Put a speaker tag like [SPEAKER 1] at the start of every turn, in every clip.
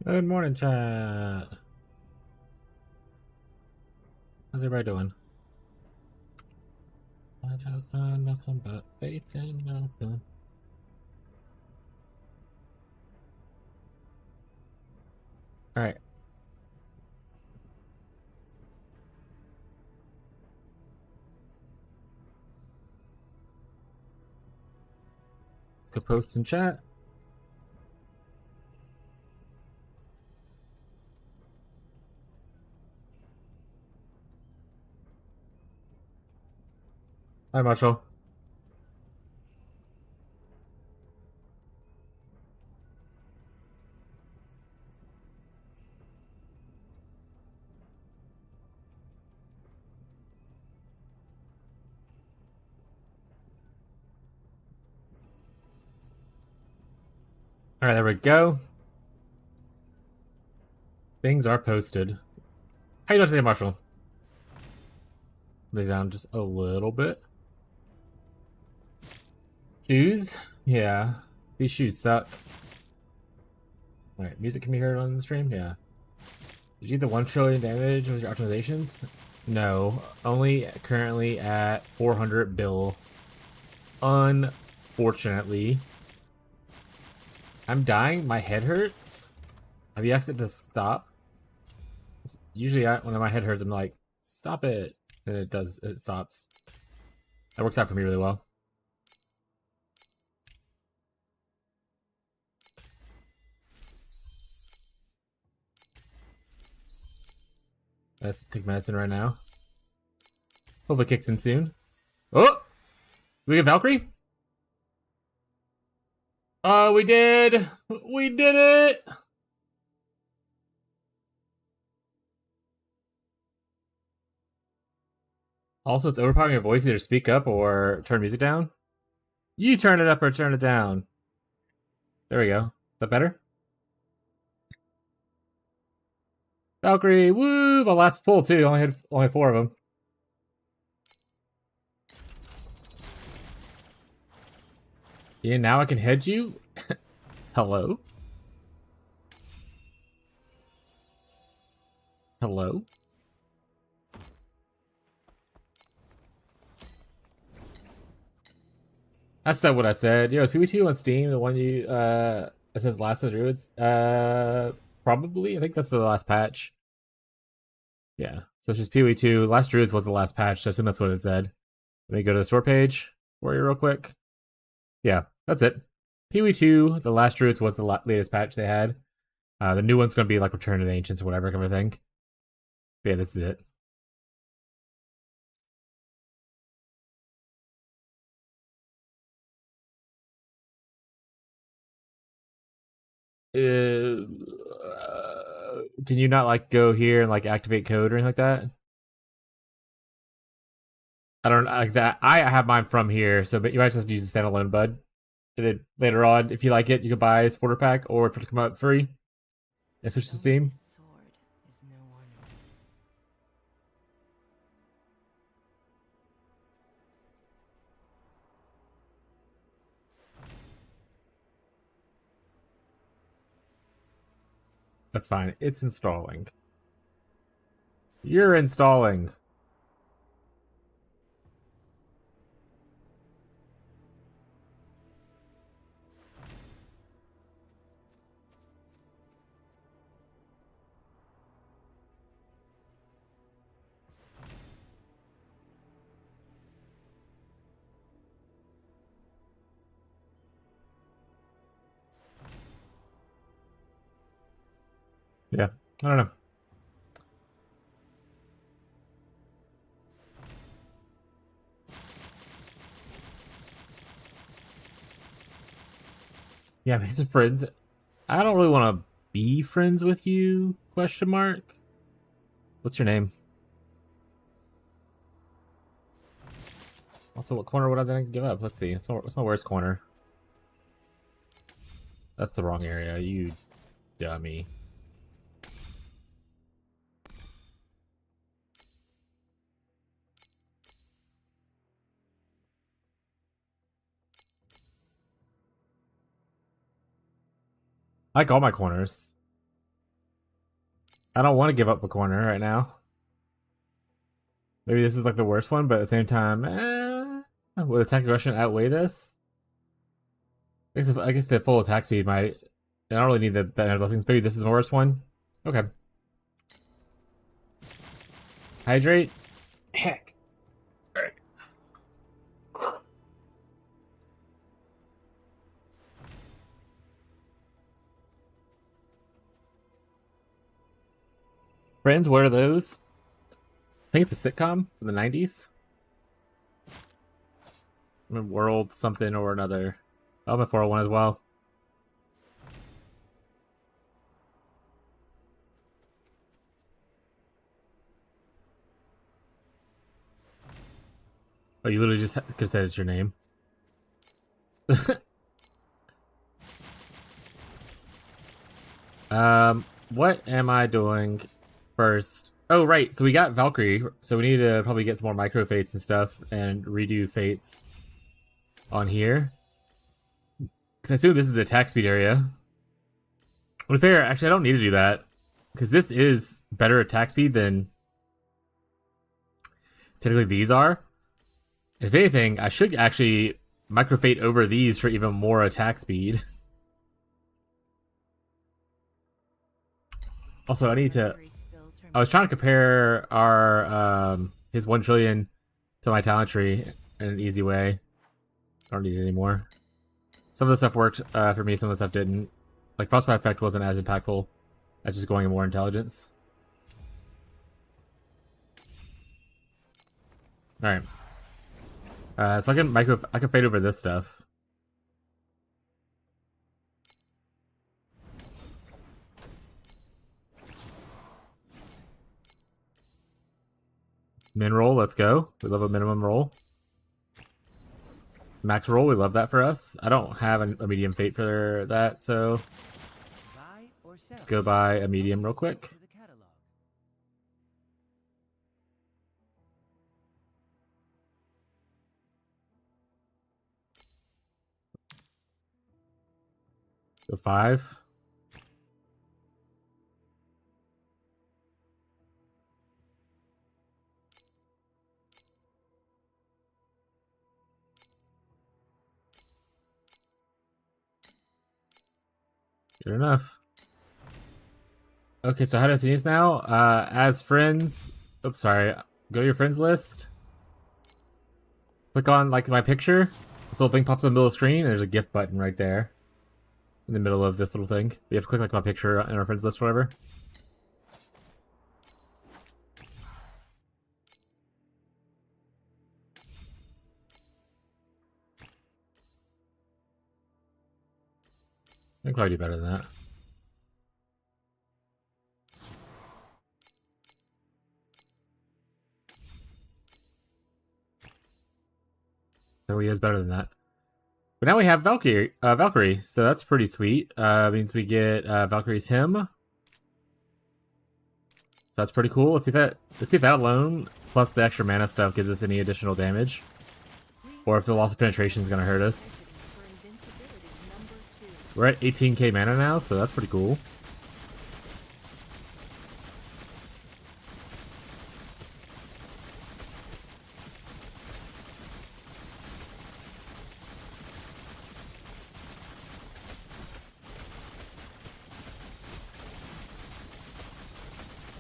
[SPEAKER 1] Good morning, chat. How's everybody doing? Nothing but faith and nothing. All right. Let's go post in chat. Hi, Marshall. All right, there we go. Things are posted. How you doing today, Marshall? Raise down just a little bit. Shoes? Yeah. These shoes suck. All right, music can be heard on the stream? Yeah. Did you get the 1 trillion damage with your optimizations? No. Only currently at 400 bill. Unfortunately. I'm dying. My head hurts. Have you asked it to stop? Usually, when my head hurts, I'm like, "Stop it!" And it does. It stops. That works out for me really well. Let's take medicine right now. Hopefully, it kicks in soon. Oh, we get Valkyrie. Oh, we did. We did it. Also, it's overpowering your voice. Either speak up or turn music down. You turn it up or turn it down. There we go. Is that better? Valkyrie, woo! The last pull too. Only had 4 of them. Yeah, now I can head you. Hello. Hello. I said what I said. Yo, is PB2 on Steam the one you it says Last of the Druids? Probably. I think that's the last patch. Yeah. So it's just PB2. Last Druids was the last patch, so I assume that's what it said. Let me go to the store page for you real quick. Yeah, that's it. PB2, the Last Druids was the latest patch they had. The new one's gonna be like Return of the Ancients or whatever kind of thing. But yeah, this is it. Can you not like go here and like activate code or anything like that? I don't like that. I have mine from here, so but you might just have to use the standalone bud. And then later on, if you like it, you can buy a supporter pack or if it'll come out free and switch to Steam. That's fine. It's installing. You're installing. Yeah, I don't know. Yeah, he's a friend. I don't really want to be friends with you? Question mark. What's your name? Also, what corner would I then give up? Let's see. What's my worst corner? That's the wrong area. You dummy. I like all my corners. I don't want to give up a corner right now. Maybe this is like the worst one, but at the same time, would attack aggression outweigh this? I guess the full attack speed might. I don't really need the bad blessings. Maybe this is the worst one. Okay. Hydrate. Heck. Alright. Friends, what are those? I think it's a sitcom from the 90s. World something or another. Oh, my 401 as well. Oh, you literally just could have said it's your name. What am I doing first? Oh, right. So we got Valkyrie. So we need to probably get some more micro fates and stuff and redo fates on here. Because I assume this is the attack speed area. To be fair, actually, I don't need to do that. Because this is better attack speed than typically these are. If anything, I should actually microfate over these for even more attack speed. Also, I need to... I was trying to compare our his 1 trillion to my talent tree in an easy way. I don't need it anymore. Some of the stuff worked for me, some of the stuff didn't. Like, Frostbite Effect wasn't as impactful as just going in more intelligence. Alright. So I can fade over this stuff. Min roll, let's go. We love a minimum roll. Max roll, we love that for us. I don't have a medium fate for that, so let's go buy a medium real quick. Go 5. Good enough. Okay, so how do I see these now? As friends. Oops, sorry. Go to your friends list. Click on like my picture. This little thing pops in the middle of the screen, and there's a gift button right there. In the middle of this little thing. You have to click like my picture in our friends list or whatever. I can probably do better than that. Really is better than that. But now we have Valkyrie, so that's pretty sweet. Means we get Valkyrie's hymn. So that's pretty cool. Let's see if that alone, plus the extra mana stuff, gives us any additional damage. Or if the loss of penetration is going to hurt us. We're at 18k mana now, so that's pretty cool.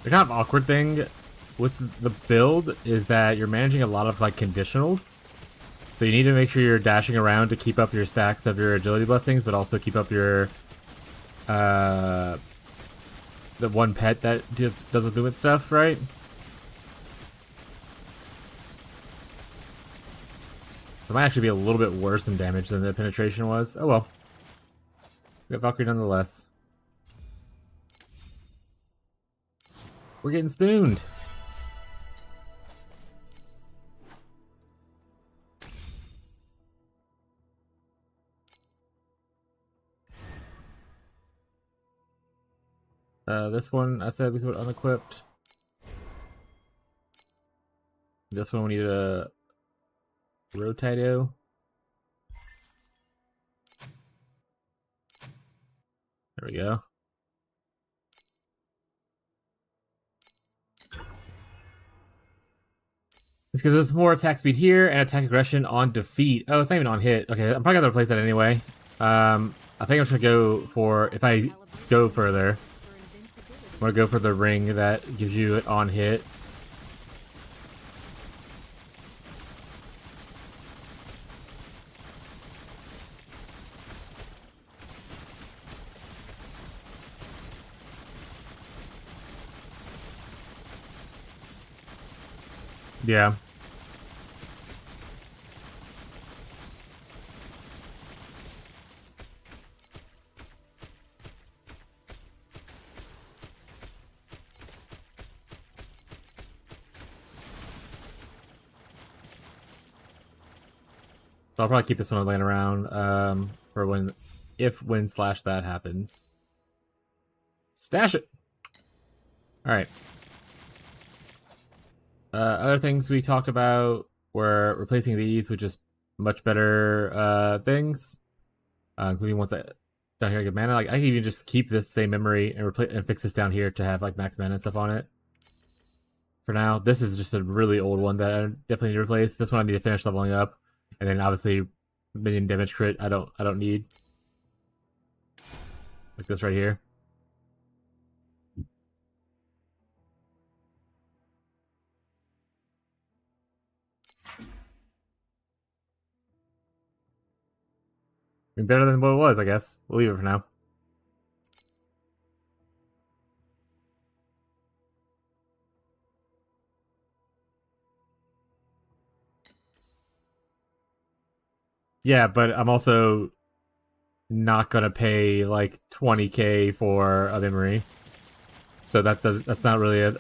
[SPEAKER 1] The kind of awkward thing with the build is that you're managing a lot of like conditionals. So you need to make sure you're dashing around to keep up your stacks of your agility blessings, but also keep up your the one pet that just does the movement stuff, right? So it might actually be a little bit worse in damage than the penetration was. Oh well. We got Valkyrie nonetheless. We're getting spooned. This one I said we could unequipped. This one we need a Rotato. There we go. It's because there's more attack speed here and attack aggression on defeat. Oh, it's not even on hit. Okay, I'm probably gonna replace that anyway. I think I'm just gonna go for, if I go further, I'm gonna go for the ring that gives you it on hit. Yeah. So I'll probably keep this one laying around for when, if when slash that happens. Stash it. All right. Other things we talked about were replacing these with just much better things, including ones that down here get mana. Like I can even just keep this same memory and replace and fix this down here to have like max mana and stuff on it. For now, this is just a really old one that I definitely need to replace. This one I need to finish leveling up, and then obviously minion damage crit. I don't need, like this right here. I mean, better than what it was, I guess. We'll leave it for now. Yeah, but I'm also not gonna pay like 20k for a memory, so that's not really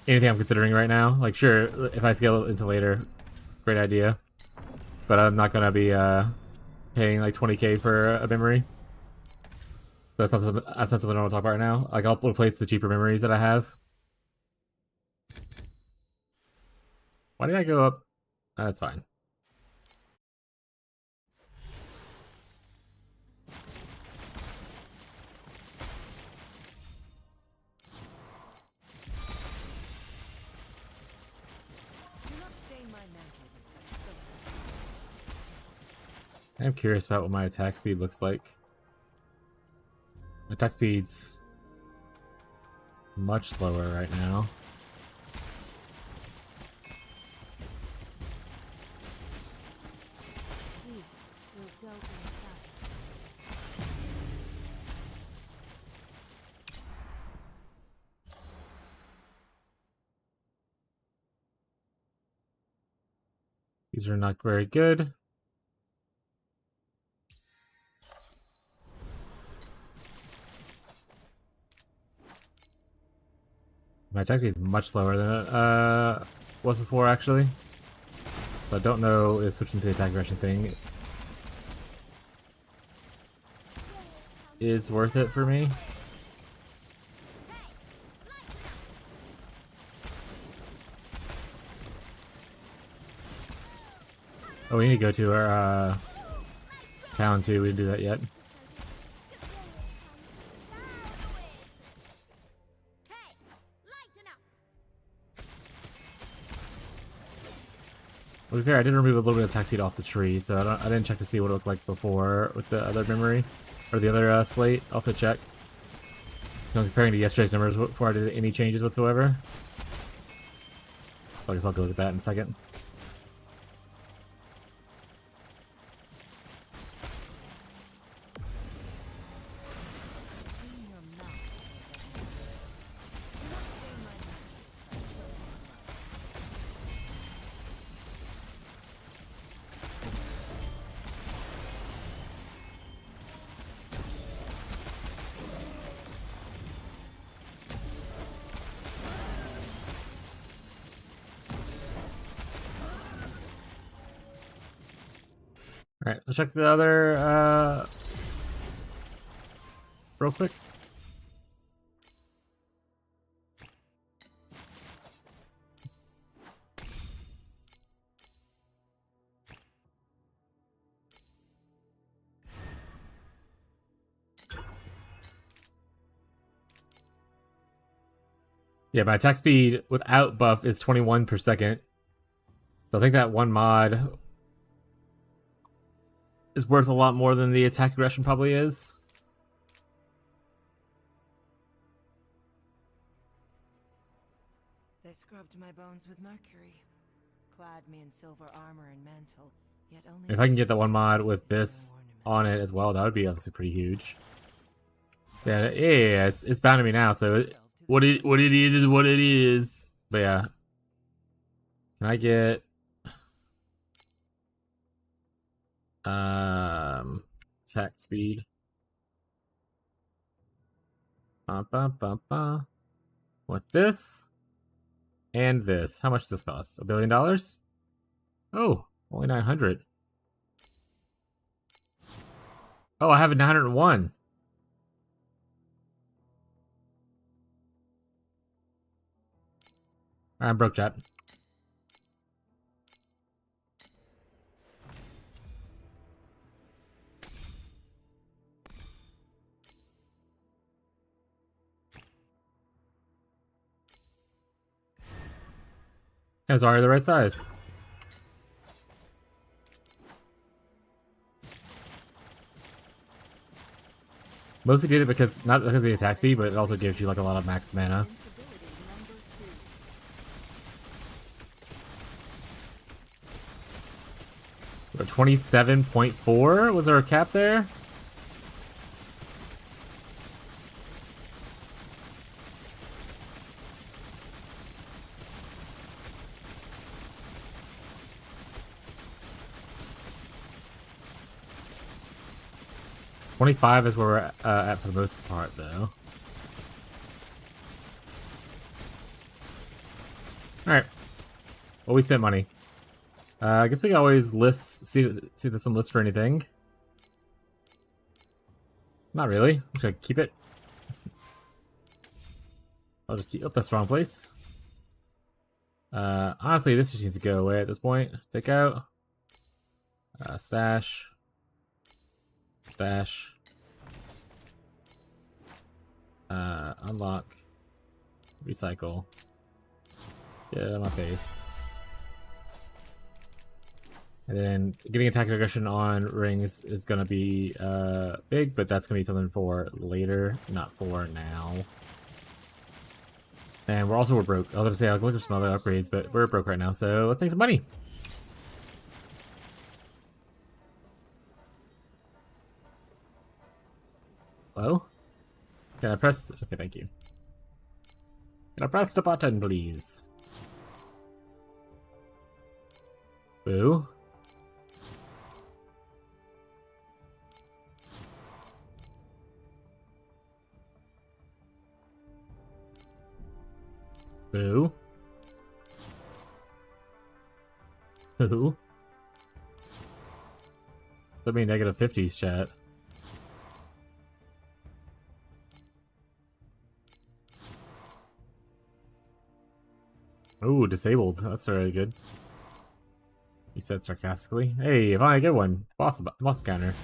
[SPEAKER 1] anything I'm considering right now. Like, sure, if I scale it into later, great idea, but I'm not gonna be paying like 20k for a memory. So that's not something I want to talk about right now. Like, I'll replace the cheaper memories that I have. Why did I go up? That's fine. I'm curious about what my attack speed looks like. My attack speed's much lower right now. These are not very good. My attack speed is much lower than it was before, actually. So I don't know if switching to the attack aggression thing is worth it for me. Oh, we need to go to our town too. We didn't do that yet. To be fair, I did remove a little bit of attack speed off the tree, so I didn't check to see what it looked like before with the other memory or the other slate. I'll have to check. You know, comparing to yesterday's numbers before I did any changes whatsoever. So I guess I'll go look at that in a second. Alright, let's check the other real quick. Yeah, my attack speed without buff is 21 per second. So I think that one mod is worth a lot more than the attack aggression probably is.
[SPEAKER 2] They scrubbed my bones with mercury, clad me in silver armor and mantle, yet only
[SPEAKER 1] If I can get that one mod with this on it as well, that would be obviously pretty huge. Yeah, yeah, it's bound to me now. So what it is what it is. But yeah, can I get attack speed? With this and this, how much does this cost? $1 billion? Oh, only 900. Oh, I have a 901. I'm broke, chat. Is already the right size. Mostly did it because, not because of the attack speed, but it also gives you like a lot of max mana. 27.4? Was there a cap there? $25 is where we're at for the most part, though. Alright. Well, we spent money. I guess we can always see this one lists for anything. Not really. I'm just gonna keep it. I'll just keep... Oh, that's the wrong place. Honestly, this just needs to go away at this point. Take out. Stash. Stash. Unlock. Recycle. Get out of my face. And then getting attack aggression on rings is gonna be big, but that's gonna be something for later, not for now. And we're broke. I was gonna say I'll look for some other upgrades, but we're broke right now, so let's make some money. Hello? Can I press? Okay, thank you. Can I press the button, please? Boo. Boo. Boo. That'd be negative 50s, chat. Ooh, disabled. That's really good. You said sarcastically. Hey, if I get one, boss counter.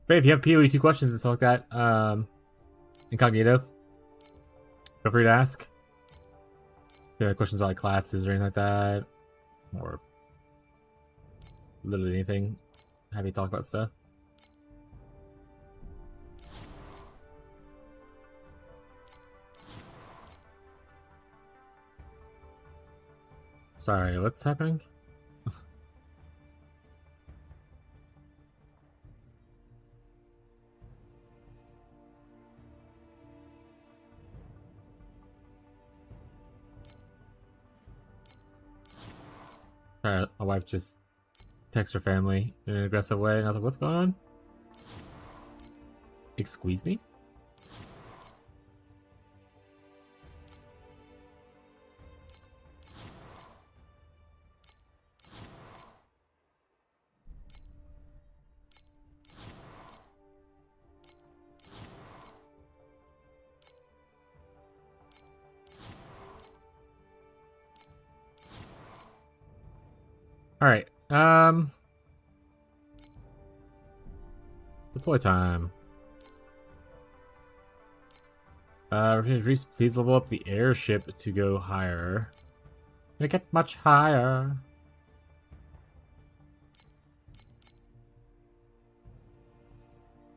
[SPEAKER 1] But if you have PoE2 questions and stuff like that, incognito, feel free to ask. If you have questions about like classes or anything like that, or literally anything, happy to talk about stuff. Sorry, what's happening? My wife just texted her family in an aggressive way, and I was like, what's going on? Excuse me? All right. Deploy time. Please level up the airship to go higher. Make it much higher.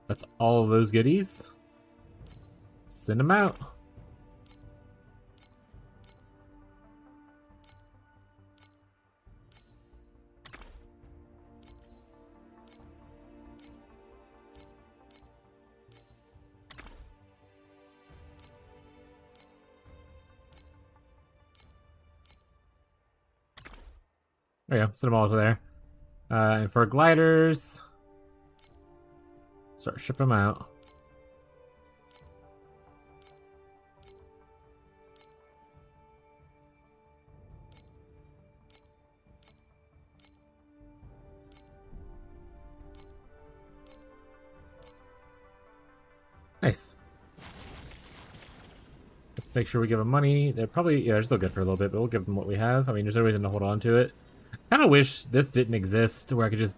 [SPEAKER 1] That's all of those goodies. Send them out. There you go. Send them all over there. And for gliders, start shipping them out. Nice. Let's make sure we give them money. They're probably, yeah, they're still good for a little bit, but we'll give them what we have. I mean, there's no reason to hold on to it. I kind of wish this didn't exist, where I could just,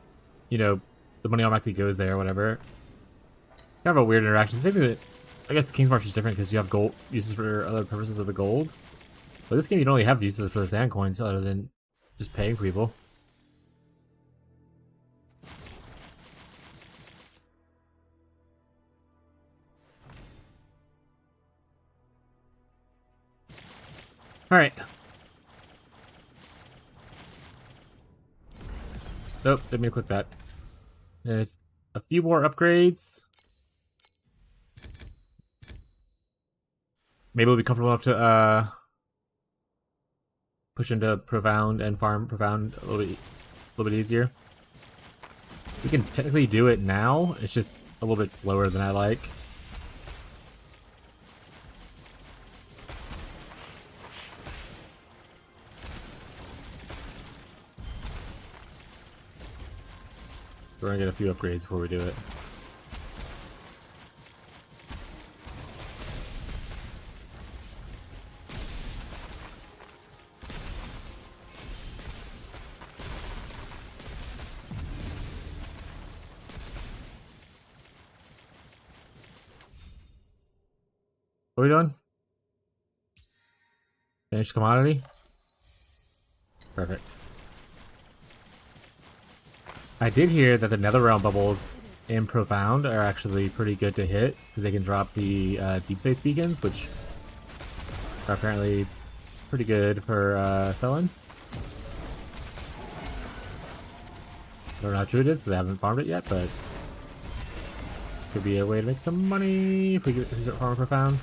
[SPEAKER 1] you know, the money automatically goes there or whatever. Kind of a weird interaction. Same thing that, I guess King's March is different because you have gold uses for other purposes of the gold. But this game, you don't really have uses for the sand coins other than just paying people. Alright. Nope, didn't mean to click that. And a few more upgrades. Maybe we'll be comfortable enough to push into Profound and farm Profound a little bit easier. We can technically do it now, it's just a little bit slower than I like. We're gonna get a few upgrades before we do it. What are we doing? Finished commodity? Perfect. I did hear that the Netherrealm bubbles in Profound are actually pretty good to hit, because they can drop the deep space beacons, which are apparently pretty good for selling. I don't know how true it is, because I haven't farmed it yet, but could be a way to make some money if we start farming Profound.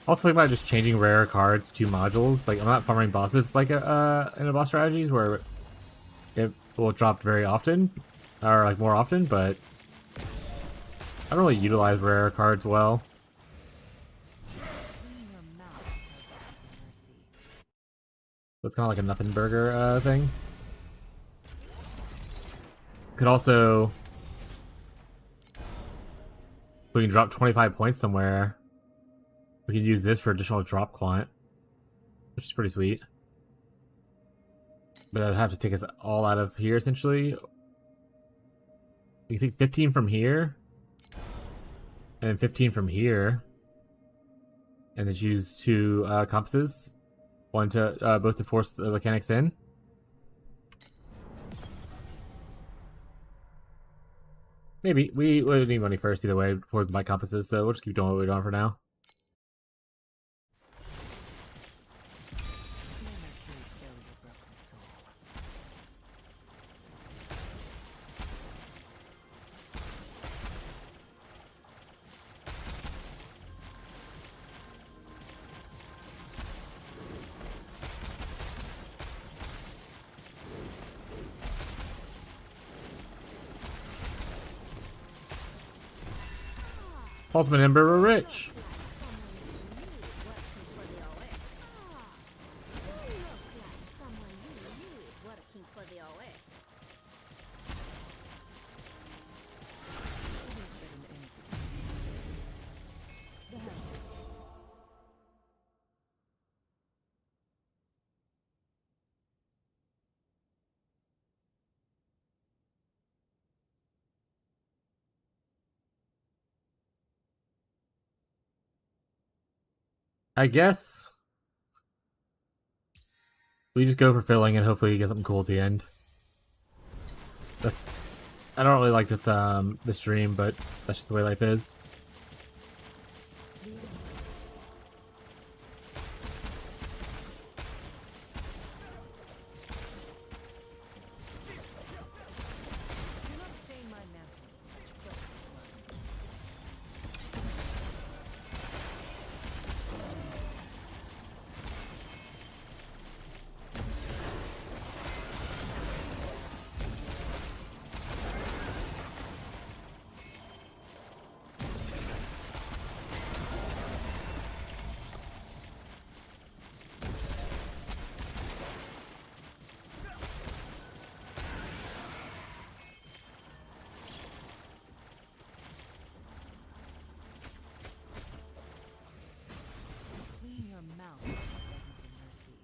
[SPEAKER 1] Also think about just changing rare cards to modules. Like, I'm not farming bosses like in the boss strategies where it will drop very often, or like more often, but I don't really utilize rare cards well. So it's kind of like a nothing burger thing. Could also, we can drop 25 points somewhere. We can use this for additional drop client, which is pretty sweet. But that would have to take us all out of here, essentially. You think 15 from here, and then 15 from here, and then choose two compasses, one to both to force the mechanics in. Maybe we would need money first either way for my compasses, so we'll just keep doing what we're doing for now. Ultimate Ember, we're rich. I guess we just go for filling and hopefully get something cool at the end. That's I don't really like this dream, but that's just the way life is.
[SPEAKER 2] Do not stain my mantle with such filthy blood. Clean your mouth, begging for mercy.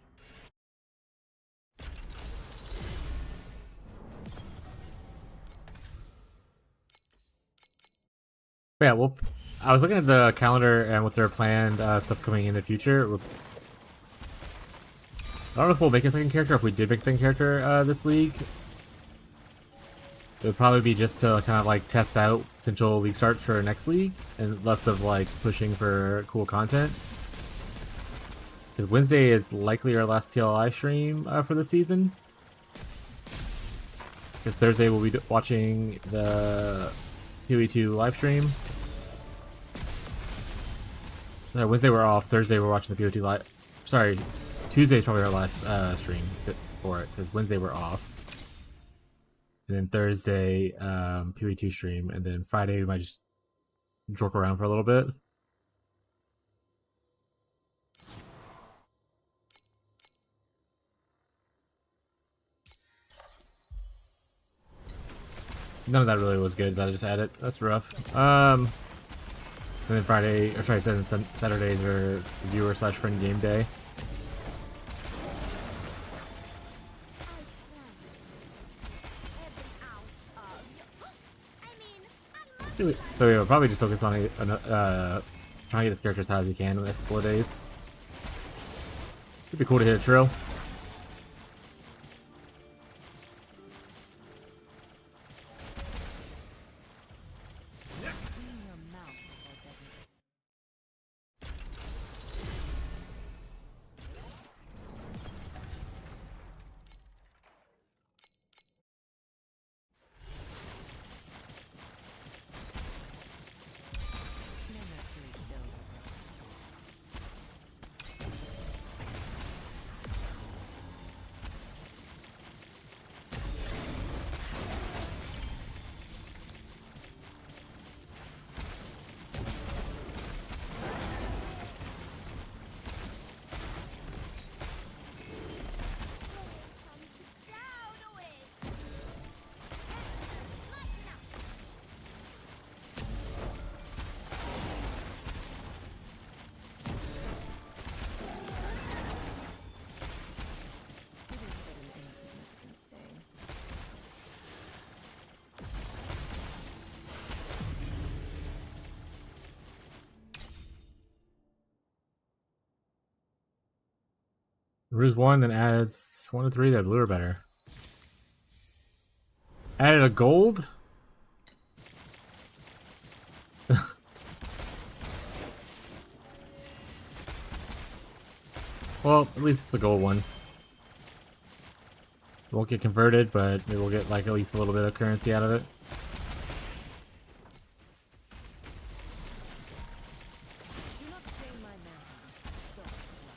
[SPEAKER 1] But yeah, well, I was looking at the calendar and with their planned stuff coming in the future. I don't know if we'll make a second character. If we did make a second character this league, it would probably be just to kind of like test out potential league starts for next league, and less of like pushing for cool content. Because Wednesday is likely our last TLI stream for the season. Because Thursday we'll be watching the PoE2 live stream. Wednesday we're off. Thursday we're watching the PoE2 live. Sorry, Tuesday is probably our last stream for it because Wednesday we're off. And then Thursday, PoE2 stream, and then Friday we might just joke around for a little bit. None of that really was good that I just added. That's rough. And then Friday, or sorry, Saturdays are viewer/friend game day. So we'll probably just focus on trying to get this character as high as we can in the next couple of days. It'd be cool to hit a trill.
[SPEAKER 2] Clean your mouth before begging. May Mercury fill your broken soul. It is but an insignificant stain.
[SPEAKER 1] Ruse 1 then adds 1 to 3 that blue or better. Added a gold? Well, at least it's a gold one. It won't get converted, but maybe we'll get like at least a little bit of currency out of it.
[SPEAKER 2] Do not stain my mantle with such filthy blood.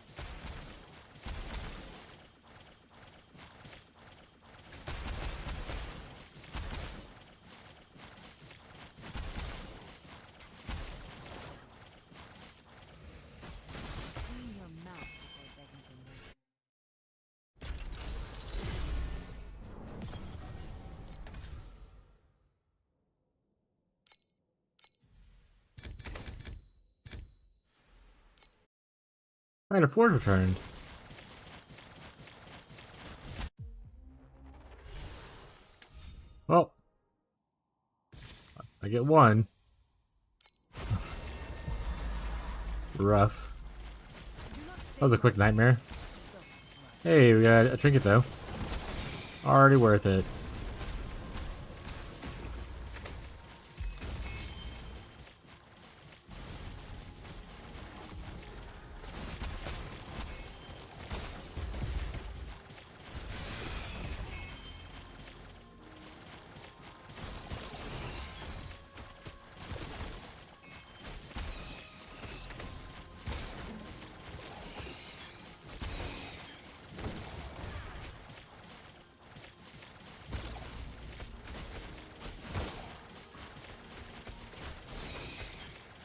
[SPEAKER 2] Clean your mouth before begging for mercy.
[SPEAKER 1] Alright, a forge returned. Well, I get 1. Rough. That was a quick nightmare. Hey, we got a trinket though. Already worth it.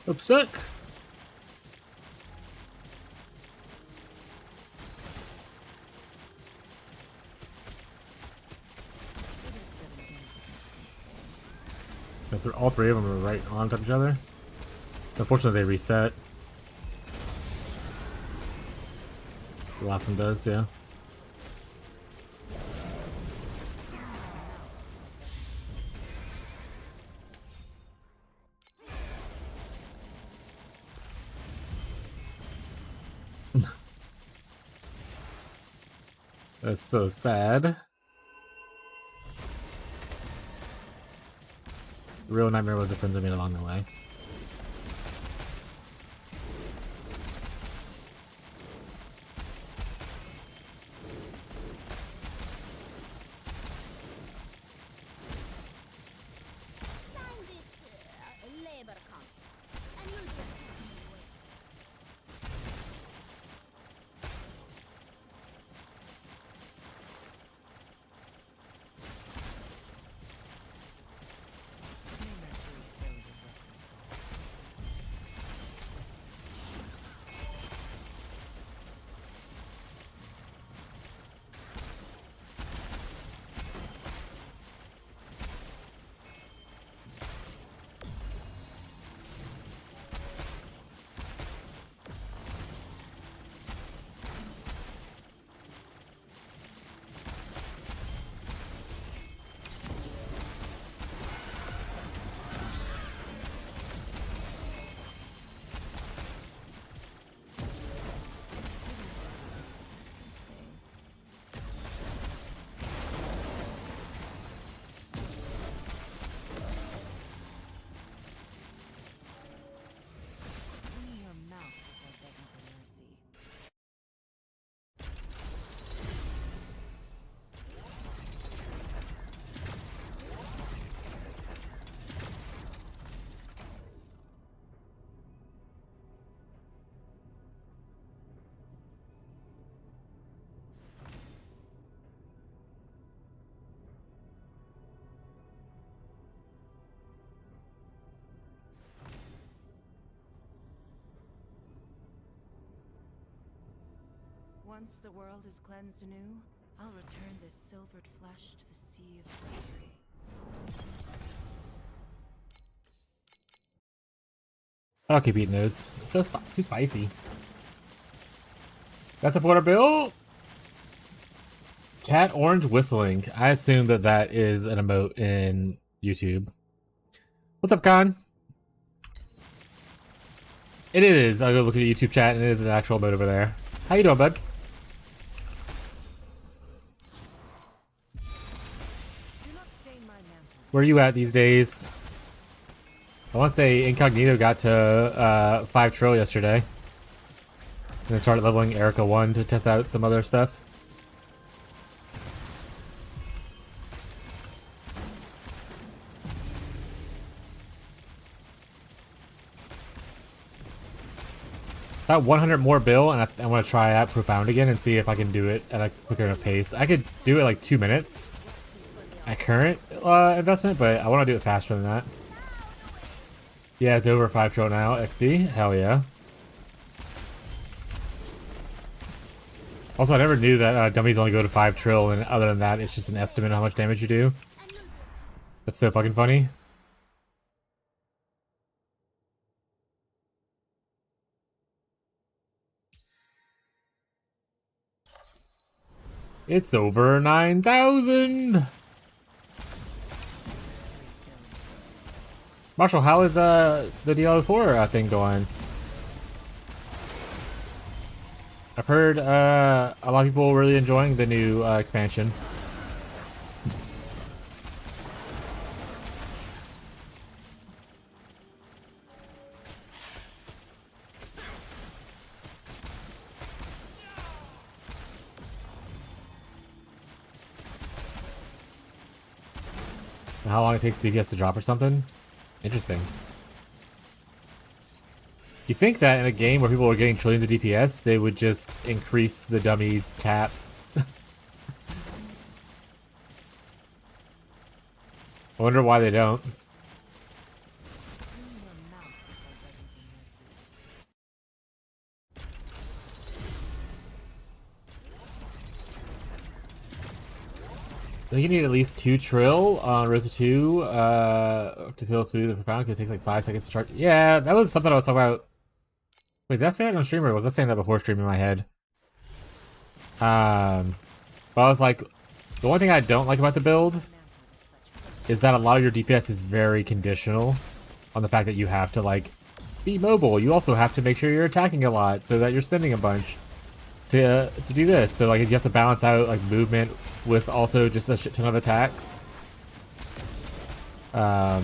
[SPEAKER 1] Oops, stuck. All three of them are right on top of each other. Unfortunately, they reset. The last one does, yeah. That's so sad. The real nightmare was the friends I made along the way.
[SPEAKER 2] Once the world is cleansed anew, I'll return this silvered flesh to the sea of Mercury.
[SPEAKER 1] I'll keep eating those. It's so too spicy. That's a quarter bill. Cat orange whistling. I assume that that is an emote in YouTube. What's up, Khan? It is. I'll go look at the YouTube chat, and it is an actual emote over there. How you doing, bud? Where are you at these days? I want to say Incognito got to 5 trill yesterday. And then started leveling Erica 1 to test out some other stuff. About 100 more bill, and I want to try out Profound again and see if I can do it at a quicker enough pace. I could do it like 2 minutes at current investment, but I want to do it faster than that. Yeah, it's over 5 trill now. XD, hell yeah. Also, I never knew that dummies only go to 5 trill, and other than that, it's just an estimate of how much damage you do. That's so fucking funny. It's over 9,000! Marshall, how is the Diablo 4 thing going? I've heard a lot of people really enjoying the new expansion. How long it takes DPS to drop or something? Interesting. You think that in a game where people are getting trillions of DPS, they would just increase the dummy's cap? I wonder why they don't. I think you need at least 2 trill on Rosa2 to feel smooth and profound because it takes like 5 seconds to charge. Yeah, that was something I was talking about. Wait, did I say that on stream or was I saying that before stream in my head? But I was like, the only thing I don't like about the build is that a lot of your DPS is very conditional on the fact that you have to like be mobile. You also have to make sure you're attacking a lot so that you're spending a bunch to do this. So like you have to balance out like movement with also just a shit ton of attacks. So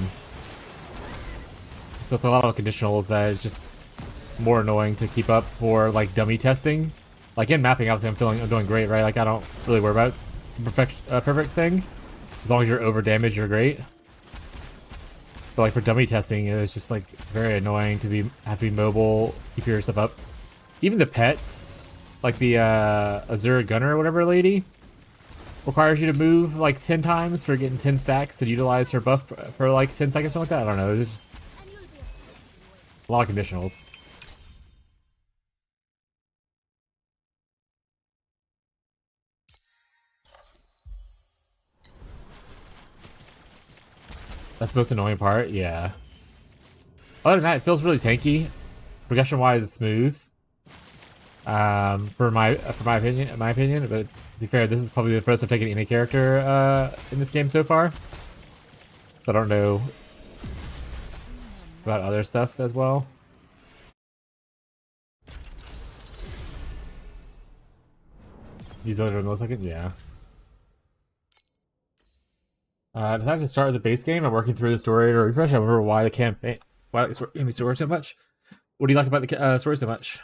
[SPEAKER 1] it's a lot of conditionals that is just more annoying to keep up for like dummy testing. Like in mapping, obviously I'm doing great, right? Like I don't really worry about perfect thing. As long as you're over damaged, you're great. But like for dummy testing, it's just like very annoying to have to be mobile, keep your stuff up. Even the pets, like the Azure Gunner or whatever lady, requires you to move like 10 times for getting 10 stacks and utilize her buff for like 10 seconds, something like that. I don't know. It's just a lot of conditionals. That's the most annoying part, yeah. Other than that, it feels really tanky. Progression-wise, it's smooth. For my opinion. But to be fair, this is probably the first I've taken any character in this game so far. So I don't know about other stuff as well. Use over a millisecond, yeah. Decided to start with the base game. I'm working through the story to refresh. I remember why the campaign, why the story so much. What do you like about the story so much?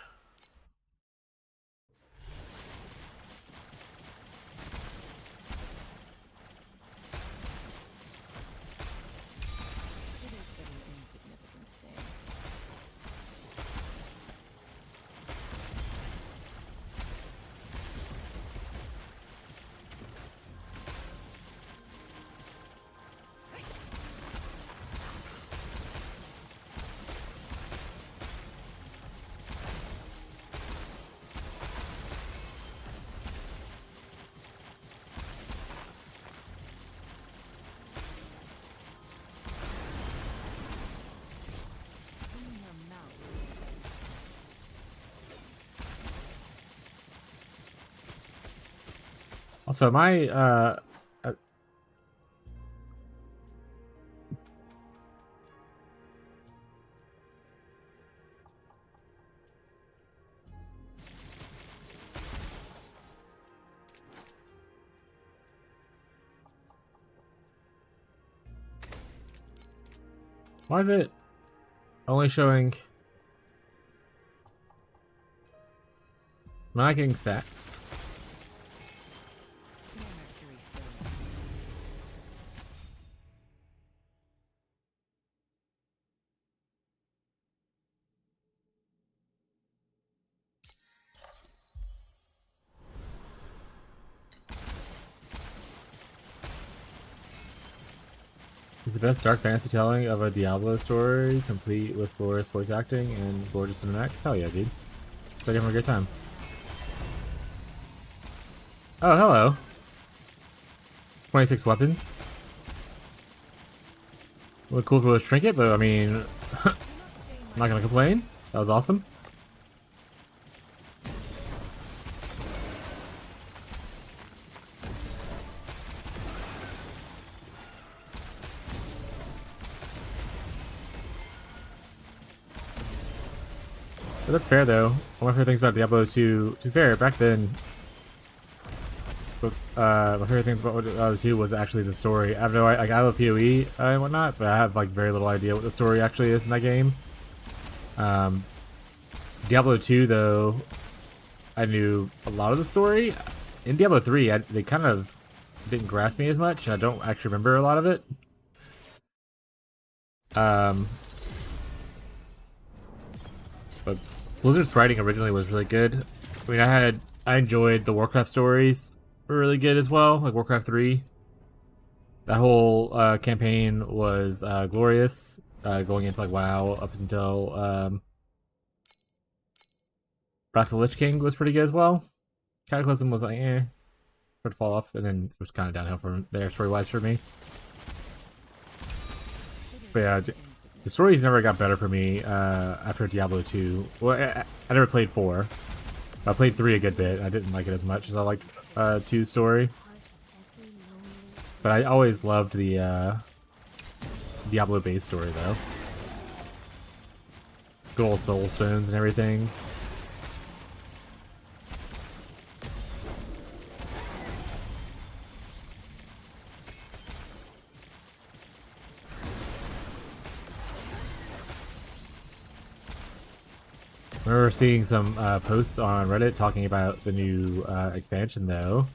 [SPEAKER 1] Also, my why is it only showing? Am I not getting stacks? It's the best dark fantasy telling of a Diablo story, complete with glorious voice acting and gorgeous cinematics. Hell yeah, dude. It's like having a good time. Oh, hello. 26 weapons. Look cool if it was trinket, but I mean, I'm not gonna complain. That was awesome. But that's fair though. One of my favorite things about Diablo 2, to be fair, back then, my favorite thing about Diablo 2 was actually the story. I have no, like, I love PoE and whatnot, but I have like very little idea what the story actually is in that game. Diablo 2 though, I knew a lot of the story. In Diablo 3, they kind of didn't grasp me as much. I don't actually remember a lot of it. But Blizzard's writing originally was really good. I mean, I enjoyed the Warcraft stories were really good as well, like Warcraft 3. That whole campaign was glorious, going into like WoW up until Wrath of the Lich King was pretty good as well. Cataclysm was like, started to fall off, and then it was kind of downhill from there story-wise for me. But yeah, the stories never got better for me after Diablo 2. Well, I never played 4. I played 3 a good bit. I didn't like it as much as I liked 2's story. But I always loved the Diablo base story, though. Good old soul stones and everything. I remember seeing some posts on Reddit talking about the new expansion, though,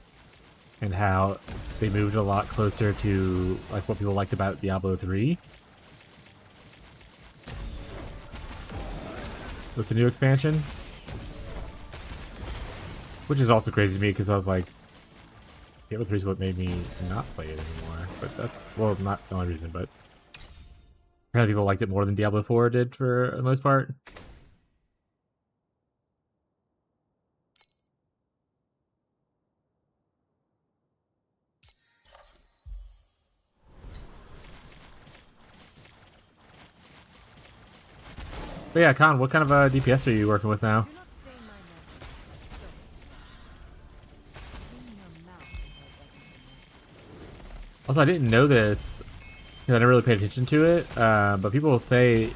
[SPEAKER 1] and how they moved a lot closer to like what people liked about Diablo 3 with the new expansion, which is also crazy to me because I was like, Diablo 3 is what made me not play it anymore. But that's, well, not the only reason, but apparently people liked it more than Diablo 4 did for the most part. But yeah, Con, what kind of DPS are you working with now? Also, I didn't know this because I never really paid attention to it. But people will say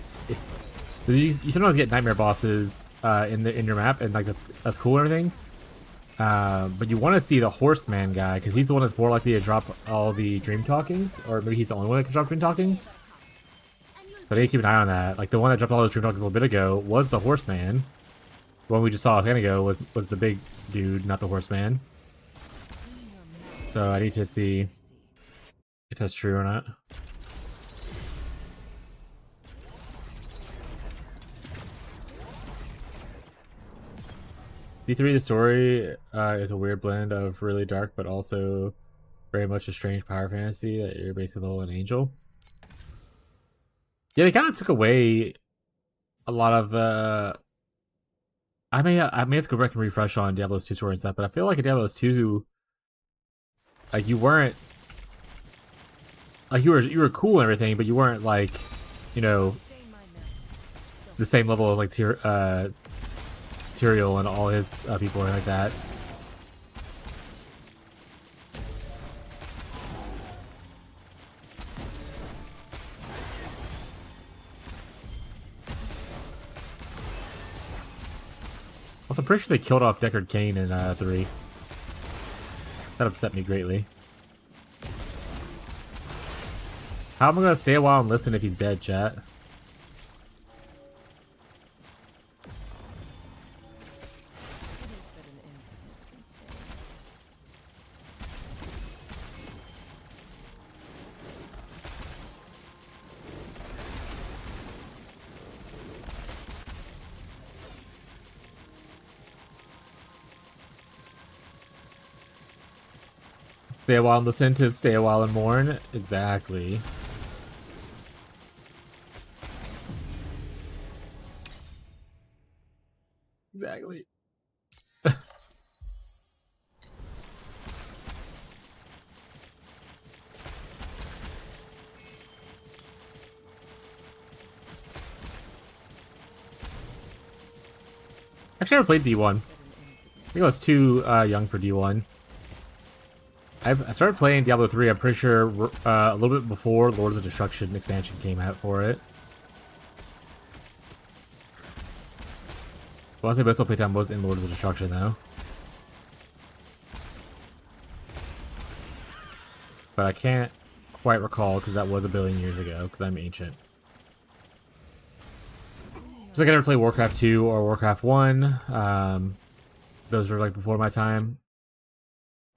[SPEAKER 1] you sometimes get nightmare bosses in your map, and like that's cool and everything. But you want to see the horseman guy because he's the one that's more likely to drop all the dream talkings, or maybe he's the only one that can drop dream talkings. But I need to keep an eye on that. Like the one that dropped all those dream talkings a little bit ago was the horseman. The one we just saw a second ago was the big dude, not the horseman. So I need to see if that's true or not. D3, the story is a weird blend of really dark but also very much a strange power fantasy that you're basically an angel. Yeah, they kind of took away a lot of I may have to go back and refresh on Diablo's 2 story and stuff, but I feel like in Diablo's 2, like you weren't like you were cool and everything, but you weren't like, you know, the same level as like Tyrael and all his people and like that. Also, I'm pretty sure they killed off Deckard Cain in 3. That upset me greatly. How am I gonna stay a while and listen if he's dead, chat? Stay a while and listen to stay a while and mourn. Exactly. Exactly. Actually, I never played D1. I think I was too young for D1. I started playing Diablo 3, I'm pretty sure, a little bit before Lords of Destruction expansion came out for it. I want to say most of the playtime was in Lords of Destruction though. But I can't quite recall because that was a billion years ago because I'm ancient. So I could never play Warcraft 2 or Warcraft 1. Those were like before my time.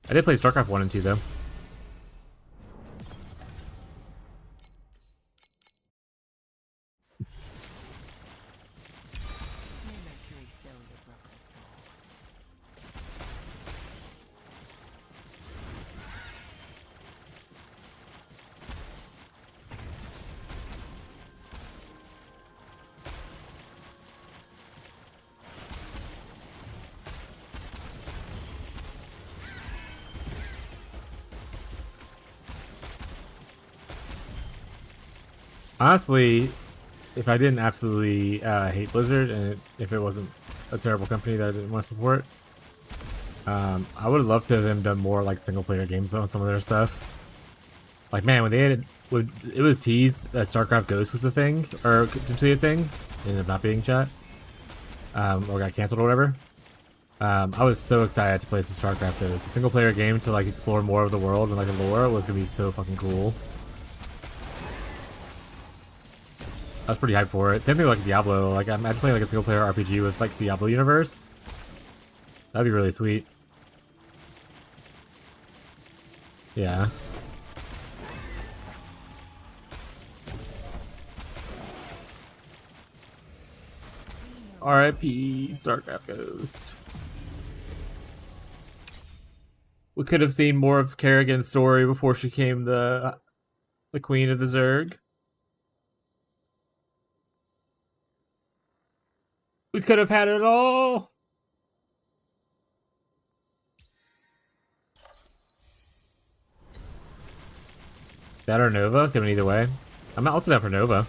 [SPEAKER 1] I did play StarCraft 1 and 2 though. Honestly, if I didn't absolutely hate Blizzard and if it wasn't a terrible company that I didn't want to support, I would have loved to have them done more like single player games on some of their stuff. Like man, when they had it was teased that StarCraft Ghost was a thing or potentially a thing, it ended up not being chat, or got canceled or whatever. I was so excited to play some StarCraft Ghost. A single player game to like explore more of the world and like the lore was gonna be so fucking cool. I was pretty hyped for it. Same thing like Diablo. Like I'm playing like a single player RPG with like the Diablo universe. That'd be really sweet. Yeah. R.I.P. StarCraft Ghost. We could have seen more of Kerrigan's story before she became the queen of the Zerg. We could have had it all. That or Nova? Could have been either way. I'm not also down for Nova.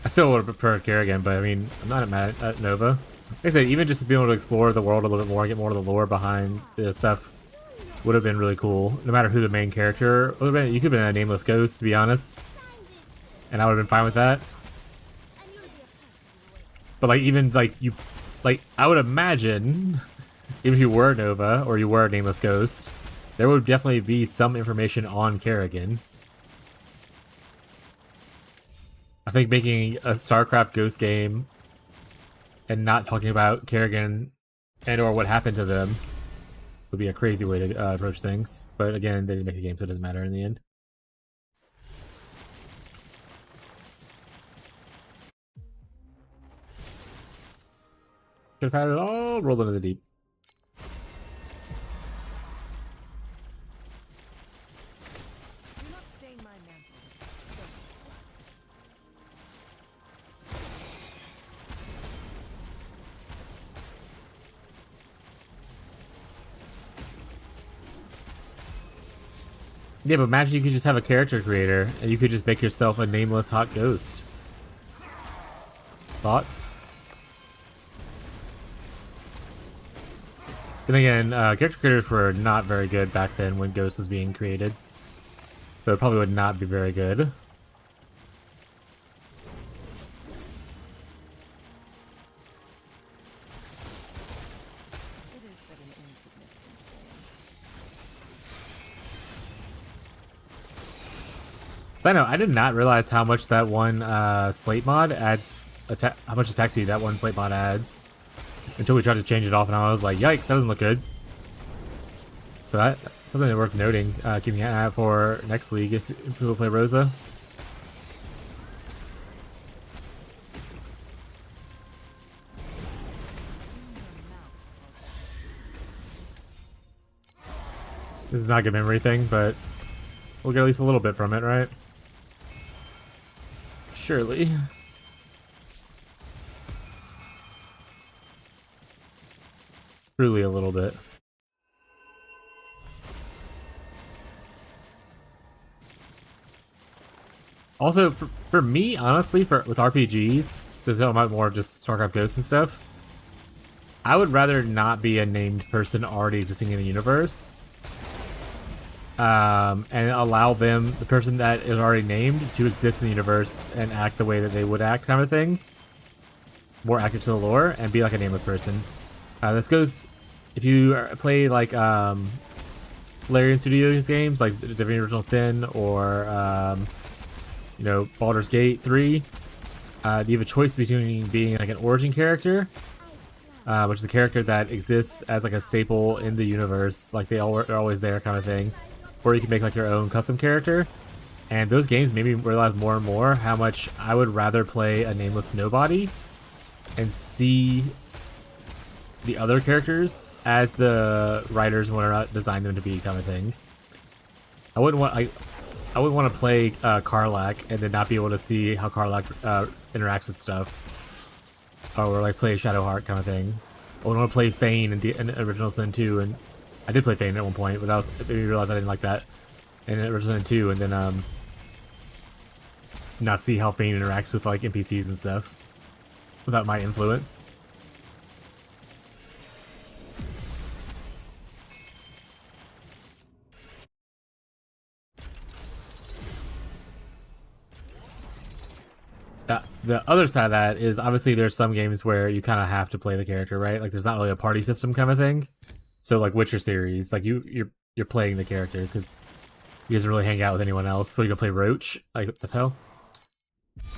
[SPEAKER 1] I still would have preferred Kerrigan, but I mean, I'm not mad at Nova. Like I said, even just to be able to explore the world a little bit more, get more of the lore behind this stuff, would have been really cool. No matter who the main character would have been. You could have been a nameless ghost, to be honest. And I would have been fine with that. But like even like you, like I would imagine, if you were Nova or you were a nameless ghost, there would definitely be some information on Kerrigan. I think making a StarCraft Ghost game and not talking about Kerrigan and or what happened to them would be a crazy way to approach things. But again, they didn't make a game, so it doesn't matter in the end. Could have had it all rolled into the deep. Yeah, but imagine you could just have a character creator and you could just make yourself a nameless hot ghost. Thoughts? Then again, character creators were not very good back then when Ghost was being created. So it probably would not be very good. But I know, I did not realize how much that one slate mod adds, how much attack speed that one slate mod adds. Until we tried to change it off and I was like, yikes, that doesn't look good. So that's something worth noting, keeping an eye out for next league if people play Rosa. This is not a good memory thing, but we'll get at least a little bit from it, right? Surely. Truly a little bit. Also, for me, honestly, with RPGs, to talk about more of just StarCraft Ghosts and stuff, I would rather not be a named person already existing in the universe. And allow them, the person that is already named, to exist in the universe and act the way that they would act, kind of thing. more accurate to the lore and be like a nameless person. This goes if you play like Larian Studios games like Divinity Original Sin or you know, Baldur's Gate 3. You have a choice between being like an origin character, which is a character that exists as like a staple in the universe, like they're always there kind of thing, or you can make like your own custom character. And those games made me realize more and more how much I would rather play a nameless nobody and see the other characters as the writers want to design them to be, kind of thing. I wouldn't want to play Karlach and then not be able to see how Karlach interacts with stuff, or like play Shadowheart kind of thing. I wouldn't want to play Fane in Original Sin 2, and I did play Fane at one point, but it made me realize I didn't like that in Original Sin 2, and then not see how Fane interacts with like NPCs and stuff without my influence. The other side of that is obviously there's some games where you kind of have to play the character, right? Like there's not really a party system kind of thing. So like Witcher series, like you're playing the character because he doesn't really hang out with anyone else. So you go play Roach, like what the hell?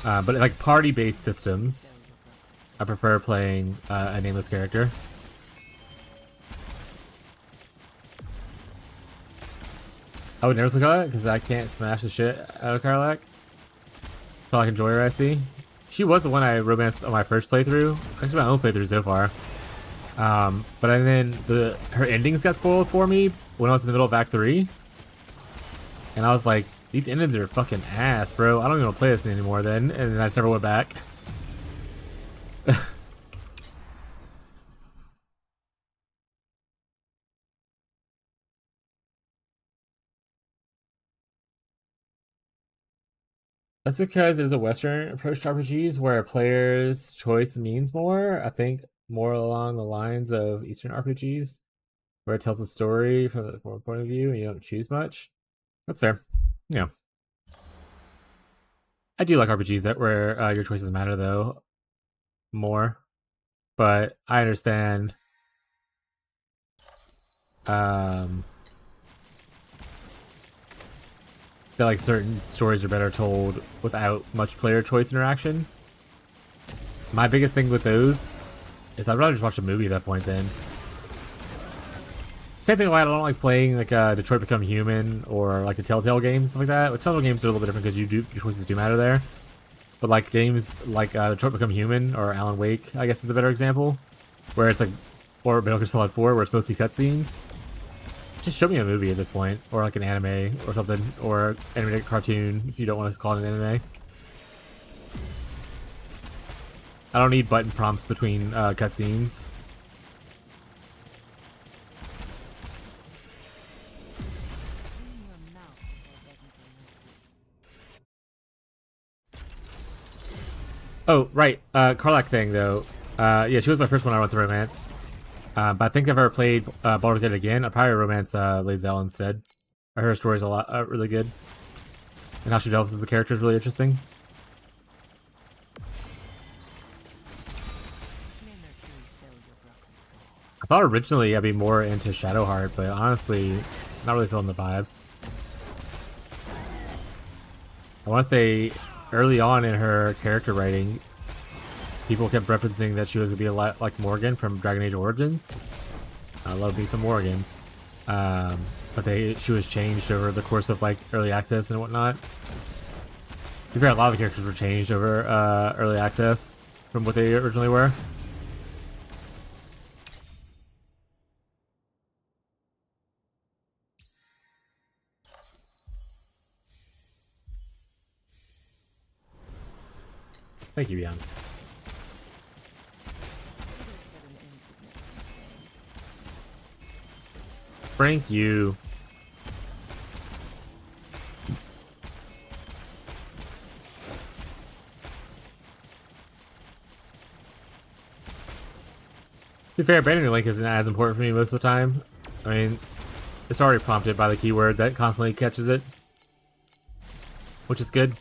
[SPEAKER 1] But like party-based systems, I prefer playing a nameless character. I would never click on it because I can't smash the shit out of Karlach. So I can enjoy her, I see. She was the one I romanced on my first playthrough. Actually, my own playthrough so far. But then her endings got spoiled for me when I was in the middle of Act 3. And I was like, these endings are fucking ass, bro. I don't even want to play this anymore then. And then I just never went back. That's because there's a Western approach to RPGs where a player's choice means more. I think more along the lines of Eastern RPGs, where it tells a story from the point of view and you don't choose much. That's fair. Yeah. I do like RPGs that where your choices matter though more, but I understand. That like certain stories are better told without much player choice interaction. My biggest thing with those is I'd rather just watch a movie at that point then. Same thing why I don't like playing like Detroit Become Human or like the Telltale games, stuff like that. With Telltale games are a little bit different because your choices do matter there. But like games like Detroit Become Human or Alan Wake, I guess is a better example, where it's like, or Metal Gear Solid 4, where it's mostly cutscenes. Just show me a movie at this point, or like an anime or something, or animated cartoon if you don't want to call it an anime. I don't need button prompts between cutscenes. Oh, right. Karlach thing, though. Yeah, she was my first one I went to romance. But I think if I've ever played Baldur's Gate again, I'd probably romance Lae'zel instead. I heard her story's a lot really good. And how she develops as a character is really interesting. I thought originally I'd be more into Shadowheart, but honestly, not really feeling the vibe. I want to say early on in her character writing, people kept referencing that she was going to be a lot like Morgan from Dragon Age Origins. I love me some Morgan. But she was changed over the course of like early access and whatnot. To be fair, a lot of the characters were changed over early access from what they originally were. Thank you, Beyond. Thank you. To be fair, abandoning link isn't as important for me most of the time. I mean, it's already prompted by the keyword that constantly catches it, which is good.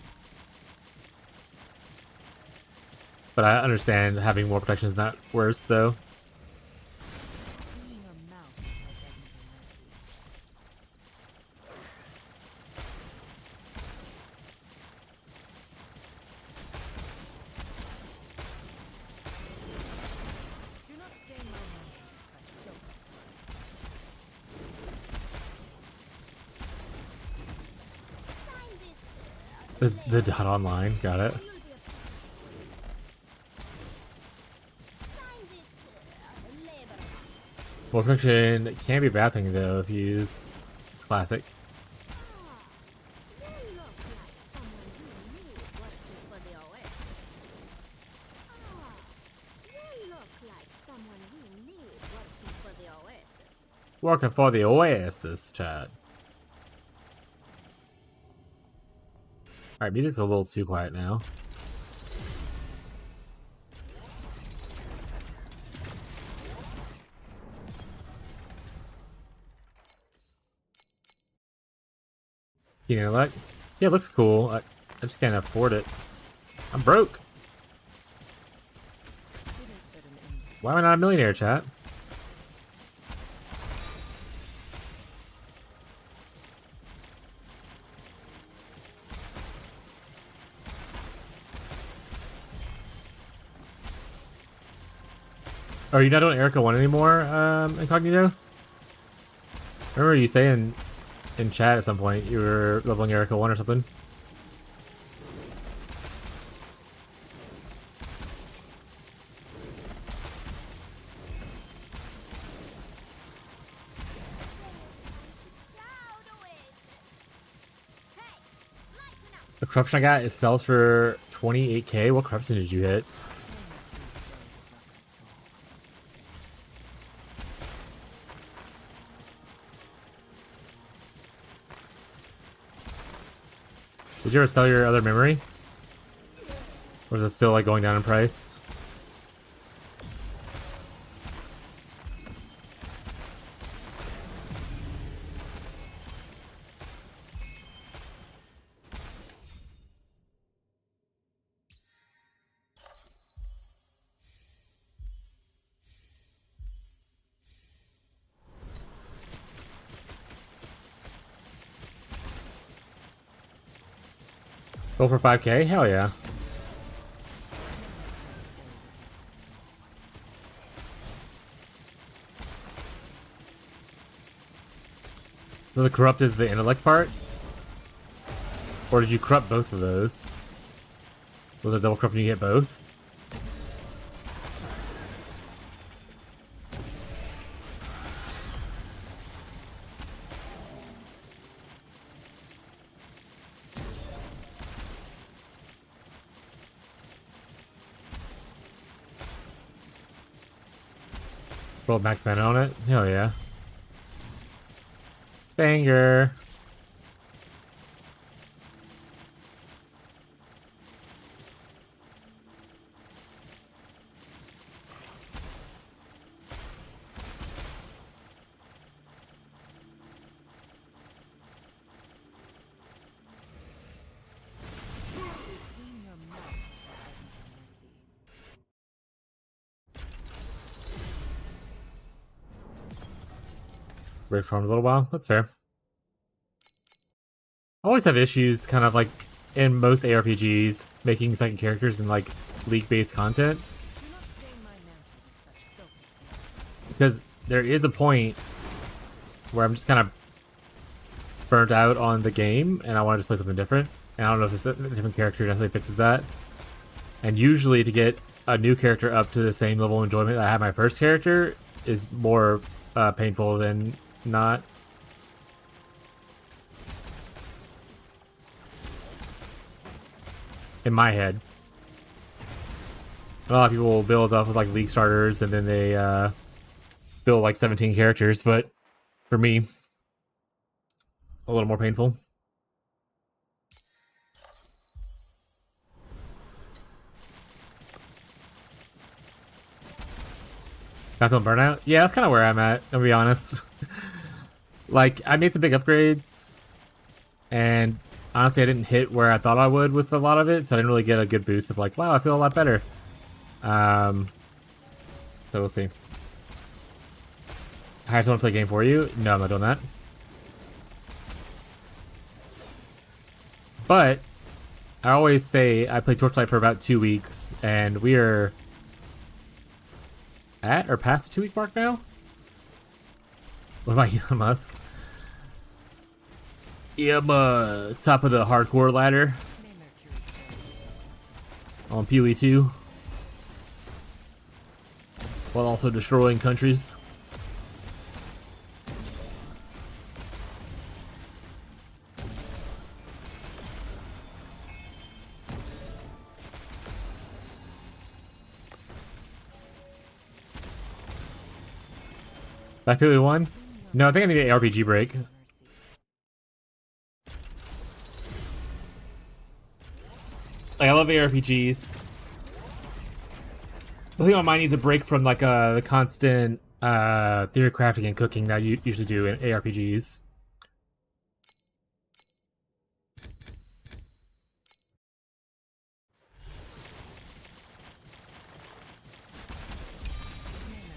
[SPEAKER 1] But I understand having more protection is not worse, so.
[SPEAKER 2] Clean your mouth by begging for mercy. Do not stain my mantle with such filth.
[SPEAKER 1] The dot online, got it. More protection can be a bad thing though if you use classic. Working for the Oasis, chat. Alright, music's a little too quiet now. You know, like, yeah, it looks cool. I just can't afford it. I'm broke. Why am I not a millionaire, chat? Oh, are you not doing Erica 1 anymore, Incognito? I remember you saying in chat at some point you were leveling Erica 1 or something. The corruption I got, it sells for 28k. What corruption did you hit? Did you ever sell your other memory? Or is it still like going down in price? Go for 5k? Hell yeah. So the corrupt is the intellect part? Or did you corrupt both of those? Was it double corrupt and you get both? Roll max mana on it? Hell yeah. Banger.
[SPEAKER 2] Clean your mouth by begging for mercy.
[SPEAKER 1] Wait for him a little while. That's fair. I always have issues kind of like in most ARPGs making second characters in like League-based content.
[SPEAKER 2] Do not stain my mantle with such filth.
[SPEAKER 1] Because there is a point where I'm just kind of burnt out on the game and I want to just play something different. And I don't know if a different character necessarily fixes that. And usually to get a new character up to the same level of enjoyment that I had my first character is more painful than not. In my head. A lot of people will build up with like League starters and then they build like 17 characters, but for me, a little more painful. Not feeling burnout? Yeah, that's kind of where I'm at, I'll be honest. Like, I made some big upgrades, and honestly, I didn't hit where I thought I would with a lot of it, so I didn't really get a good boost of like, wow, I feel a lot better. So we'll see. I just want to play a game for you. No, I'm not doing that. But I always say I play Torchlight for about 2 weeks, and we are at or past the 2-week mark now. What about Elon Musk? Yeah, I'm top of the hardcore ladder on PoE 2, while also destroying countries. Back PoE 1? No, I think I need an RPG break. Like, I love ARPGs. I think my mind needs a break from like the constant theory crafting and cooking that you usually do in ARPGs.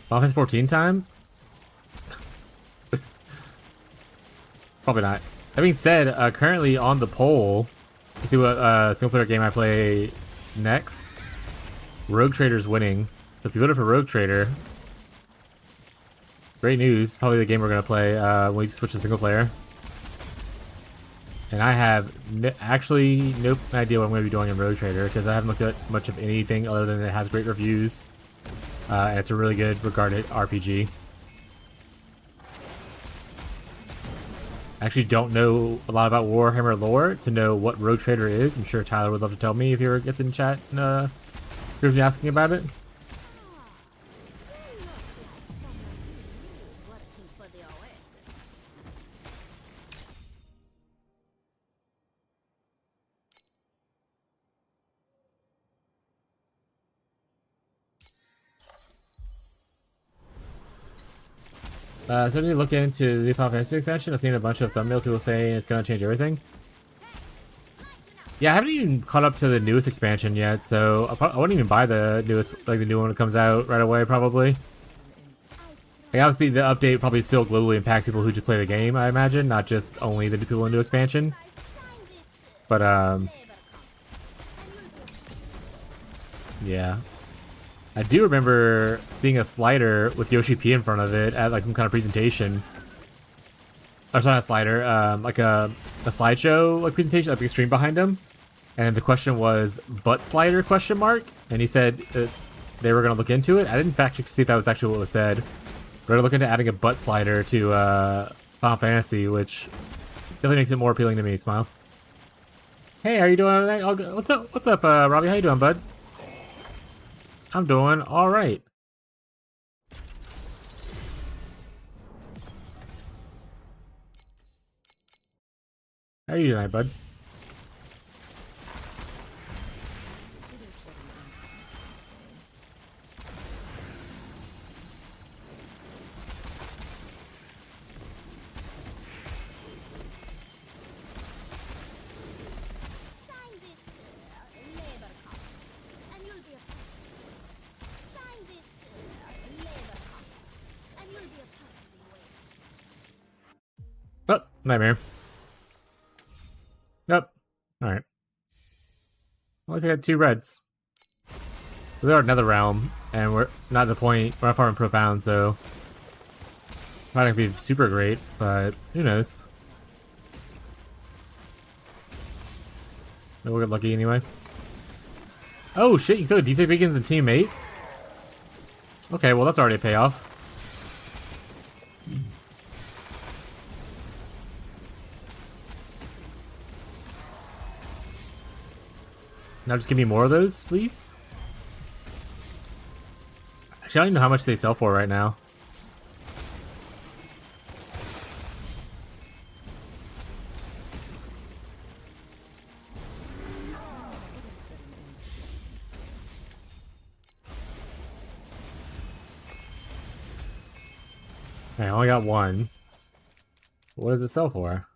[SPEAKER 1] Final Fantasy 14 time? Probably not. That being said, currently on the poll, let's see what single player game I play next. Rogue Trader's winning. So if you voted for Rogue Trader, great news. Probably the game we're gonna play when we switch to single player. And I have actually no idea what I'm gonna be doing in Rogue Trader because I haven't looked at much of anything other than it has great reviews. And it's a really good regarded RPG. I actually don't know a lot about Warhammer lore to know what Rogue Trader is. I'm sure Tyler would love to tell me if he ever gets in chat and hears me asking about it. Certainly look into the Final Fantasy expansion. I've seen a bunch of thumbnails people saying it's gonna change everything. Yeah, I haven't even caught up to the newest expansion yet, so I wouldn't even buy the newest, like the new one that comes out right away, probably. Like, obviously, the update probably still globally impacts people who just play the game, I imagine, not just only the people in the new expansion. But yeah. I do remember seeing a slider with Yoshi P in front of it at like some kind of presentation. Or it's not a slider, like a slideshow like presentation, like a screen behind him. And the question was butt slider question mark, and he said they were gonna look into it. I didn't fact check to see if that was actually what was said. We're gonna look into adding a butt slider to Final Fantasy, which definitely makes it more appealing to me. Smile. Hey, how you doing? What's up? What's up, Robbie? How you doing, bud? I'm doing all right. How are you tonight, bud? Oh, nightmare. Nope. Alright. At least I got 2 reds. We are another realm, and we're not at the point, we're not far in profound, so might not be super great, but who knows. Maybe we'll get lucky anyway. Oh shit, you still have deep state beacons and TM8s? Okay, well that's already a payoff. Now just give me more of those, please. Actually, I don't even know how much they sell for right now. I only got 1. What does it sell for?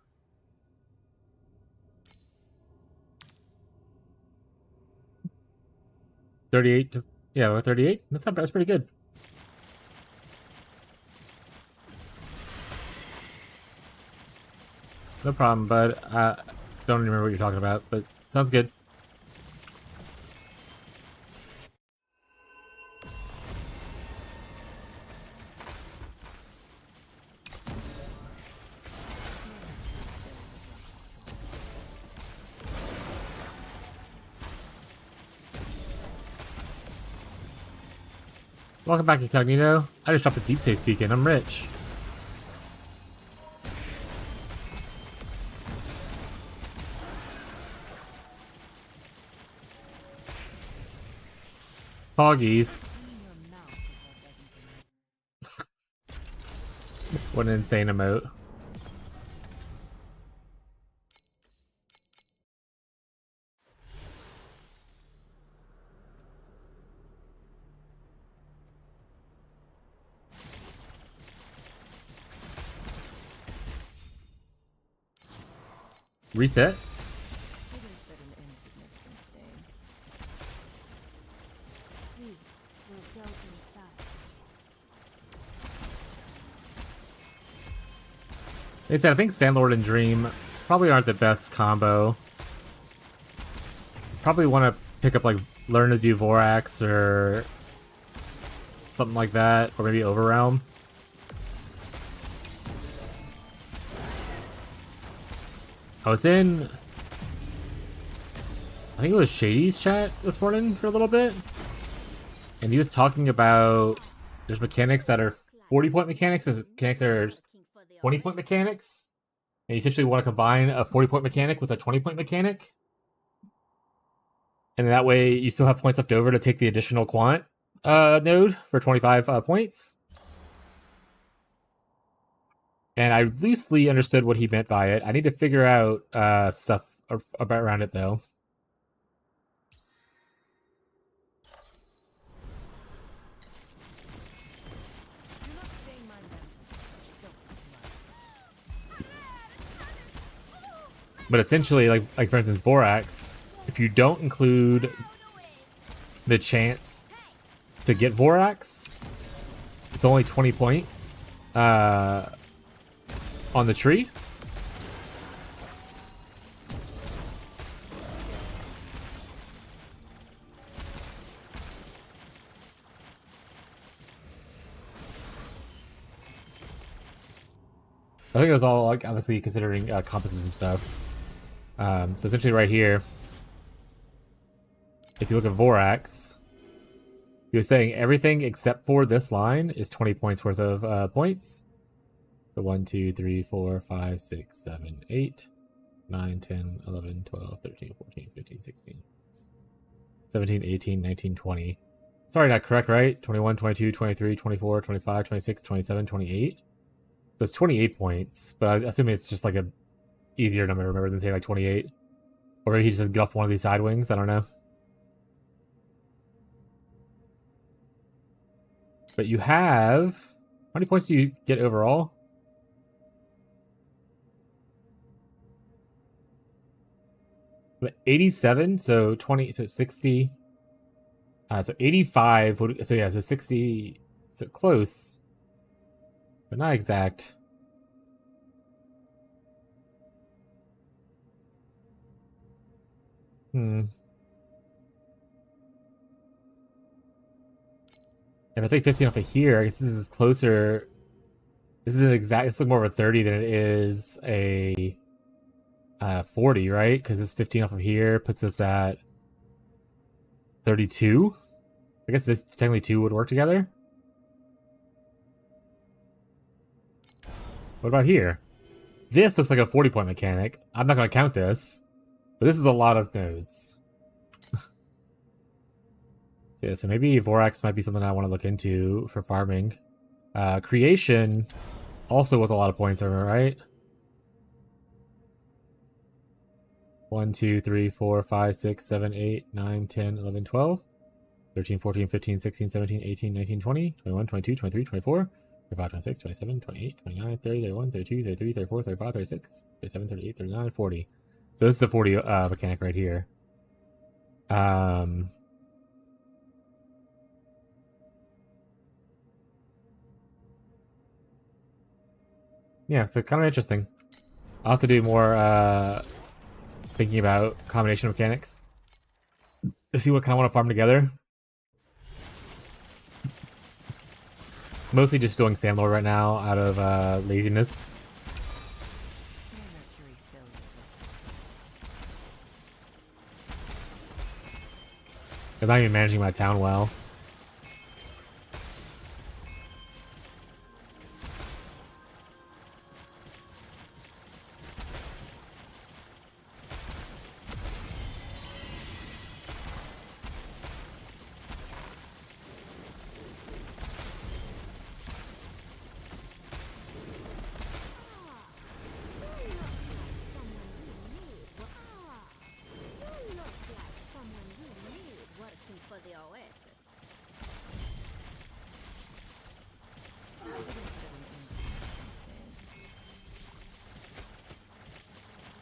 [SPEAKER 1] $38 Yeah, we're 38. That's not bad. That's pretty good. No problem, bud. Don't remember what you're talking about, but sounds good. Welcome back, Incognito. I just dropped a deep space beacon. I'm rich. Poggies. What an insane emote. Reset.
[SPEAKER 2] It is but an insignificant stain. We will go inside.
[SPEAKER 1] They said I think Sandlord and Dream probably aren't the best combo. Probably want to pick up like learn to do Vorax or something like that, or maybe Overrealm. I was in, I think it was Shady's chat this morning for a little bit, and he was talking about there's mechanics that are 40-point mechanics and mechanics that are 20-point mechanics, and you essentially want to combine a 40-point mechanic with a 20-point mechanic, and that way you still have points left over to take the additional quant node for 25 points. And I loosely understood what he meant by it. I need to figure out stuff about around it, though.
[SPEAKER 2] Do not stain my mantle.
[SPEAKER 1] But essentially, like for instance, Vorax, if you don't include the chance to get Vorax, it's only 20 points on the tree. I think it was all like obviously considering compasses and stuff. So essentially, right here, if you look at Vorax, he was saying everything except for this line is 20 points worth of points. So 1, 2, 3, 4, 5, 6, 7, 8, 9, 10, 11, 12, 13, 14, 15, 16, 17, 18, 19, 20. Sorry, not correct, right? 21, 22, 23, 24, 25, 26, 27, 28. So it's 28 points, but I assume it's just like a easier number to remember than saying like 28. Or maybe he just get off one of these side wings, I don't know. But you have... How many points do you get overall? But 87, so 20, so 60. So 85, so yeah, so 60, so close. But not exact. If I take 15 off of here, I guess this is closer. This is an exact. It's like more of a 30 than it is a 40, right? Because this 15 off of here puts us at 32. I guess this technically two would work together. What about here? This looks like a 40-point mechanic. I'm not going to count this, but this is a lot of nodes. Yeah, so maybe Vorax might be something I want to look into for farming. Creation also with a lot of points, am I right? 1, 2, 3, 4, 5, 6, 7, 8, 9, 10, 11, 12, 13, 14, 15, 16, 17, 18, 19, 20, 21, 22, 23, 24, 25, 26, 27, 28, 29, 30, 31, 32, 33, 34, 35, 36, 37, 38, 39, 40. So this is a 40 mechanic right here. Yeah, so kind of interesting. I'll have to do more thinking about combination mechanics to see what kind of want to farm together. Mostly just doing Sandlord right now out of laziness.
[SPEAKER 2] Mercury filled with
[SPEAKER 1] I'm not even managing my town well.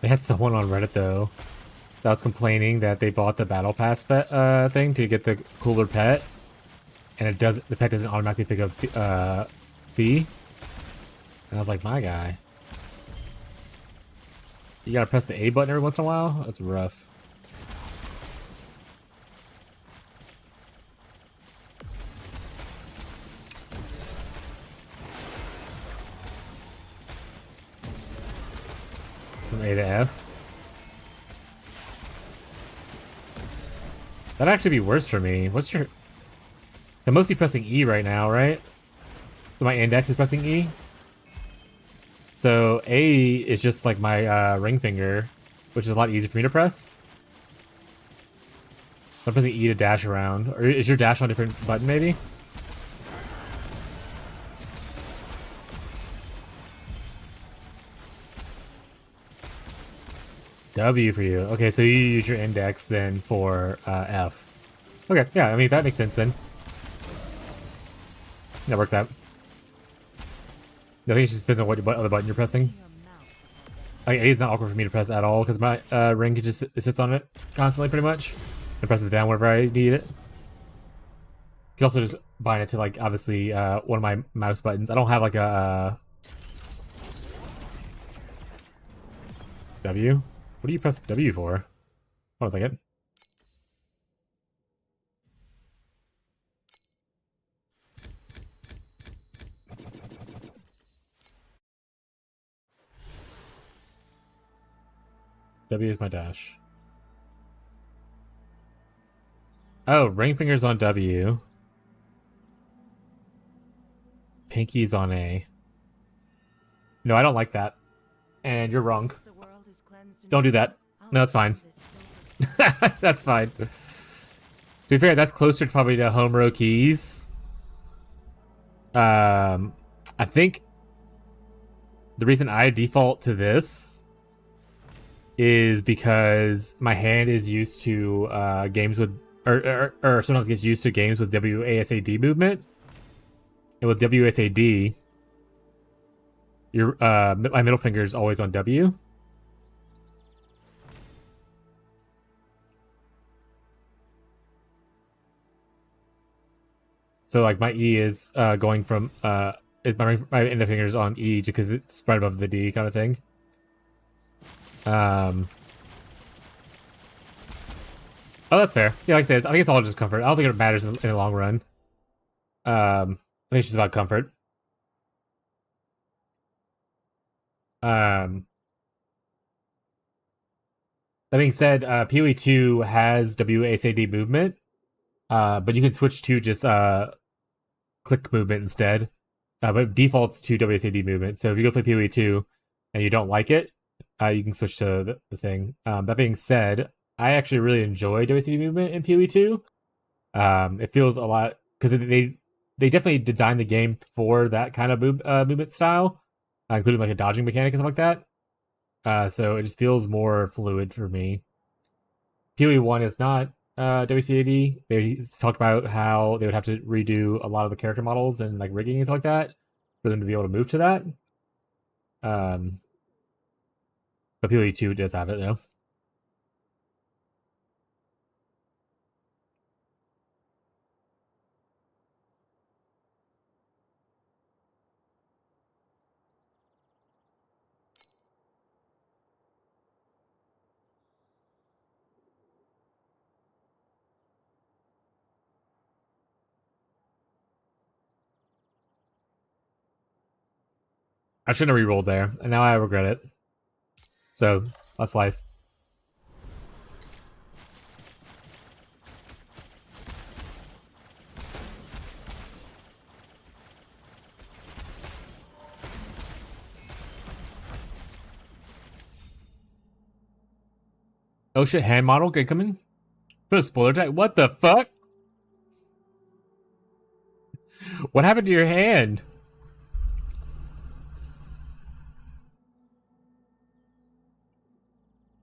[SPEAKER 1] They had someone on Reddit though that was complaining that they bought the battle pass thing to get the cooler pet, and the pet doesn't automatically pick up fee. And I was like, my guy, you gotta press the A button every once in a while. That's rough. From A to F. That'd actually be worse for me. What's your... I'm mostly pressing E right now, right? So my index is pressing E. So A is just like my ring finger, which is a lot easier for me to press. I'm pressing E to dash around. Or is your dash on a different button, maybe? W for you. Okay, so you use your index then for F. Okay, yeah, I mean, that makes sense then. That works out. I think it just depends on what other button you're pressing. Like, A is not awkward for me to press at all, because my ring just sits on it constantly, pretty much. It presses down whenever I need it. You can also just bind it to, like, obviously, one of my mouse buttons. I don't have, like, a... W? What do you press W for? Hold on a second. W is my dash. Oh, ring finger's on W. Pinky's on A. No, I don't like that. And you're wrong. Don't do that. No, that's fine. That's fine. To be fair, that's closer probably to home row keys. I think the reason I default to this is because my hand is used to games with, or sometimes gets used to games with WASD movement. And with WSAD, your my middle finger is always on W. So like my E is going from is my index finger is on E just because it's right above the D kind of thing. Oh, that's fair. Yeah, like I said, I think it's all just comfort. I don't think it matters in the long run. I think it's just about comfort. Um, that being said, PoE 2 has WASD movement, but you can switch to just click movement instead. But it defaults to WASD movement. So if you go play PoE 2 and you don't like it, you can switch to the thing. That being said, I actually really enjoy WASD movement in PoE 2. It feels a lot because they definitely designed the game for that kind of movement style, including like a dodging mechanic and stuff like that. So it just feels more fluid for me. PoE 1 is not WCAD. They talked about how they would have to redo a lot of the character models and like rigging and stuff like that for them to be able to move to that. But PoE 2 does have it though. I shouldn't have re-rolled there, and now I regret it. So, that's life. Oh shit, hand model, get coming. Put a spoiler tag. What the fuck? What happened to your hand?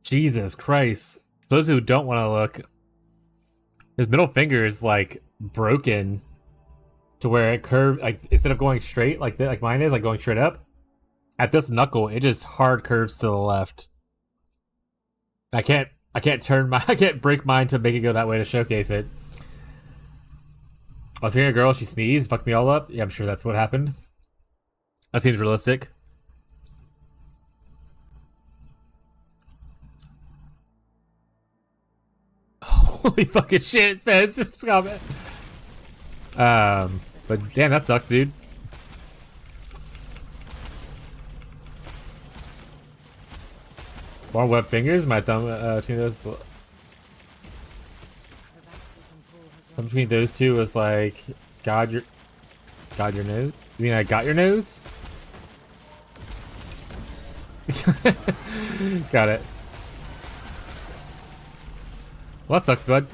[SPEAKER 1] Jesus Christ. For those who don't want to look, his middle finger is like broken to where it curved, like instead of going straight like like mine is, like going straight up, at this knuckle it just hard curves to the left. I can't turn my I can't break mine to make it go that way to showcase it. I was hearing a girl, she sneezed, fucked me all up. Yeah, I'm sure that's what happened. That seems realistic. Holy fucking shit, Fez, just comment. But damn, that sucks, dude. More web fingers, my thumb between those. Between those two was like, God your nose. You mean I got your nose? Got it. Well, that sucks, bud.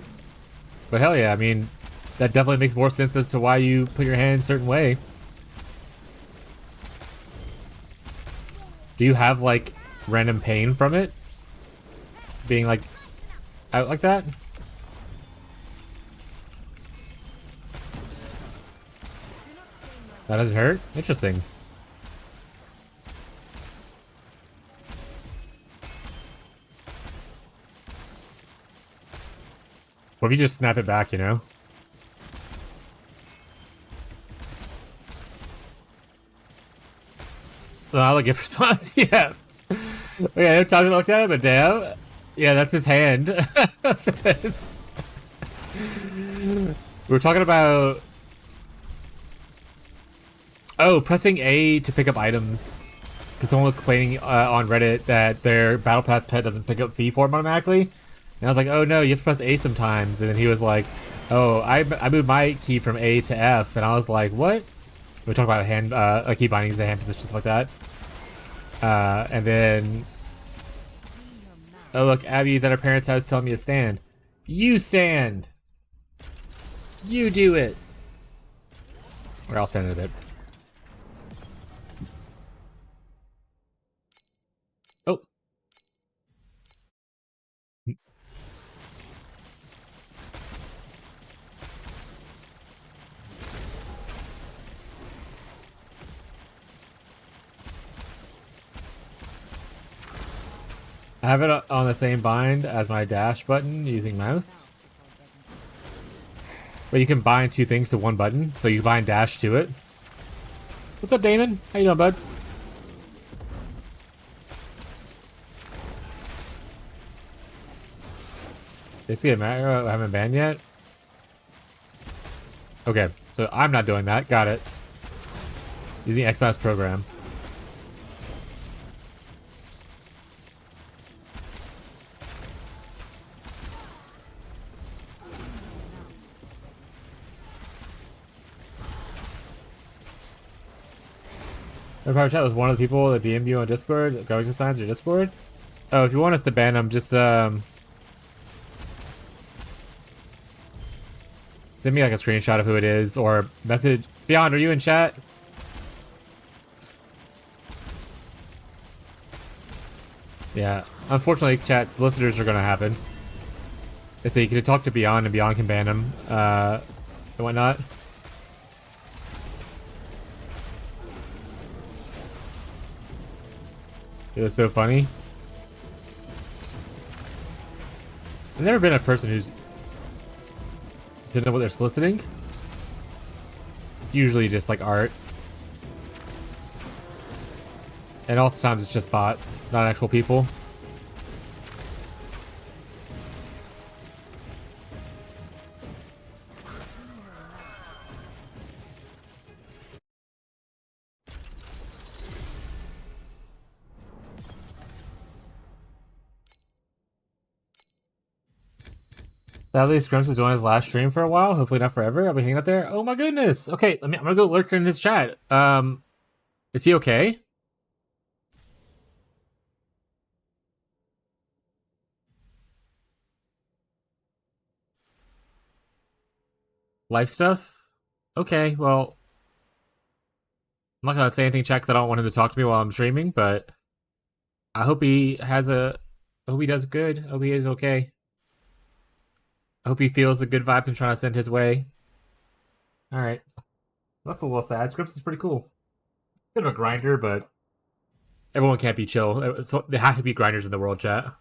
[SPEAKER 1] But hell yeah, I mean, that definitely makes more sense as to why you put your hand in a certain way. Do you have like random pain from it? Being like out like that? That doesn't hurt? Interesting. What if you just snap it back, you know? Oh, look, gift response. Yeah. Okay, I'm talking like that, but damn. Yeah, that's his hand. We were talking about... Oh, pressing A to pick up items. Because someone was complaining on Reddit that their Battle Pass pet doesn't pick up V form automatically. And I was like, oh no, you have to press A sometimes. And then he was like, oh, I moved my key from A to F. And I was like, what? We were talking about hand, key bindings and hand positions, stuff like that. And then... Oh look, Abby's at her parents' house telling me to stand. You stand! You do it! Or I'll stand in a bit. Oh. I have it on the same bind as my dash button using mouse. But you can bind two things to one button, so you bind dash to it. What's up, Damon? How you doing, bud? They see a macro I haven't banned yet? Okay, so I'm not doing that. Got it. Using XMAS program. My private chat was one of the people that DM'd you on Discord, growing signs or Discord. Oh, if you want us to ban them, just send me like a screenshot of who it is, or message. Beyond, are you in chat? Yeah, unfortunately, chat solicitors are gonna happen. They say you can talk to Beyond, and Beyond can ban them, and whatnot. It was so funny. I've never been a person who's didn't know what they're soliciting. Usually just like art. And oftentimes it's just bots, not actual people. Sadly, Scrumps is doing his last stream for a while. Hopefully not forever. I'll be hanging out there. Oh my goodness. Okay, I'm gonna go lurk in his chat. Is he okay? Life stuff? Okay, well, I'm not gonna say anything, chat, because I don't want him to talk to me while I'm streaming, but I hope he has a. I hope he does good. I hope he is okay. I hope he feels the good vibes I'm trying to send his way. Alright. That's a little sad. Scripts is pretty cool. Bit of a grinder, but everyone can't be chill. So there have to be grinders in the world, chat.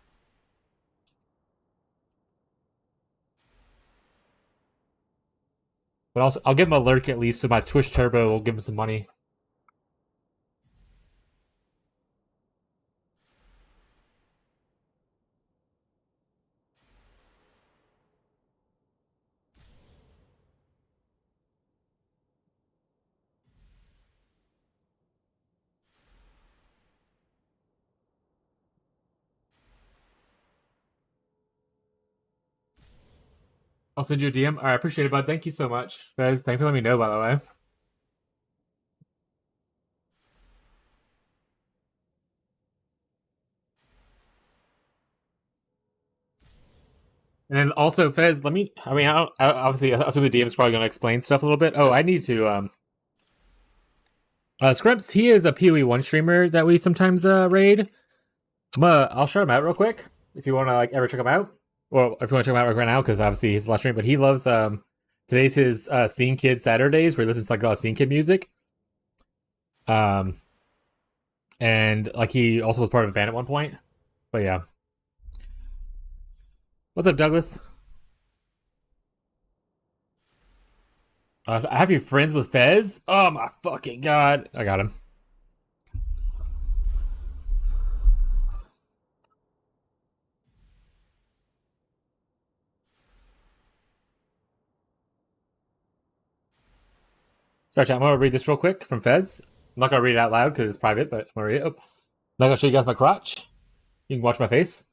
[SPEAKER 1] But also, I'll give him a lurk at least, so my Twitch Turbo will give him some money. I'll send you a DM. Alright, appreciate it, bud. Thank you so much. Fez, thanks for letting me know, by the way. And then also, Fez, let me. I mean, obviously, I assume the DM's probably going to explain stuff a little bit. Oh, I need to. Scrimps, he is a PoE1 streamer that we sometimes raid. I'll shout him out real quick if you want to like ever check him out. Well, if you want to check him out right now, because obviously he's last stream, but he loves today's his Scene Kid Saturdays where he listens to like a lot of Scene Kid music. And like he also was part of a band at one point. But yeah. What's up, Douglas? I have you friends with Fez? Oh my fucking god. I got him. Sorry, chat. I'm gonna read this real quick from Fez. I'm not gonna read it out loud because it's private, but I'm gonna read it. Oh. I'm not gonna show you guys my crotch. You can watch my face.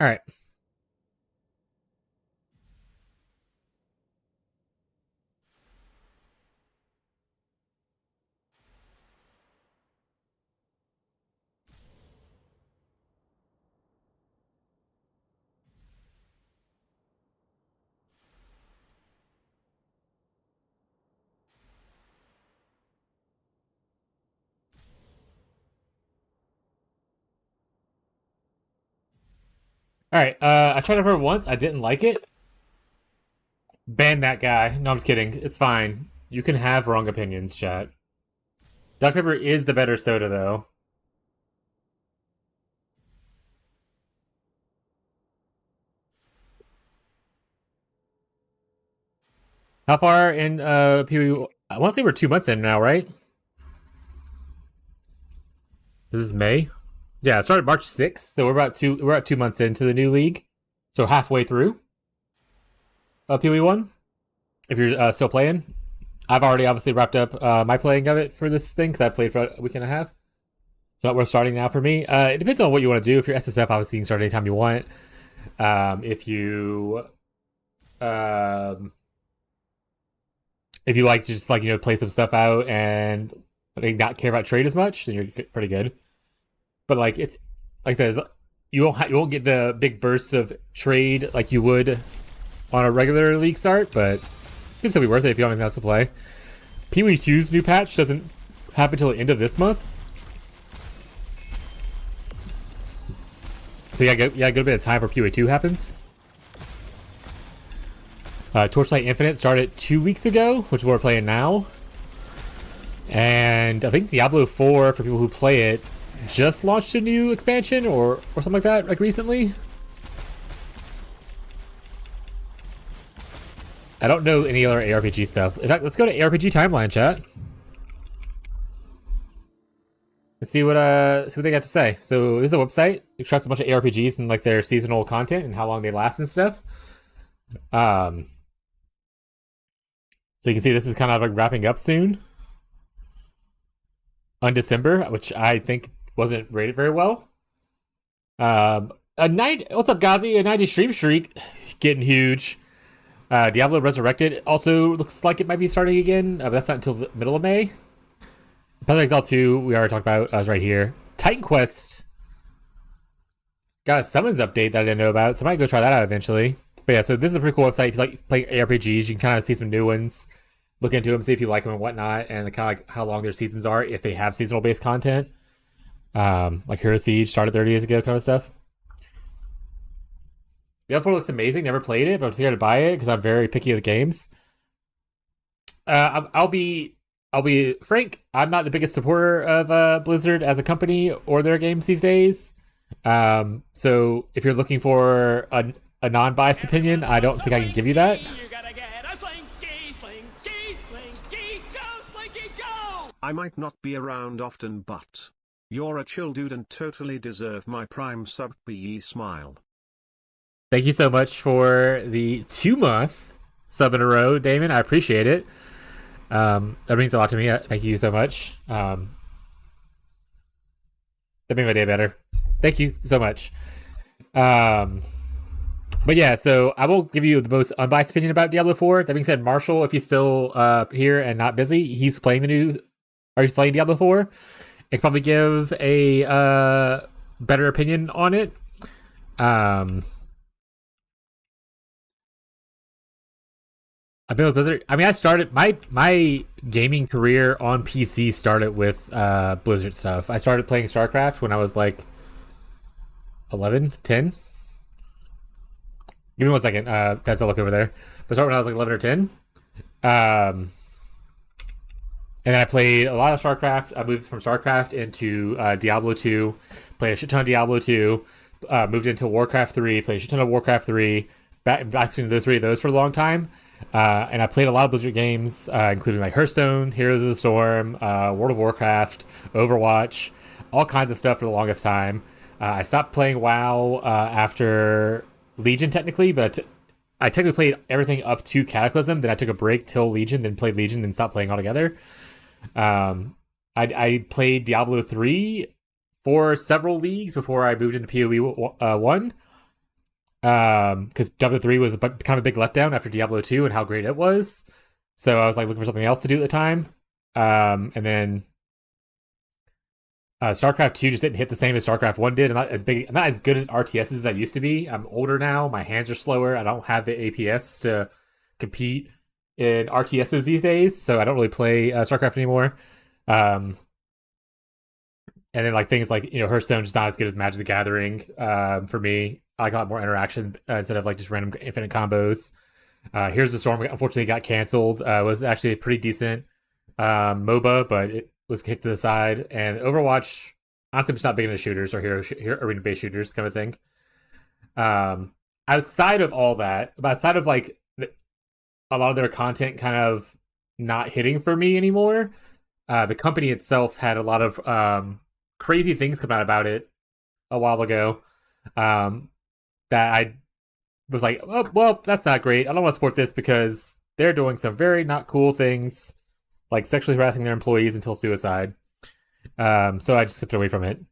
[SPEAKER 1] All right. All right. I tried it for once. I didn't like it. Ban that guy. No, I'm just kidding. It's fine. You can have wrong opinions, chat. Dr. Pepper is the better soda, though. How far in PoE? I want to say we're 2 months in now, right? This is May. Yeah, it started March 6th, so we're about 2 months into the new league. So halfway through PoE1. If you're still playing. I've already obviously wrapped up my playing of it for this thing because I played for a week and a half. So we're starting now for me. It depends on what you want to do. If you're SSF, obviously you can start anytime you want. If you like to just like play some stuff out and not care about trade as much, then you're pretty good. But like it's like I said, you won't get the big bursts of trade like you would on a regular league start, but it can still be worth it if you don't have anything else to play. PoE 2's new patch doesn't happen until the end of this month. So yeah, a good bit of time for PoE2 happens. Torchlight Infinite started 2 weeks ago, which we're playing now. And I think Diablo 4, for people who play it, just launched a new expansion or something like that, like recently. I don't know any other ARPG stuff. In fact, let's go to ARPG timeline, chat. Let's see what they got to say. So this is a website. It tracks a bunch of ARPGs and like their seasonal content and how long they last and stuff. So you can see this is kind of like wrapping up soon. On December, which I think wasn't rated very well. What's up, Gazi? A 90 stream streak getting huge. Diablo Resurrected also looks like it might be starting again, but that's not until the middle of May. Path of Exile 2, we already talked about, is right here. Titan Quest got a summons update that I didn't know about, so I might go try that out eventually. But yeah, so this is a pretty cool website. If you like playing ARPGs, you can kind of see some new ones, look into them, see if you like them and whatnot, and kind of like how long their seasons are, if they have seasonal based content. Like Hero Siege started 30 days ago kind of stuff. The F4 looks amazing. Never played it, but I'm scared to buy it because I'm very picky with games. I'll be frank. I'm not the biggest supporter of Blizzard as a company or their games these days. So if you're looking for a non-biased opinion, I don't think I can give you that.
[SPEAKER 3] I might not be around often, but you're a chill dude and totally deserve my prime sub. Be smile.
[SPEAKER 1] Thank you so much for the 2-month sub in a row, Damon. I appreciate it. That means a lot to me. Thank you so much. That made my day better. Thank you so much. But yeah, so I will give you the most unbiased opinion about Diablo 4. That being said, Marshall, if he's still here and not busy, he's playing Diablo 4. I can probably give a better opinion on it. I've been with Blizzard. I mean, I started my gaming career on PC started with Blizzard stuff. I started playing StarCraft when I was like 11, 10. Give me 1 second. Guys, I'll look over there. But start when I was like 11 or 10. And then I played a lot of StarCraft. I moved from StarCraft into Diablo 2. Played a shit ton of Diablo 2. Moved into Warcraft 3. Played a shit ton of Warcraft 3. Back between the three of those for a long time. And I played a lot of Blizzard games, including like Hearthstone, Heroes of the Storm, World of Warcraft, Overwatch, all kinds of stuff for the longest time. I stopped playing WoW after Legion, technically, but I technically played everything up to Cataclysm. Then I took a break till Legion, then played Legion, then stopped playing altogether. I played Diablo 3 for several leagues before I moved into PoE 1. Because Diablo 3 was kind of a big letdown after Diablo 2 and how great it was. So I was like looking for something else to do at the time. And then StarCraft 2 just didn't hit the same as StarCraft 1 did. I'm not as good at RTS as I used to be. I'm older now. My hands are slower. I don't have the APS to compete in RTSs these days. So I don't really play StarCraft anymore. And then like things like, Hearthstone just not as good as Magic the Gathering for me. I like a lot more interaction instead of like just random infinite combos. Here's the Storm, unfortunately, got canceled. It was actually a pretty decent MOBA, but it was kicked to the side. And Overwatch, honestly, I'm just not big into shooters or hero arena-based shooters kind of thing. Outside of all that, outside of like a lot of their content kind of not hitting for me anymore, the company itself had a lot of crazy things come out about it a while ago. That I was like, oh, well, that's not great. I don't want to support this because they're doing some very not cool things, like sexually harassing their employees until suicide. So I just stepped away from it.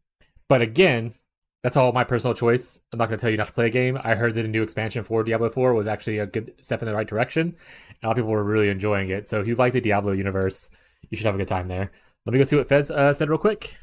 [SPEAKER 1] But again, that's all my personal choice. I'm not going to tell you not to play a game. I heard that a new expansion for Diablo 4 was actually a good step in the right direction. And a lot of people were really enjoying it. So if you like the Diablo universe, you should have a good time there. Let me go see what Fez said real quick.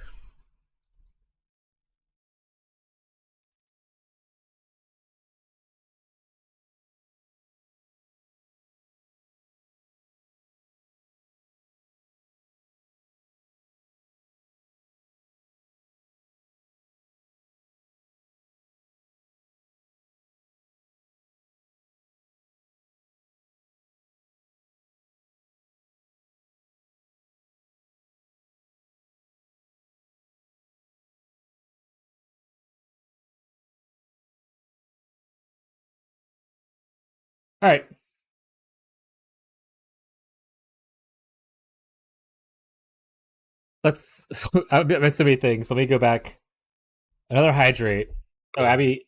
[SPEAKER 1] let's. So, I missed so many things. Let me go back. Another hydrate. Oh, Abby,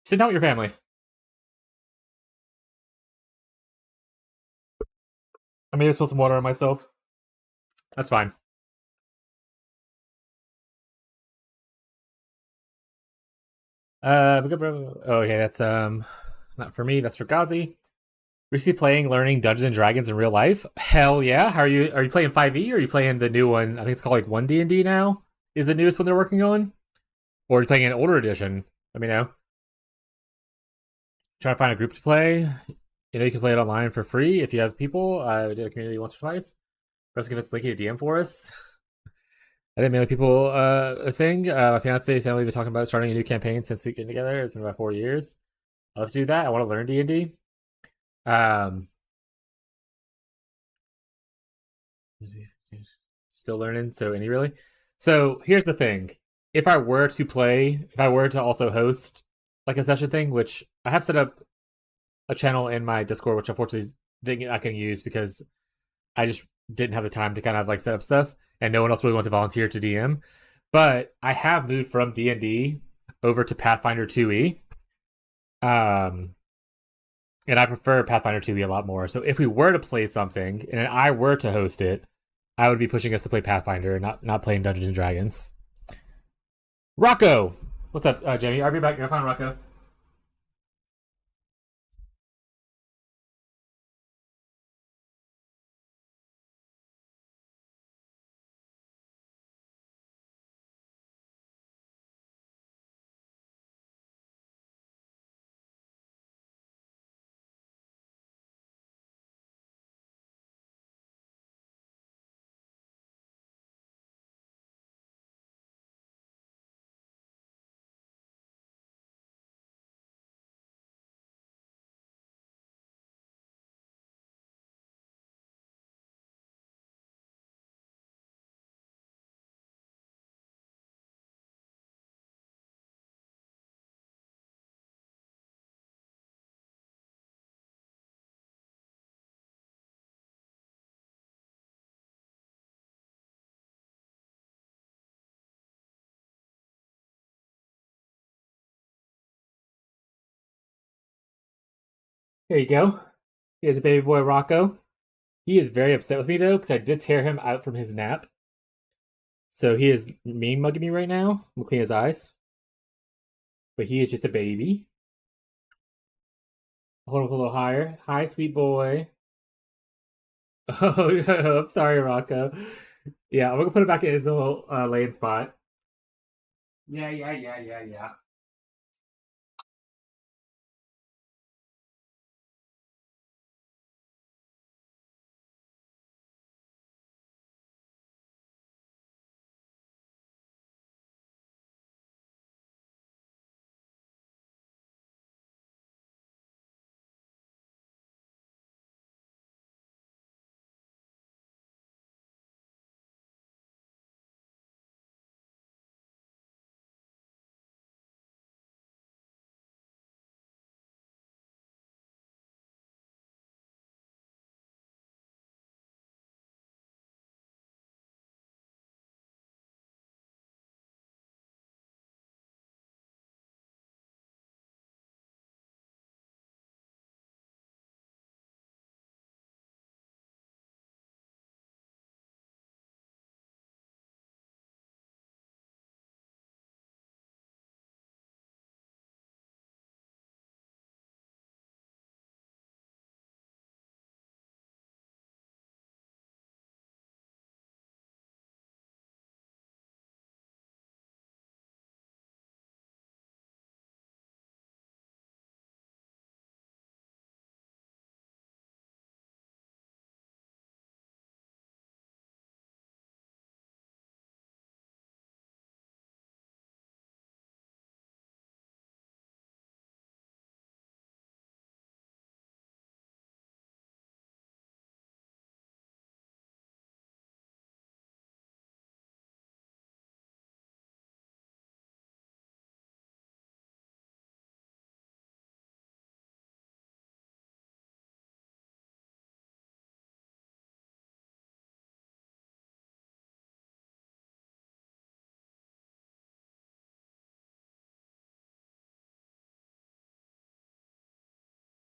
[SPEAKER 1] sit down with your family. I made to spill some water on myself. That's fine. Oh, okay, that's not for me. That's for Gazi. Recently playing, learning Dungeons and Dragons in real life. Hell yeah! How are you? Are you playing 5e or are you playing the new one? I think it's called like 1D&D now. Is the newest one they're working on, or are you playing an older edition? Let me know. Trying to find a group to play. You know you can play it online for free if you have people. We did a community once or twice. First, give us Linky a DM for us. I didn't make people a thing. My fiance and family have been talking about starting a new campaign since we get together. It's been about 4 years. Let's do that. I want to learn D&D. Um, still learning. So any really. So here's the thing: if I were to play, if I were to also host like a session thing, which I have set up a channel in my Discord, which unfortunately I can use because I just didn't have the time to kind of like set up stuff, and no one else really wanted to volunteer to DM. But I have moved from D&D over to Pathfinder 2e. Um, and I prefer Pathfinder 2e a lot more. So if we were to play something and I were to host it, I would be pushing us to play Pathfinder, not playing Dungeons and Dragons. Rocco, what's up, Jamie? I'll be back. You're fine, Rocco. Here you go. Here's a baby boy, Rocco. He is very upset with me though because I did tear him out from his nap. So he is mean mugging me right now. I'm gonna clean his eyes, but he is just a baby. Hold him a little higher. Hi, sweet boy. Oh no, I'm sorry, Rocco. Yeah, I'm gonna put him back in his little laying spot. Yeah.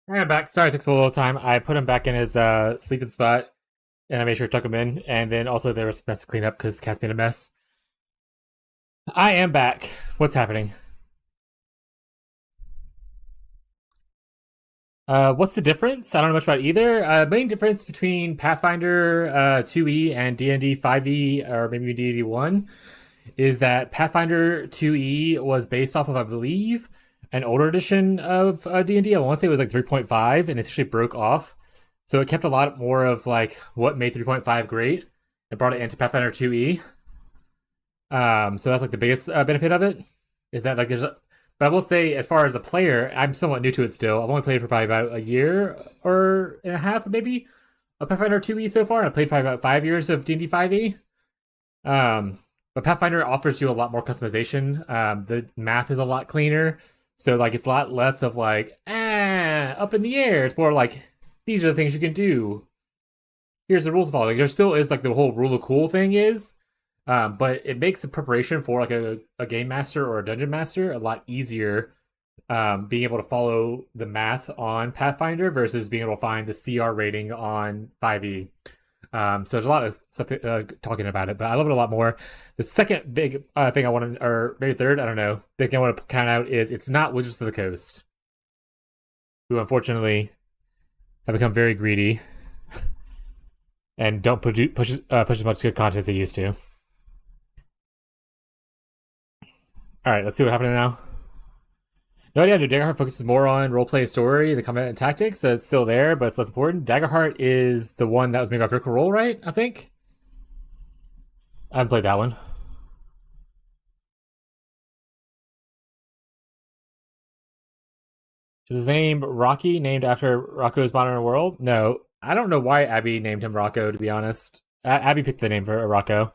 [SPEAKER 1] I'm back. Sorry, it took a little time. I put him back in his sleeping spot, and I made sure to tuck him in. And then also there was mess to clean up because the cat's made a mess. I am back. What's happening? What's the difference? I don't know much about either. Main difference between Pathfinder 2e and D&D 5e, or maybe D&D 1, is that Pathfinder 2e was based off of, I believe, an older edition of D&D. I want to say it was like 3.5, and it actually broke off. So it kept a lot more of like what made 3.5 great and brought it into Pathfinder 2e. So that's like the biggest benefit of it, is that like but I will say, as far as a player, I'm somewhat new to it still. I've only played for probably about a year or and a half, maybe, of Pathfinder 2e so far. I played probably about 5 years of D&D 5e. But Pathfinder offers you a lot more customization. The math is a lot cleaner. So like it's a lot less of like, up in the air. It's more like, these are the things you can do. Here's the rules of all. Like there still is like the whole rule of cool thing is. But it makes the preparation for like a game master or a dungeon master a lot easier. Being able to follow the math on Pathfinder versus being able to find the CR rating on 5e. So there's a lot of stuff talking about it, but I love it a lot more. The second big thing I want to, or maybe third, I don't know, big thing I want to count out is it's not Wizards of the Coast, who unfortunately have become very greedy and don't push as much good content as they used to. All right, let's see what happened now. No idea. Daggerheart focuses more on roleplay story, the combat and tactics. So it's still there, but it's less important. Daggerheart is the one that was made by Critical Role, right? I think. I haven't played that one. Is his name Rocky, named after Rocco's Modern World? No, I don't know why Abby named him Rocco, to be honest. Abby picked the name for Rocco.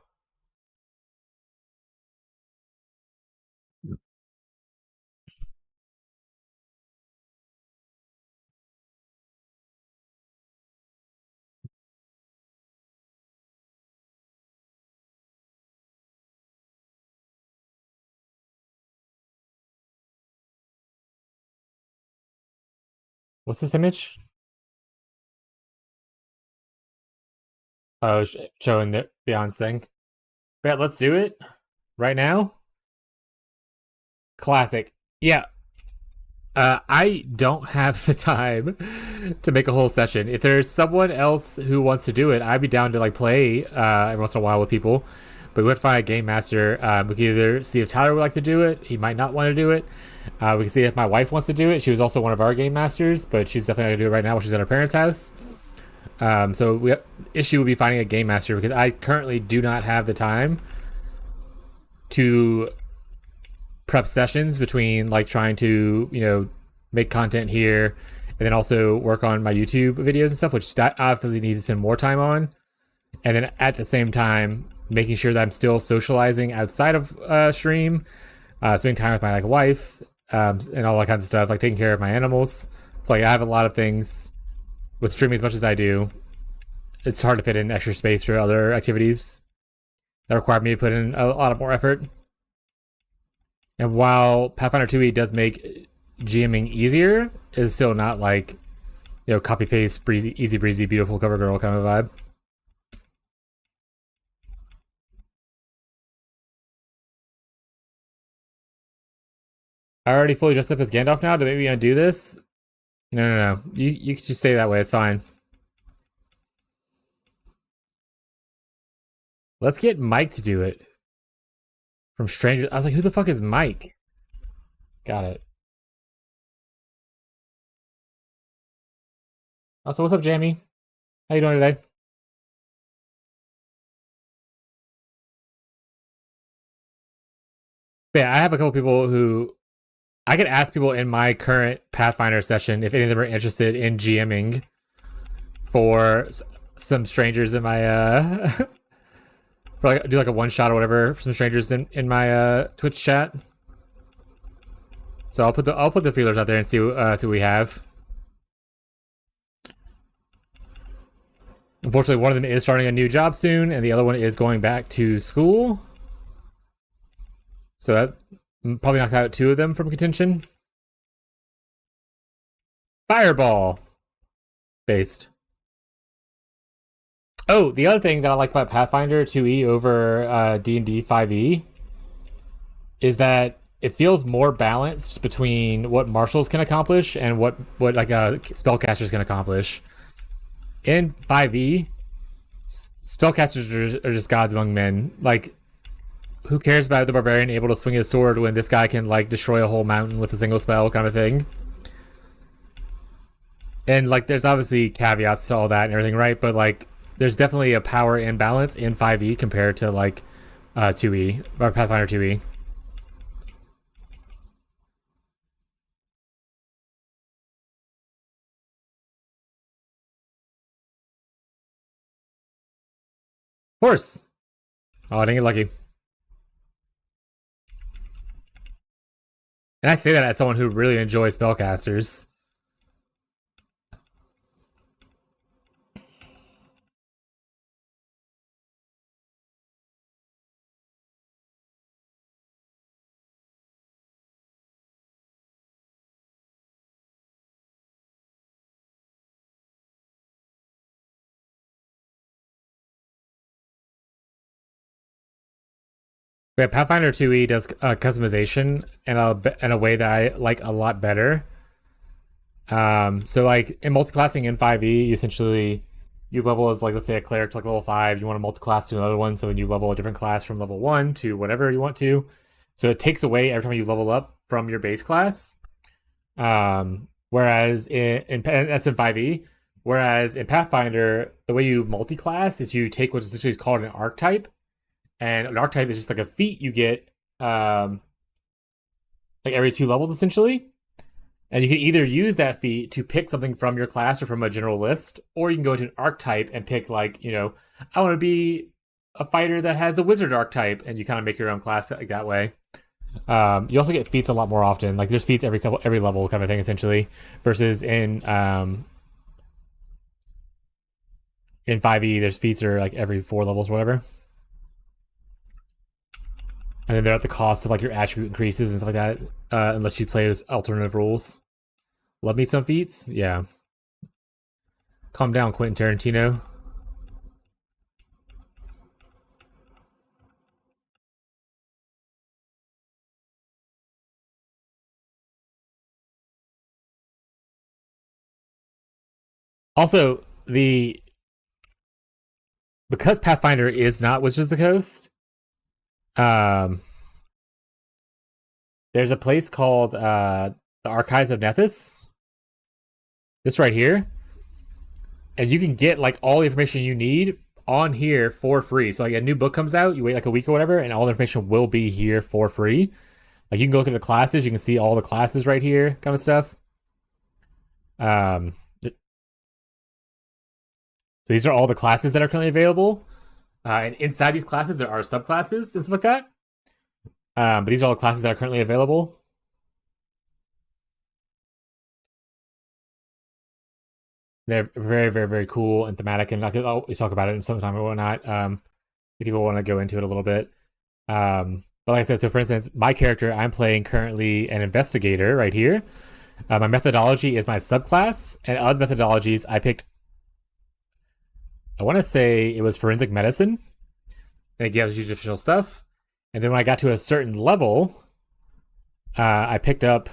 [SPEAKER 1] What's this image? Oh, showing the Beyond's thing. Bet, let's do it. Right now? Classic. Yeah. I don't have the time to make a whole session. If there's someone else who wants to do it, I'd be down to like play every once in a while with people. But we would find a game master. We can either see if Tyler would like to do it. He might not want to do it. We can see if my wife wants to do it. She was also one of our game masters, but she's definitely going to do it right now while she's at her parents' house. So issue would be finding a game master because I currently do not have the time to prep sessions between like trying to make content here and then also work on my YouTube videos and stuff, which I obviously need to spend more time on, and then at the same time making sure that I'm still socializing outside of stream, spending time with my like wife, and all that kinds of stuff, like taking care of my animals. So like I have a lot of things with streaming. As much as I do, it's hard to fit in extra space for other activities that require me to put in a lot of more effort. And while Pathfinder 2e does make GMing easier, it's still not like, copy paste, breezy, easy breezy, beautiful cover girl kind of vibe. I already fully dressed up as Gandalf now to maybe undo this. No. You can just stay that way. It's fine. Let's get Mike to do it. From Stranger. I was like, who the fuck is Mike? Got it. Also, what's up, Jamie? How you doing today? But yeah, I have a couple people who I could ask people in my current Pathfinder session if any of them are interested in GMing for some strangers in my for like do like a one shot or whatever for some strangers in my Twitch chat. So I'll put the feelers out there and see what we have. Unfortunately, one of them is starting a new job soon, and the other one is going back to school. So that probably knocks out two of them from contention. Fireball based. Oh, the other thing that I like about Pathfinder 2e over D&D 5e is that it feels more balanced between what marshals can accomplish and what like spellcasters can accomplish. In 5e, spellcasters are just gods among men. Like, who cares about the barbarian able to swing his sword when this guy can like destroy a whole mountain with a single spell, kind of thing? And like, there's obviously caveats to all that and everything, right? But like, there's definitely a power imbalance in 5e compared to like 2e or Pathfinder 2e. Horse. Oh, I didn't get lucky. And I say that as someone who really enjoys spellcasters. Yeah, Pathfinder 2e does customization in a way that I like a lot better. So like in multiclassing in 5e, you essentially you level as like, let's say a cleric to like level 5, you want to multiclass to another one, so then you level a different class from level 1 to whatever you want to. So it takes away every time you level up from your base class. Whereas in that's in 5e. Whereas in Pathfinder, the way you multi-class is you take what's essentially called an archetype, and an archetype is just like a feat you get like every 2 levels essentially. And you can either use that feat to pick something from your class or from a general list, or you can go into an archetype and pick like, you know, I want to be a fighter that has a wizard archetype, and you kind of make your own class like that way. You also get feats a lot more often. Like there's feats every level kind of thing essentially, versus in 5e there's feats are like every 4 levels or whatever. And then they're at the cost of like your attribute increases and stuff like that, unless you play those alternative rules. Love me some feats? Yeah. Calm down, Quentin Tarantino. Also, because Pathfinder is not Wizards of the Coast, there's a place called the Archives of Nethys. This right here. And you can get like all the information you need on here for free. So like a new book comes out, you wait like a week or whatever, and all the information will be here for free. Like you can go look at the classes, you can see all the classes right here, kind of stuff. So these are all the classes that are currently available. And inside these classes there are subclasses and stuff like that. But these are all the classes that are currently available. They're very, very, very cool and thematic, and I could always talk about it in some time or whatnot. If people want to go into it a little bit. But like I said, so for instance, my character, I'm playing currently an investigator right here. My methodology is my subclass, and other methodologies I picked, I want to say it was forensic medicine. And it gives you official stuff. And then when I got to a certain level, I picked up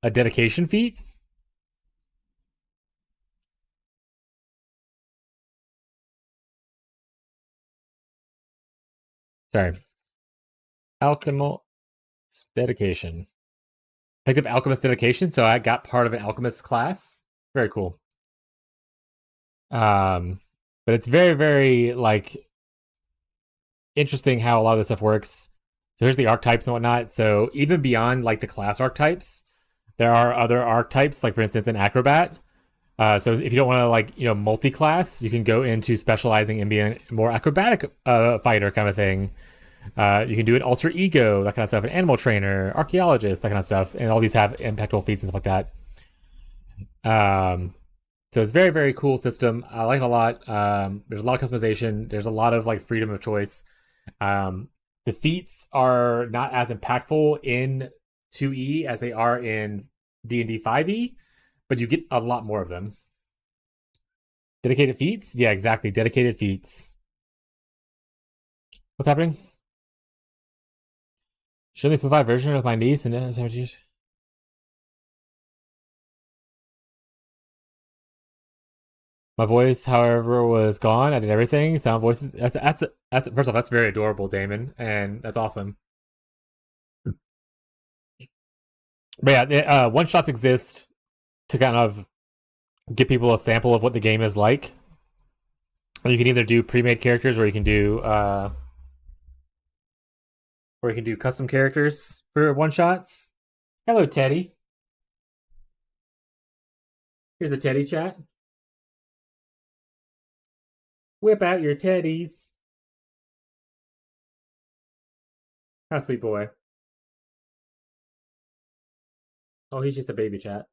[SPEAKER 1] a dedication feat. Sorry. Alchemist dedication. Picked up alchemist dedication, so I got part of an alchemist class. Very cool. But it's very, very like interesting how a lot of this stuff works. So here's the archetypes and whatnot. So even beyond like the class archetypes, there are other archetypes, like for instance an acrobat. So if you don't want to like, you know, multi-class, you can go into specializing and being a more acrobatic fighter kind of thing. You can do an alter ego, that kind of stuff, an animal trainer, archaeologist, that kind of stuff, and all these have impactful feats and stuff like that. So it's very, very cool system. I like it a lot. There's a lot of customization. There's a lot of like freedom of choice. The feats are not as impactful in 2e as they are in D&D 5e, but you get a lot more of them. Dedicated feats? Yeah, exactly. Dedicated feats. What's happening? Show me a simplified version of my niece and my voice, however, was gone. I did everything. Sound voices. That's first off, that's very adorable, Damon, and that's awesome. But yeah, one shots exist to kind of give people a sample of what the game is like. You can either do pre-made characters, or you can do custom characters for one shots. Hello, Teddy. Here's a Teddy chat. Whip out your teddies. How sweet boy. Oh, he's just a baby chat.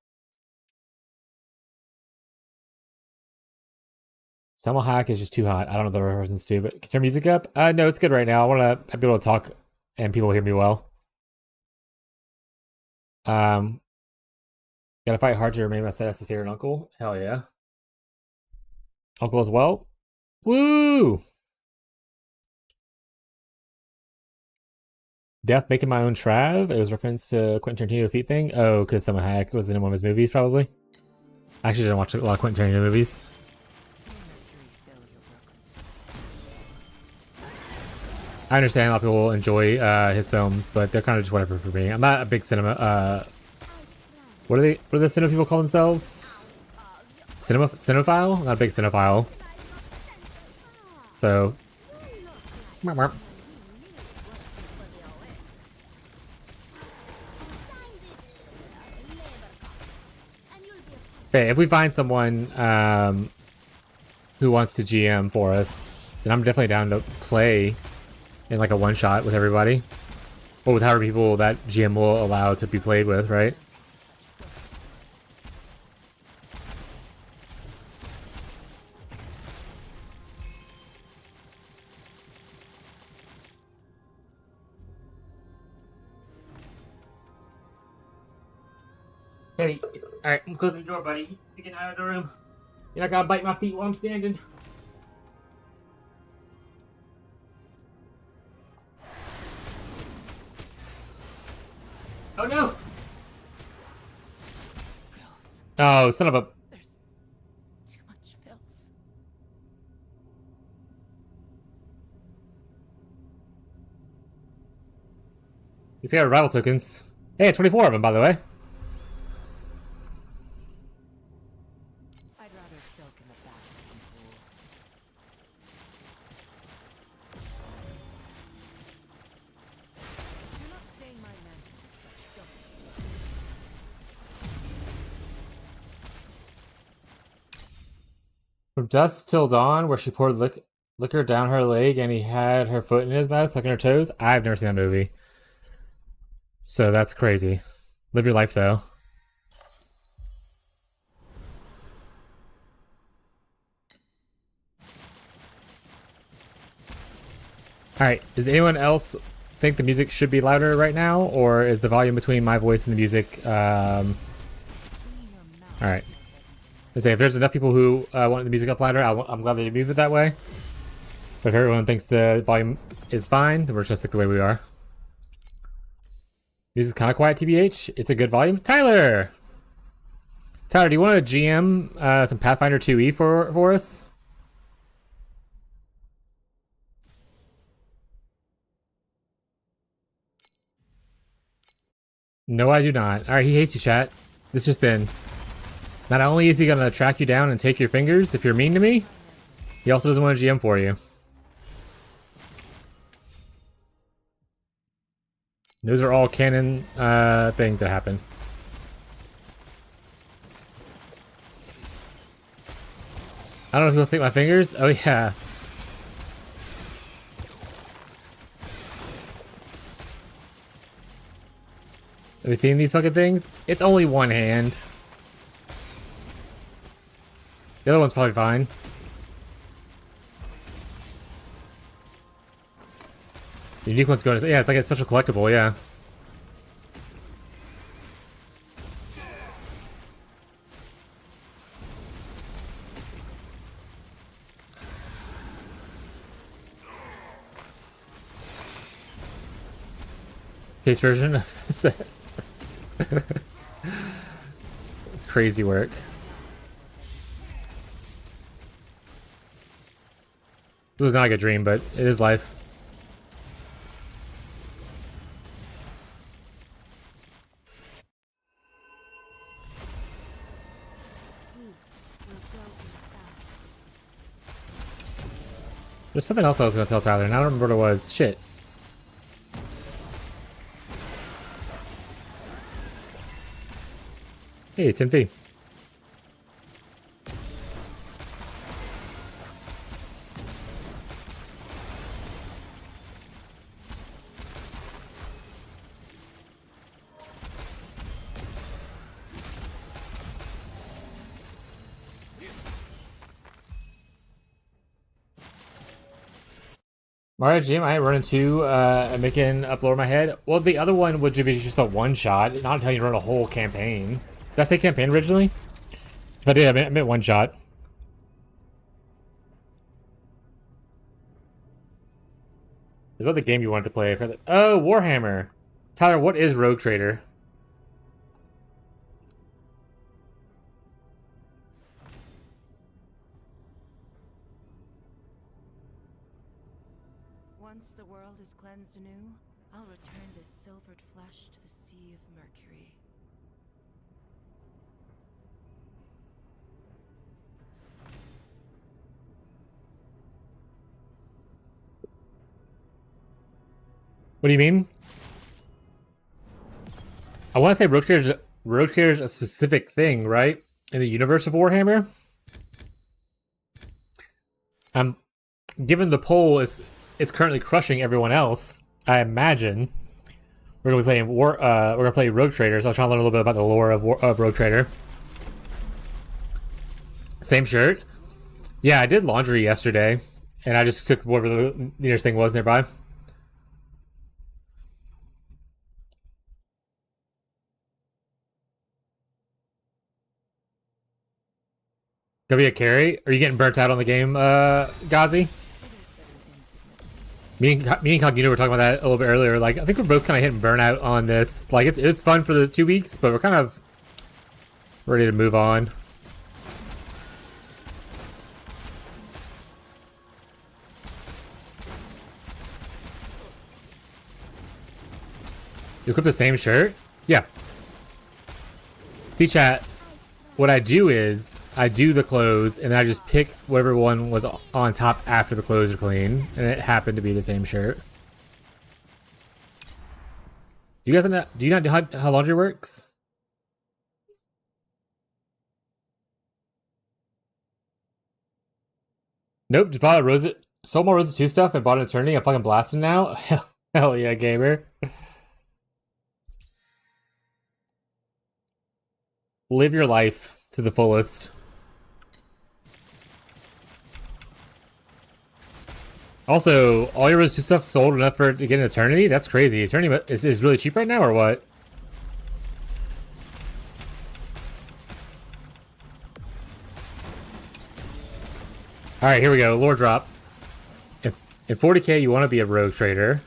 [SPEAKER 1] Selma Hayek is just too hot. I don't know the reference to, but can you turn music up? No, it's good right now. I want to be able to talk and people hear me well. Gotta fight hard to remain my status as favorite uncle. Hell yeah. Uncle as well. Woo! Death making my own Trav. It was reference to Quentin Tarantino feet thing. Oh, because Selma Hayek was in one of his movies, probably. I actually didn't watch a lot of Quentin Tarantino movies. I understand a lot of people enjoy his films, but they're kind of just whatever for me. I'm not a big cinema. What do the cinema people call themselves? Cinephile? I'm not a big cinephile. So. Okay, if we find someone who wants to GM for us, then I'm definitely down to play in like a one shot with everybody, or with however people that GM will allow to be played with, right? Hey, alright, I'm closing the door, buddy. You can out of the room. You're not gonna bite my feet while I'm standing. Oh no! Oh, son of a...
[SPEAKER 2] There's too much filth.
[SPEAKER 1] He's got rival tokens. Hey, 24 of them, by the way.
[SPEAKER 2] I'd rather soak in the baptism pool. Do not stain my mantle with such filth.
[SPEAKER 1] From dusk till dawn, where she poured liquor down her leg and he had her foot in his mouth, sucking her toes. I've never seen that movie. So that's crazy. Live your life, though. Alright, does anyone else think the music should be louder right now? Or is the volume between my voice and the music... Alright. I say, if there's enough people who want the music up louder, I'm glad they moved it that way. But if everyone thinks the volume is fine, then we're just gonna stick the way we are. Music's kind of quiet, TBH. It's a good volume. Tyler! Tyler, do you want to GM some Pathfinder 2E for us? No, I do not. Alright, he hates you, chat. This just in. Not only is he gonna track you down and take your fingers if you're mean to me, he also doesn't want to GM for you. Those are all canon things that happen. I don't know if he'll take my fingers. Oh yeah. Have you seen these fucking things? It's only one hand. The other one's probably fine. The unique one's going to... Yeah, it's like a special collectible, yeah. case version of the set. Crazy work. It was not like a dream, but it is life. There's something else I was going to tell Tyler, and I don't remember what it was. Shit. Hey, 10p. Mario Jim, I run into making up lower my head. Well, the other one would be just a one shot, not until you run a whole campaign. Did I say campaign originally? If I did, I meant one shot. Is what the game you wanted to play? Oh, Warhammer. Tyler, what is Rogue Trader?
[SPEAKER 2] Once the world is cleansed anew, I'll return this silvered flesh to the sea of Mercury.
[SPEAKER 1] What do you mean? I want to say Rogue Trader is a specific thing, right? In the universe of Warhammer? Given the poll it's currently crushing everyone else, I imagine we're gonna be playing we're gonna play Rogue Trader, so I'll try to learn a little bit about the lore of Rogue Trader. Same shirt? Yeah, I did laundry yesterday, and I just took whatever the nearest thing was nearby. Gonna be a carry? Are you getting burnt out on the game, Ghazi? Me and Cognito were talking about that a little bit earlier. Like, I think we're both kind of hitting burnout on this. Like, it was fun for the 2 weeks, but we're kind of ready to move on. You equip the same shirt? Yeah. See, chat. What I do is I do the clothes and then I just pick whatever one was on top after the clothes are clean, and it happened to be the same shirt. Do you not know how laundry works? Nope, just bought a stole more Rosa2 stuff and bought an Eternity. I'm fucking blasting now. Hell yeah, gamer. Live your life to the fullest. Also, all your Rosa2 stuff sold enough for it to get an Eternity? That's crazy. Eternity is really cheap right now, or what? Alright, here we go. Lore drop. In 40k, you want to be a rogue trader.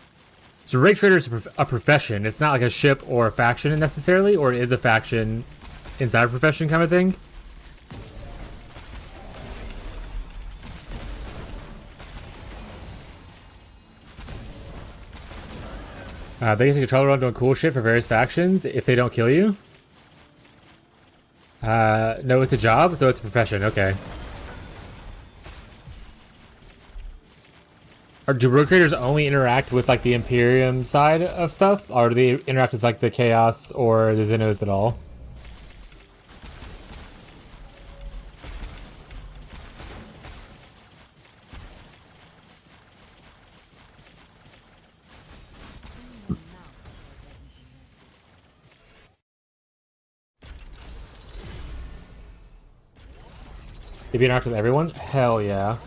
[SPEAKER 1] So rogue trader is a profession. It's not like a ship or a faction necessarily, or it is a faction inside a profession kind of thing. They get to control around doing cool shit for various factions if they don't kill you. No, it's a job, so it's a profession. Okay. Or do rogue traders only interact with like the Imperium side of stuff, or do they interact with like the Chaos or the Xenos at all? They be interact with everyone? Hell yeah.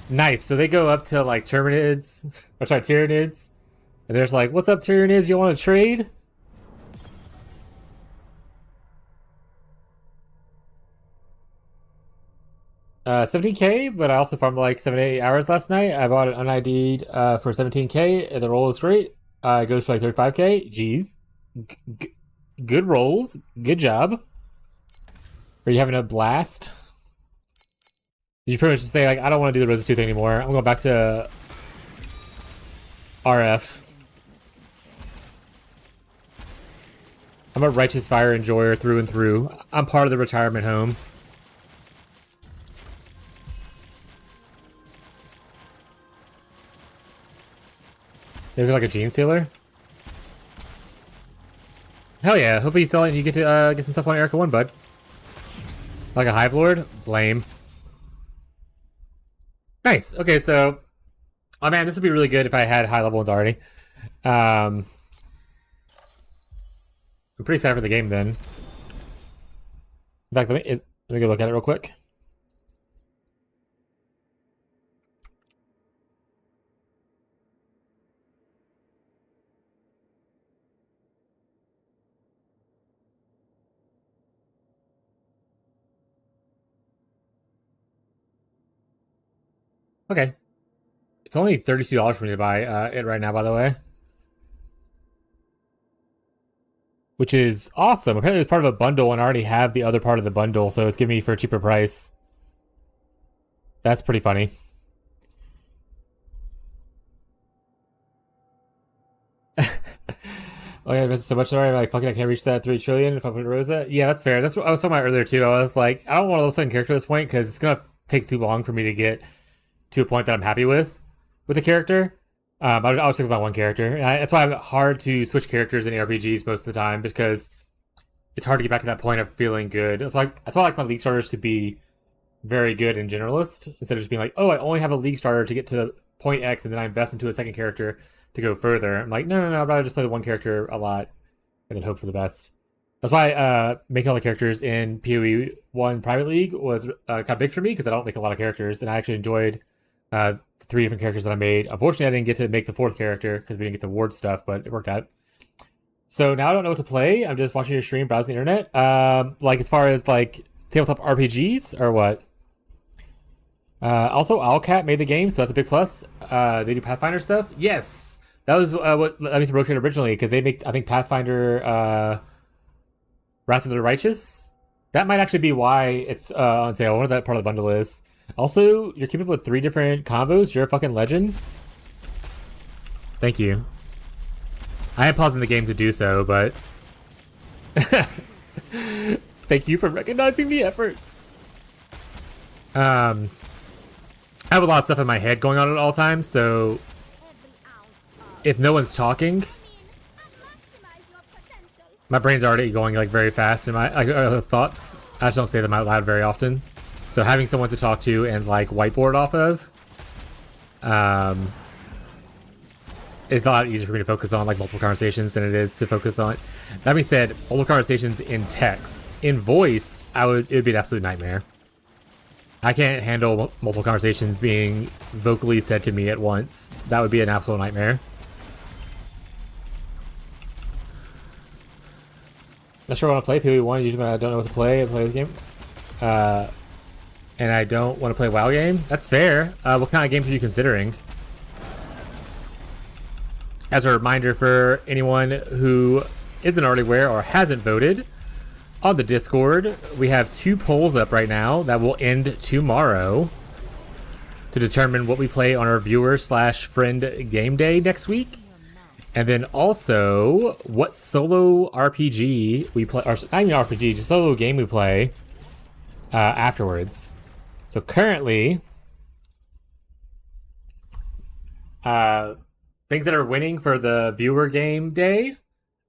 [SPEAKER 1] Nice, so they go up to like Tyranids, or sorry, Tyranids, and there's like, what's up Tyranids, you want to trade? Uh, 17k, but I also farmed like 7 to 8 hours last night. I bought an unID'd for 17k, and the roll is great. goes for like 35k. Jeez. Good rolls. Good job. Are you having a blast? Did you pretty much just say, like, I don't want to do the Rosa2 thing anymore. I'm going back to RF. I'm a righteous fire enjoyer through and through. I'm part of the retirement home. Maybe like a gene sealer? Hell yeah, hopefully you sell it and you get to get some stuff on Erica 1, bud. Like a Hive Lord? Lame. Nice. Okay, so... Oh man, this would be really good if I had high level ones already. I'm pretty excited for the game then. In fact, let me go look at it real quick. Okay. It's only $32 for me to buy it right now, by the way. Which is awesome. Apparently it's part of a bundle and I already have the other part of the bundle, so it's giving me for a cheaper price. That's pretty funny. Oh yeah, this is so much already. Like, fucking, I can't reach that 3 trillion if I put Rosa. Yeah, that's fair. That's what I was talking about earlier too. I was like, I don't want a level 7 character at this point because it's gonna take too long for me to get to a point that I'm happy with the character. I was thinking about one character. That's why it's hard to switch characters in RPGs most of the time because it's hard to get back to that point of feeling good. That's why I like my league starters to be very good and generalist instead of just being like, oh, I only have a league starter to get to point X and then I invest into a second character to go further. I'm like, no, I'd rather just play the one character a lot and then hope for the best. That's why making all the characters in PoE 1 Private League was kind of big for me because I don't make a lot of characters and I actually enjoyed the 3 different characters that I made. Unfortunately, I didn't get to make the 4th character because we didn't get the ward stuff, but it worked out. So now I don't know what to play. I'm just watching your stream, browsing the internet. Like as far as like tabletop RPGs or what? Also, Owlcat made the game, so that's a big plus. They do Pathfinder stuff. Yes, that was what led me to Rotate originally because they make, I think, Pathfinder Wrath of the Righteous. That might actually be why it's on sale. I wonder what that part of the bundle is. Also, you're keeping up with 3 different convos. You're a fucking legend. Thank you. I am pausing the game to do so, but... Thank you for recognizing the effort. I have a lot of stuff in my head going on at all times, so... If no one's talking... My brain's already going like very fast in my thoughts. I just don't say them out loud very often. So having someone to talk to and like whiteboard off of is a lot easier for me to focus on like multiple conversations than it is to focus on. That being said, multiple conversations in text. In voice, it would be an absolute nightmare. I can't handle multiple conversations being vocally said to me at once. That would be an absolute nightmare. Not sure I want to play PoE 1. Usually I don't know what to play. I play the game. And I don't want to play a WoW game. That's fair. What kind of games are you considering? As a reminder for anyone who isn't already aware or hasn't voted, on the Discord, we have 2 polls up right now that will end tomorrow to determine what we play on our viewer/friend game day next week. And then also, what solo RPG we play, or not even RPG, just solo game we play afterwards. So currently, things that are winning for the viewer game day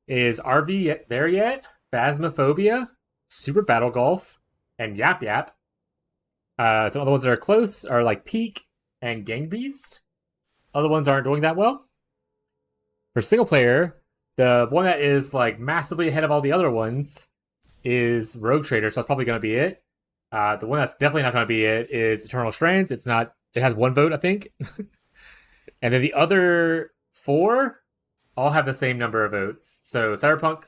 [SPEAKER 1] is RV There Yet, Phasmophobia, Super Battle Golf, and Yap Yap. Some other ones that are close are like Peak and Gang Beast. Other ones aren't doing that well. For single player, the one that is like massively ahead of all the other ones is Rogue Trader, so that's probably going to be it. The one that's definitely not going to be it is Eternal Strands. It's not. It has 1 vote, I think. And then the other 4 all have the same number of votes. So Cyberpunk,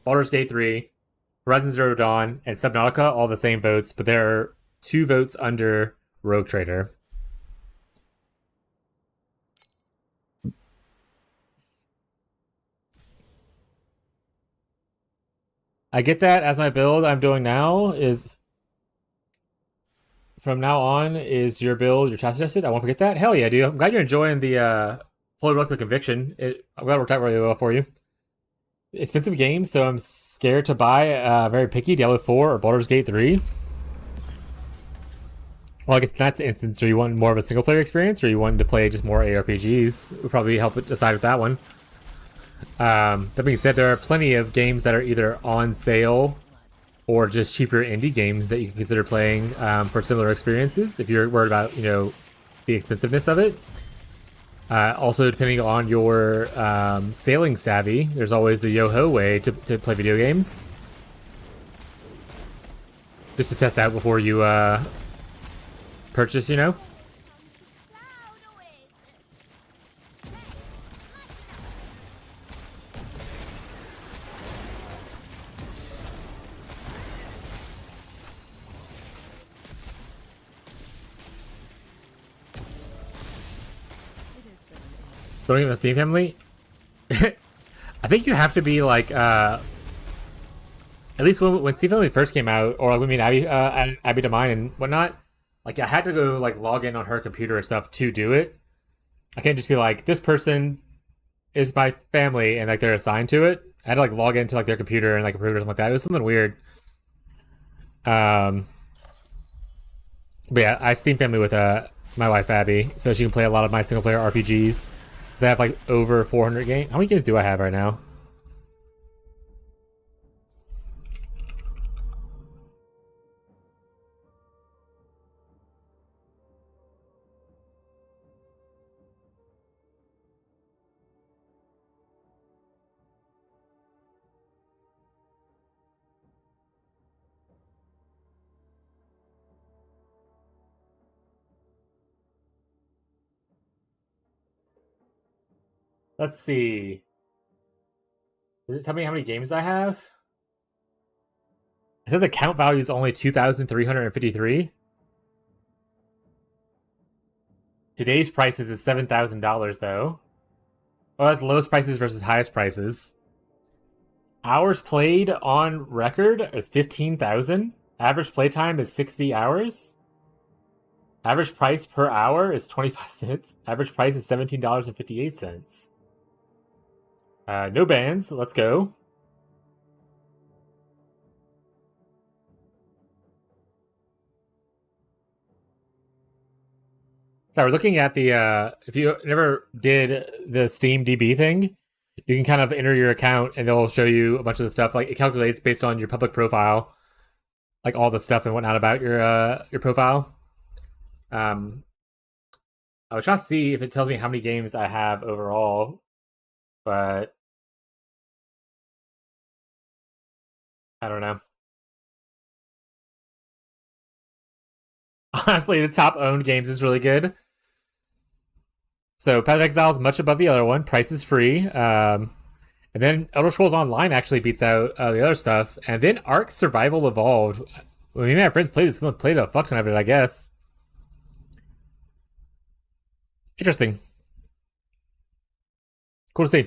[SPEAKER 1] Baldur's Gate 3, Horizon Zero Dawn, and Subnautica all the same votes, but there are 2 votes under Rogue Trader. I get that as my build I'm doing now is from now on is your build, your task suggested. I won't forget that. Hell yeah, dude. I'm glad you're enjoying the Holy Relic of Conviction. I'm glad it worked out really well for you. Expensive games, so I'm scared to buy. Very picky. Diablo 4 or Baldur's Gate 3. Well, I guess that's the instance. Or you want more of a single player experience, or you want to play just more ARPGs? Would probably help decide with that one. That being said, there are plenty of games that are either on sale or just cheaper indie games that you can consider playing for similar experiences if you're worried about, you know, the expensiveness of it. Also, depending on your sailing savvy, there's always the yo-ho way to play video games. Just to test out before you purchase, you know? Joining the Steam family? I think you have to be like, at least when Steam family first came out, or like, I mean, Abby to mine and whatnot, like I had to go like log in on her computer or stuff to do it. I can't just be like, this person is my family and like they're assigned to it. I had to like log into like their computer and like approve it or something like that. It was something weird. But yeah, I Steam family with my wife Abby, so she can play a lot of my single player RPGs. I have like over 400 games. How many games do I have right now? Let's see. Does it tell me how many games I have? It says account value is only 2,353. Today's prices is $7,000 though. Oh, that's lowest prices versus highest prices. Hours played on record is 15,000. Average playtime is 60 hours. Average price per hour is 25 cents. Average price is $17.58. No bans. Let's go. So we're looking at the, if you never did the Steam DB thing, you can kind of enter your account and they'll show you a bunch of the stuff. Like it calculates based on your public profile, like all the stuff and whatnot about your profile. I was trying to see if it tells me how many games I have overall, but I don't know. Honestly, the top owned games is really good. So Path of Exile is much above the other one. Price is free. And then Elder Scrolls Online actually beats out the other stuff. And then Ark Survival Evolved. When me and my friends played this, we played a fuck ton of it, I guess. Interesting. Cool to see.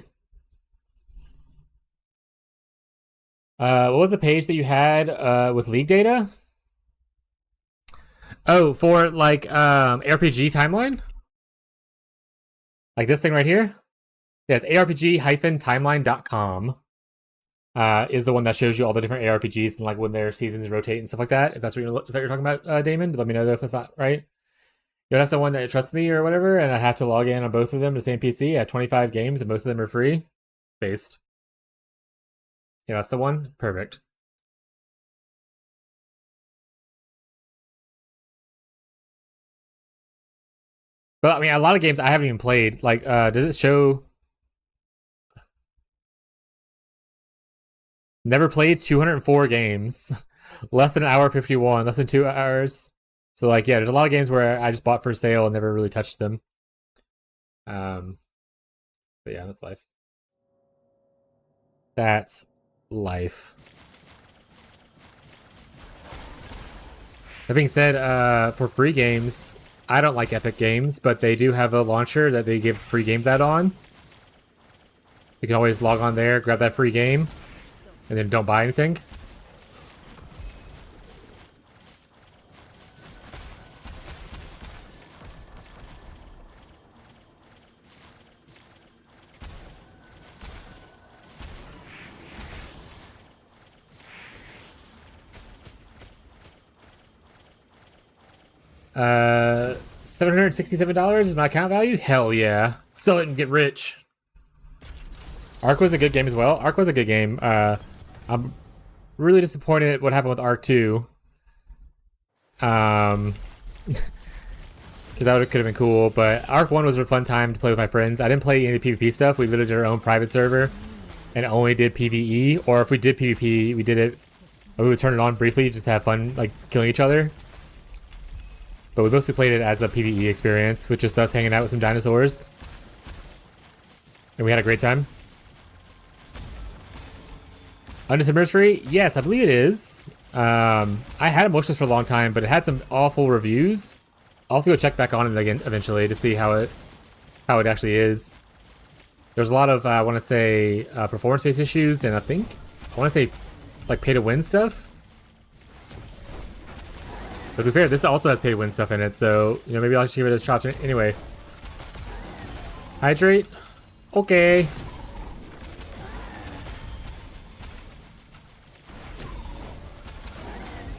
[SPEAKER 1] What was the page that you had with league data? Oh, for like ARPG timeline? Like this thing right here? Yeah, it's arpg-timeline.com. Is the one that shows you all the different ARPGs and like when their seasons rotate and stuff like that. If that's what you're talking about, Damon, let me know if that's not right. You have someone that trusts me or whatever, and I have to log in on both of them to the same PC. I have 25 games and most of them are free. Based. Yeah, that's the one. Perfect. But I mean, a lot of games I haven't even played. Like, does it show? Never played 204 games. Less than an hour 51. Less than 2 hours. So like, yeah, there's a lot of games where I just bought for sale and never really touched them. But yeah, that's life. That's life. That being said, for free games, I don't like Epic Games, but they do have a launcher that they give free games out on. You can always log on there, grab that free game, and then don't buy anything. $767 is my account value? Hell yeah. Sell it and get rich. Arc was a good game as well. Arc was a good game. I'm really disappointed what happened with Arc 2. Because that could have been cool, but Arc 1 was a fun time to play with my friends. I didn't play any PvP stuff. We literally did our own private server and only did PvE, or if we did PvP, we did it, we would turn it on briefly just to have fun, like killing each other. But we mostly played it as a PvE experience, with just us hanging out with some dinosaurs. And we had a great time. Undisputed Mercenary? Yes, I believe it is. I had it watchlist for a long time, but it had some awful reviews. I'll have to go check back on it again eventually to see how it actually is. There's a lot of, I want to say, performance-based issues, and I want to say, like, pay-to-win stuff. But to be fair, this also has pay-to-win stuff in it, so, you know, maybe I'll just give it a shot anyway. Hydrate? Okay.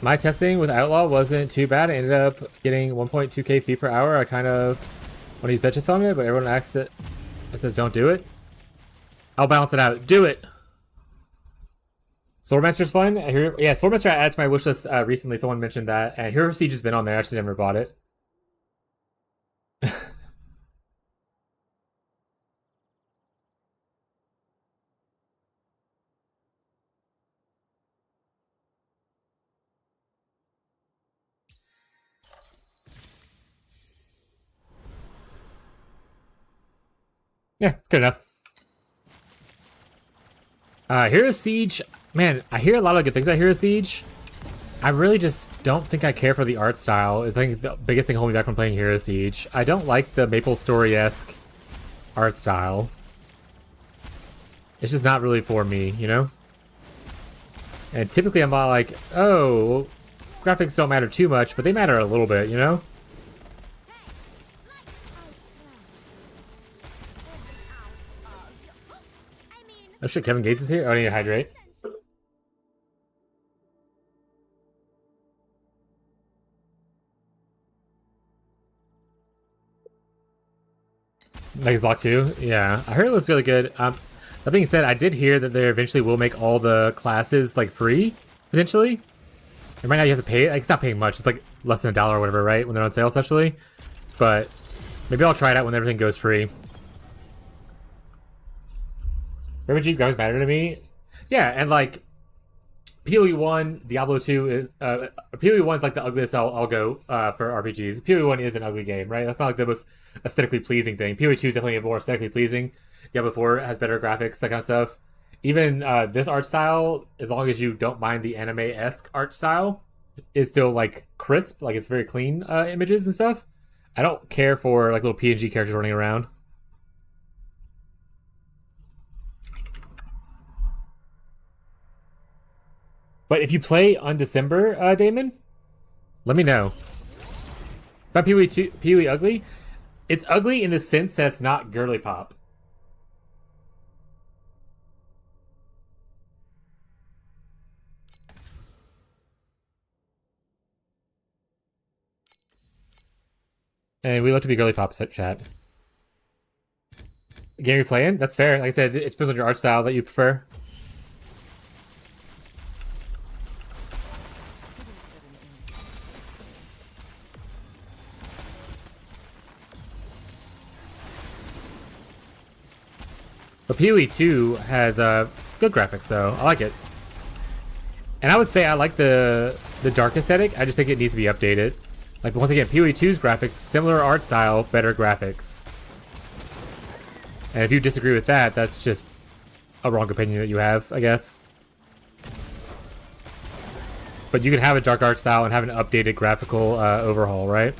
[SPEAKER 1] My testing with Outlaw wasn't too bad. I ended up getting 1.2k feet per hour. I kind of want to use Betches on it, but everyone acts it says don't do it. I'll balance it out. Do it! Swordmaster's fun. Yeah, Swordmaster I added to my wishlist recently. Someone mentioned that, and Hero Siege has been on there. I actually never bought it. Yeah, good enough. Hero Siege, man, I hear a lot of good things about Hero Siege. I really just don't think I care for the art style. I think the biggest thing holding me back from playing Hero Siege. I don't like the Maple Story-esque art style. It's just not really for me, you know? And typically I'm not like, oh, well, graphics don't matter too much, but they matter a little bit, you know? Oh shit, Kevin Gates is here? Oh, I need to hydrate. Next block 2? Yeah, I heard it was really good. That being said, I did hear that they eventually will make all the classes, like, free, potentially. And right now you have to pay it. Like, it's not paying much. It's like less than $1 or whatever, right? When they're on sale, especially. But maybe I'll try it out when everything goes free. RPG graphics matter to me. Yeah, and like PoE 1, Diablo 2 is PoE 1 is like the ugliest I'll go for RPGs. PoE 1 is an ugly game, right? That's not like the most aesthetically pleasing thing. PoE 2 is definitely more aesthetically pleasing. Diablo 4 has better graphics, that kind of stuff. Even this art style, as long as you don't mind the anime-esque art style, is still like crisp, like it's very clean images and stuff. I don't care for like little PNG characters running around. But if you play on December, Damon, let me know. About PoE ugly? It's ugly in the sense that it's not girly pop. And we love to be girly pop chat. Game you're playing? That's fair. Like I said, it depends on your art style that you prefer. But PoE 2 has good graphics, though. I like it. And I would say I like the dark aesthetic. I just think it needs to be updated. Like, once again, PoE 2's graphics, similar art style, better graphics. And if you disagree with that, that's just a wrong opinion that you have, I guess. But you can have a dark art style and have an updated graphical overhaul, right?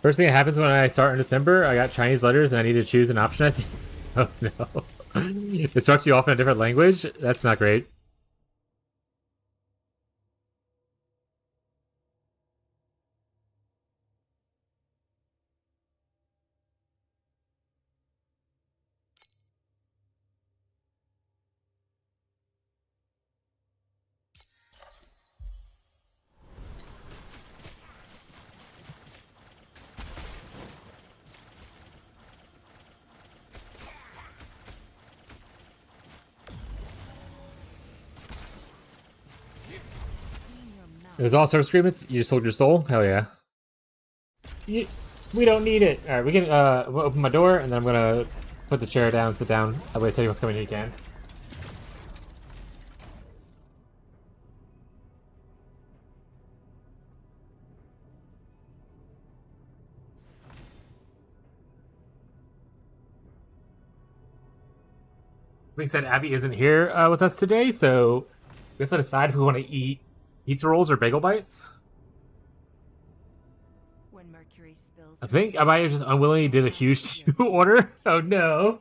[SPEAKER 1] First thing that happens when I start in December, I got Chinese letters and I need to choose an option, I think. Oh no. It starts you off in a different language? That's not great. There's all service agreements. You just sold your soul? Hell yeah. We don't need it. Alright, we can we'll open my door and then I'm gonna put the chair down and sit down. That way tell you what's coming in you can. We said Abby isn't here with us today, so we have to decide if we want to eat pizza rolls or bagel bites.
[SPEAKER 2] When mercury spills.
[SPEAKER 1] I think I might have just unwillingly did a huge order. Oh no.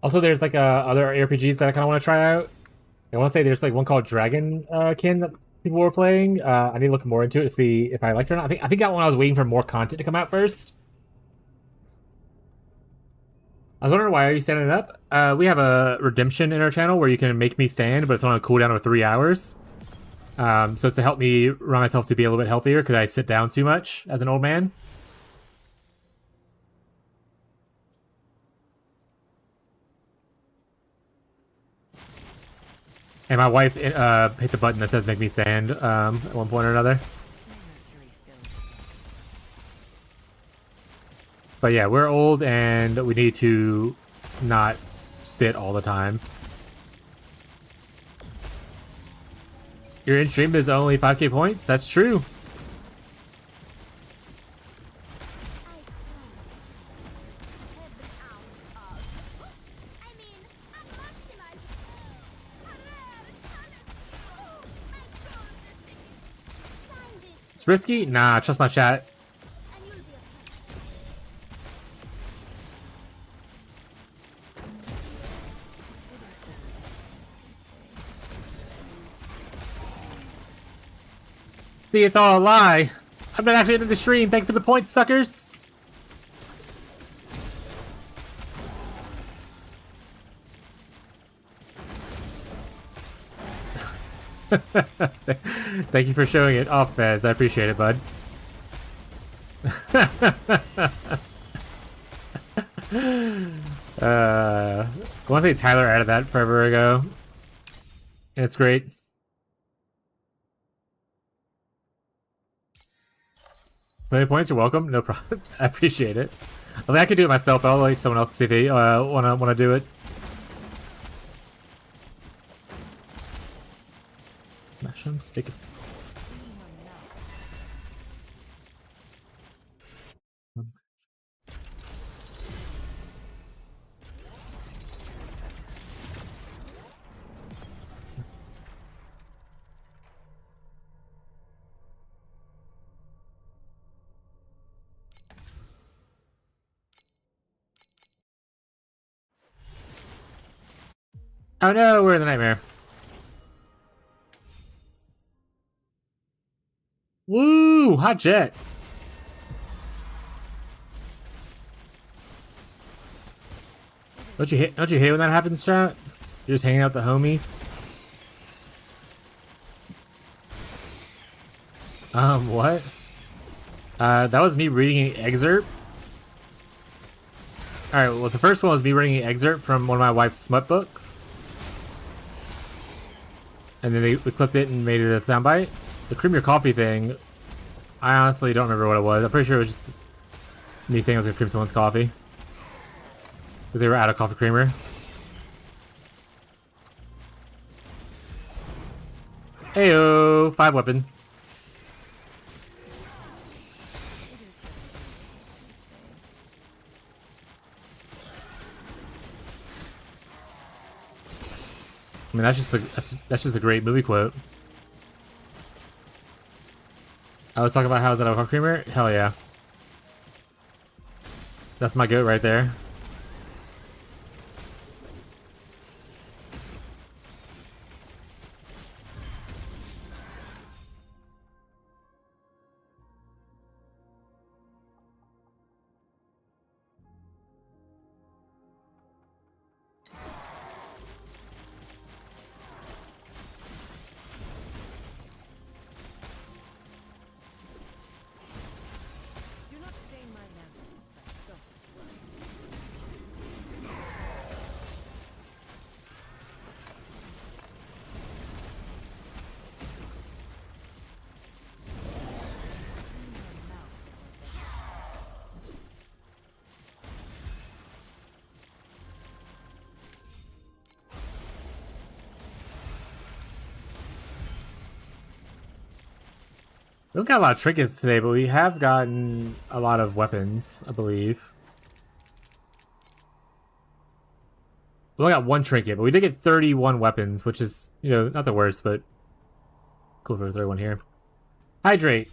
[SPEAKER 1] Also, there's like other RPGs that I kind of want to try out. I want to say there's like one called Dragon Kin that people were playing. I need to look more into it to see if I liked it or not. I think that one I was waiting for more content to come out first. I was wondering why are you standing up? We have a redemption in our channel where you can make me stand, but it's on a cooldown of 3 hours. So it's to help me run myself to be a little bit healthier because I sit down too much as an old man. And my wife hit the button that says make me stand at one point or another. But yeah, we're old and we need to not sit all the time. Your in-stream is only 5k points? That's true. It's risky? Nah, trust my chat. See, it's all a lie. I'm not actually into the stream. Thank you for the points, suckers. Thank you for showing it off, Fez. I appreciate it, bud. I want to say Tyler added that forever ago. And it's great. Many points, you're welcome. No problem. I appreciate it. I mean, I could do it myself, but I'll like someone else to see if they wanna do it. Mash on stick. Oh no, we're in the nightmare. Woo! Hot jets! Don't you hate when that happens, chat? You're just hanging out with the homies? What? That was me reading an excerpt. Alright, well the first one was me reading an excerpt from one of my wife's smut books. And then we clipped it and made it a soundbite. The cream your coffee thing, I honestly don't remember what it was. I'm pretty sure it was just me saying I was gonna cream someone's coffee. Because they were out of coffee creamer. Heyo, 5 weapon. I mean, that's just a great movie quote. I was talking about how is that a coffee creamer? Hell yeah. That's my goat right there.
[SPEAKER 2] Do not stain my lantern inside. Go.
[SPEAKER 1] We don't got a lot of trinkets today, but we have gotten a lot of weapons, I believe. We only got 1 trinket, but we did get 31 weapons, which is, you know, not the worst, but cool for 31 here. Hydrate.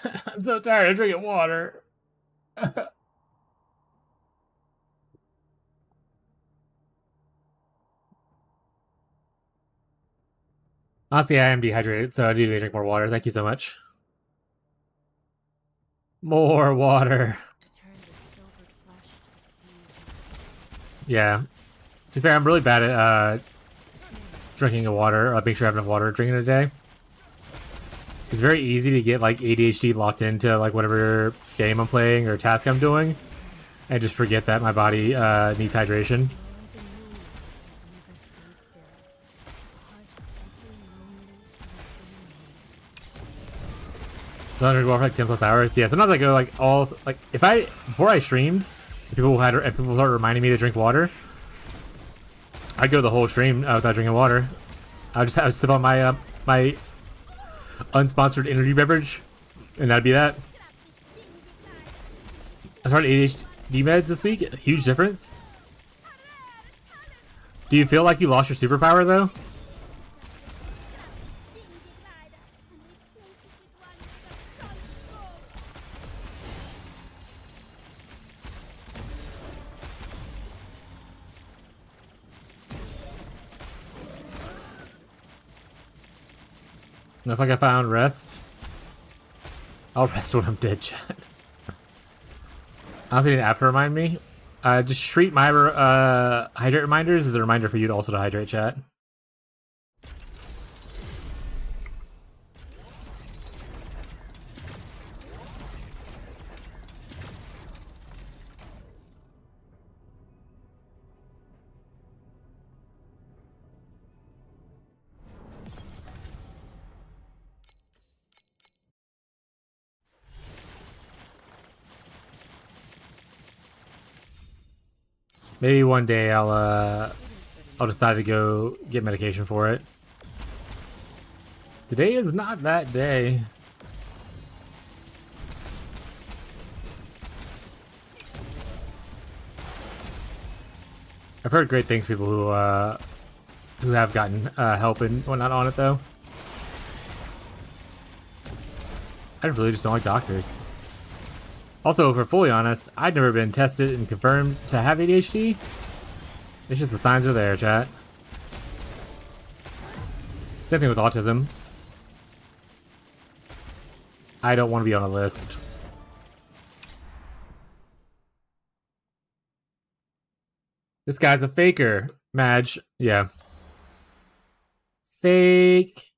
[SPEAKER 1] I'm so tired of drinking water. Honestly, I am dehydrated, so I do need to drink more water. Thank you so much. More water.
[SPEAKER 2] Return the silvered flesh to the sea.
[SPEAKER 1] Yeah. To be fair, I'm really bad at drinking water. Make sure I have enough water drinking a day. It's very easy to get like ADHD locked into like whatever game I'm playing or task I'm doing, and just forget that my body needs hydration. So I'm gonna go for like 10 plus hours. Yeah, sometimes I go like all like before I streamed, people started reminding me to drink water. I'd go the whole stream without drinking water. I would sip on my my unsponsored energy beverage, and that'd be that. I started ADHD meds this week. A huge difference. Do you feel like you lost your superpower though? If like I found rest, I'll rest when I'm dead, chat. I also need an app to remind me. Just treat my hydrate reminders as a reminder for you to also to hydrate, chat. Maybe one day I'll decide to go get medication for it. Today is not that day. I've heard great things from people who have gotten help and whatnot on it though. I really just don't like doctors. Also, if we're fully honest, I've never been tested and confirmed to have ADHD. It's just the signs are there, chat. Same thing with autism. I don't want to be on a list. This guy's a faker. Madge, yeah. Fake.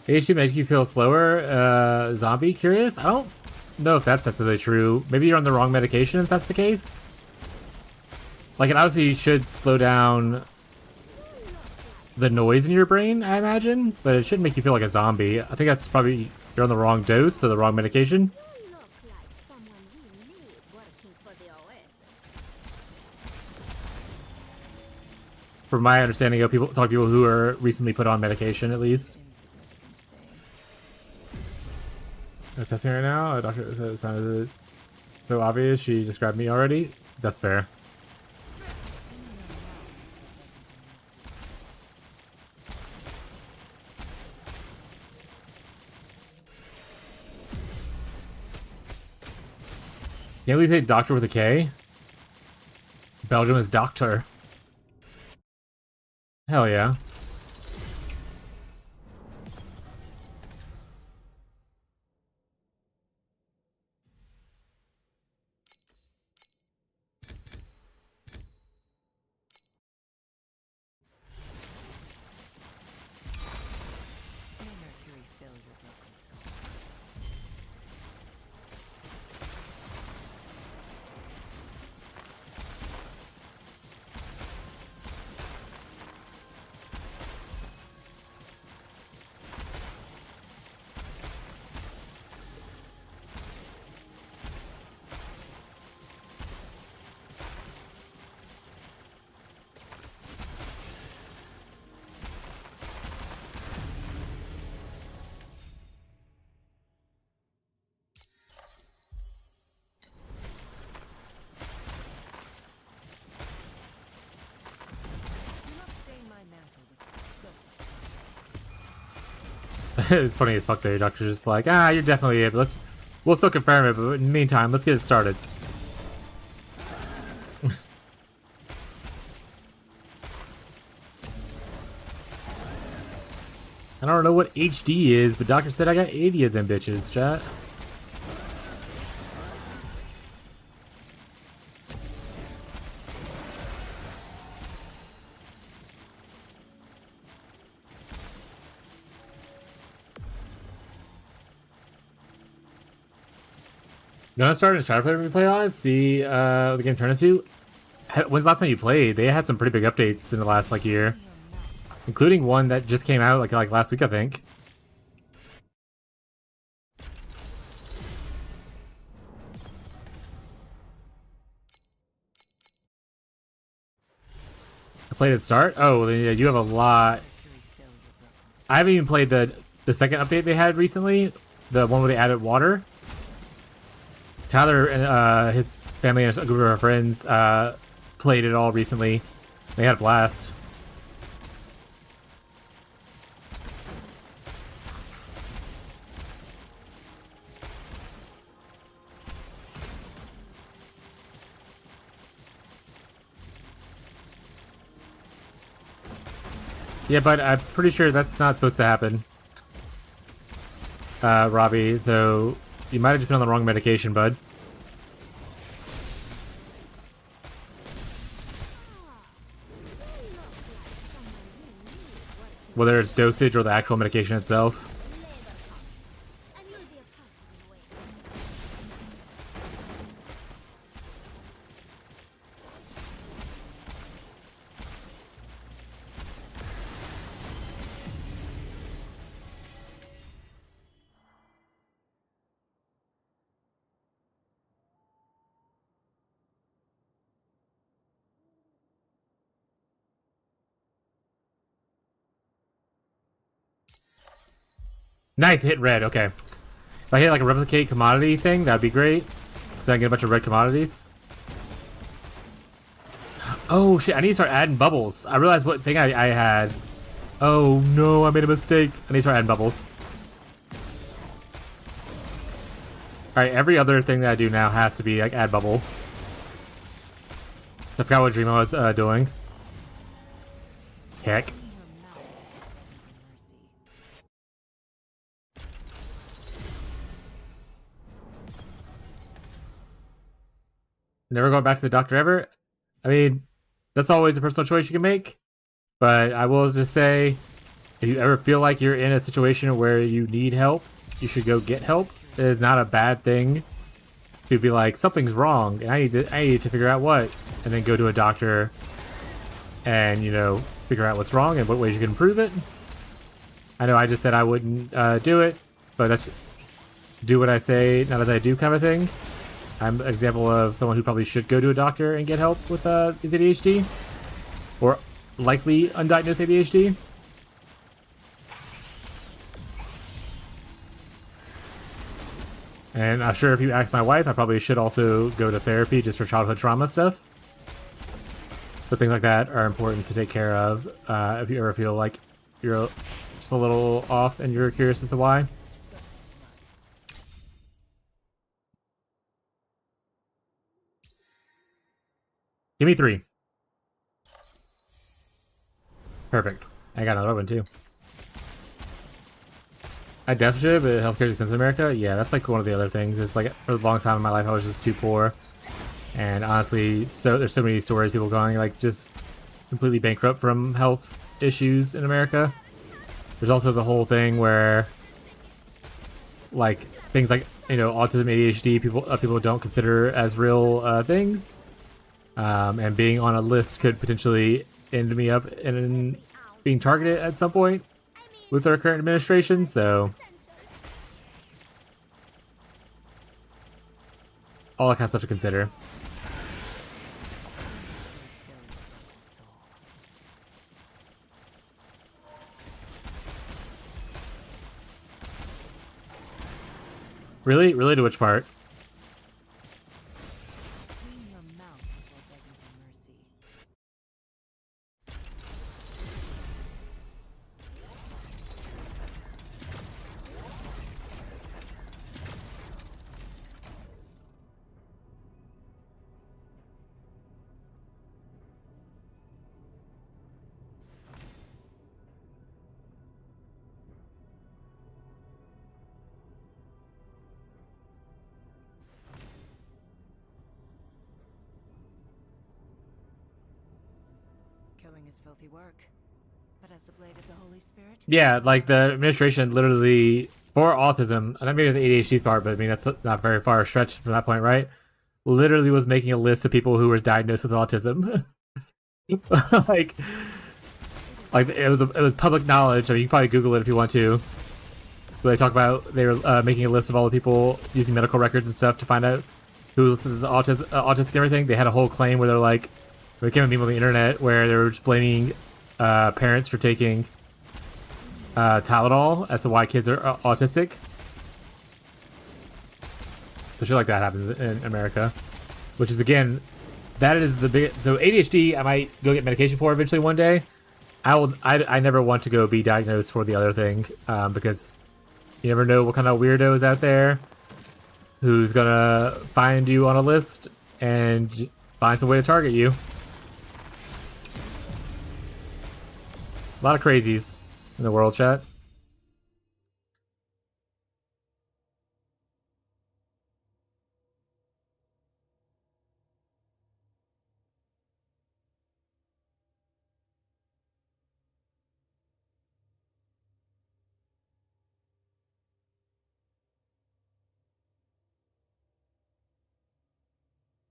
[SPEAKER 1] ADHD make you feel slower? Zombie? Curious? I don't know if that's necessarily true. Maybe you're on the wrong medication if that's the case. Like, it obviously should slow down the noise in your brain, I imagine, but it shouldn't make you feel like a zombie. I think that's probably you're on the wrong dose or the wrong medication.
[SPEAKER 4] You look like someone we need working for the Oasis.
[SPEAKER 1] From my understanding of people, talk to people who are recently put on medication, at least. I'm testing right now. A doctor says it's so obvious. She described me already. That's fair. Can't we say doctor with a K? Belgium is doctor. Hell yeah.
[SPEAKER 2] May Mercury fill your broken soul. Do not stain my mantle with filth.
[SPEAKER 1] It's funny as fuck there. Doctor's just like, you're definitely it. But we'll still confirm it, but in the meantime, let's get it started. I don't know what HD is, but doctor said I got 80 of them bitches, chat. You want to start and try to play on it? See what the game turned into? When's the last time you played? They had some pretty big updates in the last like year, including one that just came out like last week, I think. I played at start. Oh, then yeah, you have a lot. I haven't even played the second update they had recently, the one where they added water. Tyler and his family and a group of our friends played it all recently. They had a blast. Yeah, but I'm pretty sure that's not supposed to happen, Robbie, so you might have just been on the wrong medication, bud. Whether it's dosage or the actual medication itself.
[SPEAKER 4] And you'll be a part of the way.
[SPEAKER 1] Nice, hit red, okay. If I hit like a replicate commodity thing, that'd be great. So I get a bunch of red commodities. Oh shit, I need to start adding bubbles. I realized what thing I had. Oh no, I made a mistake. I need to start adding bubbles. Alright, every other thing that I do now has to be like add bubble. I forgot what Dream I was doing. Heck.
[SPEAKER 2] In your mouth, mercy.
[SPEAKER 1] Never going back to the doctor ever? I mean, that's always a personal choice you can make. But I will just say, if you ever feel like you're in a situation where you need help, you should go get help.
[SPEAKER 2] Mercury
[SPEAKER 1] it is not a bad thing to be like, something's wrong, and I need to figure out what, and then go to a doctor and, you know, figure out what's wrong and what ways you can improve it. I know I just said I wouldn't do it, but that's do what I say, not as I do kind of thing. I'm an example of someone who probably should go to a doctor and get help with his ADHD, or likely undiagnosed ADHD. And I'm sure if you ask my wife, I probably should also go to therapy just for childhood trauma stuff. But things like that are important to take care of if you ever feel like you're just a little off and you're curious as to why. Give me 3. Perfect. I got another one too. I definitely should, but healthcare is expensive in America. Yeah, that's like one of the other things. It's like for the longest time in my life, I was just too poor. And honestly, there's so many stories of people going like just completely bankrupt from health issues in America. There's also the whole thing where like things like, you know, autism, ADHD, people don't consider as real things. And being on a list could potentially end me up in being targeted at some point with our current administration, so all that kind of stuff to consider. Really? Really to which part?
[SPEAKER 2] Clean your mouth before begging for mercy. Killing is filthy work, but as the blade of the Holy Spirit,
[SPEAKER 1] Yeah, like the administration literally, for autism, and I mean the ADHD part, but I mean that's not very far stretched from that point, right? Literally was making a list of people who were diagnosed with autism. like it was public knowledge. I mean, you can probably Google it if you want to. But they talk about they were making a list of all the people using medical records and stuff to find out who was autistic and everything. They had a whole claim where they're like, there became a meme on the internet where they were just blaming parents for taking Tylenol as to why kids are autistic. So shit like that happens in America, which is, again, that is the big. So ADHD, I might go get medication for eventually one day. I never want to go be diagnosed for the other thing because you never know what kind of weirdo is out there who's gonna find you on a list and find some way to target you. A lot of crazies in the world, chat.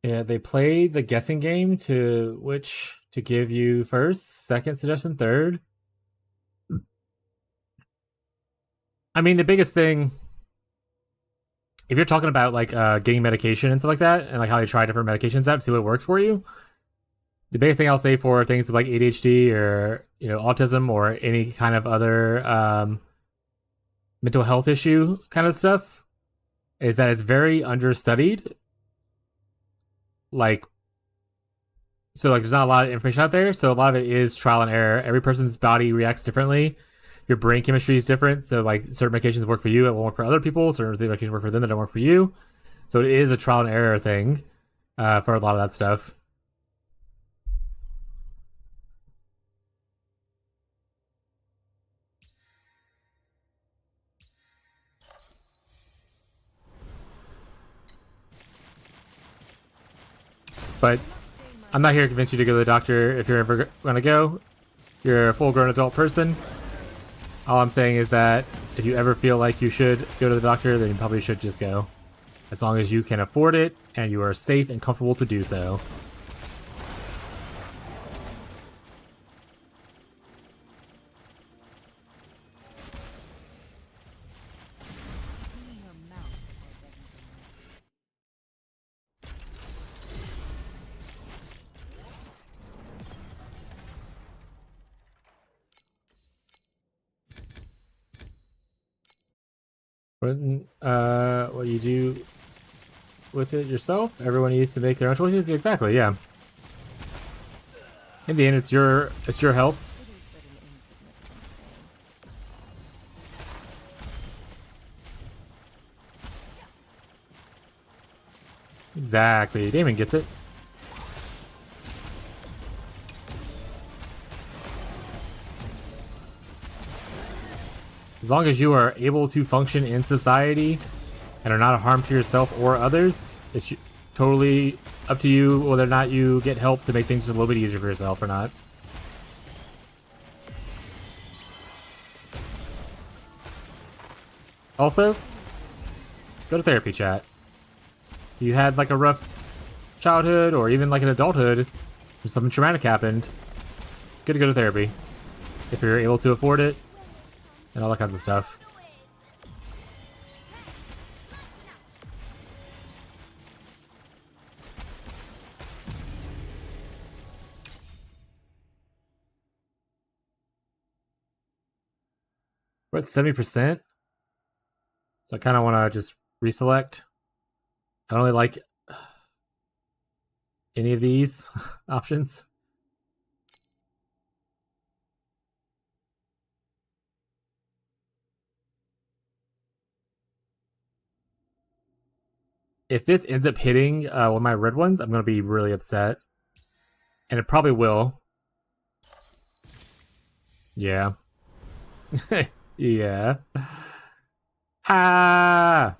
[SPEAKER 1] Yeah, they play the guessing game to which to give you first, second suggestion, third. I mean, the biggest thing, if you're talking about like getting medication and stuff like that, and like how they try different medications out to see what works for you, the biggest thing I'll say for things with like ADHD or, you know, autism or any kind of other mental health issue kind of stuff is that it's very understudied. Like, so like there's not a lot of information out there, so a lot of it is trial and error. Every person's body reacts differently. Your brain chemistry is different, so like certain medications work for you, it won't work for other people. Certain medications work for them that don't work for you. So it is a trial and error thing for a lot of that stuff. But I'm not here to convince you to go to the doctor if you're ever going to go. You're a full-grown adult person. All I'm saying is that if you ever feel like you should go to the doctor, then you probably should just go. As long as you can afford it and you are safe and comfortable to do so.
[SPEAKER 2] Clean your mouth before begging for mercy.
[SPEAKER 1] What you do with it yourself? Everyone needs to make their own choices? Exactly, yeah. In the end, it's your health.
[SPEAKER 2] It is but an insignificant thing.
[SPEAKER 1] Exactly. Damon gets it. As long as you are able to function in society and are not a harm to yourself or others, it's totally up to you whether or not you get help to make things just a little bit easier for yourself or not. Also, go to therapy, chat. If you had like a rough childhood or even like an adulthood, or something traumatic happened, good to go to therapy. If you're able to afford it, and all that kinds of stuff. We're at 70%. So I kind of want to just reselect. I don't really like any of these options. If this ends up hitting one of my red ones, I'm going to be really upset. And it probably will. Yeah. Yeah. Ah!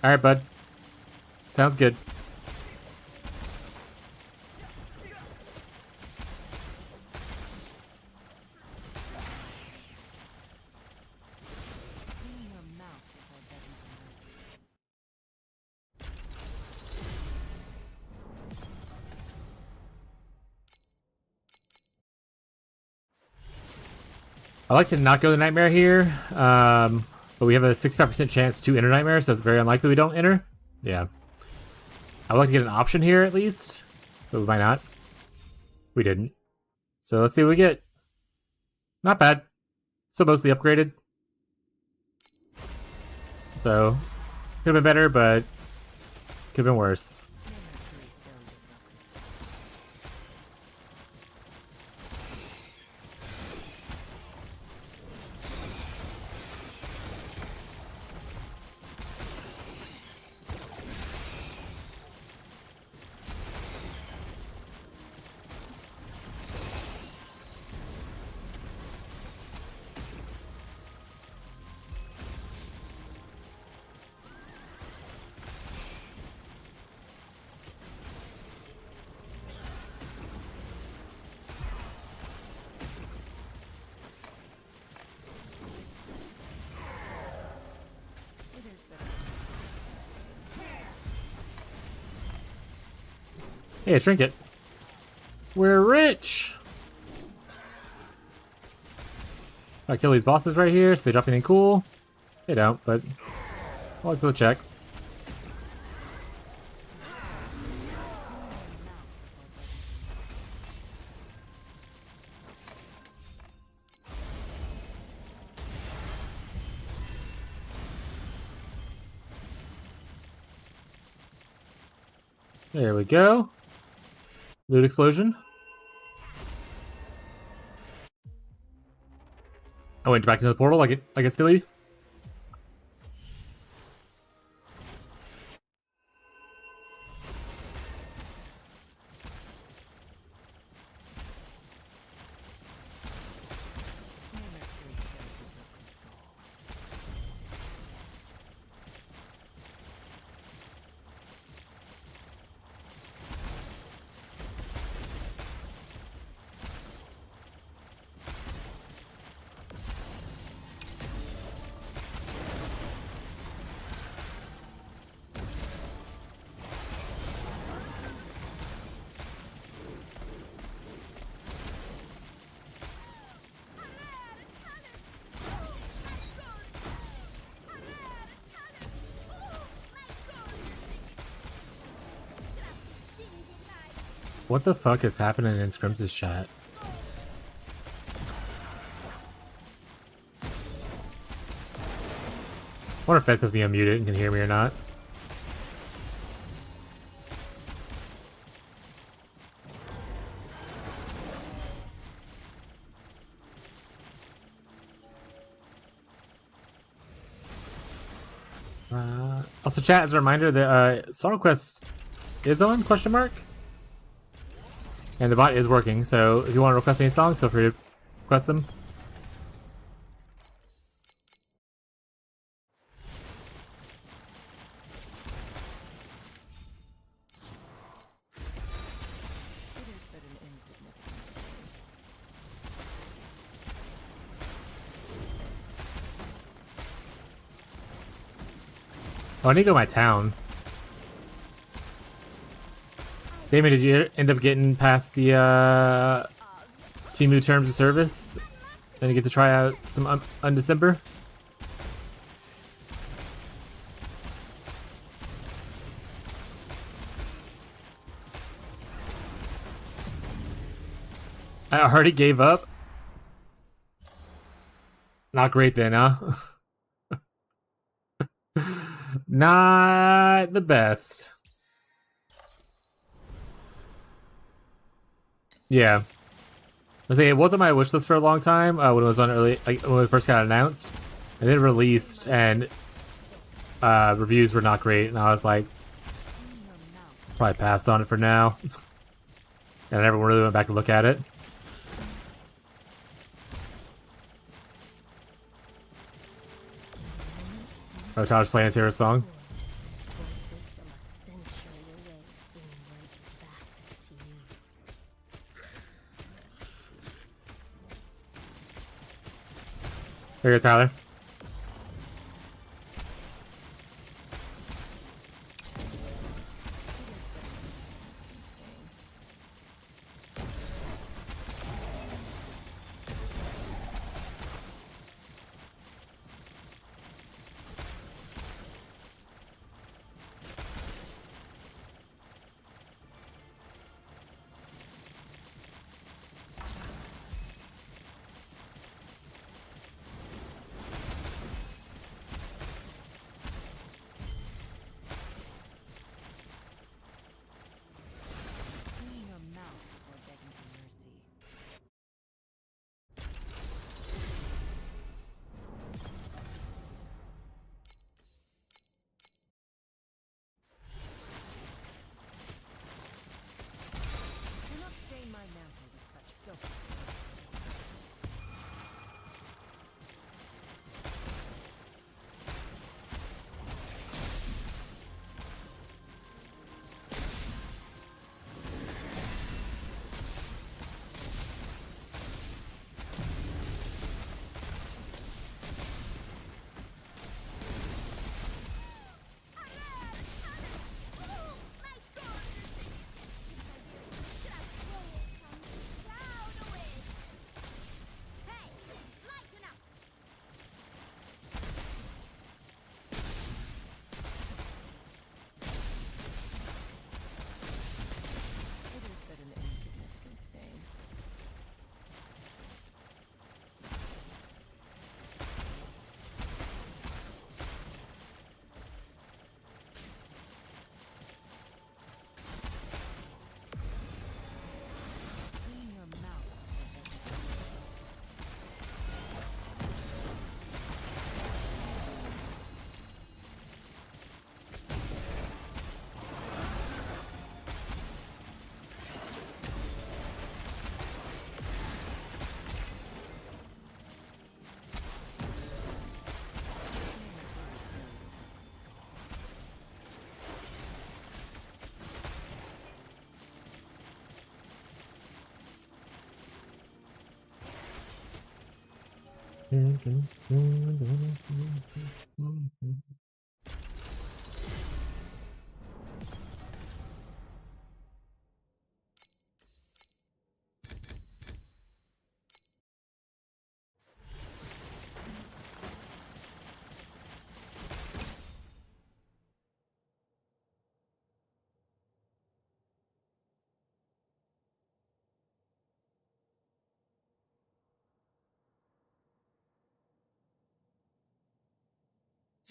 [SPEAKER 1] Alright, bud. Sounds good.
[SPEAKER 2] Clean your mouth before begging for mercy.
[SPEAKER 1] I like to not go to Nightmare here, but we have a 65% chance to enter Nightmare, so it's very unlikely we don't enter. Yeah. I would like to get an option here at least, but we might not. We didn't. So let's see what we get. Not bad. Still mostly upgraded. So, could have been better, but could have been worse.
[SPEAKER 2] Never fully filled with broken stuff. It is but an
[SPEAKER 1] Hey, a trinket. We're rich! I kill these bosses right here, so they drop anything cool. They don't, but I'll go check. There we go. Loot explosion. I went back into the portal like it's silly. What the fuck is happening in Scrims' chat? I wonder if Fez has me unmuted and can hear me or not. Also, chat, as a reminder, the Song Request is on, question mark? And the bot is working, so if you want to request any songs, feel free to request them.
[SPEAKER 2] It is but an insignificant
[SPEAKER 1] Oh, I need to go to my town. Damien, did you end up getting past the Temu terms of service? Then you get to try out some Undecember? I already gave up? Not great then, huh? Not the best. Yeah. I say it was on my wish list for a long time when it was on early, like when it first got announced, and then released, and reviews were not great, and I was like, probably pass on it for now. And I never really went back to look at it. Oh, Tyler's playing his favorite song.
[SPEAKER 4] Voices from a century away sing right back to you.
[SPEAKER 1] There you go, Tyler.
[SPEAKER 2] cleaning your mouth before begging for mercy. Do not stain my mantle with such filth. It is but an insignificant stain. Clean your mouth before begging for mercy.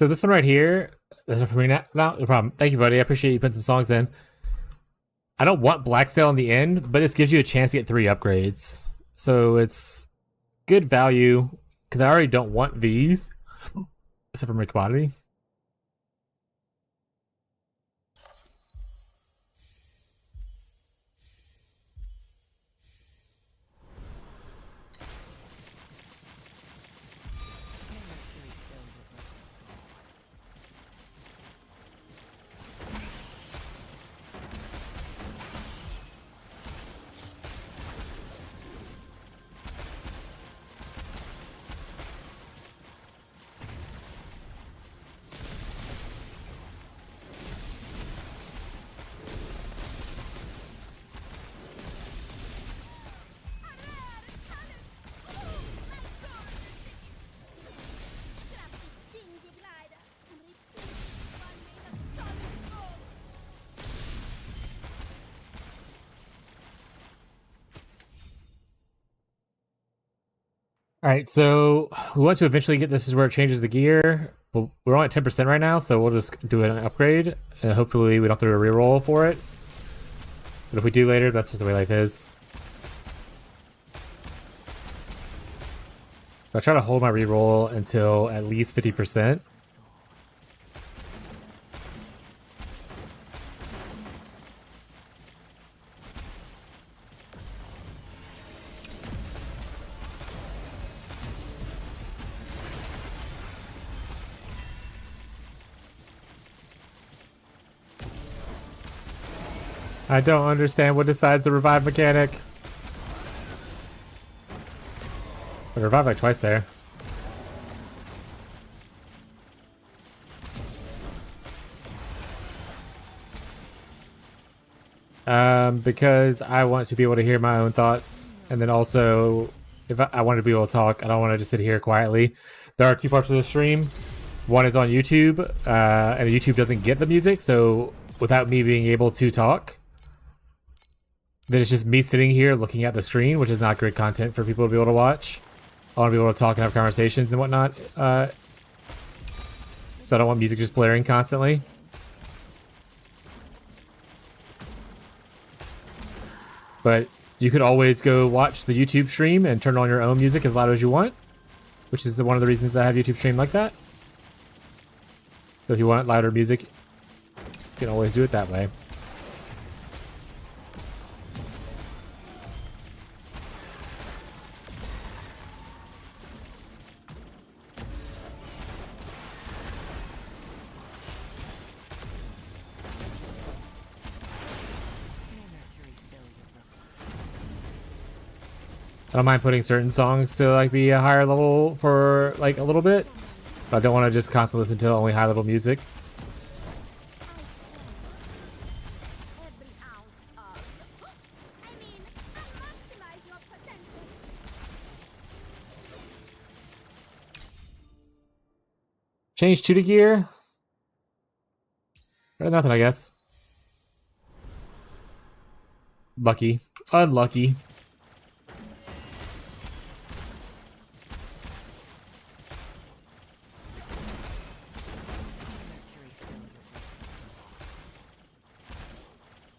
[SPEAKER 1] So this one right here, that's it for me now. No problem. Thank you, buddy. I appreciate you putting some songs in. I don't want Black Sail in the end, but this gives you a chance to get 3 upgrades. So it's good value, because I already don't want these, except for my commodity. Alright, so we want to eventually get this is where it changes the gear. Well, we're only at 10% right now, so we'll just do an upgrade. And hopefully we don't have to do a reroll for it. But if we do later, that's just the way life is. I try to hold my reroll until at least 50%. I don't understand what decides the revive mechanic. I revived like twice there. Because I want to be able to hear my own thoughts, and then also, if I want to be able to talk, I don't want to just sit here quietly. There are 2 parts of the stream. One is on YouTube, and YouTube doesn't get the music, so without me being able to talk, then it's just me sitting here looking at the screen, which is not great content for people to be able to watch. I want to be able to talk and have conversations and whatnot. So I don't want music just blaring constantly. But you could always go watch the YouTube stream and turn on your own music as loud as you want, which is one of the reasons that I have YouTube stream like that. So if you want louder music, you can always do it that way. I don't mind putting certain songs to like be a higher level for like a little bit, but I don't want to just constantly listen to only high level music. Change 2 to gear. Better nothing, I guess. Lucky. Unlucky.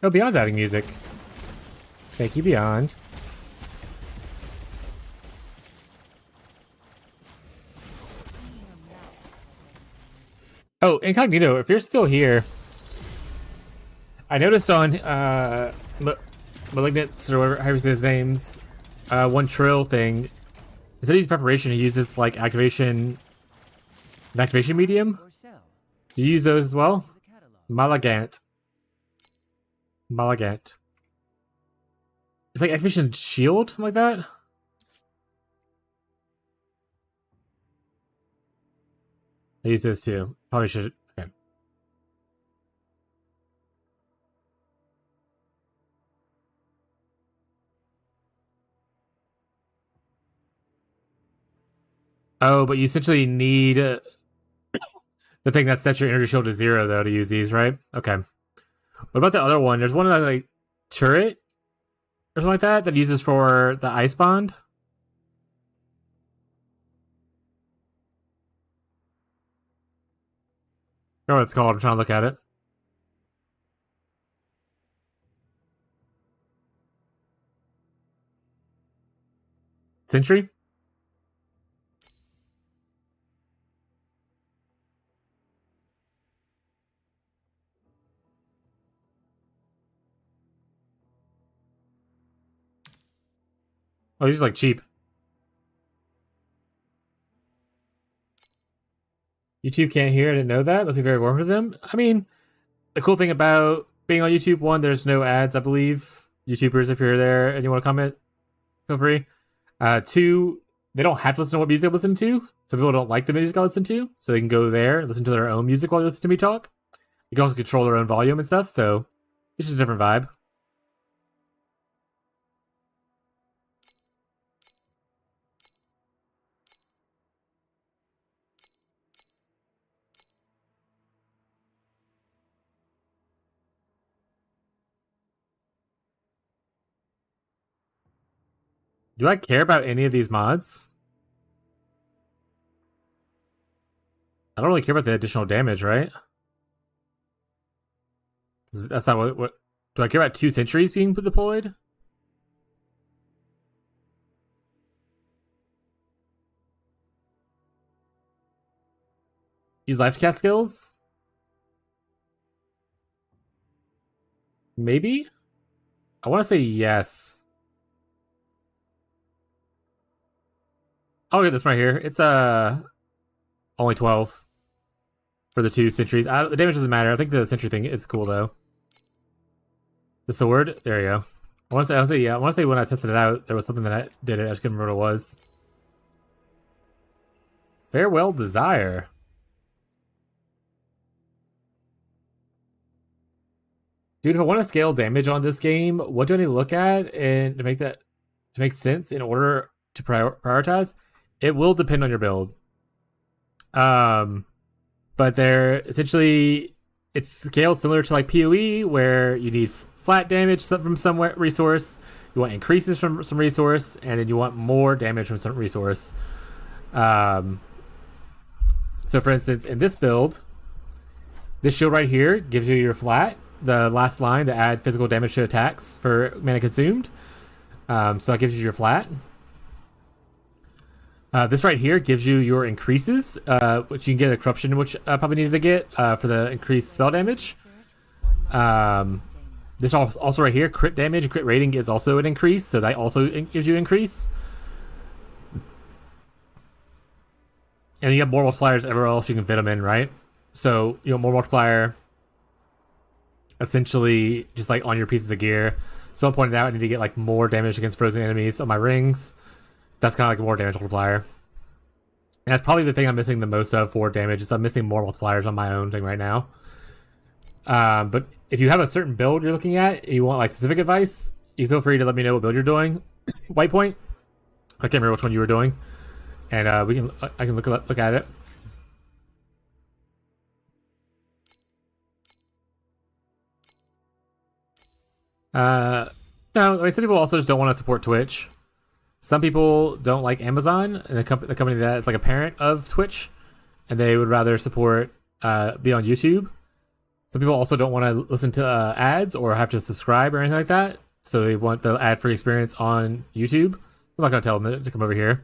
[SPEAKER 1] Oh, Beyond's adding music. Thank you, Beyond. Oh, Incognito, if you're still here, I noticed on Malignance, or whatever, how you say his name's, one Trill thing, instead of using preparation, he uses like an activation medium. Do you use those as well? Malagant. Malagant. It's like activation shield, something like that. I use those too. Probably should. Okay. Oh, but you essentially need the thing that sets your energy shield to 0, though, to use these, right? Okay. What about the other one? There's one that like turret or something like that uses for the ice bond. know what it's called. I'm trying to look at it. Century? Oh, he's just like cheap. YouTube can't hear. I didn't know that. Must be very warm for them. I mean, the cool thing about being on YouTube, one, there's no ads, I believe. YouTubers, if you're there and you want to comment, feel free. Two, they don't have to listen to what music I listen to. Some people don't like the music I listen to, so they can go there and listen to their own music while they listen to me talk. You can also control their own volume and stuff, so it's just a different vibe. Do I care about any of these mods? I don't really care about the additional damage, right? That's not what do I care about 2 centuries being deployed? Use life cast skills? Maybe? I want to say yes. I'll get this right here. It's only 12 for the 2 centuries. The damage doesn't matter. I think the century thing is cool though. The sword, there you go. I want to say when I tested it out, there was something that I did it. I just couldn't remember what it was. Farewell Desire. Dude, if I want to scale damage on this game, what do I need to look at and to make sense in order to prioritize? It will depend on your build. But they're essentially it's scaled similar to like PoE, where you need flat damage from some resource, you want increases from some resource, and then you want more damage from some resource. So, for instance, in this build, this shield right here gives you your flat, the last line to add physical damage to attacks for mana consumed. So that gives you your flat. This right here gives you your increases, which you can get a corruption, which I probably needed to get for the increased spell damage. This also right here, crit damage and crit rating is also an increase, so that also gives you increase. And you have more multipliers everywhere else you can fit them in, right? So, more multiplier, essentially just like on your pieces of gear. Someone pointed out I need to get like more damage against frozen enemies on my rings. That's kind of like a more damage multiplier. And that's probably the thing I'm missing the most of for damage, is I'm missing more multipliers on my own thing right now. But if you have a certain build you're looking at, and you want like specific advice, you feel free to let me know what build you're doing. White Point, I can't remember which one you were doing, and I can look at it. No, I mean, some people also just don't want to support Twitch. Some people don't like Amazon and the company that is like a parent of Twitch, and they would rather support be on YouTube. Some people also don't want to listen to ads or have to subscribe or anything like that, so they want the ad-free experience on YouTube. I'm not gonna tell them to come over here.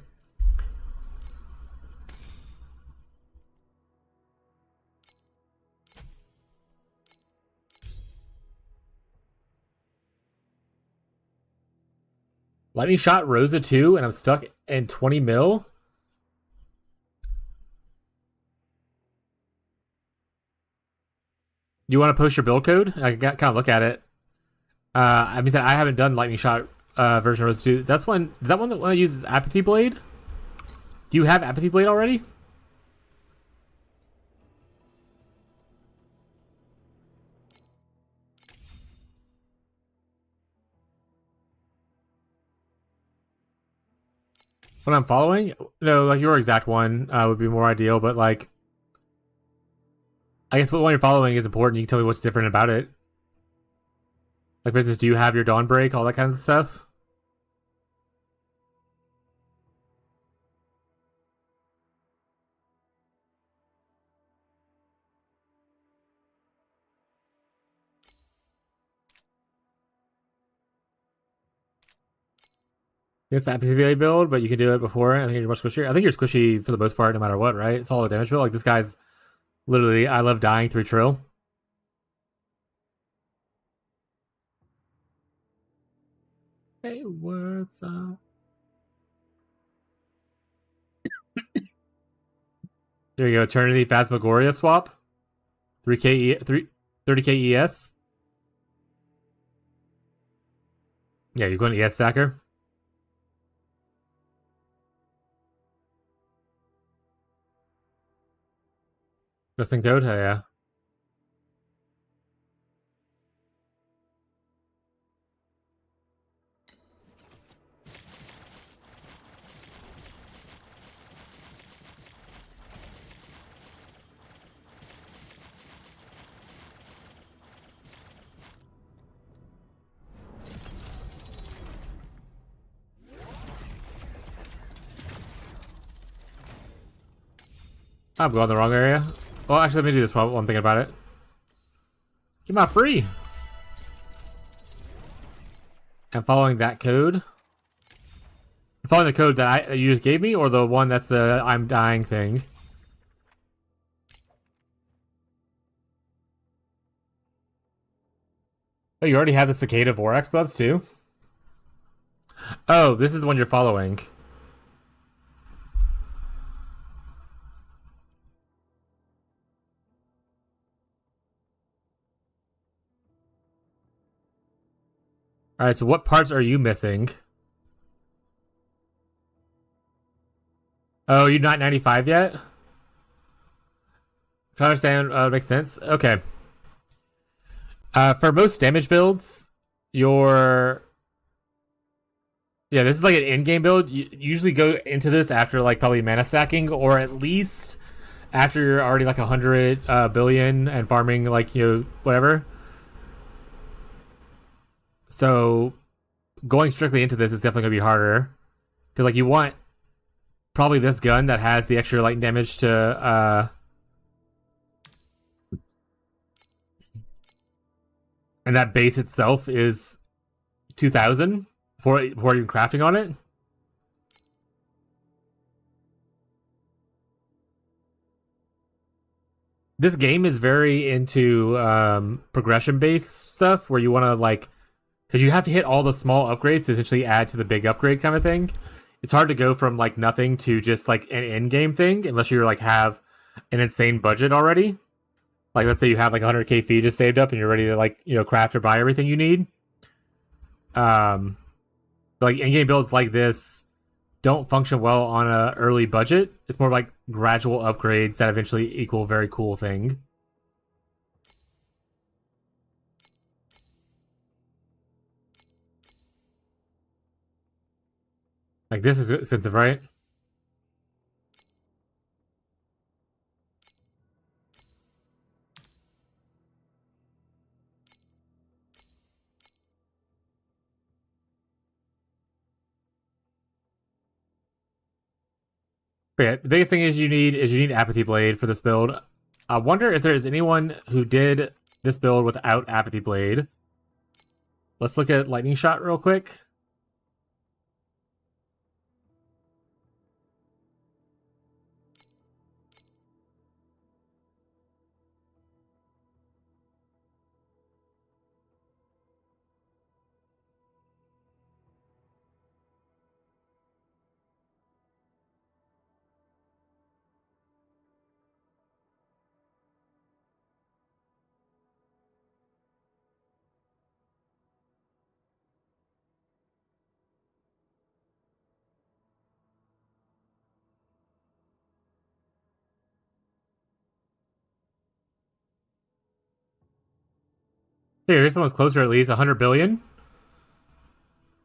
[SPEAKER 1] Lightning shot Rosa2 and I'm stuck in 20 mil. You want to post your build code? I can kind of look at it. I mean, I haven't done lightning shot version of Rosa2. That's one. Is that one that uses Apathy Blade? Do you have Apathy Blade already? What I'm following? No, like your exact one would be more ideal, but like, I guess what one you're following is important. You can tell me what's different about it. Like, for instance, do you have your Dawn Break, all that kind of stuff? It's the apathy build, but you can do it before. I think you're much squishier. I think you're squishy for the most part, no matter what, right? It's all a damage build. Like this guy's literally, I love dying 3 trill. Hey, what's up? There you go. Eternity Phasmagoria swap. 30k ES. Yeah, you're going to ES stacker. Just code? Hell yeah. I'm going the wrong area. Well, actually, let me do this while I'm thinking about it. Get my free. And following that code. Following the code that you just gave me, or the one that's the I'm dying thing. Oh, you already have the Cicada Vorax gloves too? Oh, this is the one you're following. Alright, so what parts are you missing? Oh, you're not 95 yet? Trying to understand, makes sense. Okay. For most damage builds, your... Yeah, this is like an in-game build. You usually go into this after like probably mana stacking, or at least after you're already like 100 billion and farming like, you know, whatever. So going strictly into this is definitely gonna be harder, because like you want probably this gun that has the extra lightning damage to and that base itself is 2000 before you're crafting on it. This game is very into progression based stuff where you want to like, because you have to hit all the small upgrades to essentially add to the big upgrade kind of thing. It's hard to go from like nothing to just like an in-game thing unless you like have an insane budget already. Like let's say you have like 100k fee just saved up and you're ready to like, you know, craft or buy everything you need. Like in-game builds like this don't function well on a early budget. It's more like gradual upgrades that eventually equal a very cool thing. Like this is expensive, right? But yeah, the biggest thing is you need Apathy Blade for this build. I wonder if there's anyone who did this build without Apathy Blade. Let's look at Lightning Shot real quick. Here's someone's closer at least, 100 billion.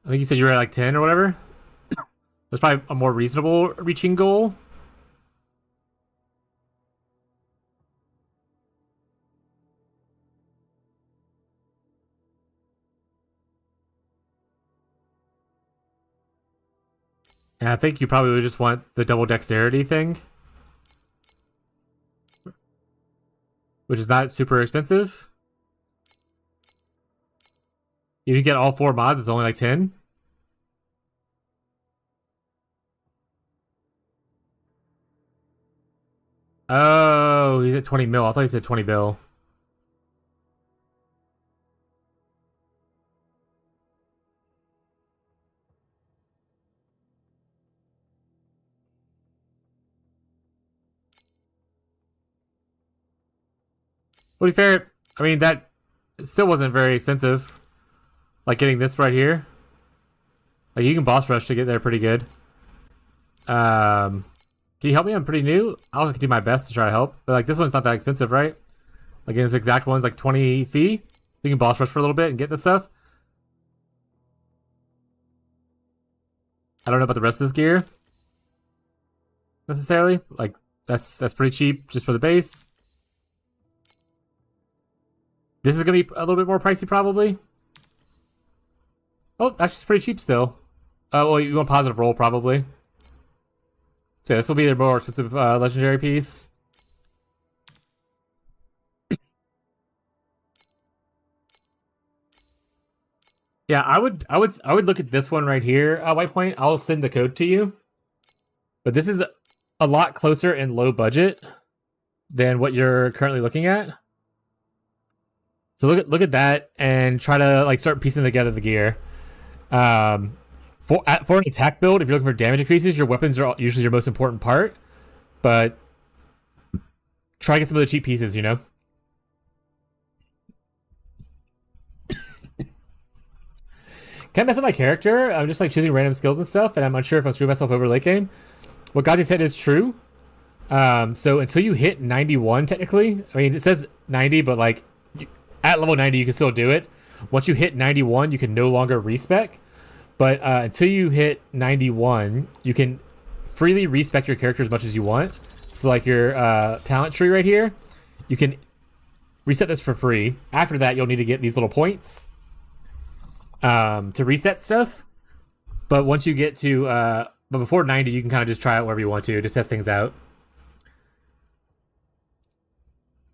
[SPEAKER 1] I think you said you were at like 10 or whatever. That's probably a more reasonable reaching goal. And I think you probably would just want the double dexterity thing, which is not super expensive. If you get all 4 mods, it's only like 10. Oh, he's at 20 mil. I thought he said 20 bill. To be fair, I mean, that still wasn't very expensive. Like getting this right here. Like you can boss rush to get there pretty good. Can you help me? I'm pretty new. I'll do my best to try to help. But like this one's not that expensive, right? Like in this exact one's like 20 fee. You can boss rush for a little bit and get this stuff. I don't know about the rest of this gear necessarily. Like that's pretty cheap just for the base. This is gonna be a little bit more pricey probably. Oh, that's just pretty cheap still. Well, you want positive roll probably. So yeah, this will be the more expensive legendary piece. Yeah, I would look at this one right here, White Point. I'll send the code to you. But this is a lot closer and low budget than what you're currently looking at. So look at that and try to like start piecing together the gear. For an attack build, if you're looking for damage increases, your weapons are usually your most important part. But try to get some of the cheap pieces, you know? Can't mess up my character. I'm just like choosing random skills and stuff, and I'm unsure if I'm screwing myself over late game. What Gazi said is true. So until you hit 91, technically, I mean, it says 90, but like at level 90, you can still do it. Once you hit 91, you can no longer respec. But until you hit 91, you can freely respec your character as much as you want. So like your talent tree right here, you can reset this for free. After that, you'll need to get these little points to reset stuff. But once you get to but before 90, you can kind of just try it wherever you want to test things out.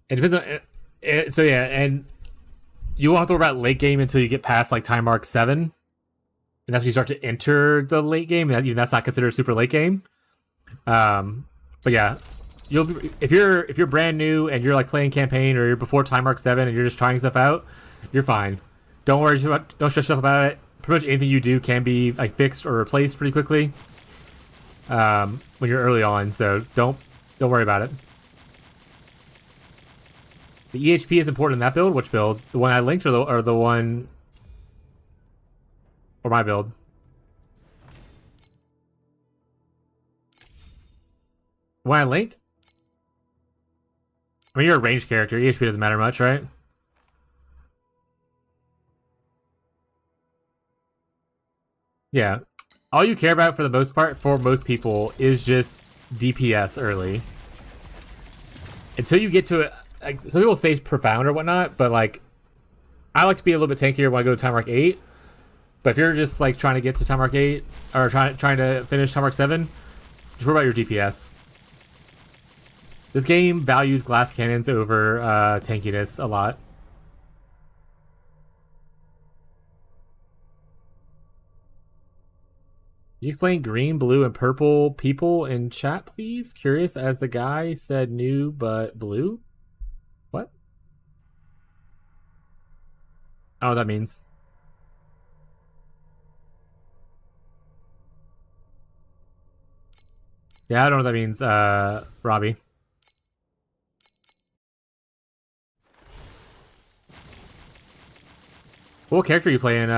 [SPEAKER 1] It depends on so yeah, and you won't have to worry about late game until you get past like time mark 7, and that's when you start to enter the late game. And even that's not considered super late game. But yeah, if you're brand new and you're like playing campaign or you're before time mark 7 and you're just trying stuff out, you're fine. Don't worry, don't stress yourself about it. Pretty much anything you do can be like fixed or replaced pretty quickly when you're early on. So don't worry about it. The EHP is important in that build. Which build? The one I linked or the one or my build? When I linked? I mean, you're a ranged character. EHP doesn't matter much, right? Yeah. All you care about for the most part, for most people, is just DPS early. Until you get to it, like, some people say profound or whatnot, but like, I like to be a little bit tankier when I go to time mark 8. But if you're just like trying to get to time mark 8 or trying to finish time mark 7, just worry about your DPS. This game values glass cannons over tankiness a lot. You explain green, blue, and purple people in chat, please? Curious as the guy said new but blue? What? I don't know what that means. Yeah, I don't know what that means, Robbie. What character are you playing,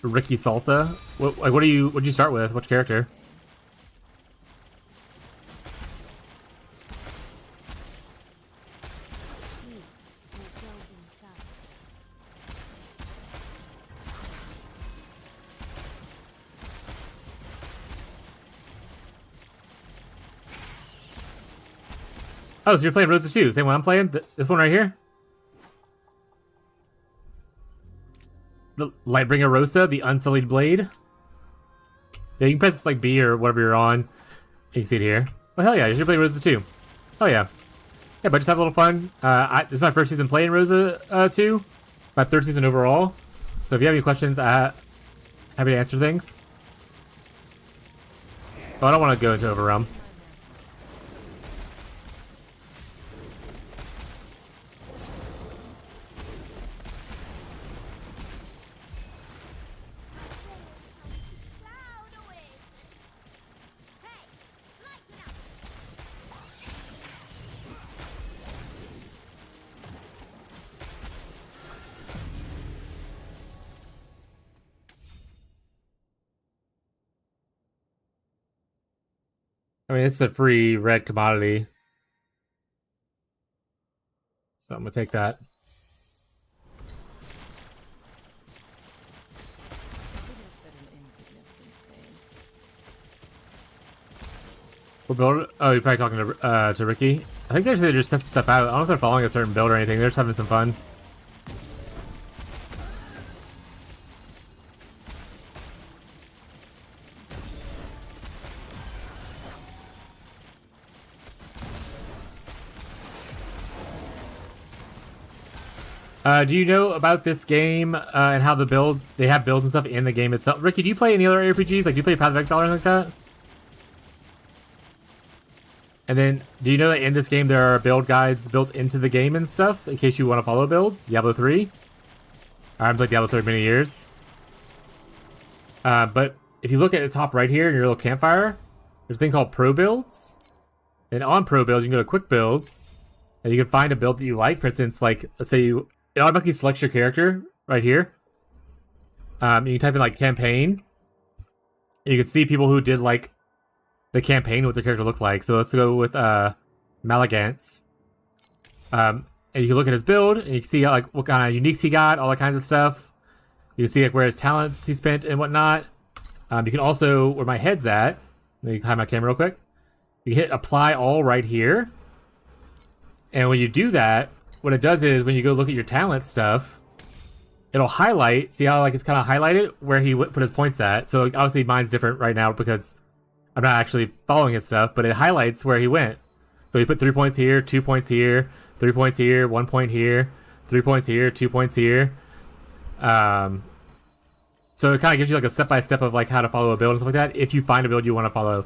[SPEAKER 1] Ricky Salsa? What'd you start with? Which character? Oh, so you're playing Rosa2, same one I'm playing? This one right here? The Lightbringer Rosa, the Unsullied Blade. Yeah, you can press like B or whatever you're on. You can see it here. Oh, hell yeah, you should play Rosa2. Oh, yeah. Yeah, but just have a little fun. This is my first season playing Rosa2. My third season overall. So if you have any questions, happy to answer things. Oh, I don't want to go into Overrealm. I mean, it's a free red commodity. So I'm gonna take that.
[SPEAKER 2] It is but an insignificant stain.
[SPEAKER 1] What build? Oh, you're probably talking to Ricky. I think they're just testing stuff out. I don't know if they're following a certain build or anything. They're just having some fun. Do you know about this game and how the build? They have builds and stuff in the game itself. Ricky, do you play any other RPGs? Like, do you play Path of Exile or anything like that? And then, do you know that in this game there are build guides built into the game and stuff in case you want to follow a build? Diablo 3. I haven't played Diablo 3 in many years. But if you look at the top right here in your little campfire, there's a thing called Pro Builds. And on Pro Builds, you can go to Quick Builds, and you can find a build that you like. For instance, like, let's say it automatically selects your character right here. You can type in, like, campaign. You can see people who did, like, the campaign, what their character looked like. So let's go with Malagance. And you can look at his build, and you can see like what kind of uniques he got, all that kinds of stuff. You can see like where his talents he spent and whatnot. You can also, where my head's at, let me hide my camera real quick. You hit apply all right here. And when you do that, what it does is when you go look at your talent stuff, it'll highlight, see how like it's kind of highlighted where he put his points at. So like, obviously mine's different right now because I'm not actually following his stuff, but it highlights where he went. So he put 3 points here, 2 points here, 3 points here, 1 point here, 3 points here, 2 points here. So it kind of gives you like a step-by-step of like how to follow a build and stuff like that if you find a build you want to follow.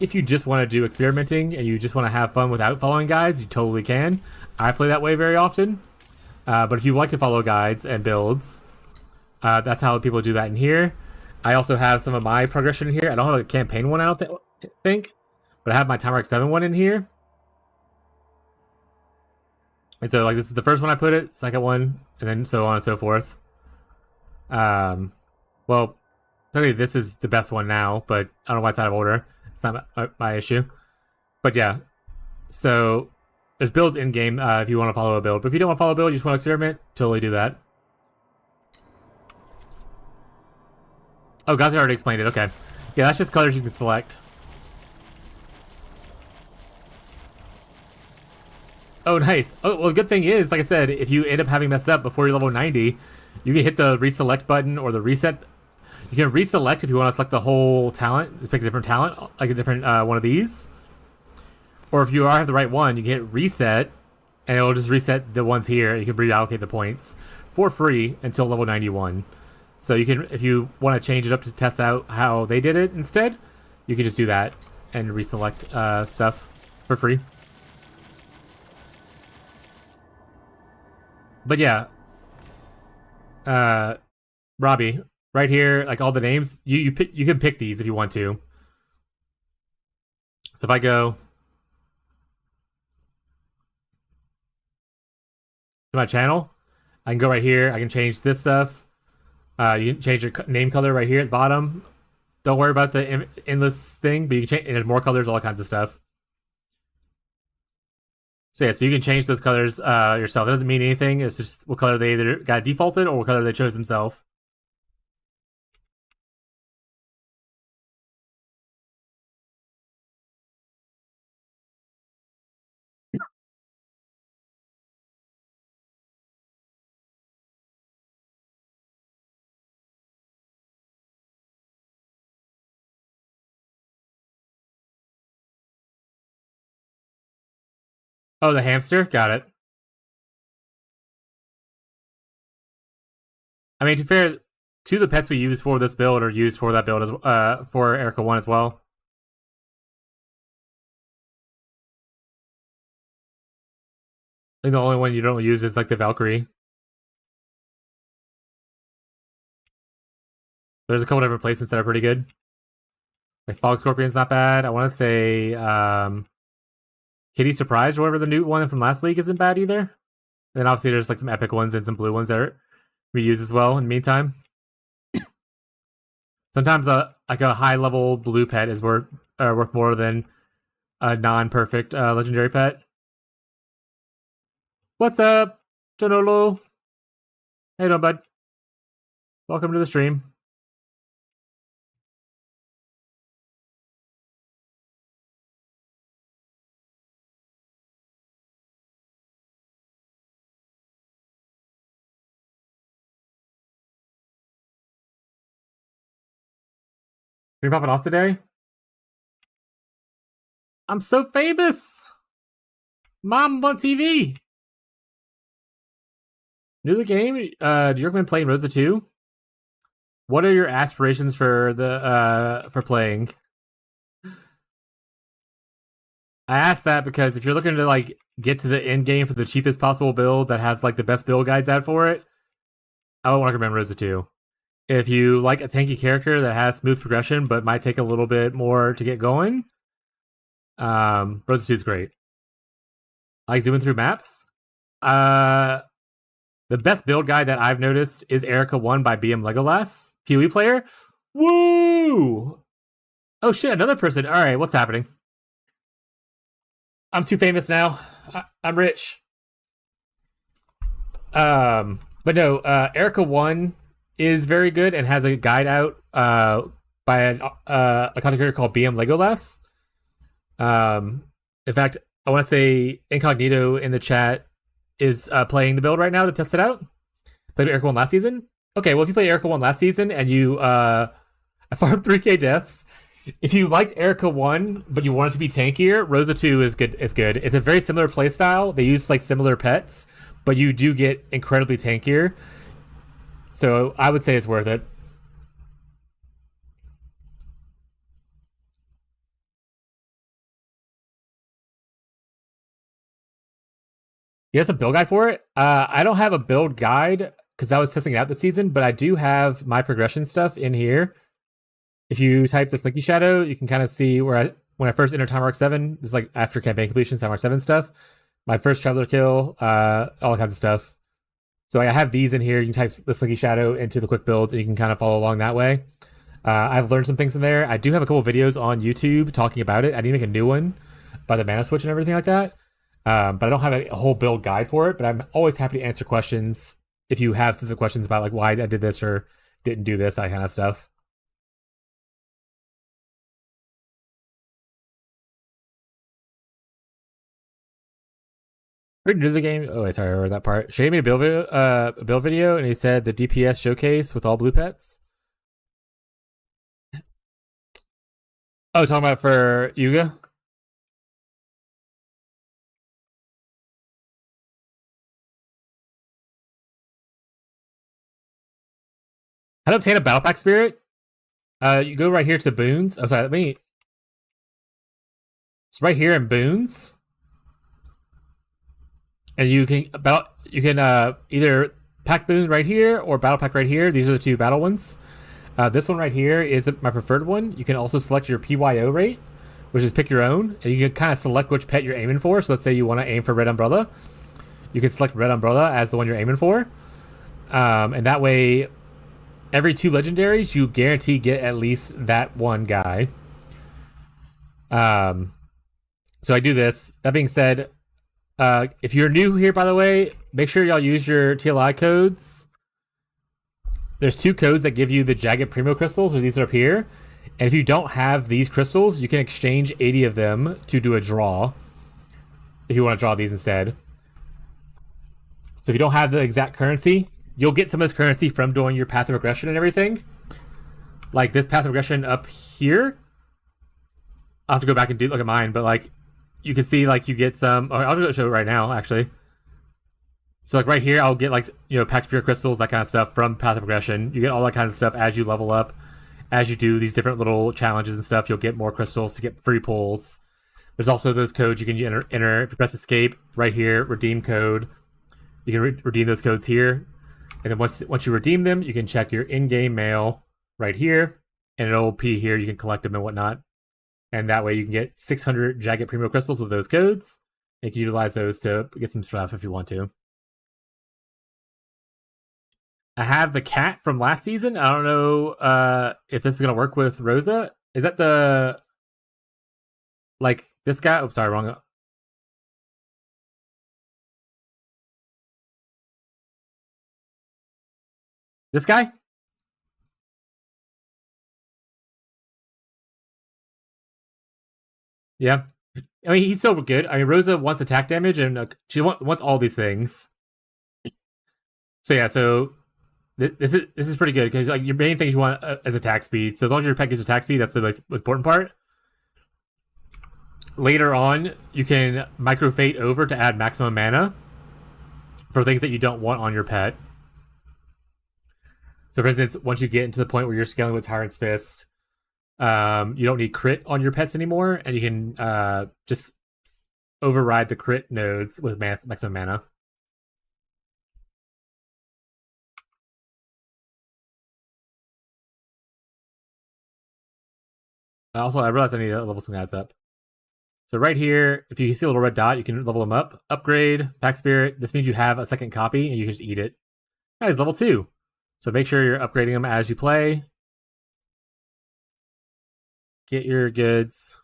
[SPEAKER 1] If you just want to do experimenting and you just want to have fun without following guides, you totally can. I play that way very often. But if you like to follow guides and builds, that's how people do that in here. I also have some of my progression in here. I don't have a campaign one, I don't think. But I have my Timer X7 one in here. And so, like, this is the first one I put it, second one, and then so on and so forth. Well, technically this is the best one now, but I don't know why it's out of order. It's not my issue. But yeah, so there's builds in-game if you want to follow a build. But if you don't want to follow a build, you just want to experiment, totally do that. Oh, guys, I already explained it. Okay. Yeah, that's just colors you can select. Oh, nice. Oh, well, the good thing is, like I said, if you end up having messed up before you're level 90, you can hit the reselect button or the reset. You can reselect if you want to select the whole talent, pick a different talent, like a different one of these. Or if you have the right one, you can hit reset, and it'll just reset the ones here. You can reallocate the points for free until level 91. So you can, if you want to change it up to test out how they did it instead, you can just do that and reselect stuff for free. But yeah, Robbie, right here, like all the names, you can pick these if you want to. So if I go to my channel, I can go right here. I can change this stuff. You can change your name color right here at the bottom. Don't worry about the endless thing, but you can change. And there's more colors, all kinds of stuff. So yeah, so you can change those colors yourself. It doesn't mean anything. It's just what color they either got defaulted or what color they chose themselves. Oh, the hamster? Got it. I mean, to be fair, two of the pets we use for this build are used for that build as for Erica 1 as well. I think the only one you don't use is like the Valkyrie. There's a couple different placements that are pretty good. Like Fog Scorpion's not bad. I want to say Kitty Surprise or whatever the new one from last league isn't bad either. And then obviously there's like some epic ones and some blue ones that we use as well in the meantime. Sometimes like a high level blue pet is worth more than a non-perfect legendary pet. What's up, Janolo? How you doing, bud? Welcome to the stream. Are you popping off today? I'm so famous! Mom on TV! New to the game? Do you recommend playing Rosa 2? What are your aspirations for the for playing? I asked that because if you're looking to like get to the end game for the cheapest possible build that has like the best build guides out for it, I would recommend Rosa 2. If you like a tanky character that has smooth progression but might take a little bit more to get going, Rosa 2 is great. I like zooming through maps. The best build guide that I've noticed is Erica 1 by BM Legolas, PoE player. Woo! Oh shit, another person. Alright, what's happening? I'm too famous now. I'm rich. But no, Erica 1 is very good and has a guide out by a content creator called BM Legolas. In fact, I want to say Incognito in the chat is playing the build right now to test it out. Played Erica 1 last season? Okay, well, if you played Erica 1 last season and you farmed 3k deaths, if you liked Erica 1 but you want it to be tankier, Rosa 2 is good. It's good. It's a very similar playstyle. They use like similar pets, but you do get incredibly tankier. So I would say it's worth it. He has a build guide for it. I don't have a build guide because I was testing it out this season, but I do have my progression stuff in here. If you type the Slinky Shadow, you can kind of see where when I first entered Time Arc 7, this is like after campaign completion, Time Arc 7 stuff. My first Traveler kill, all kinds of stuff. So I have these in here. You can type the Slinky Shadow into the quick builds and you can kind of follow along that way. I've learned some things in there. I do have a couple videos on YouTube talking about it. I need to make a new one by the mana switch and everything like that. But I don't have a whole build guide for it, but I'm always happy to answer questions if you have specific questions about like why I did this or didn't do this, that kind of stuff. Pretty new to the game. Oh, wait, sorry, I heard that part. Shady made a build video, and he said the DPS showcase with all blue pets. Oh, talking about for Yuga? How to obtain a battle pack spirit? You go right here to boons. Oh, sorry, let me. It's right here in boons, and you can either pack boon right here or battle pack right here. These are the two battle ones. This one right here is my preferred one. You can also select your PYO rate, which is pick your own, and you can kind of select which pet you're aiming for. So let's say you want to aim for Red Umbrella. You can select Red Umbrella as the one you're aiming for, and that way, every 2 legendaries, you guarantee get at least that one guy. So I do this. That being said, if you're new here, by the way, make sure y'all use your TLI codes. There's 2 codes that give you the Jagged Primo crystals, or these are up here. And if you don't have these crystals, you can exchange 80 of them to do a draw. If you want to draw these instead. So if you don't have the exact currency, you'll get some of this currency from doing your path of regression and everything. Like this path of regression up here. I'll have to go back and look at mine, but like you can see like you get some. Oh, I'll just show it right now, actually. So like right here, I'll get like, you know, packed pure crystals, that kind of stuff from path of progression. You get all that kind of stuff as you level up. As you do these different little challenges and stuff, you'll get more crystals to get free pulls. There's also those codes you can enter. If you press escape right here, redeem code. You can redeem those codes here. And then once you redeem them, you can check your in-game mail right here. And it'll be here. You can collect them and whatnot. And that way you can get 600 Jagged Primo crystals with those codes. You can utilize those to get some stuff if you want to. I have the cat from last season. I don't know if this is going to work with Rosa. Is that the This guy, oh, sorry, wrong. This guy? Yeah. I mean, he's still good. I mean, Rosa wants attack damage, and she wants all these things. So yeah, so this is pretty good because like your main things you want is attack speed. So as long as your pet gets attack speed, that's the most important part. Later on, you can microfate over to add maximum mana for things that you don't want on your pet. So for instance, once you get into the point where you're scaling with Tyrant's Fist, you don't need crit on your pets anymore, and you can just override the crit nodes with maximum mana. Also, I realized I need to level some guys up. So right here, if you see a little red dot, you can level them up. Upgrade, Pack Spirit. This means you have a second copy, and you can just eat it. Guys, level 2. So make sure you're upgrading them as you play. Get your goods.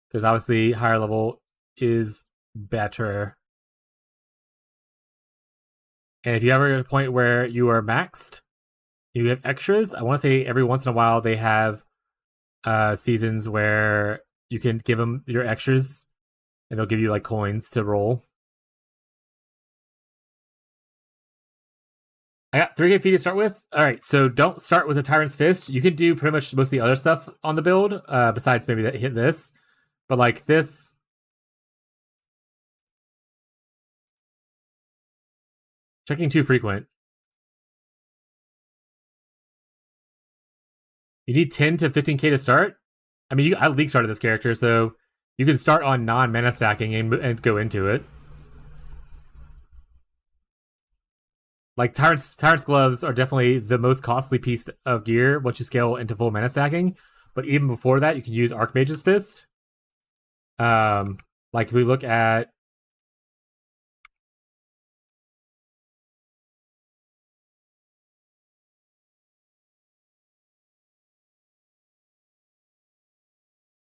[SPEAKER 1] Because obviously, higher level is better. And if you ever get a point where you are maxed, you have extras. I want to say every once in a while they have seasons where you can give them your extras, and they'll give you like coins to roll. I got 3k feet to start with. All right, so don't start with a Tyrant's Fist. You can do pretty much most of the other stuff on the build, besides maybe that hit this. But like this, checking too frequent. You need 10 to 15k to start. I mean, I league started this character, so you can start on non-mana stacking and go into it. Like Tyrant's Gloves are definitely the most costly piece of gear once you scale into full mana stacking. But even before that, you can use Archmage's Fist. Like if we look at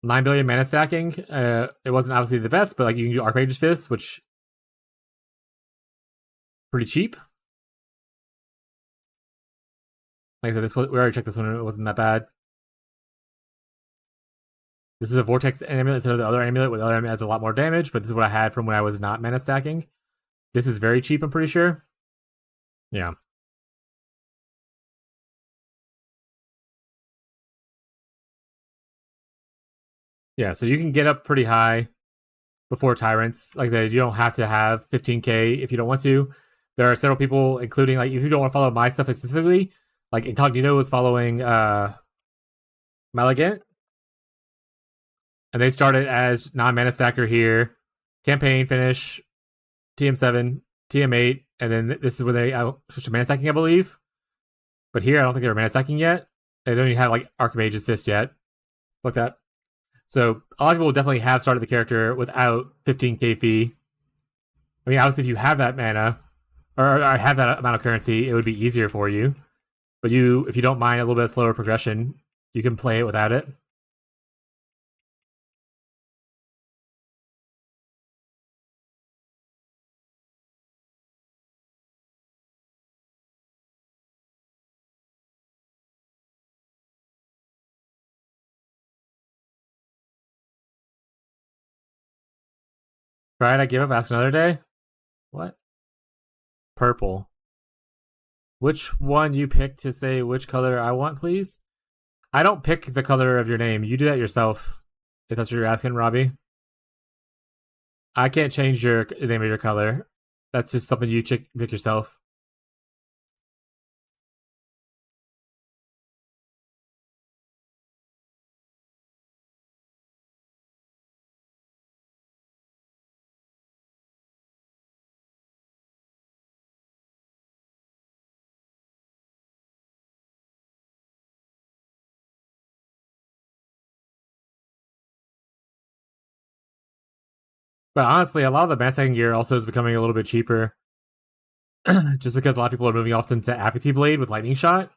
[SPEAKER 1] $9 billion mana stacking, it wasn't obviously the best, but like you can do Archmage's Fist, which pretty cheap. Like I said, we already checked this one, it wasn't that bad. This is a Vortex amulet instead of the other amulet. With the other amulet has a lot more damage, but this is what I had from when I was not mana stacking. This is very cheap, I'm pretty sure. Yeah. Yeah, so you can get up pretty high before Tyrants. Like I said, you don't have to have 15k if you don't want to. There are several people, including like if you don't want to follow my stuff specifically, like Incognito was following Malagant. And they started as non-mana stacker here. Campaign finish, TM7, TM8, and then this is where they switched to mana stacking, I believe. But here, I don't think they were mana stacking yet. They don't even have like Archmage's Fist yet. Like that. So a lot of people will definitely have started the character without 15k fee. I mean, obviously, if you have that mana or have that amount of currency, it would be easier for you. But if you don't mind a little bit slower progression, you can play it without it. Right, I give up. Ask another day. What? Purple. Which one you pick to say which color I want, please? I don't pick the color of your name. You do that yourself. If that's what you're asking, Robbie. I can't change your name of your color. That's just something you pick yourself. But honestly, a lot of the mana stacking gear also is becoming a little bit cheaper. Just because a lot of people are moving often to Apathy Blade with Lightning Shot.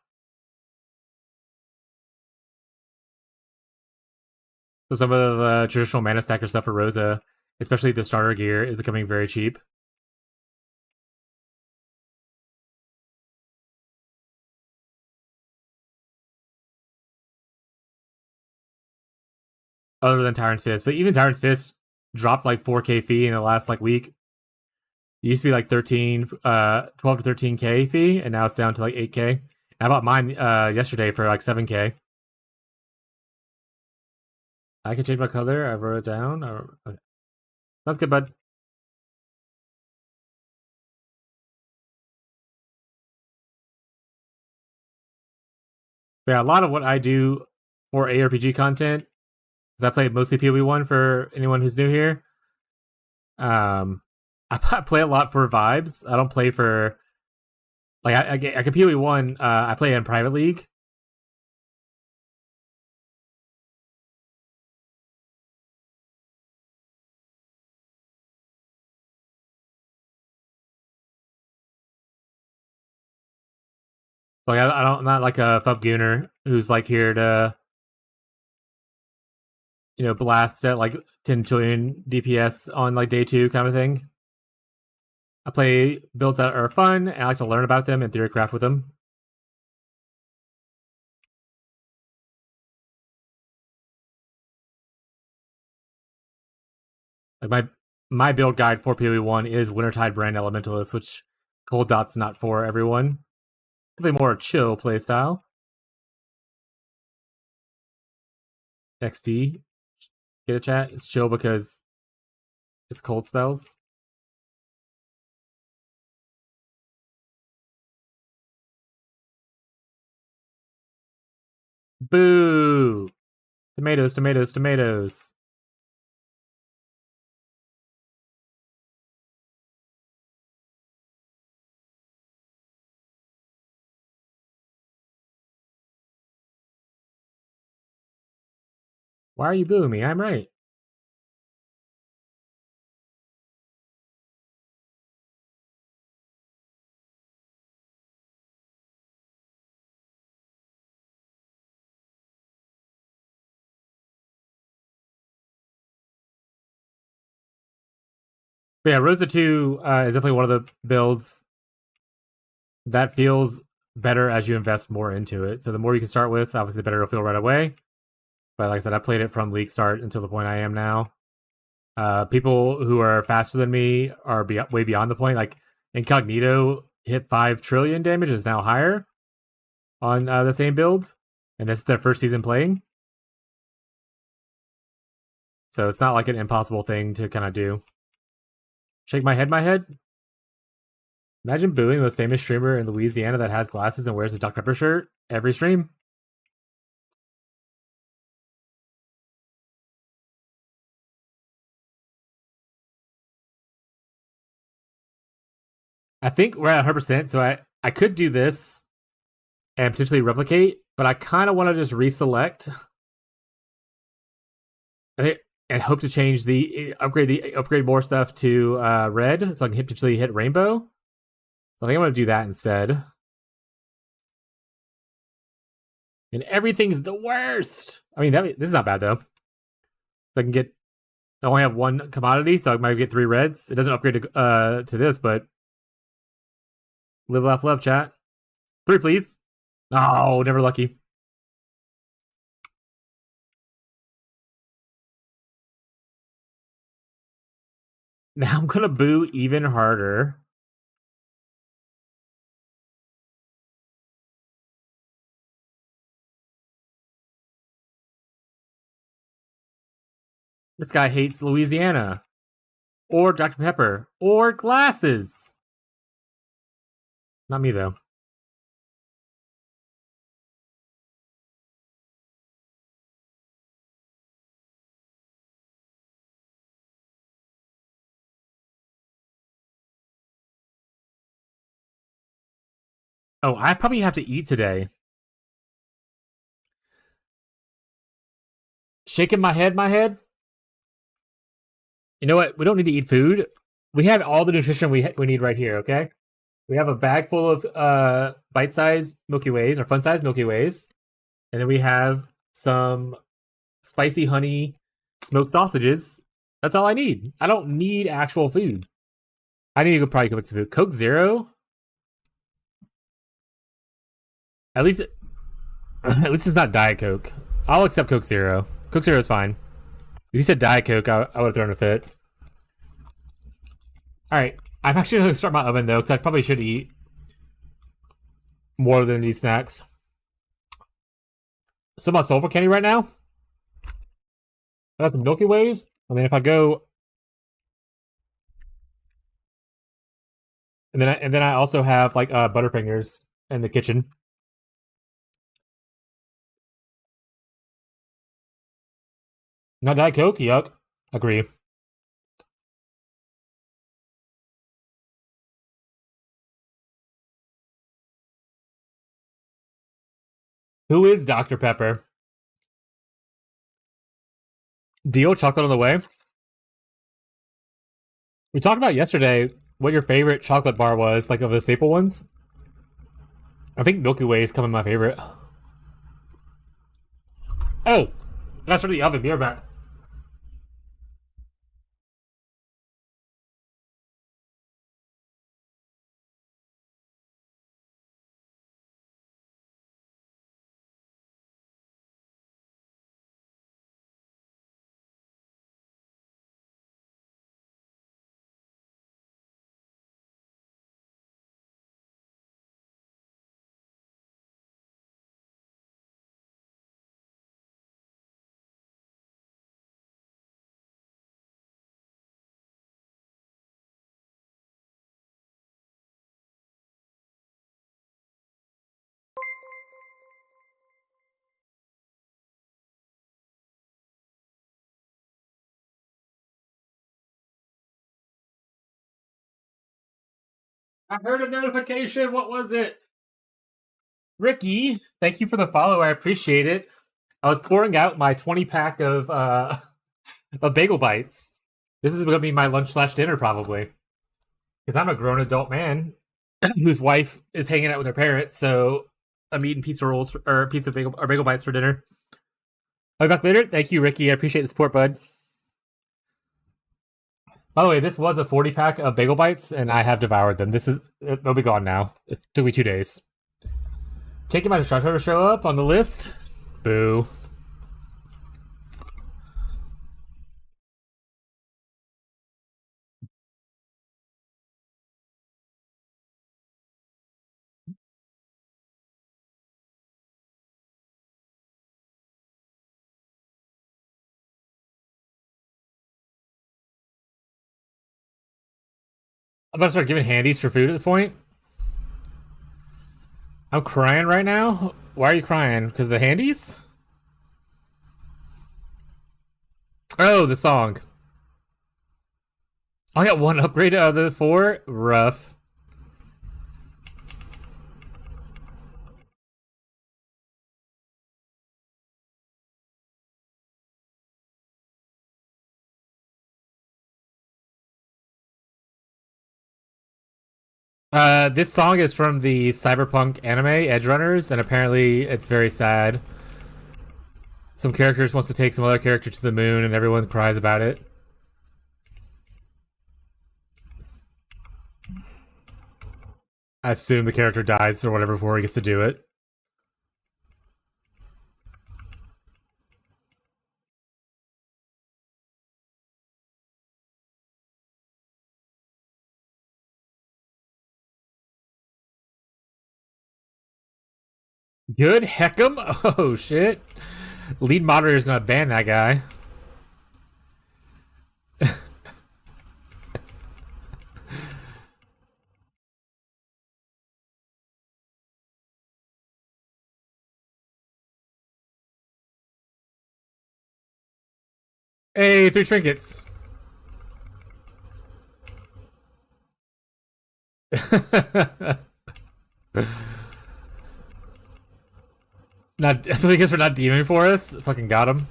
[SPEAKER 1] So some of the traditional mana stacker stuff for Rosa, especially the starter gear, is becoming very cheap. Other than Tyrant's Fist, but even Tyrant's Fist dropped like 4K fee in the last like week. It used to be like 12 to 13K fee, and now it's down to like 8K. I bought mine yesterday for like 7K. I can change my color. I wrote it down. Okay. That's good, bud. But yeah, a lot of what I do for ARPG content, because I play mostly PoE1 for anyone who's new here. I play a lot for vibes. I don't play for like I can PoE1. I play in private league. Like I'm not like a Fub Gooner who's like here to blast at like 10 trillion DPS on like day 2 kind of thing. I play builds that are fun, and I like to learn about them and theorycraft with them. Like my build guide for PoE1 is Wintertide Brand Elementalist, which Cold Dot's not for everyone. Definitely more chill playstyle. XD. Get a chat? It's chill because it's cold spells. Boo! Tomatoes, tomatoes, tomatoes. Why are you booing me? I'm right. But yeah, Rosa2 is definitely one of the builds that feels better as you invest more into it. So the more you can start with, obviously the better it'll feel right away. But like I said, I played it from league start until the point I am now. People who are faster than me are way beyond the point. Like Incognito hit 5 trillion damage, is now higher on the same build, and this is their first season playing. So it's not like an impossible thing to kind of do. Shake my head. Imagine booing the most famous streamer in Louisiana that has glasses and wears a Dr. Pepper shirt every stream. I think we're at 100%, so I could do this and potentially replicate, but I kind of want to just reselect and hope to change upgrade more stuff to red, so I can potentially hit rainbow. So I think I'm going to do that instead. And everything's the worst. I mean, this is not bad though. I can get. I only have 1 commodity, so I might get 3 reds. It doesn't upgrade to this, but live, laugh, love, chat. 3, please. Oh, never lucky. Now I'm gonna boo even harder. This guy hates Louisiana. Or Dr. Pepper. Or glasses. Not me, though. Oh, I probably have to eat today. Shaking my head. You know what? We don't need to eat food. We have all the nutrition we need right here, okay? We have a bag full of bite-sized Milky Ways, or fun-sized Milky Ways. And then we have some spicy honey smoked sausages. That's all I need. I don't need actual food. I need to probably go make some food. Coke Zero. At least, at least it's not Diet Coke. I'll accept Coke Zero. Coke Zero is fine. If you said Diet Coke, I would have thrown a fit. All right, I'm actually going to start my oven though, because I probably should eat more than these snacks. Some on sulfur candy right now. I got some Milky Ways. I mean, if I go, and then I also have like Butterfingers in the kitchen. Not Diet Coke, yuck. Agree. Who is Dr. Pepper? Deal chocolate on the way. We talked about yesterday what your favorite chocolate bar was, like of the staple ones. I think Milky Way is coming my favorite. Oh, that's from the oven. Be right back. I heard a notification. What was it? Ricky, thank you for the follow. I appreciate it. I was pouring out my 20-pack of bagel bites. This is going to be my lunch/dinner probably, because I'm a grown adult man whose wife is hanging out with her parents. So I'm eating pizza rolls or bagel bites for dinner. I'll be back later. Thank you, Ricky. I appreciate the support, bud. By the way, this was a 40-pack of bagel bites, and I have devoured them. They'll be gone now. It took me 2 days. Can't get my instructor to show up on the list. Boo. I'm about to start giving handies for food at this point. I'm crying right now. Why are you crying? Because of the handies? Oh, the song. I got one upgrade out of the 4. Rough. This song is from the cyberpunk anime Edge Runners, and apparently it's very sad. Some characters wants to take some other character to the moon, and everyone cries about it. I assume the character dies or whatever before he gets to do it. Good heckum. Oh shit. Lead moderator is gonna ban that guy. Hey, 3 trinkets. Not that's what he gets for not DMing for us. Fucking got him.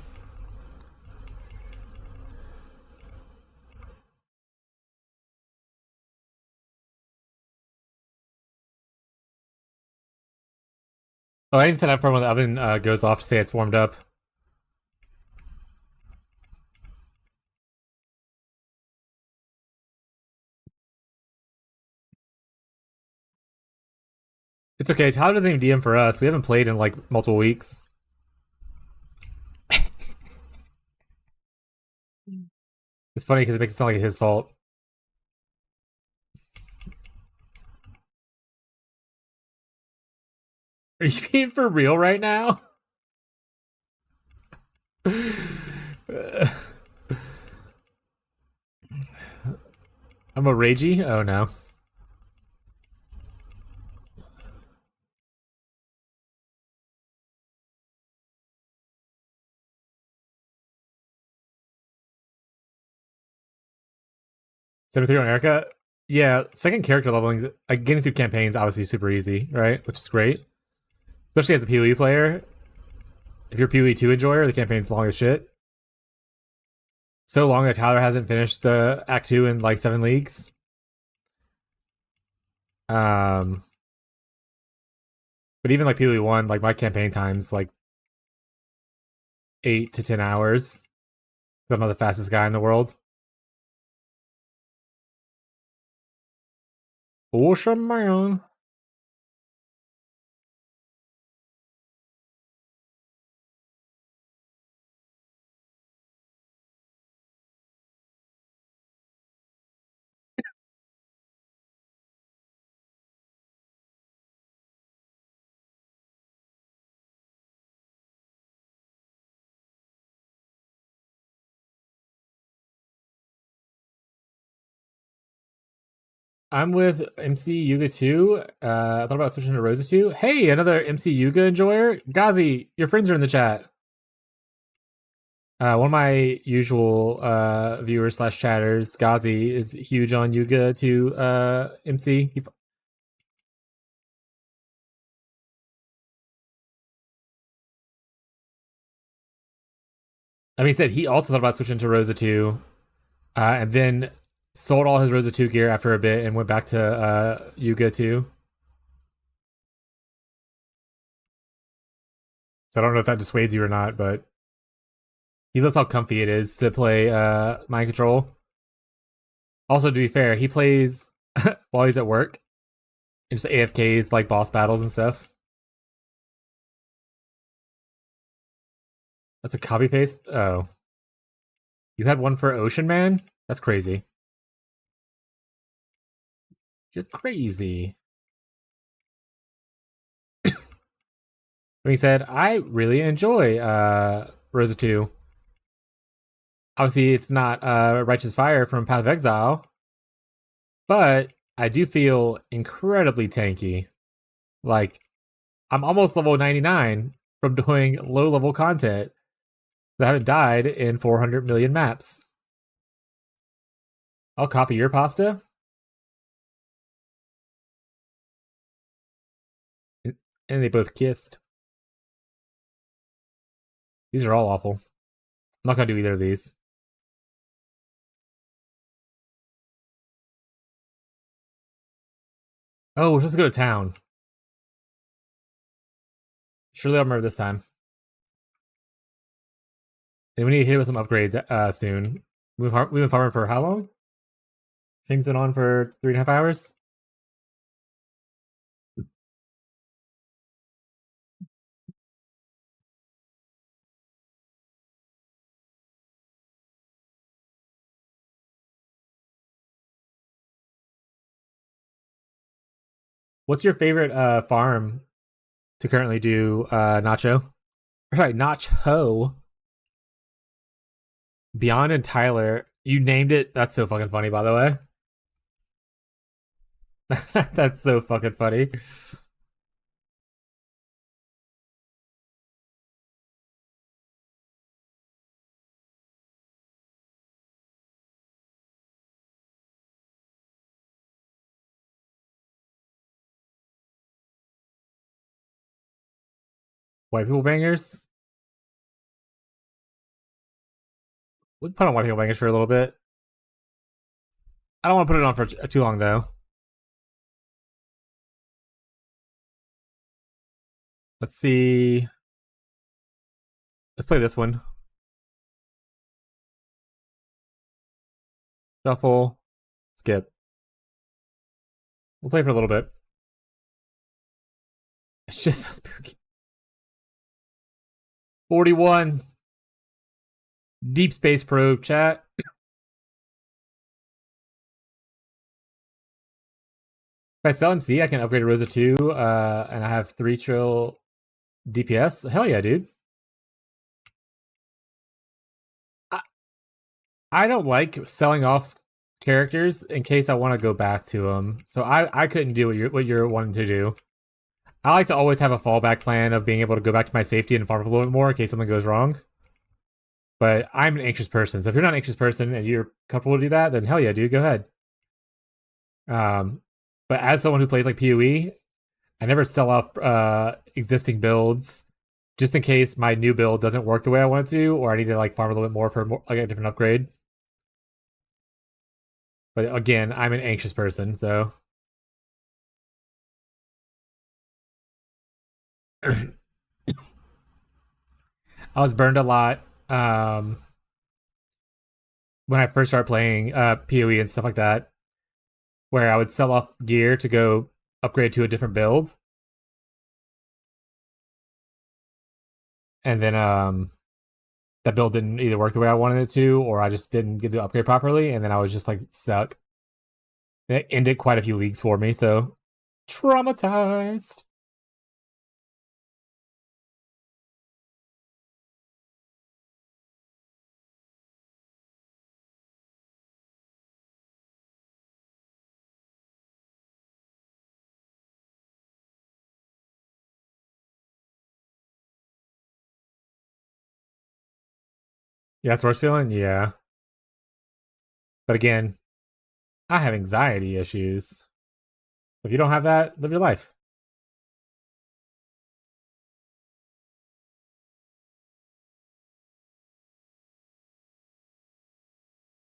[SPEAKER 1] Oh, I didn't set up for when the oven goes off to say it's warmed up. It's okay. Tyler doesn't even DM for us. We haven't played in like multiple weeks. It's funny because it makes it sound like his fault. Are you being for real right now? I'm a ragey? Oh no. '73 on Erica? Yeah, second character leveling, getting through campaigns obviously super easy, right? Which is great. Especially as a PoE player. If you're a PoE 2 enjoyer, the campaign's long as shit. So long that Tyler hasn't finished the Act 2 in like 7 leagues. Um, but even like PoE 1, like my campaign time's like 8 to 10 hours. I'm not the fastest guy in the world. Awesome, man. I'm with MC Yuga 2. I thought about switching to Rosa2. Hey, another MC Yuga enjoyer. Gazi, your friends are in the chat. One of my usual viewers slash chatters, Gazi, is huge on Yuga to MC. He said he also thought about switching to Rosa 2, and then sold all his Rosa 2 gear after a bit and went back to Yuga 2. So I don't know if that dissuades you or not, but he loves how comfy it is to play Mind Control. Also, to be fair, he plays while he's at work and just AFKs like boss battles and stuff. That's a copy paste? Oh. You had one for Ocean Man? That's crazy. You're crazy. He said, I really enjoy Rosa 2. Obviously, it's not Righteous Fire from Path of Exile, but I do feel incredibly tanky. Like, I'm almost level 99 from doing low level content that haven't died in 400 million maps. I'll copy your pasta. And they both kissed. These are all awful. I'm not gonna do either of these. Oh, we're supposed to go to town. Surely I'll remember this time. And we need to hit it with some upgrades soon. We've been farming for how long? Things been on for 3.5 hours. What's your favorite farm to currently do Nacho? Or sorry, Nacho. Beyond and Tyler. You named it. That's so fucking funny, by the way. That's so fucking funny. White people bangers. We can put on white people bangers for a little bit. I don't want to put it on for too long though. Let's see. Let's play this one. Shuffle. Skip. We'll play for a little bit. It's just so spooky. 41. Deep Space Probe, chat. If I sell MC, I can upgrade a Rosa2, and I have 3 trill DPS. Hell yeah, dude. I don't like selling off characters in case I want to go back to them. So I couldn't do what you're wanting to do. I like to always have a fallback plan of being able to go back to my safety and farm a little bit more in case something goes wrong. But I'm an anxious person, so if you're not an anxious person and you're comfortable to do that, then hell yeah, dude, go ahead. But as someone who plays like PoE, I never sell off existing builds just in case my new build doesn't work the way I want it to, or I need to like farm a little bit more for like a different upgrade. But again, I'm an anxious person, so I was burned a lot when I first started playing PoE and stuff like that, where I would sell off gear to go upgrade to a different build. And then that build didn't either work the way I wanted it to, or I just didn't get the upgrade properly, and then I was just like stuck. It ended quite a few leagues for me, so traumatized. Yeah, that's worse feeling? Yeah. But again, I have anxiety issues. If you don't have that, live your life.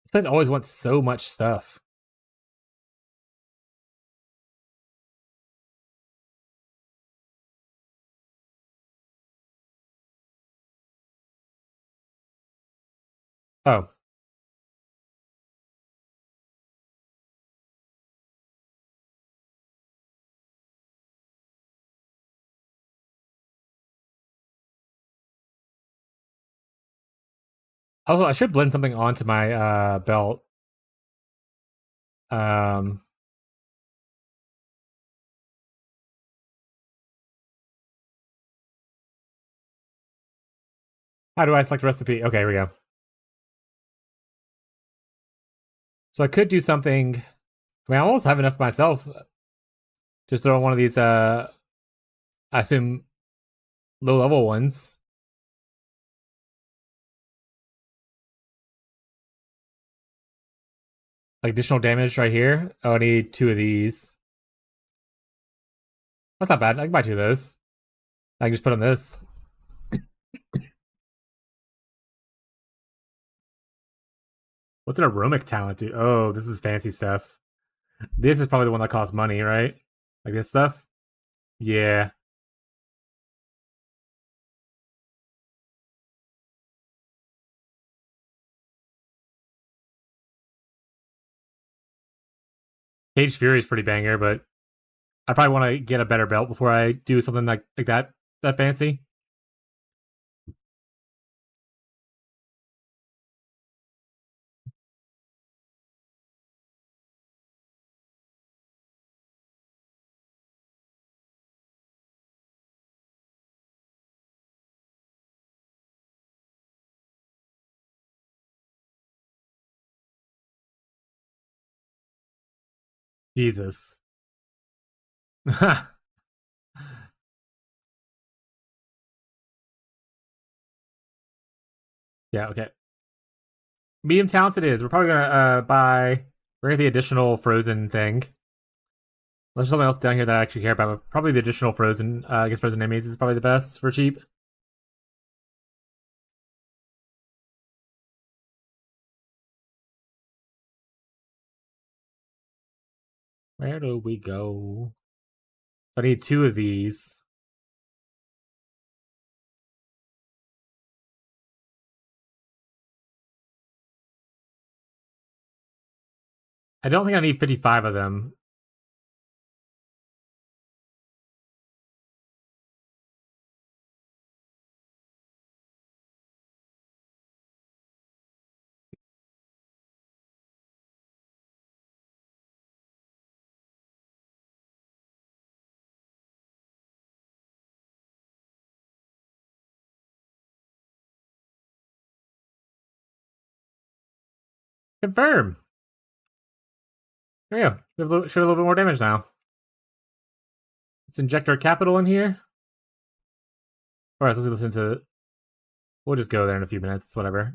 [SPEAKER 1] This place always wants so much stuff. Oh. Also, I should blend something onto my belt. Um, how do I select recipe? Okay, here we go. So I could do something. I mean, I almost have enough myself. Just throw one of these, I assume, low-level ones. Like additional damage right here. Oh, I need 2 of these. That's not bad. I can buy 2 of those. I can just put on this. What's an aromatic talent do? Oh, this is fancy stuff. This is probably the one that costs money, right? Like this stuff? Yeah. Cage Fury is pretty banger, but I probably want to get a better belt before I do something like that fancy. Jesus. Yeah, okay. Medium talents it is. We're probably gonna buy. We're gonna get the additional frozen thing. There's something else down here that I actually care about. But probably the additional frozen against frozen enemies is probably the best for cheap. Where do we go? I need 2 of these. I don't think I need 55 of them. Confirm. There we go. Show a little bit more damage now. Let's inject our capital in here. Alright, so let's listen to... We'll just go there in a few minutes, whatever.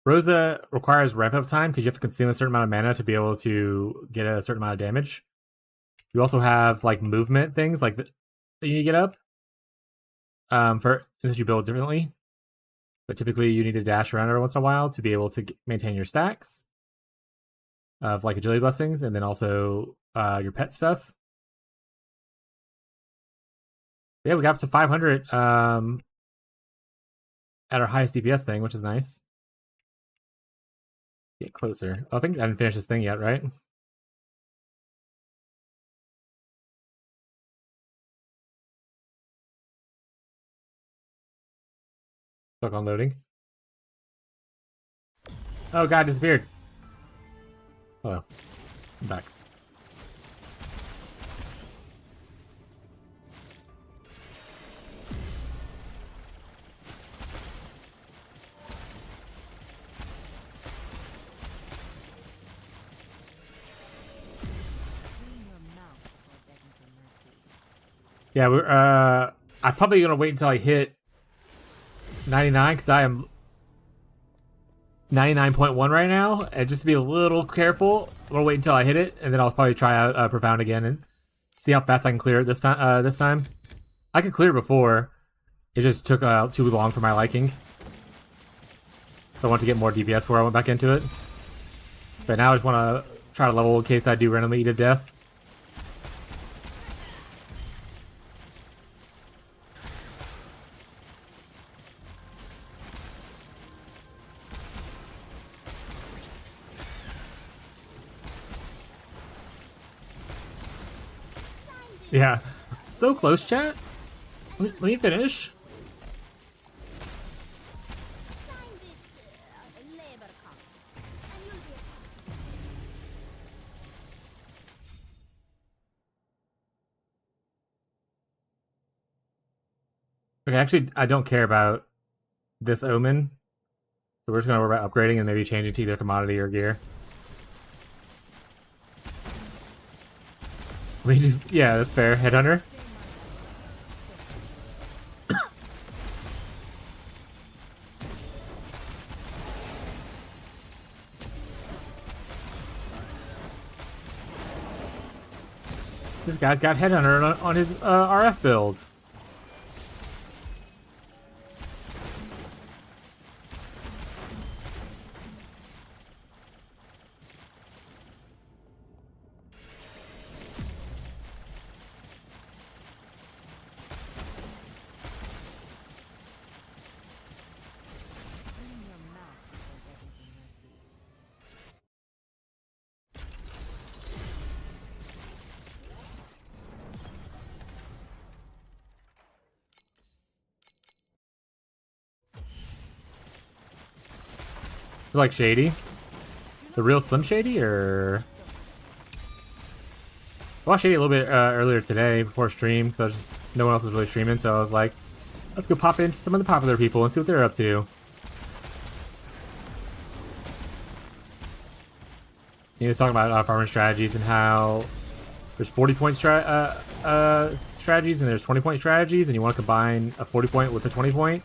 [SPEAKER 1] Rosa requires ramp-up time because you have to consume a certain amount of mana to be able to get a certain amount of damage. You also have, like, movement things like that you need to get up. For since you build differently. But typically you need to dash around every once in a while to be able to maintain your stacks of, like, agility blessings, and then also your pet stuff. Yeah, we got up to 500 at our highest DPS thing, which is nice. Get closer. I think I didn't finish this thing yet, right? Stuck on loading. Oh god, disappeared. Hello. I'm back. Yeah, we're I'm probably gonna wait until I hit 99 because I am 99.1 right now, and just to be a little careful, I'm gonna wait until I hit it, and then I'll probably try out Profound again and see how fast I can clear it this time. I could clear it before, it just took too long for my liking. So I want to get more DPS before I went back into it. But now I just want to try to level in case I do randomly eat a death. Yeah, so close, chat. Let me finish. Okay, actually, I don't care about this omen. So we're just gonna worry about upgrading and maybe changing to either commodity or gear. I mean, yeah, that's fair. Headhunter. This guy's got Headhunter on his RF build. You like Shady? The real Slim Shady, or... I watched Shady a little bit earlier today before stream, because no one else was really streaming, so I was like, let's go pop into some of the popular people and see what they're up to. He was talking about farming strategies and how there's 40-point strategies and there's 20-point strategies, and you want to combine a 40-point with a 20-point.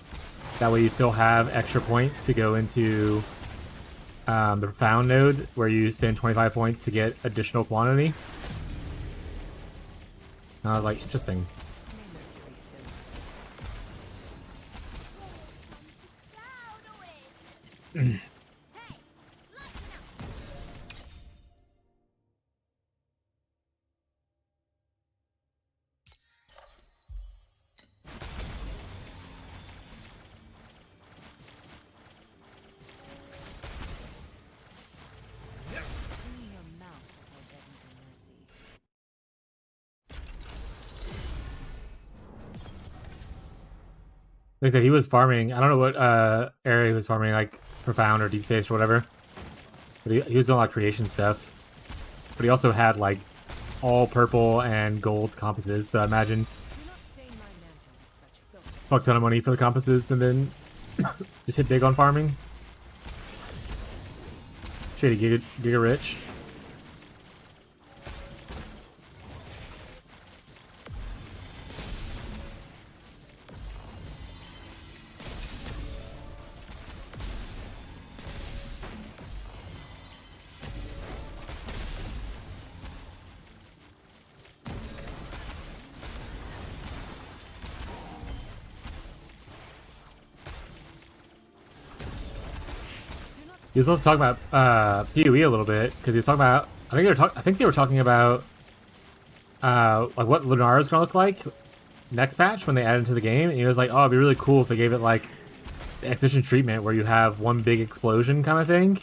[SPEAKER 1] That way you still have extra points to go into the Profound node, where you spend 25 points to get additional quantity. And I was like, interesting. Like I said, he was farming. I don't know what area he was farming, like Profound or Deep Space or whatever. But he was doing a lot of creation stuff. But he also had like all purple and gold compasses. So I imagine fuck ton of money for the compasses and then just hit big on farming. Shady giga rich. He was also talking about PoE a little bit because he was talking about. I think they were talking about like what Lunar is gonna look like next patch when they add it into the game. And he was like, "Oh, it'd be really cool if they gave it like the exhibition treatment where you have one big explosion kind of thing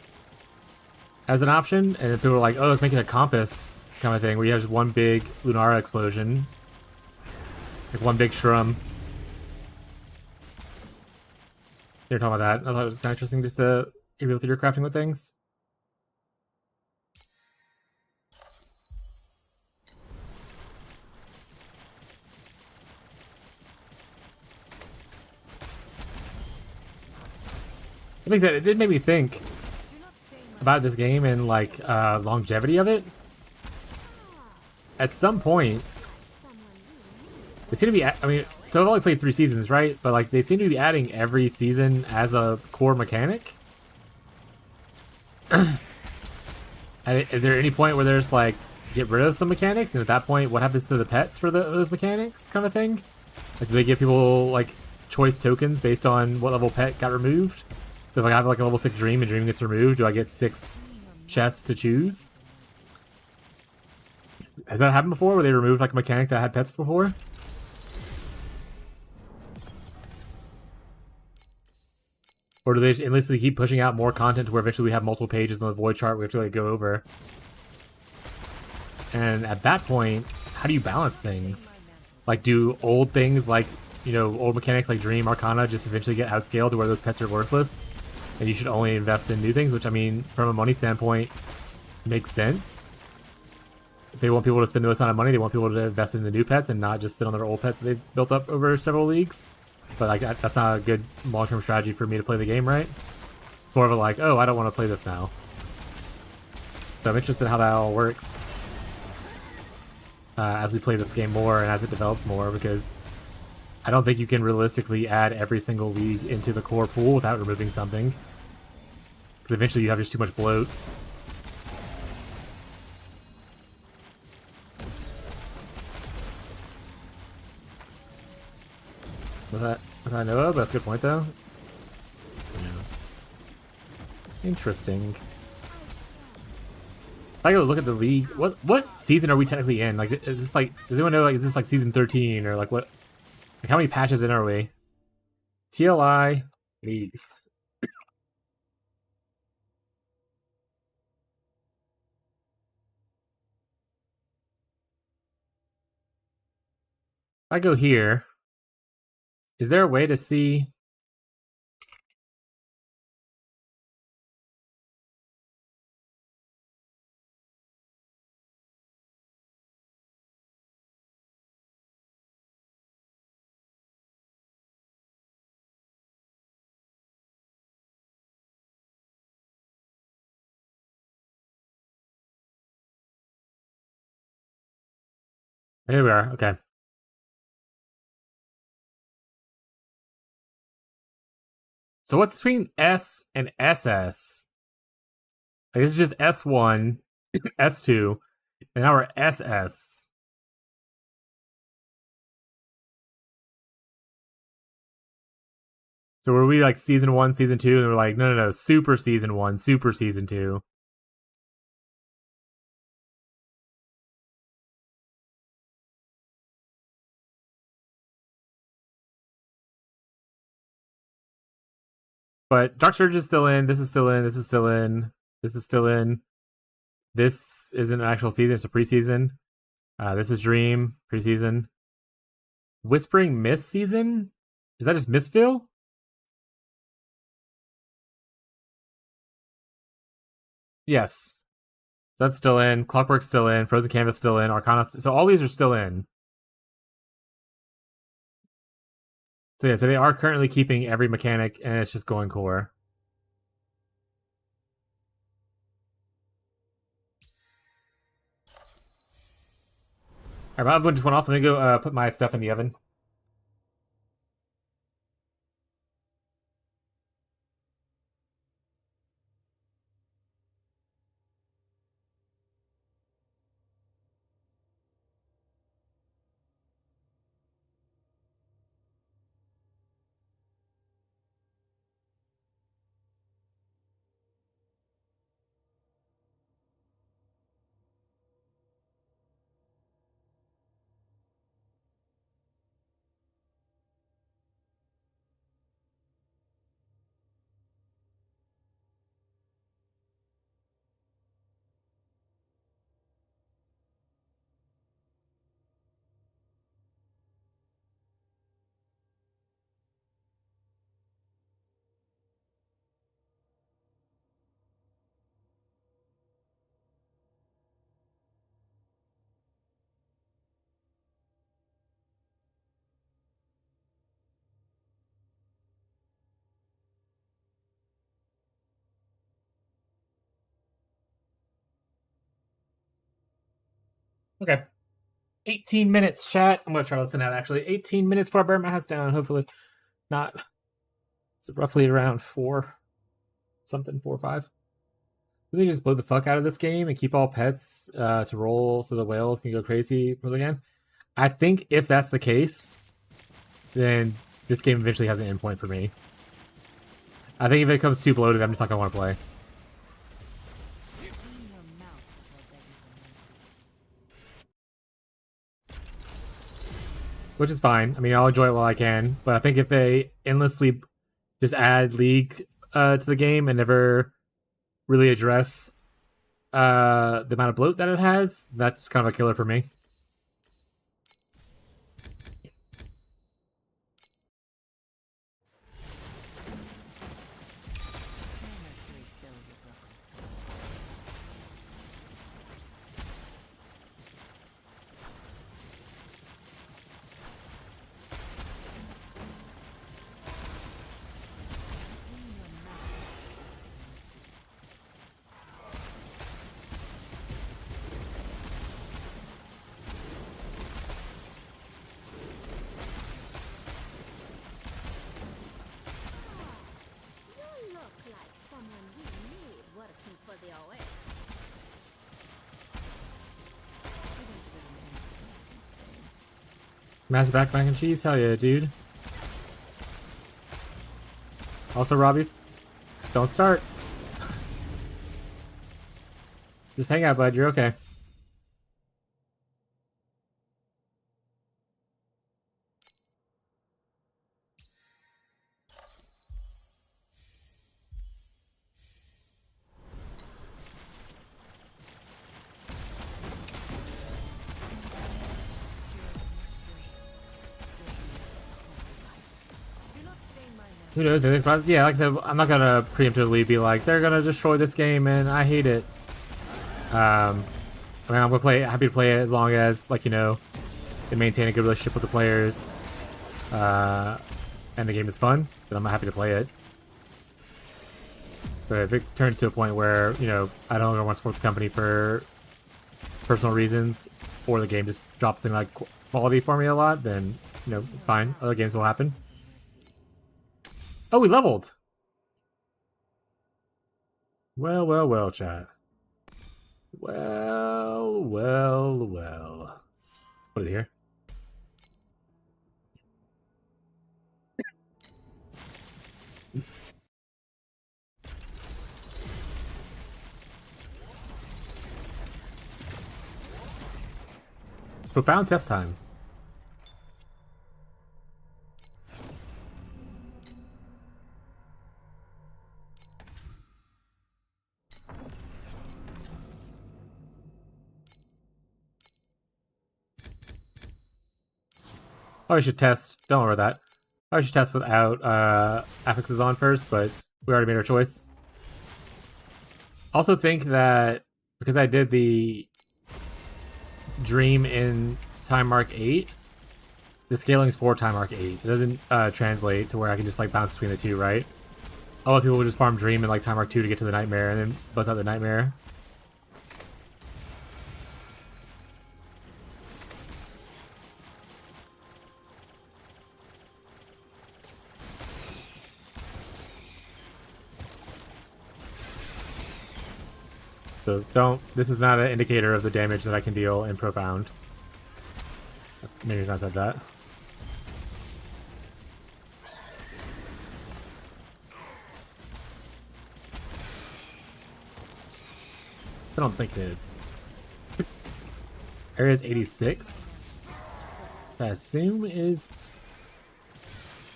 [SPEAKER 1] as an option." And people were like, "Oh, let's make it a compass kind of thing where you have just one big Lunar explosion, like one big shroom." They were talking about that. I thought it was kind of interesting just to be able to do your crafting with things. It did make me think about this game and like longevity of it. At some point, they seem to be. I mean, so I've only played 3 seasons, right? But like they seem to be adding every season as a core mechanic. Is there any point where there's like get rid of some mechanics, and at that point, what happens to the pets for those mechanics, kind of thing? Like, do they give people like choice tokens based on what level pet got removed? So if I have like a level 6 dream and dream gets removed, do I get 6 chests to choose? Has that happened before, where they removed like a mechanic that had pets before? Or do they endlessly keep pushing out more content to where eventually we have multiple pages in the void chart we have to like go over? And at that point, how do you balance things? Like, do old things like, you know, old mechanics like Dream, Arcana just eventually get outscaled to where those pets are worthless? And you should only invest in new things, which I mean, from a money standpoint, makes sense. If they want people to spend the most amount of money, they want people to invest in the new pets and not just sit on their old pets that they've built up over several leagues. But like that's not a good long-term strategy for me to play the game, right? More of a like, oh, I don't want to play this now. So I'm interested in how that all works as we play this game more and as it develops more, because I don't think you can realistically add every single league into the core pool without removing something. Because eventually you have just too much bloat. That I know of, that's a good point though. Yeah. Interesting. If I go look at the league, what season are we technically in? Like, is this like, does anyone know, like, is this like season 13 or like what? Like, how many patches in are we? TLI leagues. If I go here, is there a way to see? Here we are. Okay. So what's between S and SS? Like, this is just S1, S2, and now we're SS. So were we like season 1, season 2, and we're like, no, super season 1, super season 2. But Dark Surge is still in, this is still in, this is still in, this is still in. This isn't an actual season, it's a preseason. This is Dream, preseason. Whispering Mist season? Is that just Mistville? Yes. That's still in. Clockwork's still in. Frozen Canvas still in. Arcana. So all these are still in. So yeah, so they are currently keeping every mechanic, and it's just going core. Alright, my oven just went off. Let me go put my stuff in the oven. Okay. 18 minutes, chat. I'm gonna try to listen out actually. 18 minutes before I burn my house down, hopefully. Not. So roughly around 4 something, 4 or 5. Let me just blow the fuck out of this game and keep all pets to roll so the whale can go crazy again. I think if that's the case, then this game eventually has an endpoint for me. I think if it comes too bloated, I'm just not gonna want to play. Which is fine. I mean, I'll enjoy it while I can, but I think if they endlessly just add League to the game and never really address the amount of bloat that it has, that's kind of a killer for me.
[SPEAKER 4] You look like someone we need working for the OS.
[SPEAKER 1] Massive back mac and cheese? Hell yeah, dude. Also, Robbie, don't start. Just hang out, bud. You're okay. Who knows? Yeah, like I said, I'm not gonna preemptively be like they're gonna destroy this game and I hate it. I mean, I'm gonna play. Happy to play it as long as, like, you know, they maintain a good relationship with the players, and the game is fun. Then I'm happy to play it. But if it turns to a point where, you know, I don't want to support the company for personal reasons, or the game just drops in like quality for me a lot, then, you know, it's fine. Other games will happen. Oh, we leveled. Well, well, well, chat. Well, well, well. Put it here. Profound test time. Oh, we should test. Don't worry about that. I should test without affixes on first, but we already made our choice. Also think that because I did the Dream in time mark 8, the scaling is for time mark 8. It doesn't translate to where I can just like bounce between the two, right? A lot of people will just farm Dream in like time mark 2 to get to the Nightmare and then buzz out the Nightmare. So don't, this is not an indicator of the damage that I can deal in Profound. That's maybe not said that. I don't think it is. Area's 86. I assume is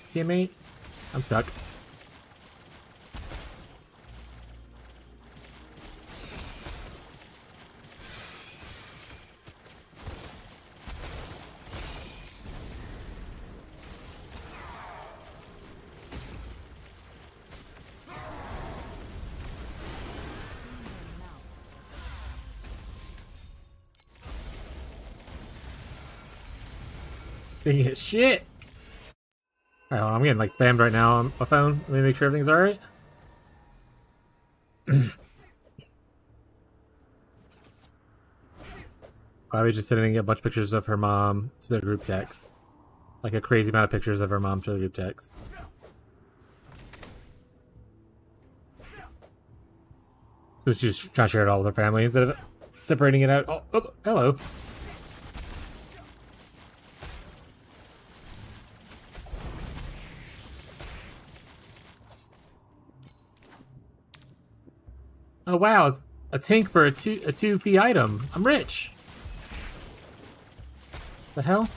[SPEAKER 1] TM8. I'm stuck. Dang it, shit! Alright, hold on, I'm getting like spammed right now on my phone. Let me make sure everything's alright. I was just sending a bunch of pictures of her mom to their group text. Like a crazy amount of pictures of her mom to the group text. So she's trying to share it all with her family instead of separating it out. Oh, hello. Oh wow, a tank for a 2 fee item. I'm rich. The hell?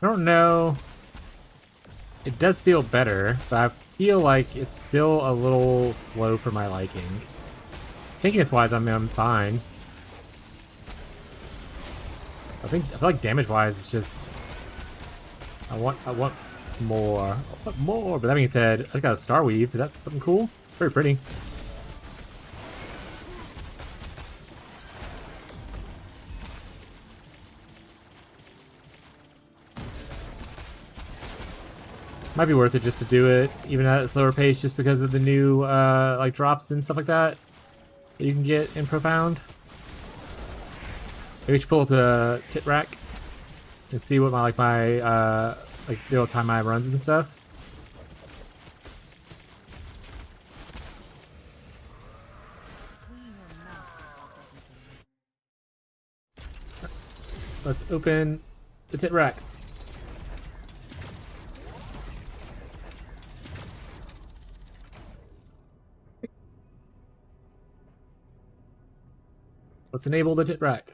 [SPEAKER 1] I don't know. It does feel better, but I feel like it's still a little slow for my liking. Tankiness wise, I mean, I'm fine. I feel like damage wise, it's just I want more. I want more. But that being said, I got a Star Weave. Is that something cool? Very pretty. Might be worth it just to do it, even at a slower pace, just because of the new like drops and stuff like that you can get in Profound. Maybe we should pull up the tit rack and see what my like the old time my runs and stuff. Let's open the tit rack. Let's enable the tit rack.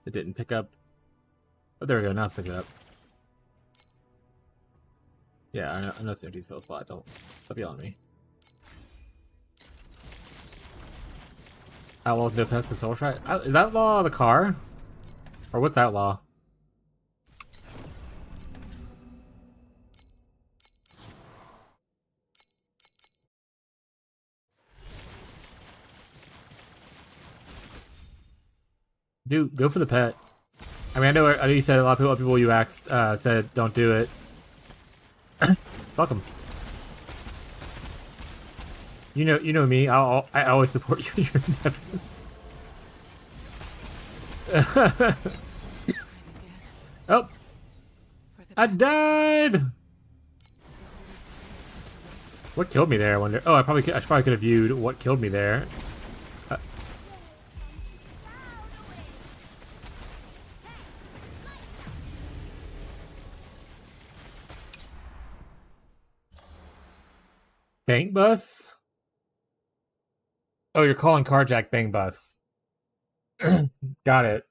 [SPEAKER 1] It didn't pick up. Oh, there we go. Now it's picking up. Yeah, I know it's an empty cell slot. Don't be on me. Outlaw no pets with soul try. Is Outlaw the car? Or what's Outlaw? Dude, go for the pet. I mean, I know you said a lot of people you asked said don't do it. Fuck them. You know me. I always support you in your endeavors. Oh, I died! What killed me there, I wonder? Oh, I probably could have viewed what killed me there. Bang bus? Oh, you're calling carjack bang bus. Got it.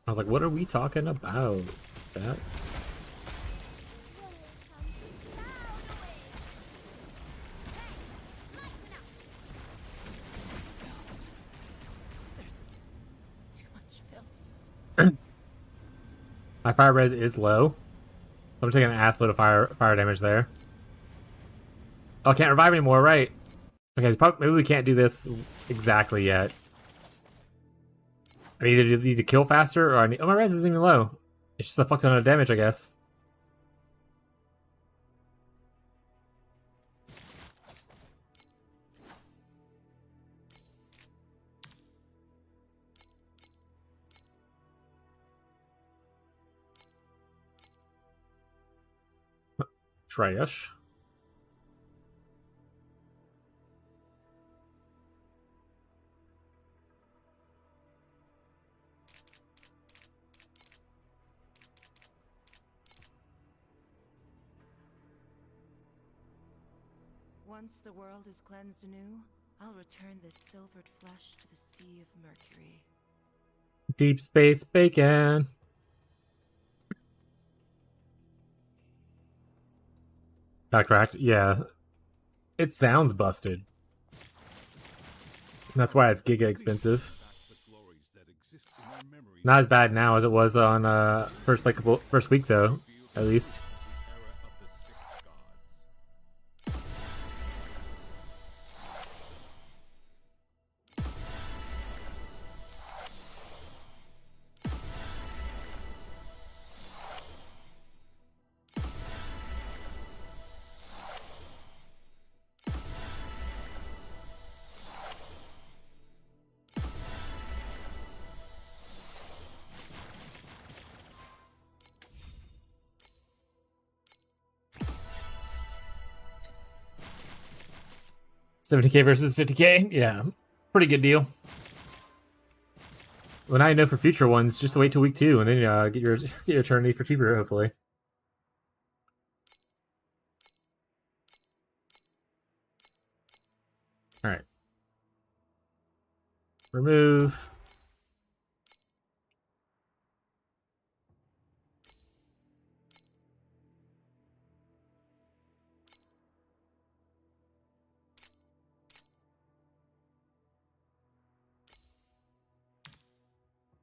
[SPEAKER 1] I was like, what are we talking about? That?
[SPEAKER 2] Too much filth.
[SPEAKER 1] My fire res is low. I'm taking an ass load of fire damage there. Oh, I can't revive anymore, right? Okay, maybe we can't do this exactly yet. I either need to kill faster, or I need. Oh, my res isn't even low. It's just a fuck ton of damage, I guess. Trash.
[SPEAKER 2] Once the world is cleansed anew, I'll return this silvered flesh to the sea of Mercury.
[SPEAKER 1] Deep space bacon. Not cracked. Yeah. It sounds busted. And that's why it's giga expensive. Not as bad now as it was on first week though, at least. $70K versus $50K? Yeah. Pretty good deal. Well, now you know for future ones, just wait till week 2 and then get your eternity for cheaper, hopefully. Alright. Remove.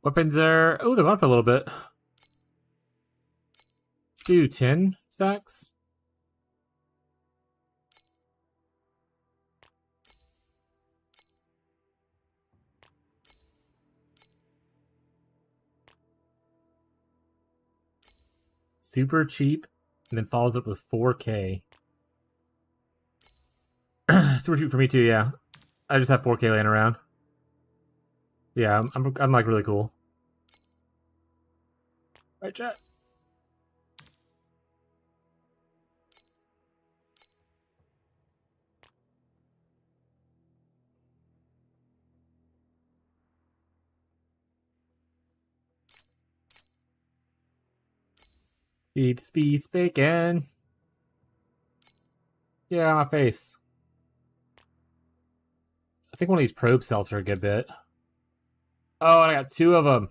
[SPEAKER 1] Weapons are... Oh, they're up a little bit. Let's do 10 stacks. Super cheap, and then follows up with 4K. Super cheap for me too, yeah. I just have 4K laying around. Yeah, I'm like really cool. Right, chat. Deep space bacon. Get out of my face. I think one of these probe sells for a good bit. Oh, and I got 2 of them.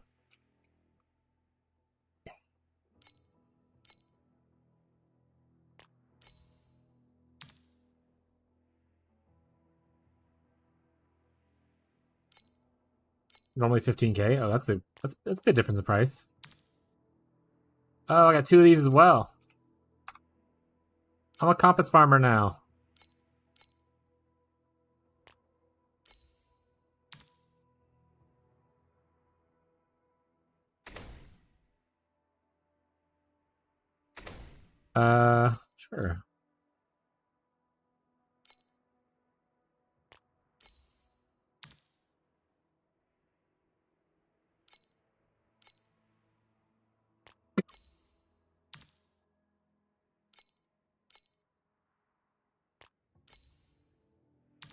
[SPEAKER 1] Normally 15K. Oh, that's a bit difference in price. Oh, I got 2 of these as well. I'm a compass farmer now. Sure.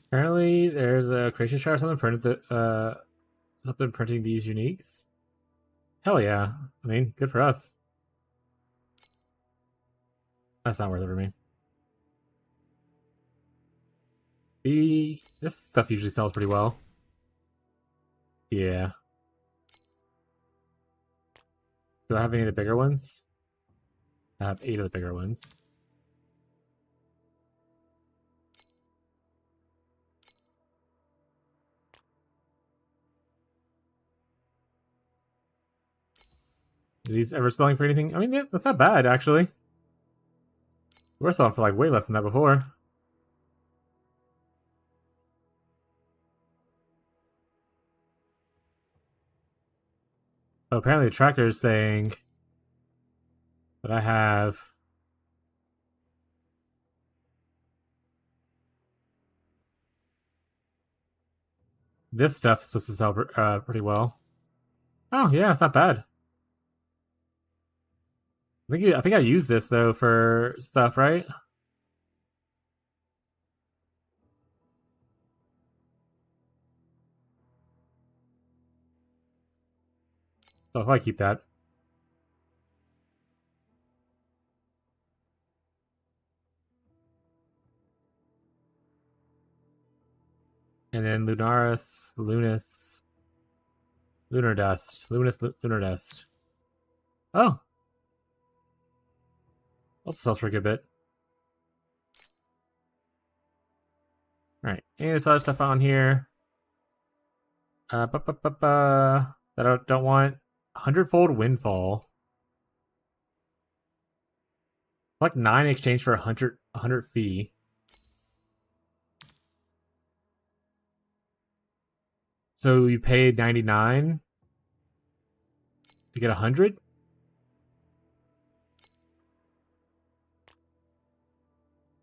[SPEAKER 1] Apparently, there's a creation chart or something something printing these uniques. Hell yeah! I mean, good for us. That's not worth it for me. This stuff usually sells pretty well. Yeah. Do I have any of the bigger ones? I have 8 of the bigger ones. Are these ever selling for anything? I mean, yeah, that's not bad, actually. We're selling for, like, way less than that before. Oh, apparently the tracker is saying that I have... This stuff is supposed to sell pretty well. Oh, yeah, it's not bad. I think I use this, though, for stuff, right? So if I keep that. And then Lunar Dust. Lunar Dust. Oh! Also sells for a good bit. Alright, and there's other stuff on here. That I don't want. 100-fold Windfall. Like 9 in exchange for 100 fee. So you paid 99 to get 100?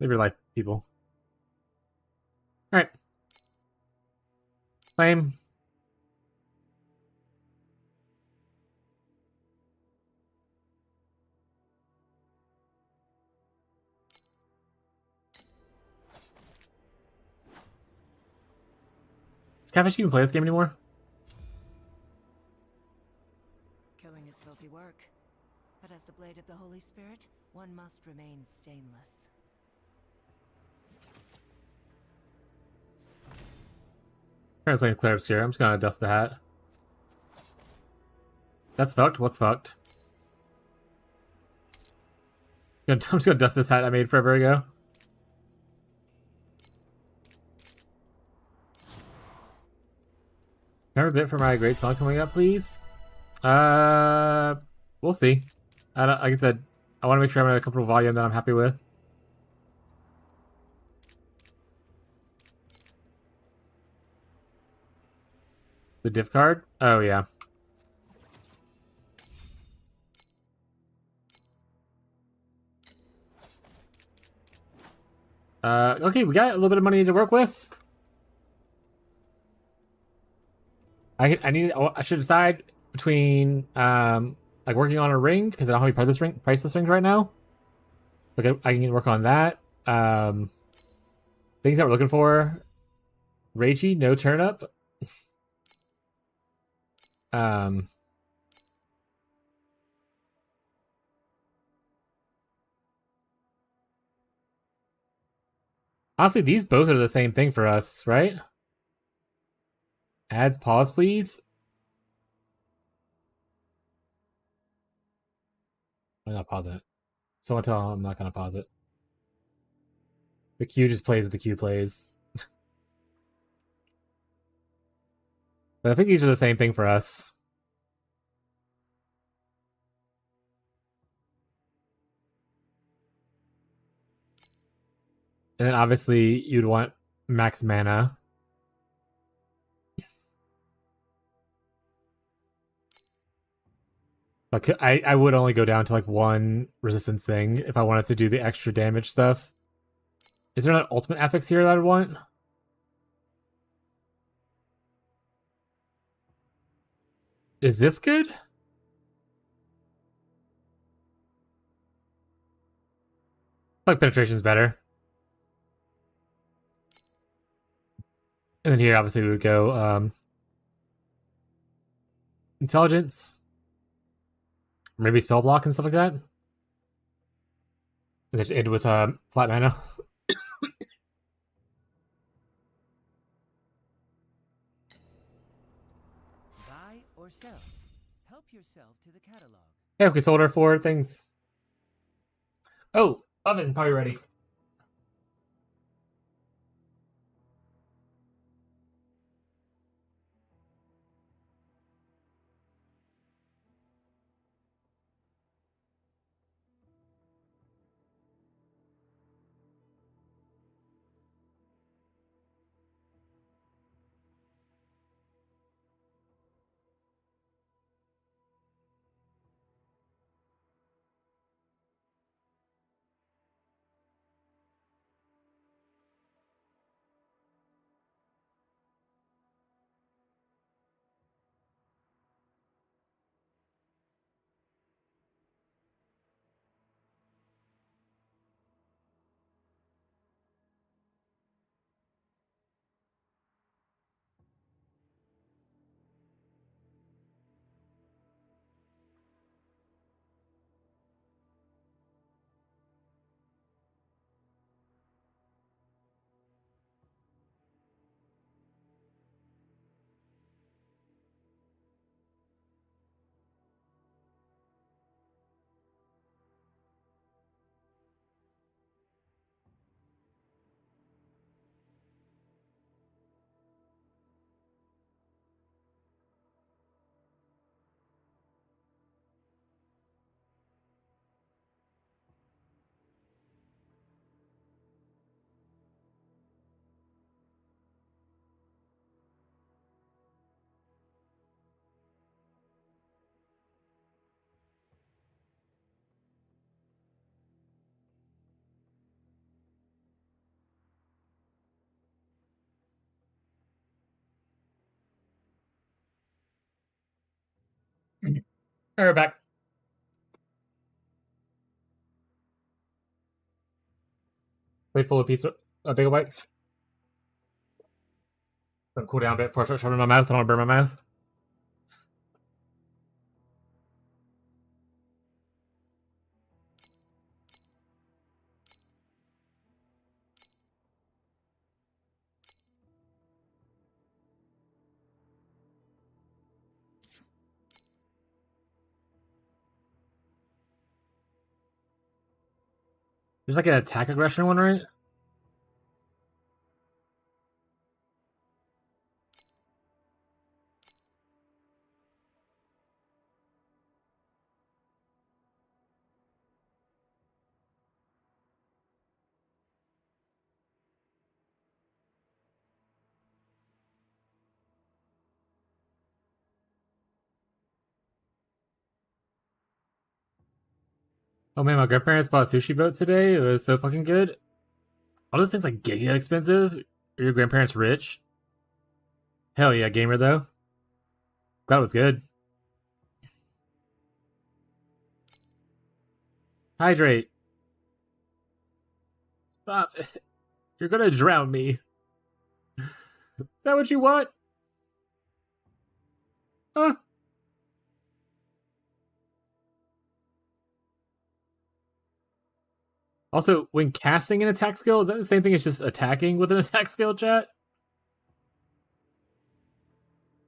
[SPEAKER 1] Live your life, people. Alright. Claim. Does Catfish even play this game anymore?
[SPEAKER 2] Killing is filthy work. But as the blade of the Holy Spirit, one must remain stainless.
[SPEAKER 1] Currently playing Claire Obscure. I'm just gonna dust the hat. That's fucked. What's fucked? I'm just gonna dust this hat I made forever ago. Remember a bit for my great song coming up, please? We'll see. Like I said, I want to make sure I'm at a comfortable volume that I'm happy with. The diff card? Oh, yeah. Okay, we got a little bit of money to work with. I should decide between like working on a ring because I don't have any priceless rings right now. Like I can work on that. Things that we're looking for: Ragey, no turnip. Honestly, these both are the same thing for us, right? Ads pause, please. I'm not pausing it. Someone tell him I'm not gonna pause it. The queue just plays what the queue plays. But I think these are the same thing for us. And then obviously you'd want max mana. But I would only go down to like one resistance thing if I wanted to do the extra damage stuff. Is there not ultimate affix here that I would want? Is this good? Like penetration's better. And then here, obviously, we would go intelligence, maybe spell block and stuff like that. And then just end with flat mana.
[SPEAKER 5] Buy or sell. Help yourself to the catalog.
[SPEAKER 1] Yeah, we sold our 4 things. Oh, oven probably ready. All right, we're back. Plate full of pizza, bagel bites. Let them cool down a bit before I start shoving in my mouth. I don't want to burn my mouth. There's like an attack aggression one, right? Oh man, my grandparents bought a sushi boat today. It was so fucking good. All those things like giga expensive. Are your grandparents rich? Hell yeah, gamer though. Glad it was good. Hydrate. Stop. You're gonna drown me. Is that what you want? Huh? Also, when casting an attack skill, is that the same thing as just attacking with an attack skill, chat?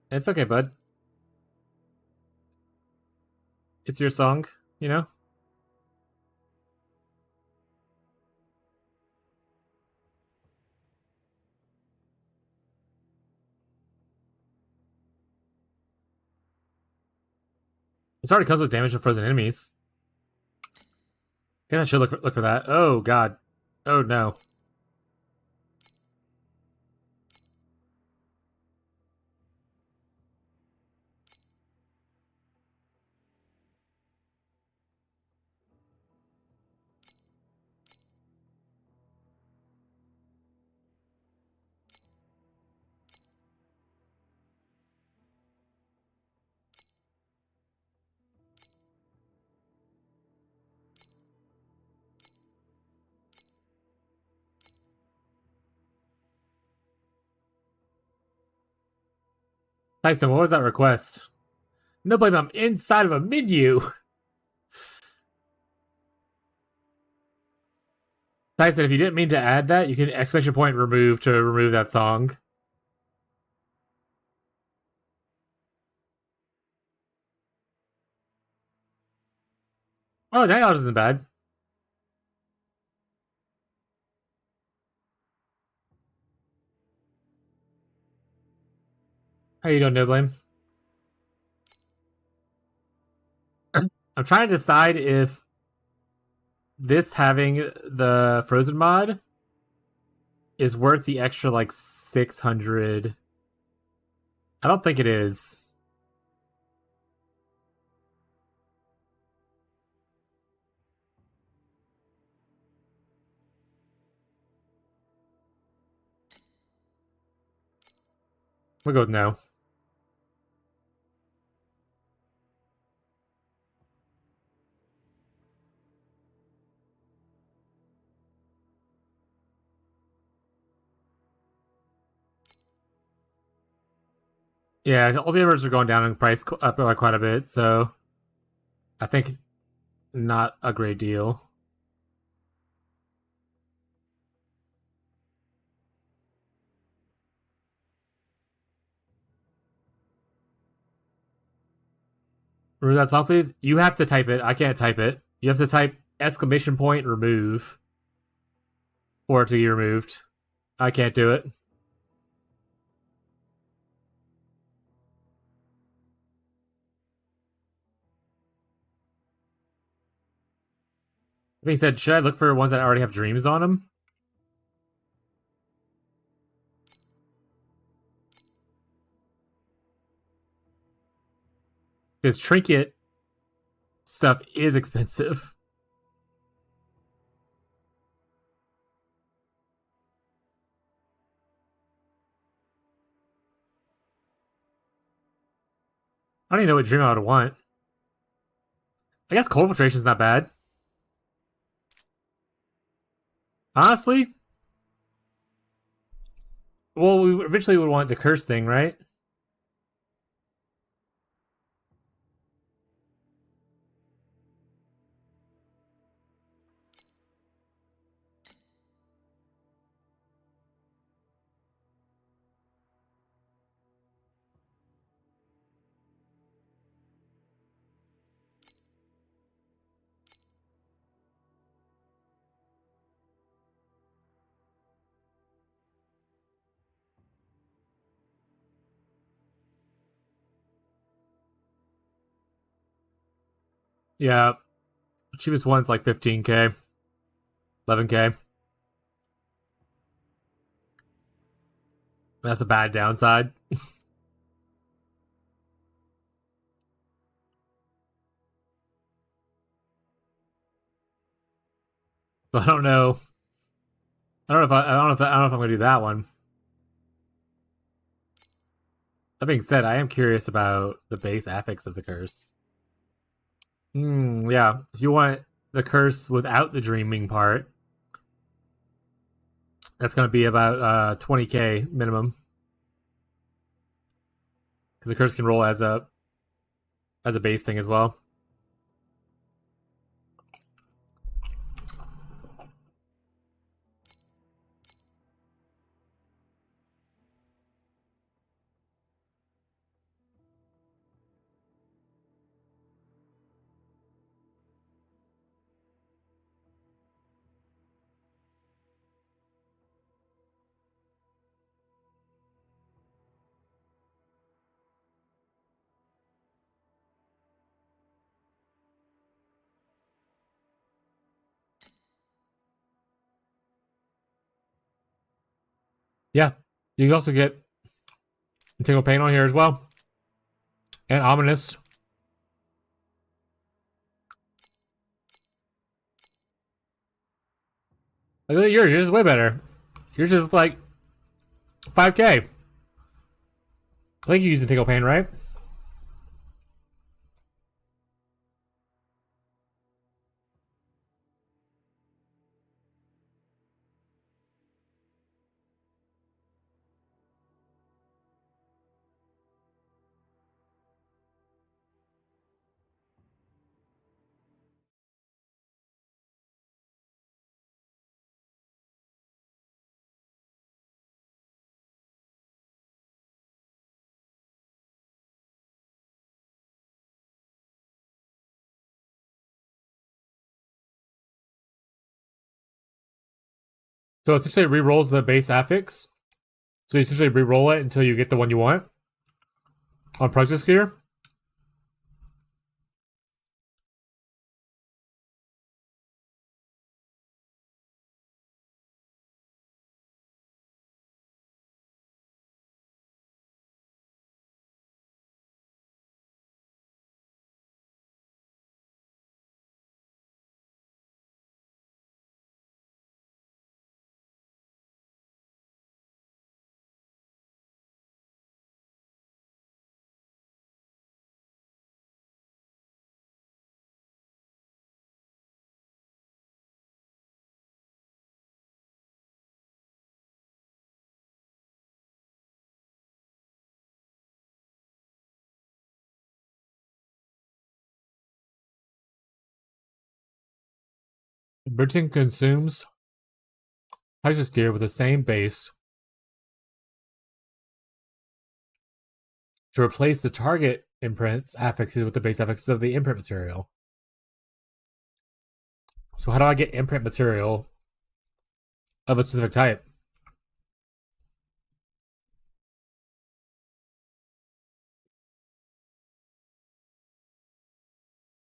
[SPEAKER 1] It's okay, bud. It's your song, you know? It already comes with damage from frozen enemies. Guess I should look for that. Oh god. Oh no. Tyson, what was that request? No blame, I'm inside of a menu. Tyson, if you didn't mean to add that, you can exclamation point remove to remove that song. Oh, that isn't bad. How you doing, No Blame? I'm trying to decide if this having the Frozen mod is worth the extra like 600. I don't think it is. We'll go with no. Yeah, all the others are going down in price up by quite a bit, so I think not a great deal. Remove that song, please. You have to type it. I can't type it. You have to type exclamation point remove for it to be removed. I can't do it. That being said, should I look for ones that already have dreams on them? Because trinket stuff is expensive. I don't even know what dream I would want. I guess cold filtration is not bad. Honestly, well, we eventually would want the curse thing, right? Yeah, cheapest one's like 15k, 11k. That's a bad downside. But I don't know. I don't know if I'm gonna do that one. That being said, I am curious about the base affix of the curse. Yeah. If you want the curse without the dreaming part, that's gonna be about 20k minimum. Because the curse can roll as a base thing as well. Yeah. You can also get Tingle Pain on here as well. And Ominous. Like, look at yours. Yours is way better. Yours is like 5k. I think you're using Tingle Pain, right? So essentially it re-rolls the base affix. So you essentially re-roll it until you get the one you want. On Practice Gear. Britain consumes Practice Gear with the same base to replace the target imprint's affixes with the base affixes of the imprint material. So how do I get imprint material of a specific type?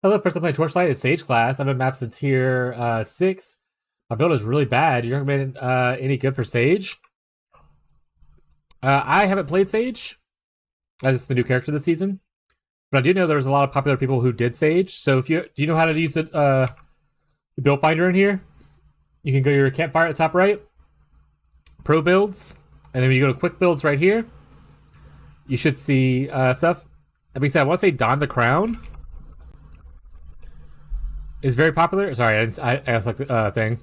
[SPEAKER 1] Hello, first time playing Torchlight is Sage class. I'm in maps to tier 6. My build is really bad. You recommend any good for Sage? I haven't played Sage, as it's the new character this season. But I do know there's a lot of popular people who did Sage. So if you do you know how to use the build finder in here? You can go to your campfire at the top right, pro builds, and then when you go to quick builds right here, you should see stuff. That being said, I want to say Don the Crown is very popular. Sorry, I selected the thing.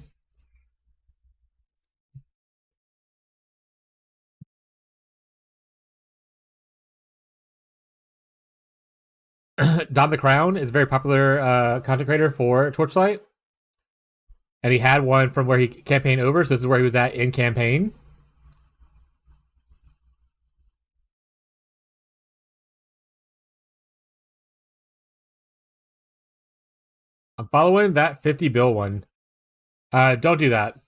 [SPEAKER 1] Don the Crown is a very popular content creator for Torchlight. And he had one from where he campaigned over, so this is where he was at in campaign. I'm following that 50 bill one. Don't do that.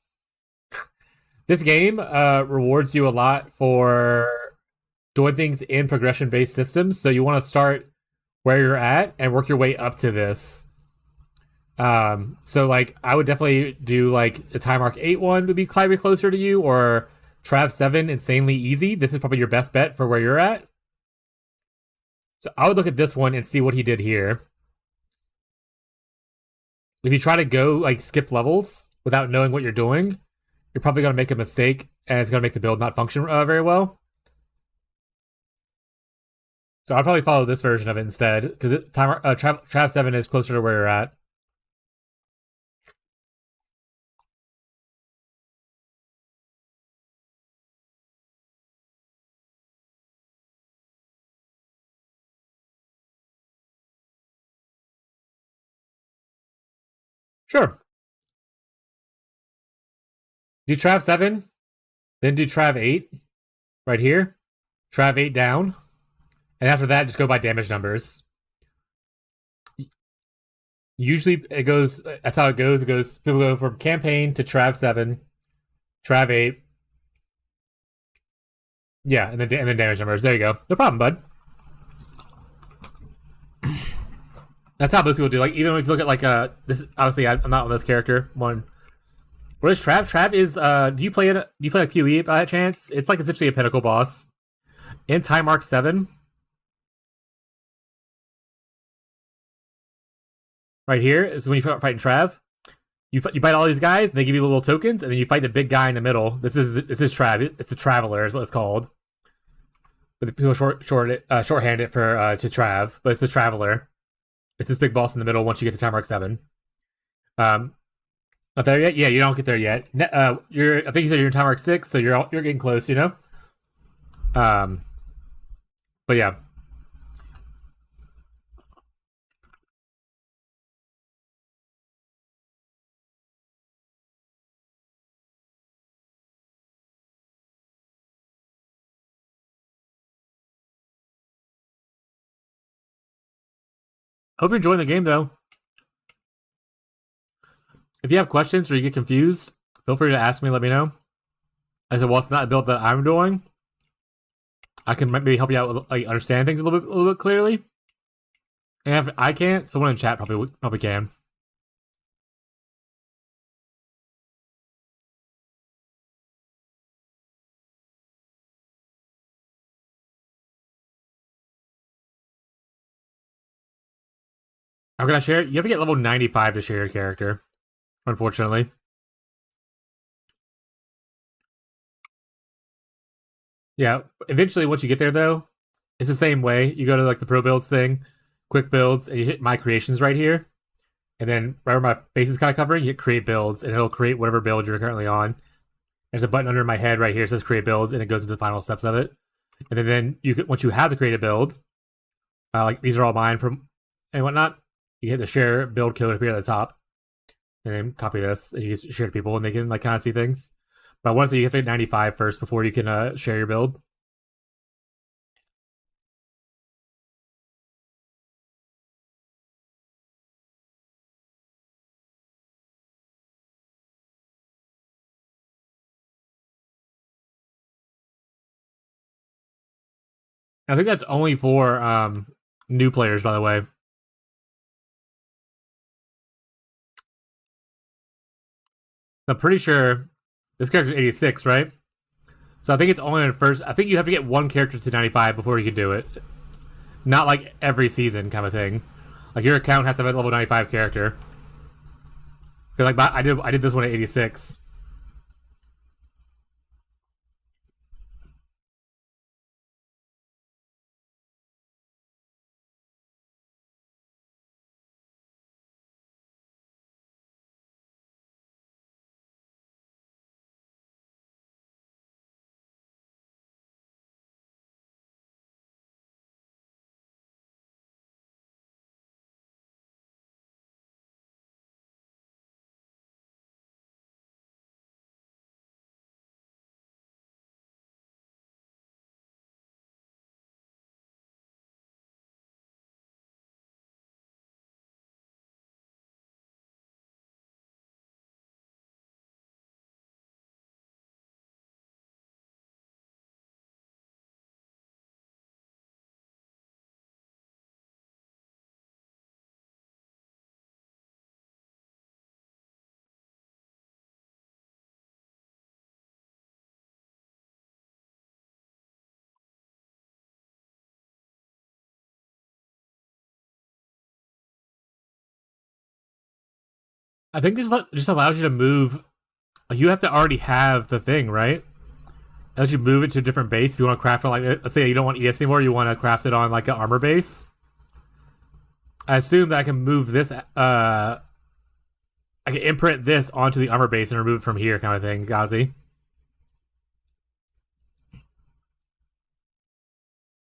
[SPEAKER 1] This game rewards you a lot for doing things in progression-based systems, so you want to start where you're at and work your way up to this. So like I would definitely do like the Time Arc 8 one would be slightly closer to you, or Trav 7 Insanely Easy. This is probably your best bet for where you're at. So I would look at this one and see what he did here. If you try to go like skip levels without knowing what you're doing, you're probably going to make a mistake and it's going to make the build not function very well. So I'll probably follow this version of it instead, because Trav 7 is closer to where you're at. Sure. Do Trav 7, then do Trav 8 right here. Trav 8 down. And after that, just go by damage numbers. Usually it goes, that's how it goes. It goes, people go from campaign to Trav 7, Trav 8. Yeah, and then damage numbers. There you go. No problem, bud. That's how most people do. Like, even if you look at like this, obviously I'm not on this character one. What is Trav? Trav is do you play like PoE by chance? It's like essentially a pinnacle boss. In Time Arc 7. Right here is when you start fighting Trav. You fight all these guys, and they give you little tokens, and then you fight the big guy in the middle. This is Trav. It's the Traveler, is what it's called. But people shorthand it for to Trav, but it's the Traveler. It's this big boss in the middle once you get to Time Arc 7. Not there yet? Yeah, you don't get there yet. I think you said you're in Time Arc 6, so you're getting close, you know? But yeah. Hope you're enjoying the game, though. If you have questions or you get confused, feel free to ask me. Let me know. I said, well, it's not a build that I'm doing. I can maybe help you out with like understand things a little bit clearly. And if I can't, someone in chat probably can. How can I share it? You have to get level 95 to share your character, unfortunately. Yeah, eventually once you get there though, it's the same way. You go to like the pro builds thing, quick builds, and you hit my creations right here. And then right where my face is kind of covering, you hit create builds, and it'll create whatever build you're currently on. There's a button under my head right here that says create builds, and it goes into the final steps of it. And then you can, once you have the created build, like these are all mine from and whatnot, you hit the share build code up here at the top, and then copy this, and you can share to people, and they can like kind of see things. But once you have to hit 95 first before you can share your build. I think that's only for new players, by the way. I'm pretty sure this character's 86, right? So I think it's only on first. I think you have to get one character to 95 before you can do it. Not like every season kind of thing. Like your account has to have a level 95 character. Because like I did this one at 86. I think this just allows you to move. Like you have to already have the thing, right? It lets you move it to a different base. If you want to craft it on, like, let's say you don't want ES anymore, you want to craft it on like an armor base. I assume that I can move this. I can imprint this onto the armor base and remove it from here, kind of thing, Gazi. At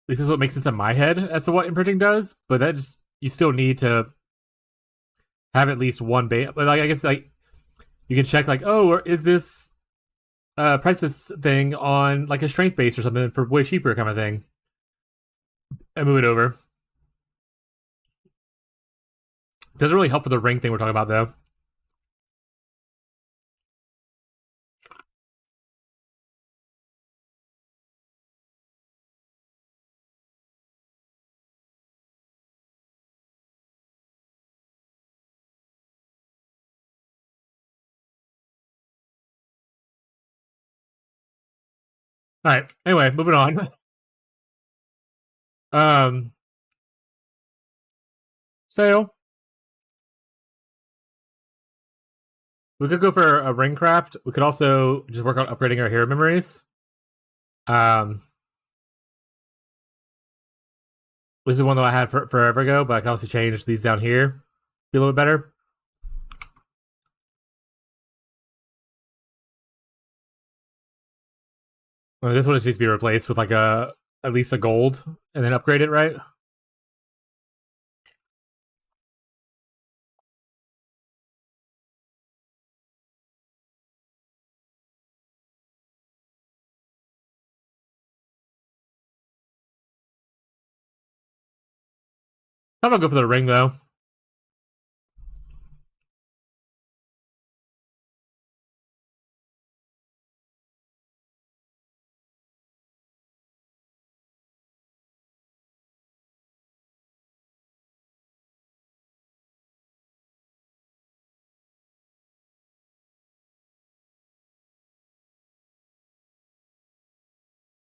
[SPEAKER 1] least this is what makes sense in my head as to what imprinting does. But that just you still need to have at least one base. But like I guess like you can check like, oh, or is this price this thing on like a strength base or something for way cheaper, kind of thing, and move it over. Doesn't really help for the ring thing we're talking about though. All right. Anyway, moving on. So we could go for a ring craft. We could also just work on upgrading our hero memories. This is one that I had forever ago, but I can also change these down here. Be a little bit better. Well, this one just needs to be replaced with like at least a gold, and then upgrade it, right? I'm gonna go for the ring though.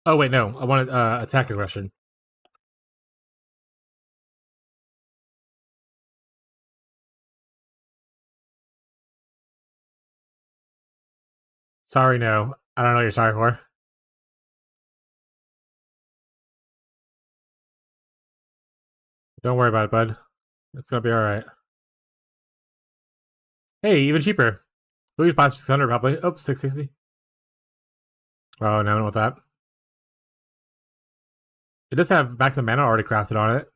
[SPEAKER 1] Oh wait, no. I wanted attack aggression. Sorry, no. I don't know what you're sorry for. Don't worry about it, bud. It's gonna be alright. Hey, even cheaper. We'll use 600 probably. Oh, 660. Oh, no, I don't want that. It does have maximum mana already crafted on it.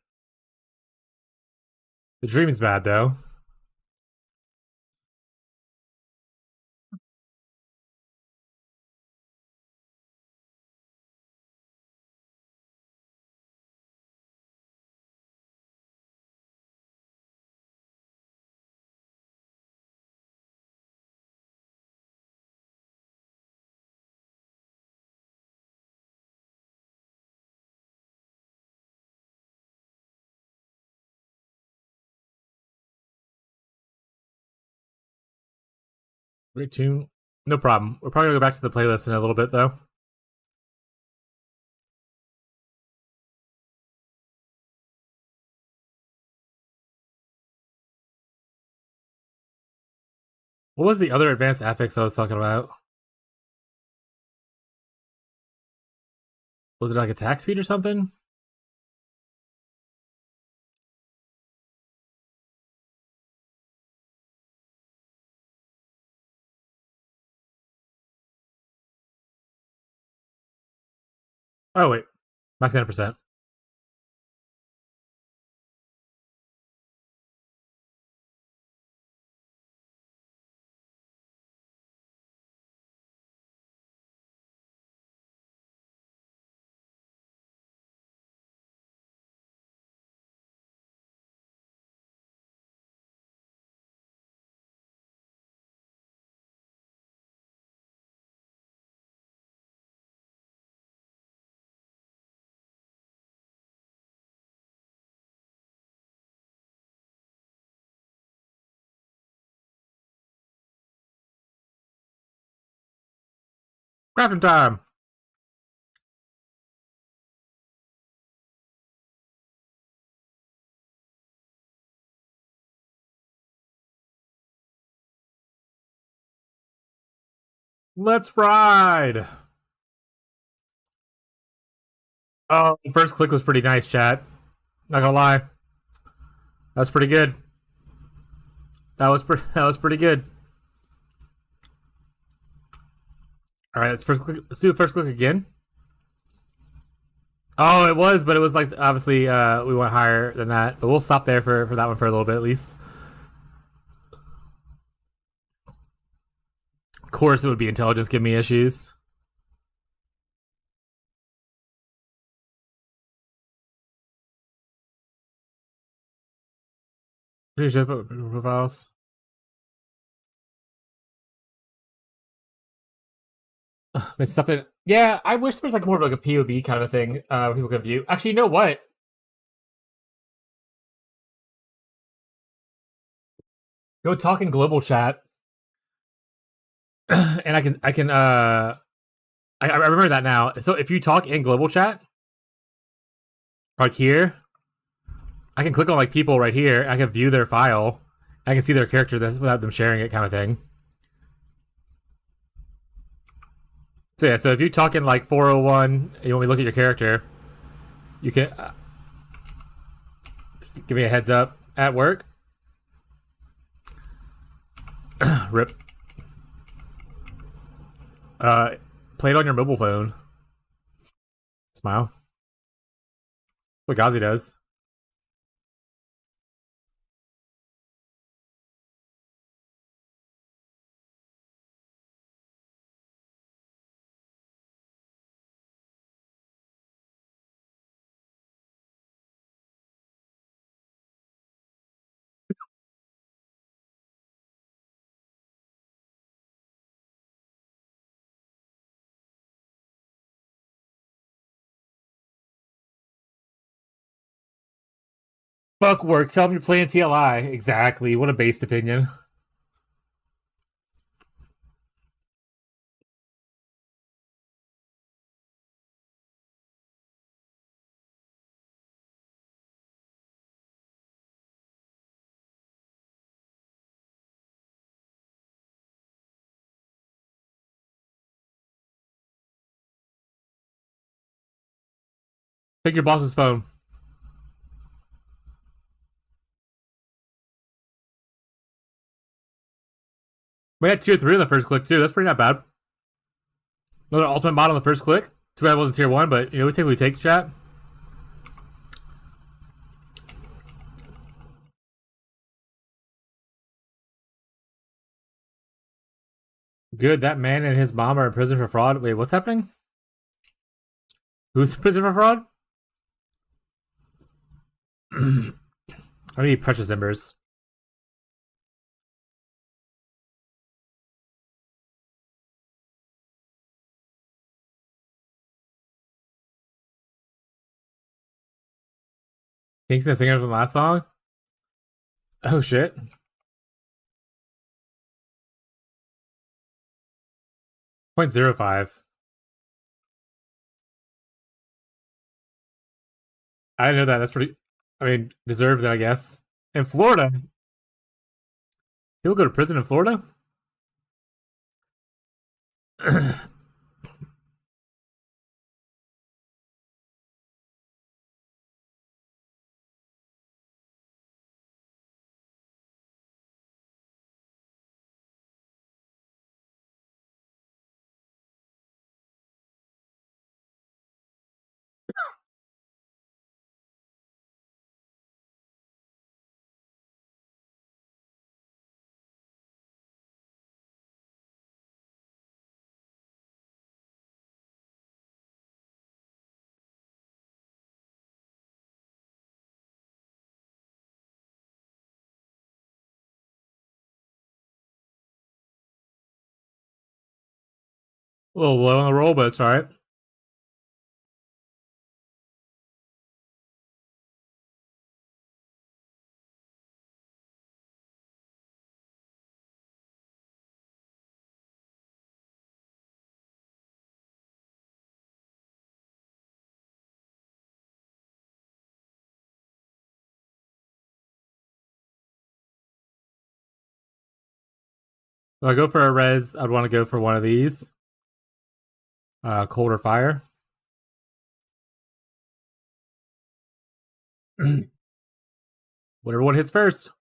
[SPEAKER 1] The dream is bad, though. Great tune. No problem. We're probably gonna go back to the playlist in a little bit, though. What was the other advanced affix I was talking about? Was it like attack speed or something? Oh, wait. Max 10%. Wrapping time! Let's ride! Oh, first click was pretty nice, chat. Not gonna lie. That was pretty good. That was pretty good. Alright, let's do first click again. Oh, it was, but it was like obviously we went higher than that. But we'll stop there for that one for a little bit at least. Of course it would be intelligence give me issues. Pretty sure profiles. It's something. Yeah, I wish there was like more of like a POV kind of thing where people can view. Actually, you know what? Go talk in global chat, and I remember that now. So if you talk in global chat, like here, I can click on like people right here. And I can view their file. I can see their character this without them sharing it, kind of thing. So yeah, so if you talk in like 401, and you want me to look at your character, you can give me a heads up at work. Rip. Play it on your mobile phone. Smile. What Gazi does. Fuck work. Tell them you're playing TLI. Exactly. What a based opinion. Take your boss's phone. We had tier 3 on the first click too. That's pretty not bad. Another ultimate mod on the first click. Too bad it wasn't tier 1, but you know, we take chat. Good, that man and his mom are in prison for fraud. Wait, what's happening? Who's in prison for fraud? I need precious embers. Kingston singer from the last song? Oh shit. .05. I didn't know that. That's pretty. I mean, deserved, I guess. In Florida, people go to prison in Florida. A little low on the roll, but it's alright. If I go for a res, I'd want to go for one of these. Cold or fire. Whatever one hits first.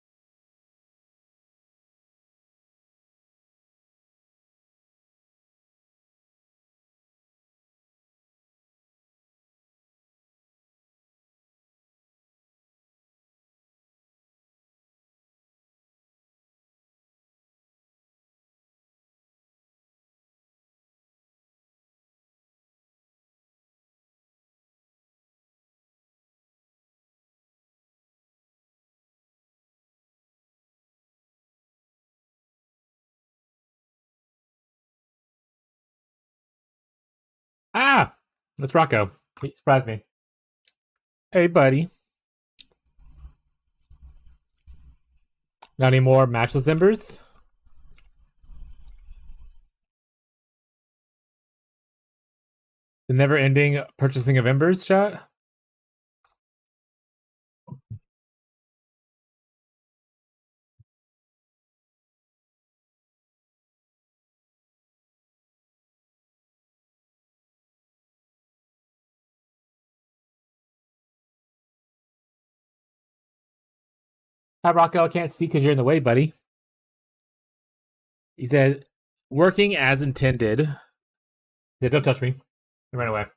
[SPEAKER 1] Ah! That's Rocco. He surprised me. Hey, buddy. Not any more matchless embers? The never-ending purchasing of embers, chat? Hi, Rocco. I can't see because you're in the way, buddy. He said, working as intended. Yeah, don't touch me. He ran away.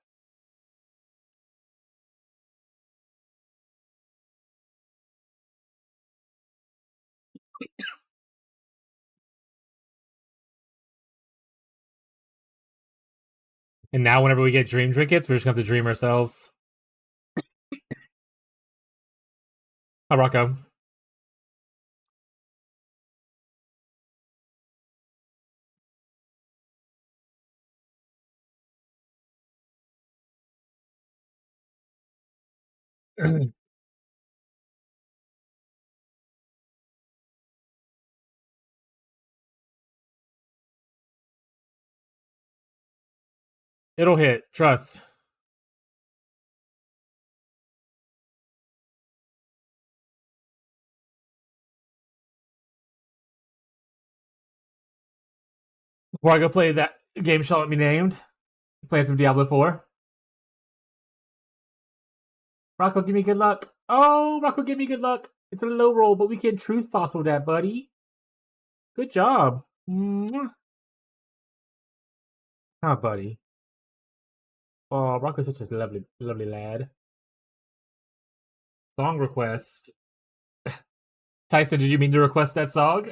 [SPEAKER 1] And now whenever we get dream trinkets, we're just going to have to dream ourselves. Hi, Rocco. It'll hit. Trust. Before I go play that game shall let me named. Playing some Diablo 4. Rocco, give me good luck. Oh, Rocco, give me good luck. It's a low roll, but we can truth fossil that, buddy. Good job. Mwah. Ah, buddy. Oh, Rocco's such a lovely, lovely lad. Song request. Tyson, did you mean to request that song?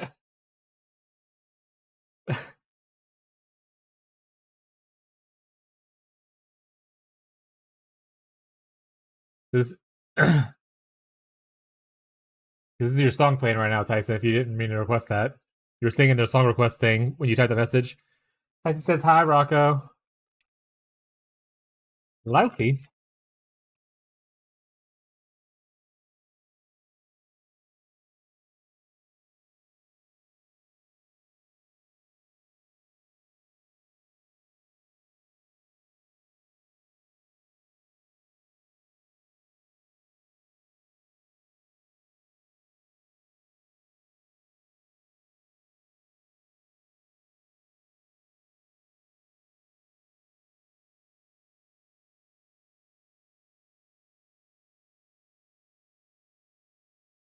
[SPEAKER 1] This this is your song playing right now, Tyson, if you didn't mean to request that. You were singing their song request thing when you typed the message. Tyson says, hi, Rocco. Loudly.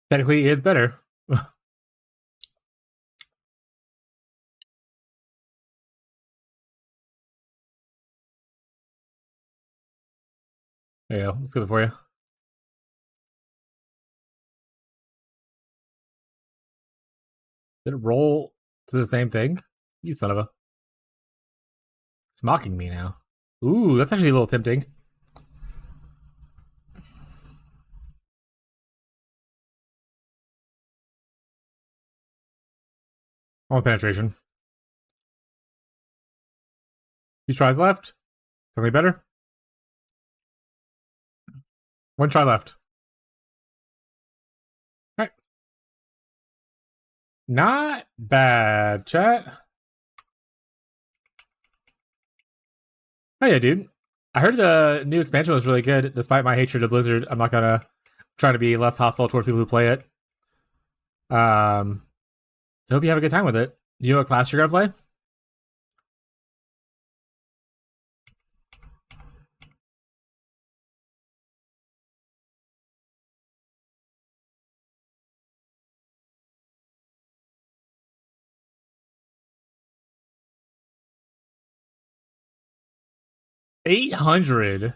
[SPEAKER 1] Technically, it's better. There you go. Let's go for you. Did it roll to the same thing? You son of a. It's mocking me now. Ooh, that's actually a little tempting. I want penetration. 2 tries left. Something better. 1 try left. Alright. Not bad, chat. Oh yeah, dude. I heard the new expansion was really good, despite my hatred of Blizzard. I'm not gonna try to be less hostile towards people who play it. So hope you have a good time with it. Do you know what class you're gonna play? $800.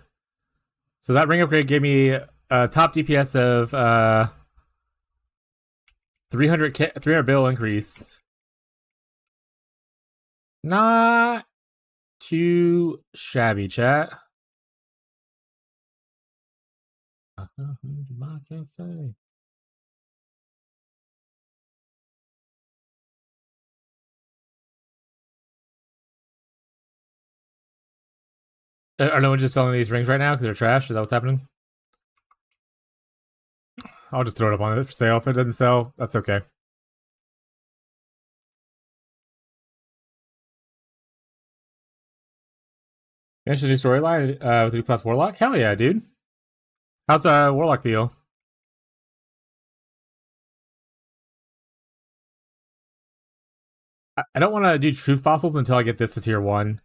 [SPEAKER 1] So that ring upgrade gave me a top DPS of 300 bill increase. Not too shabby, chat. I can't say. Are no one just selling these rings right now because they're trash? Is that what's happening? I'll just throw it up on it for sale. If it doesn't sell, that's okay. Finish the new storyline with the new class Warlock? Hell yeah, dude. How's Warlock feel? I don't want to do Truth Fossils until I get this to tier 1.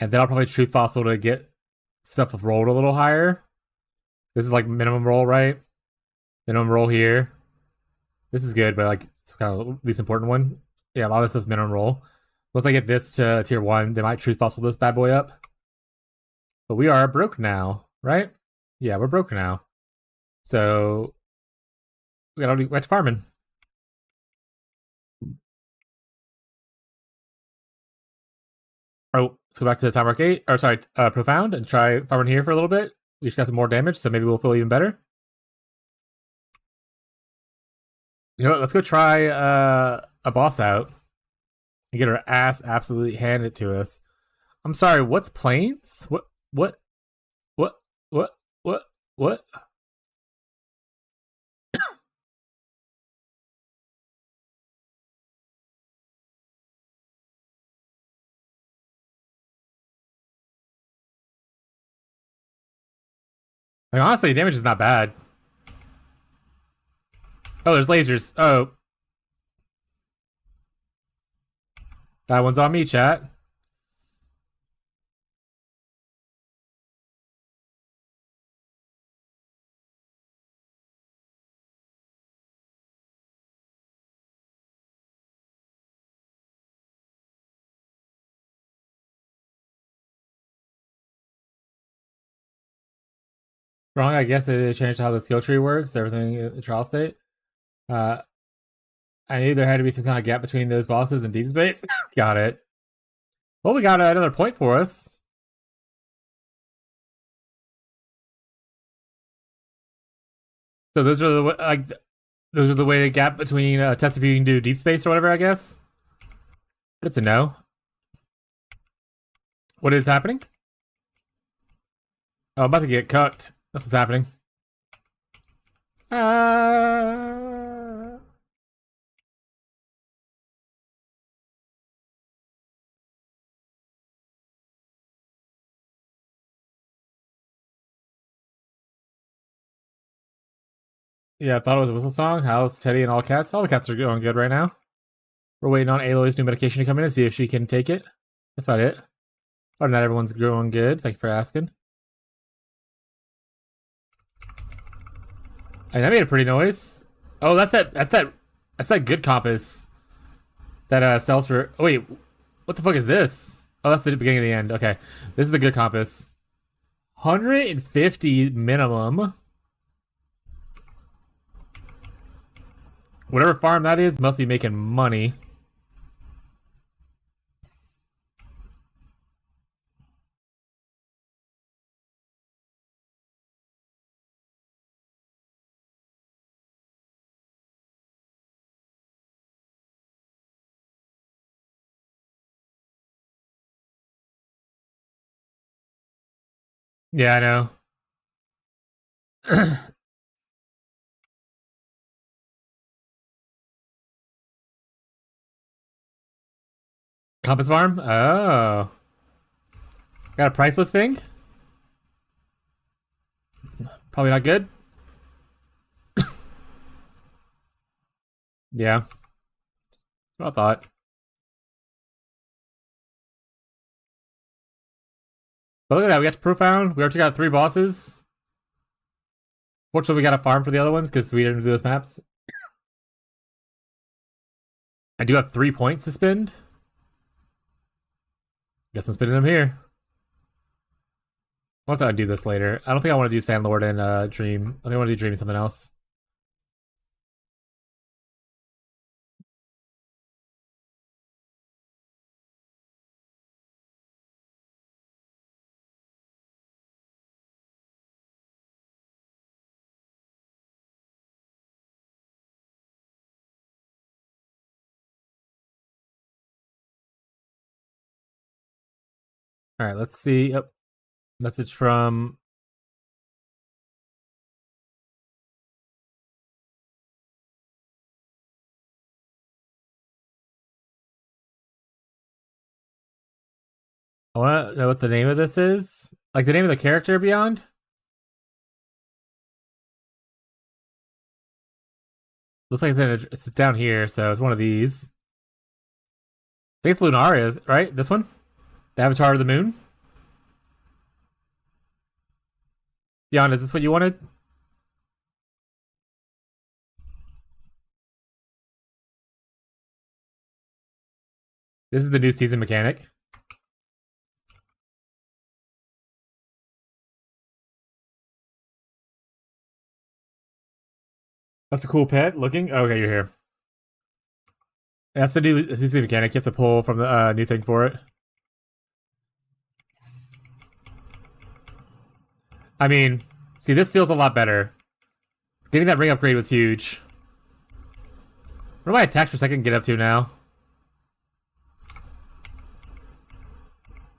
[SPEAKER 1] And then I'll probably Truth Fossil to get stuff rolled a little higher. This is like minimum roll, right? Minimum roll here. This is good, but like it's kind of the least important one. Yeah, a lot of this is minimum roll. Once I get this to tier 1, they might Truth Fossil this bad boy up. But we are broke now, right? Yeah, we're broke now. So we gotta get farming. Oh, let's go back to the Time Rock 8, or sorry, Profound, and try farming here for a little bit. We just got some more damage, so maybe we'll feel even better. You know what, let's go try a boss out and get our ass absolutely handed to us. I'm sorry, what's Plains? What? Like, honestly, damage is not bad. Oh, there's lasers. Oh. That one's on me, chat. Wrong, I guess they changed how the skill tree works, everything in the trial state. I knew there had to be some kind of gap between those bosses and Deep Space. Got it. Well, we got another point for us. So those are the way to gap between tests if you can do Deep Space or whatever, I guess. Good to know. What is happening? Oh, I'm about to get cucked. That's what's happening. Yeah, I thought it was a whistle song. How's Teddy and all cats? All the cats are going good right now. We're waiting on Aloy's new medication to come in and see if she can take it. That's about it. Other than that, everyone's going good. Thank you for asking. Hey, that made a pretty noise. Oh, that's that good compass that sells for. Oh wait, what the fuck is this? Oh, that's the beginning of the end. Okay, this is the good compass. 150 minimum. Whatever farm that is must be making money. Yeah, I know. Compass farm? Oh. Got a priceless thing? Probably not good. Yeah. That's what I thought. But look at that, we got to profound. We already got 3 bosses. Fortunately, we got a farm for the other ones because we didn't do those maps. I do have 3 points to spend. Guess I'm spending them here. I thought I'd do this later. I don't think I want to do Sandlord and Dream. I think I want to do Dream and something else. Alright, let's see. Yep. Message from I want to know what the name of this is. Like the name of the character beyond. Looks like it's down here, so it's one of these. I think it's Lunaria's, right? This one? The Avatar of the Moon? Beyond, is this what you wanted? This is the new season mechanic. That's a cool pet looking. Oh, okay, you're here. That's the new season mechanic. You have to pull from the new thing for it. I mean, see, this feels a lot better. Getting that ring upgrade was huge. What do my attacks per second get up to now?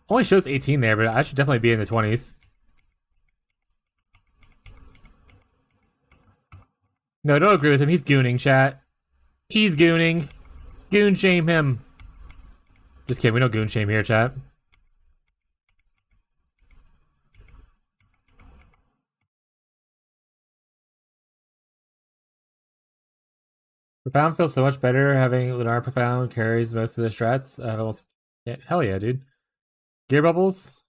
[SPEAKER 1] Only shows 18 there, but I should definitely be in the 20s. No, don't agree with him. He's gooning, chat. He's gooning. Goon shame him. Just kidding. We don't goon shame here, chat. Profound feels so much better having Lunar Profound carries most of the strats. I've almost. Yeah, hell yeah, dude. Gear bubbles.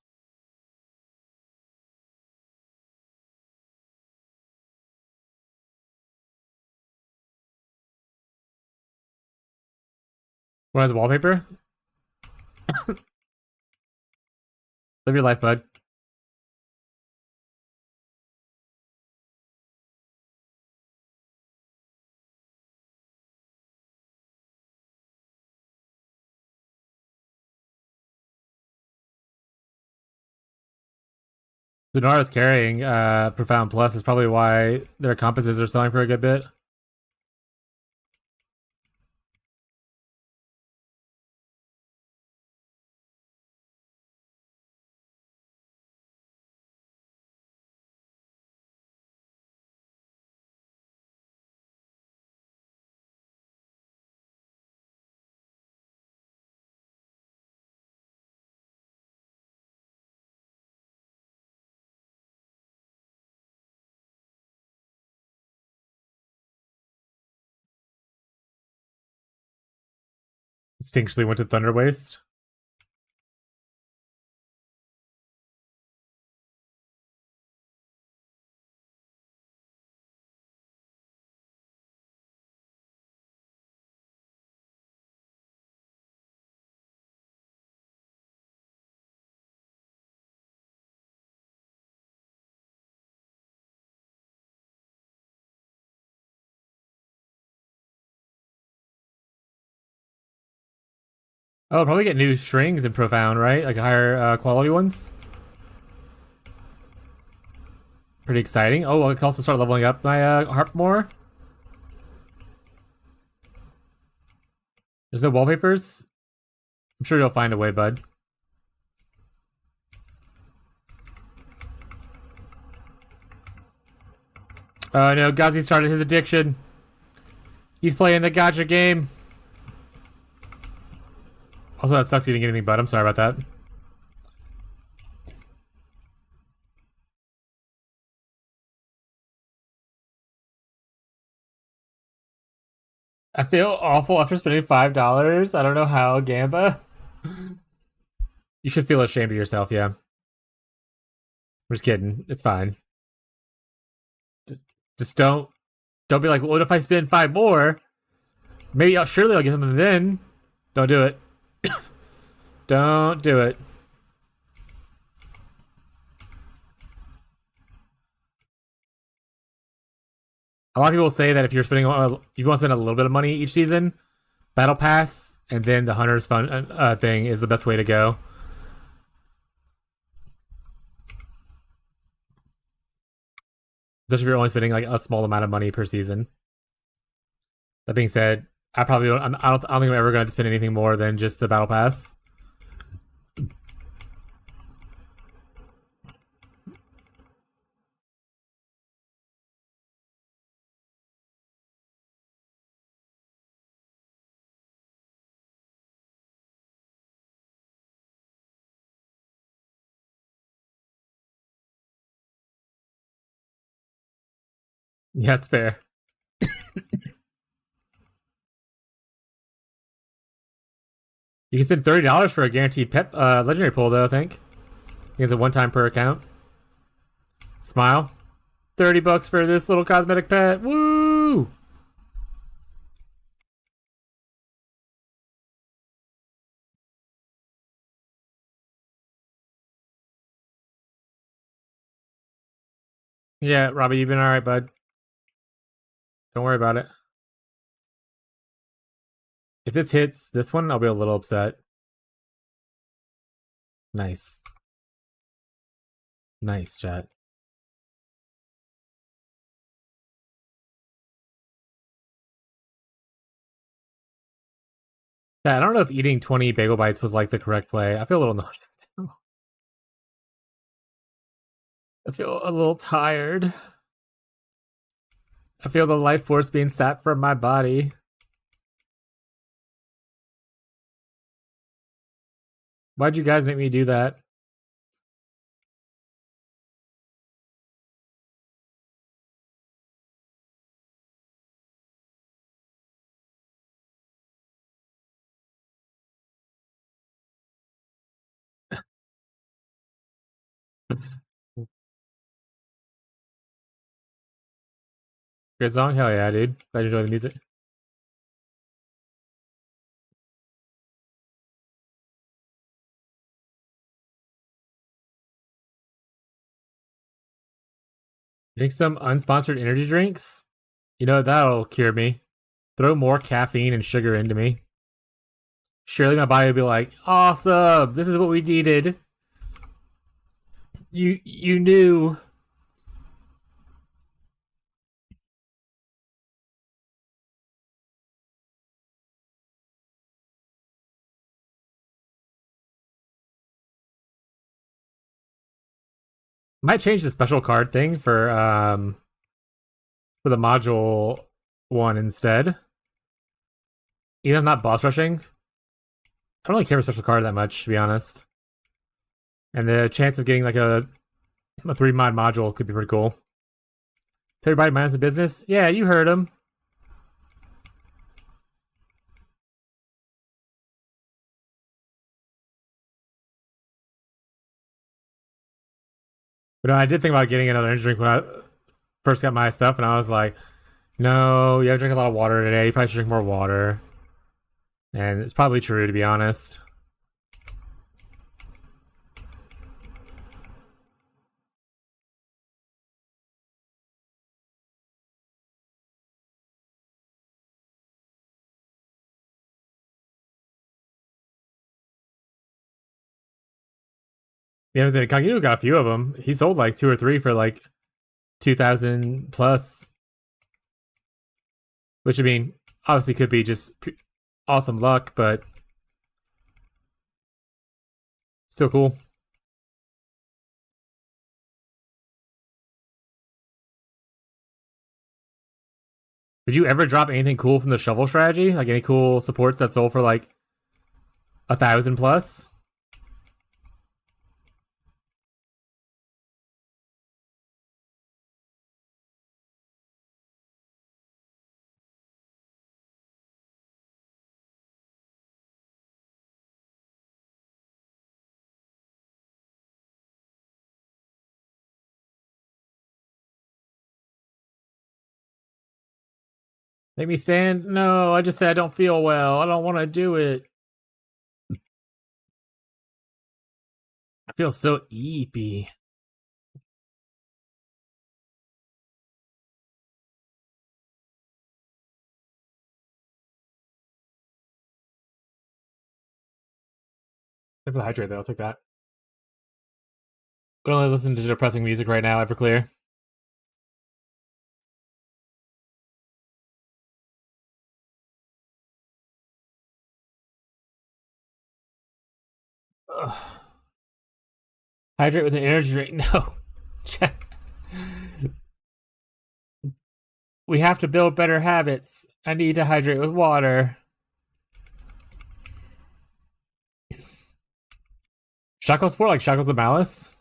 [SPEAKER 1] What has wallpaper? Live your life, bud. Lunara's carrying Profound Plus is probably why their compasses are selling for a good bit. Instinctually went to Thunder Waste. Oh, I'll probably get new strings in Profound, right? Like higher quality ones. Pretty exciting. Oh, I can also start leveling up my harp more. There's no wallpapers. I'm sure you'll find a way, bud. Oh no, Ghazi started his addiction. He's playing the gacha game. Also, that sucks you didn't get anything, bud. I'm sorry about that. I feel awful after spending $5. I don't know how, Gamba. You should feel ashamed of yourself, yeah. I'm just kidding. It's fine. Just don't be like, well, what if I spend 5 more? Maybe surely I'll get something then. Don't do it. Don't do it. A lot of people say that if you're spending, if you want to spend a little bit of money each season, Battle Pass and then the Hunter's Fun thing is the best way to go. Especially if you're only spending like a small amount of money per season. That being said, I probably don't. I don't think I'm ever going to spend anything more than just the Battle Pass. Yeah, it's fair. You can spend $30 for a guaranteed pep legendary pull, though. I think it's a one-time per account. Smile. $30 for this little cosmetic pet. Woo! Yeah, Robbie, you've been all right, bud. Don't worry about it. If this hits this one, I'll be a little upset. Nice. Nice, chat. Yeah, I don't know if eating 20 bagel bites was like the correct play. I feel a little nauseous. I feel a little tired. I feel the life force being sapped from my body. Why'd you guys make me do that? Good song? Hell yeah, dude. Glad you enjoy the music. Drink some unsponsored energy drinks? You know, that'll cure me. Throw more caffeine and sugar into me. Surely my body will be like, awesome! This is what we needed. You knew. Might change the special card thing for the module one instead. Even if I'm not boss rushing, I don't really care for special card that much, to be honest. And the chance of getting like a 3 mod module could be pretty cool. Everybody minds the business? Yeah, you heard him. But no, I did think about getting another energy drink when I first got my stuff, and I was like, no, you have to drink a lot of water today. You probably should drink more water. And it's probably true, to be honest. Yeah, Cognito got a few of them. He sold like 2 or 3 for like 2,000 plus. Which, I mean, obviously could be just awesome luck, but still cool. Did you ever drop anything cool from the shovel strategy? Like any cool supports that sold for like 1,000 plus? Make me stand? No, I just said I don't feel well. I don't want to do it. I feel so eepy. For the hydrate, though, I'll take that. We only listen to depressing music right now, Everclear. Ugh. Hydrate with an energy drink? No. We have to build better habits. I need to hydrate with water. Shackles for like Shackles of Malice?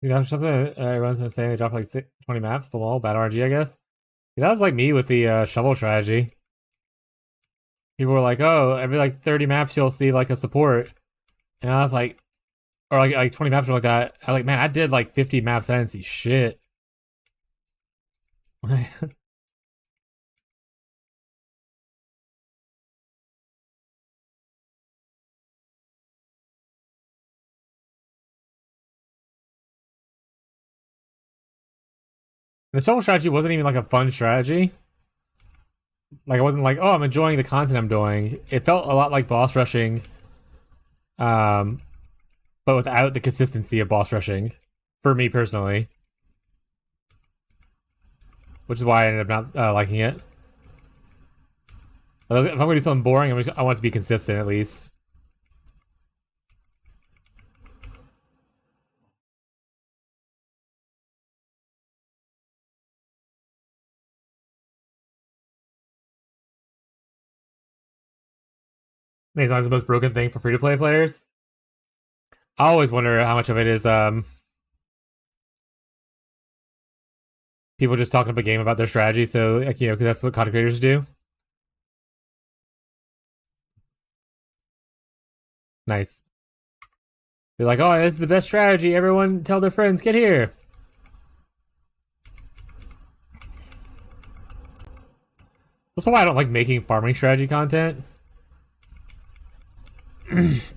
[SPEAKER 1] You know, something everyone's been saying they dropped like 20 maps, the wall, bad RNG, I guess. Yeah, that was like me with the shovel strategy. People were like, oh, every like 30 maps you'll see like a support. And I was like, or like 20 maps or like that. I was like, man, I did like 50 maps, I didn't see shit. The shovel strategy wasn't even like a fun strategy. Like, I wasn't like, oh, I'm enjoying the content I'm doing. It felt a lot like boss rushing, but without the consistency of boss rushing, for me personally. Which is why I ended up not liking it. If I'm going to do something boring, I want it to be consistent at least. It's not the most broken thing for free-to-play players. I always wonder how much of it is people just talking up a game about their strategy. So, like, you know, because that's what content creators do. Nice. They're like, oh, this is the best strategy. Everyone tell their friends, get here. That's why I don't like making farming strategy content. It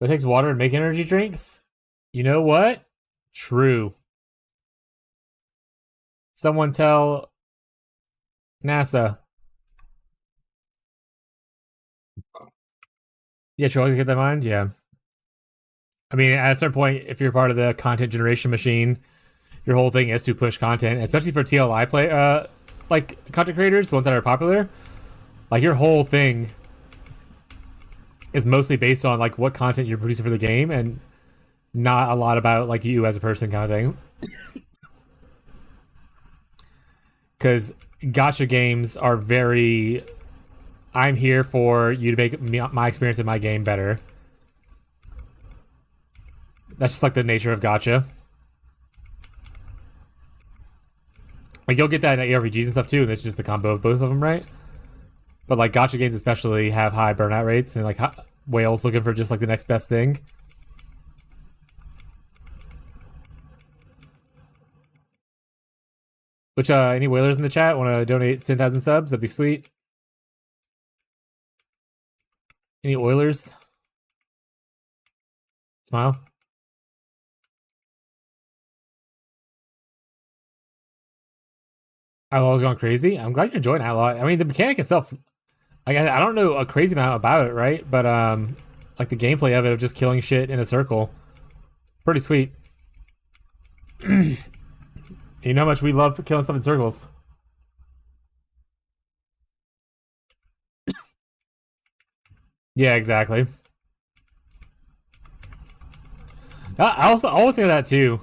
[SPEAKER 1] takes water to make energy drinks? You know what? True. Someone tell NASA. Yeah, Troll, you get that mind? Yeah. I mean, at a certain point, if you're part of the content generation machine, your whole thing is to push content, especially for TLI like content creators, the ones that are popular. Like your whole thing is mostly based on like what content you're producing for the game, and not a lot about like you as a person, kind of thing. Because gotcha games are very. I'm here for you to make my experience in my game better. That's just like the nature of gotcha. Like you'll get that in ARPGs and stuff too, and it's just the combo of both of them, right? But like gotcha games especially have high burnout rates, and like whales looking for just like the next best thing. Which any whalers in the chat want to donate 10,000 subs? That'd be sweet. Any Oilers? Smile. Outlaw's gone crazy. I'm glad you're enjoying Outlaw. I mean, the mechanic itself, like, I don't know a crazy amount about it, right? But like the gameplay of it of just killing shit in a circle, pretty sweet. You know how much we love killing stuff in circles. Yeah, exactly. I also always think of that too.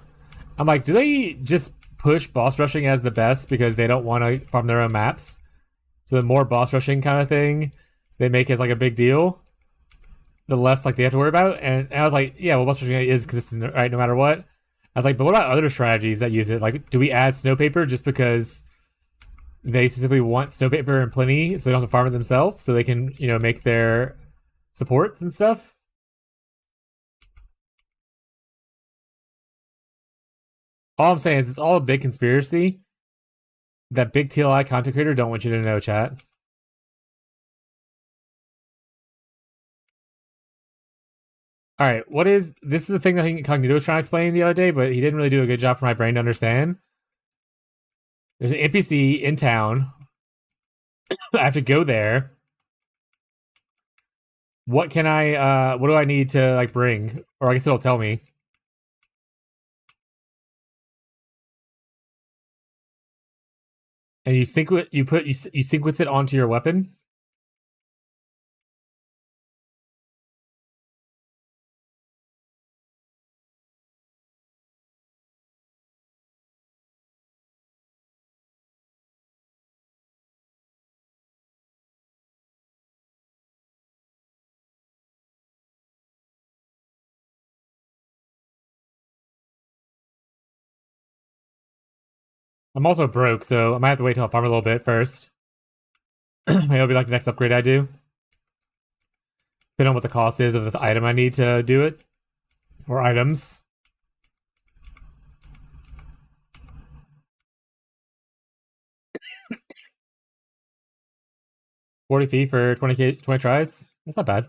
[SPEAKER 1] I'm like, do they just push boss rushing as the best because they don't want to farm their own maps? So the more boss rushing kind of thing they make as like a big deal, the less like they have to worry about. And I was like, yeah, well, boss rushing is consistent, right? No matter what. I was like, but what about other strategies that use it? Like, do we add snowpaper just because they specifically want snowpaper and plenty, so they don't have to farm it themselves, so they can, you know, make their supports and stuff? All I'm saying is it's all a big conspiracy that big TLI content creator don't want you to know, chat. All right, what is this? Is the thing that Incognito was trying to explain the other day, but he didn't really do a good job for my brain to understand. There's an NPC in town. I have to go there. What can I? What do I need to like bring? Or I guess it'll tell me. And you sequence it onto your weapon. I'm also broke, so I might have to wait till I farm a little bit first. Maybe it'll be like the next upgrade I do. Depending on what the cost is of the item I need to do it. Or items. $40 for 20 tries? That's not bad.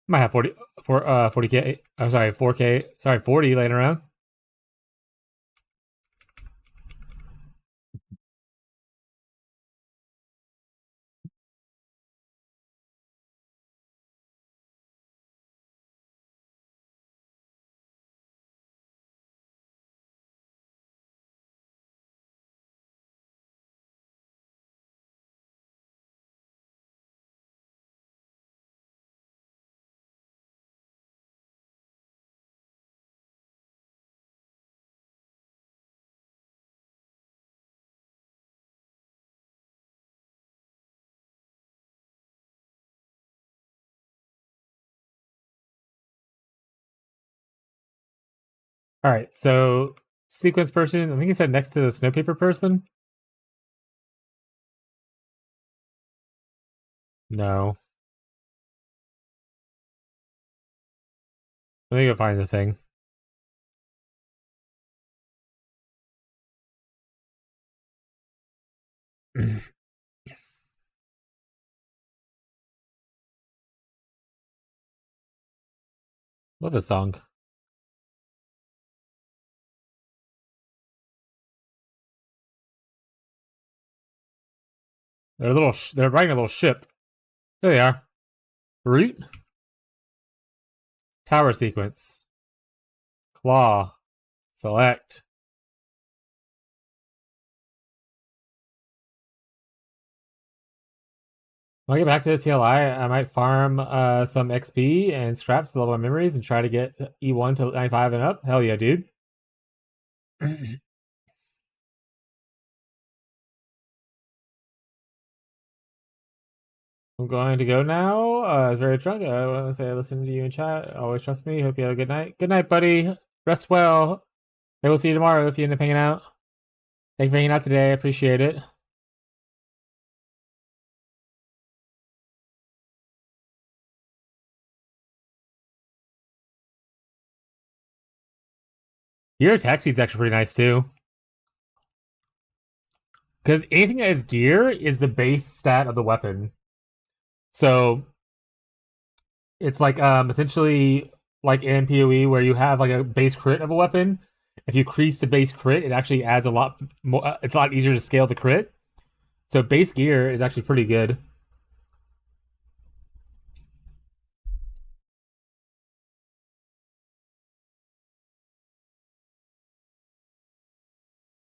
[SPEAKER 1] Might have 40k. I'm sorry, 4k. Sorry, 40 laying around. All right, so sequence person. I think he said next to the snowpaper person. No. Let me go find the thing. Love this song. They're riding a little ship. There they are. Root. Tower sequence. Claw. Select. When I get back to the TLI, I might farm some XP and scraps to level my memories and try to get E1 to 95 and up. Hell yeah, dude. I'm going to go now. I was very drunk. I want to say I listened to you in chat. Always trust me. Hope you have a good night. Good night, buddy. Rest well. Maybe we'll see you tomorrow if you end up hanging out. Thanks for hanging out today. I appreciate it. Your attack speed's actually pretty nice too. Because anything that is gear is the base stat of the weapon. So it's like essentially like in PoE where you have like a base crit of a weapon. If you increase the base crit, it actually adds a lot more. It's a lot easier to scale the crit. So base gear is actually pretty good.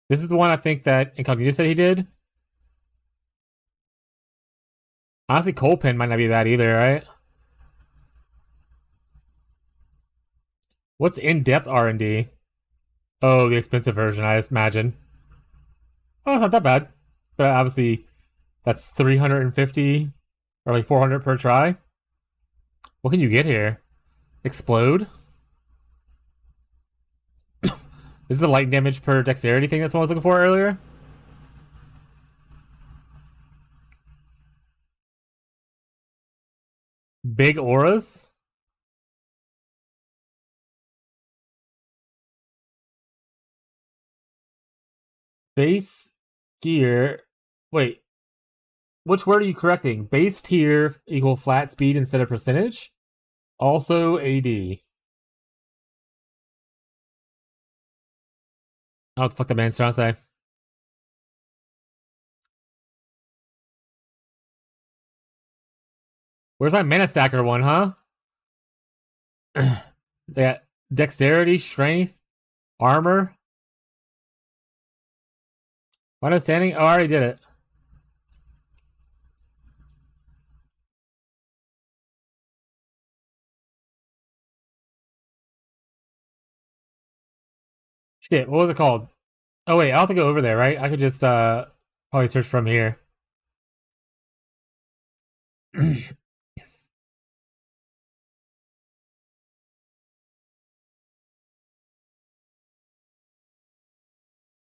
[SPEAKER 1] This is the one I think that Incognito said he did. Honestly, Coalpin might not be bad either, right? What's in-depth R&D? Oh, the expensive version, I imagine. Oh, it's not that bad. But obviously, that's 350 or like 400 per try. What can you get here? Explode? This is a light damage per dexterity thing that's what I was looking for earlier. Big auras? Base gear. Wait. Which word are you correcting? Base tier equal flat speed instead of percentage? Also AD. Oh, what the fuck the man's trying to say. Where's my mana stacker one, huh? They got dexterity, strength, armor. Why no standing? Oh, I already did it. Shit, what was it called? Oh wait, I don't have to go over there, right? I could just probably search from here.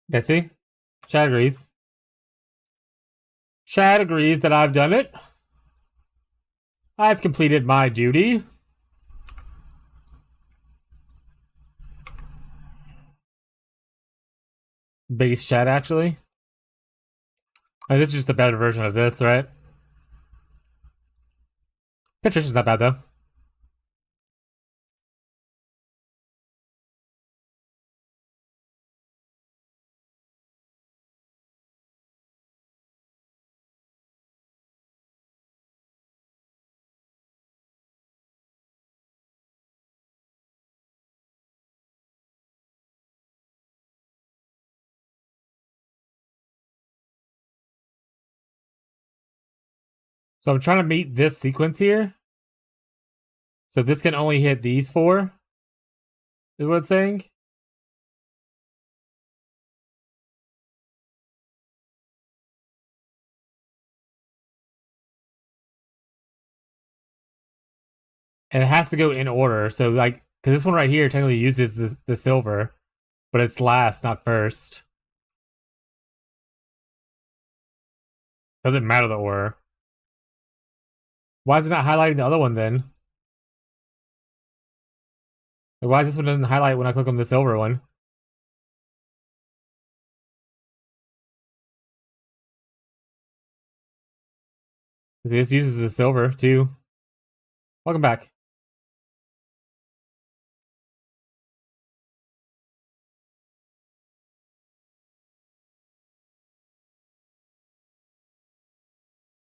[SPEAKER 1] Yeah, see? Chad agrees. Chad agrees that I've done it. I've completed my duty. Base chat, actually. Oh, this is just a better version of this, right? Patricia's not bad, though. So I'm trying to meet this sequence here. So this can only hit these four. Is what it's saying. And it has to go in order. So like, because this one right here technically uses the silver, but it's last, not first. Doesn't matter the order. Why is it not highlighting the other one then? Like, why is this one doesn't highlight when I click on the silver one? This uses the silver too. Welcome back.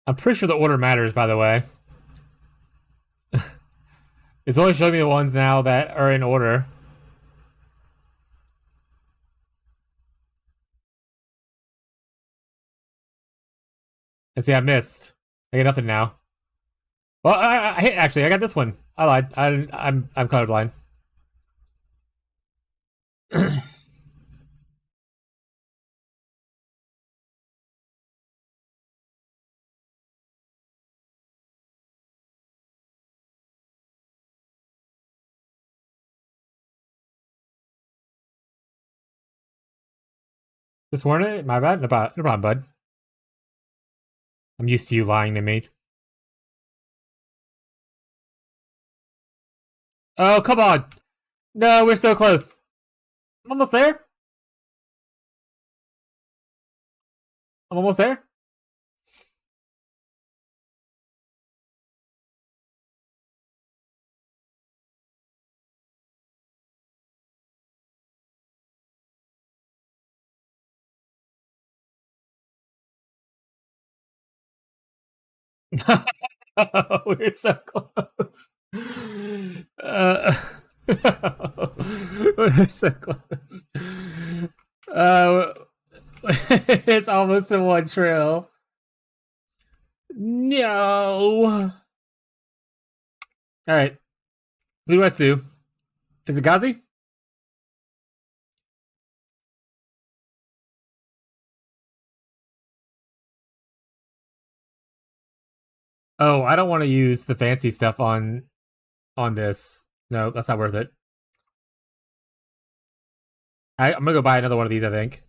[SPEAKER 1] I'm pretty sure the order matters, by the way. It's only showing me the ones now that are in order. And see, I missed. I get nothing now. Well, actually, I got this one. I lied. I'm colorblind. Just warn it. My bad. No problem, bud. I'm used to you lying to me. Oh, come on. No, we're so close. I'm almost there. I'm almost there. We're so close. We're so close. It's almost in one trill. No. All right. Who do I sue? Is it Gazi? Oh, I don't want to use the fancy stuff on this. No, that's not worth it. I'm gonna go buy another one of these, I think.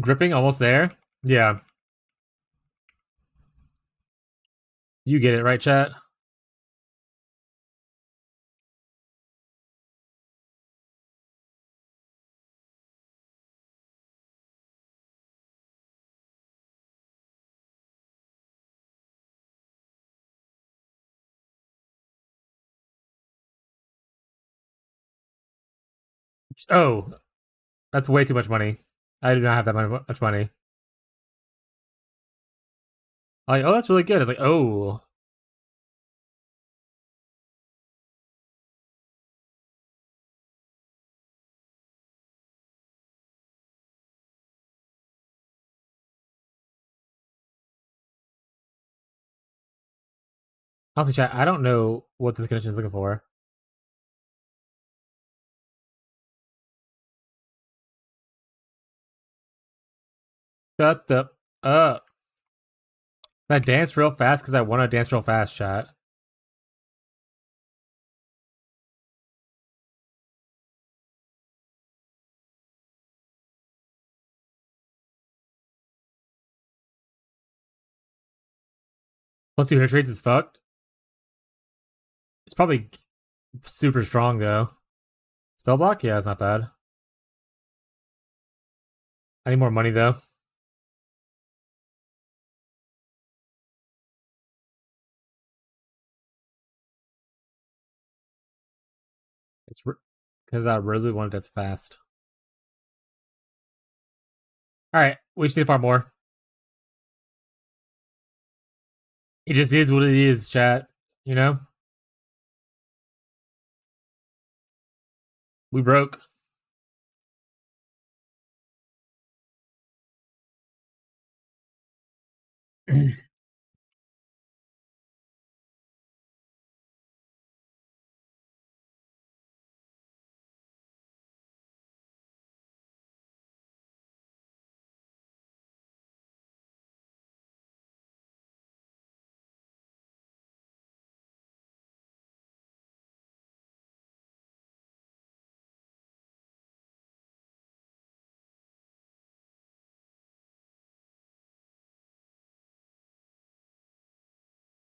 [SPEAKER 1] Gripping, almost there. Yeah. You get it, right, chat? Oh, that's way too much money. I do not have that much money. Like, oh, that's really good. It's like, oh. Honestly, chat, I don't know what this connection is looking for. Shut the up. Can I dance real fast? Because I want to dance real fast, chat. Plus 2 hit rates is fucked. It's probably super strong, though. Spell block? Yeah, it's not bad. I need more money, though. It's because I really want it that's fast. Alright, we just need to farm more. It just is what it is, chat. You know? We broke.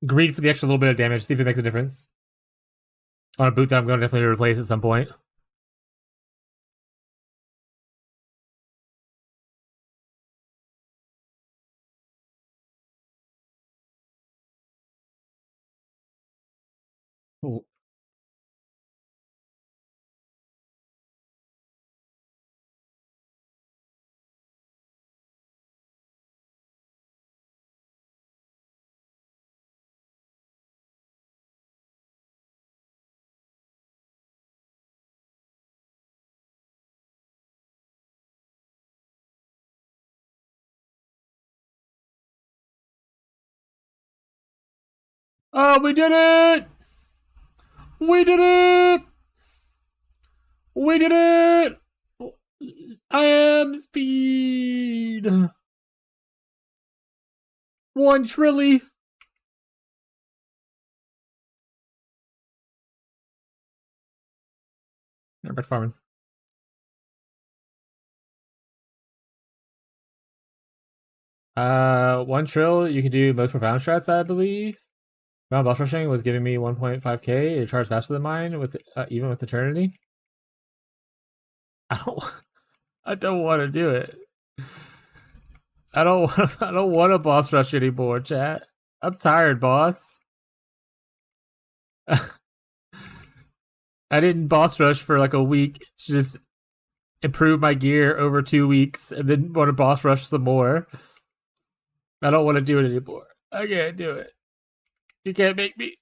[SPEAKER 1] Greed for the extra little bit of damage, see if it makes a difference. On a boot that I'm going to definitely replace at some point. Oh. Oh, we did it! We did it! We did it! I am speed. 1 trilly. Back to farming. 1 trill. You can do most profound strats, I believe. Round boss rushing was giving me 1.5k. It charged faster than mine with even with eternity. I don't want to do it. I don't want to boss rush anymore, chat. I'm tired, boss. I didn't boss rush for like a week to just improve my gear over 2 weeks and then want to boss rush some more. I don't want to do it anymore. I can't do it. You can't make me.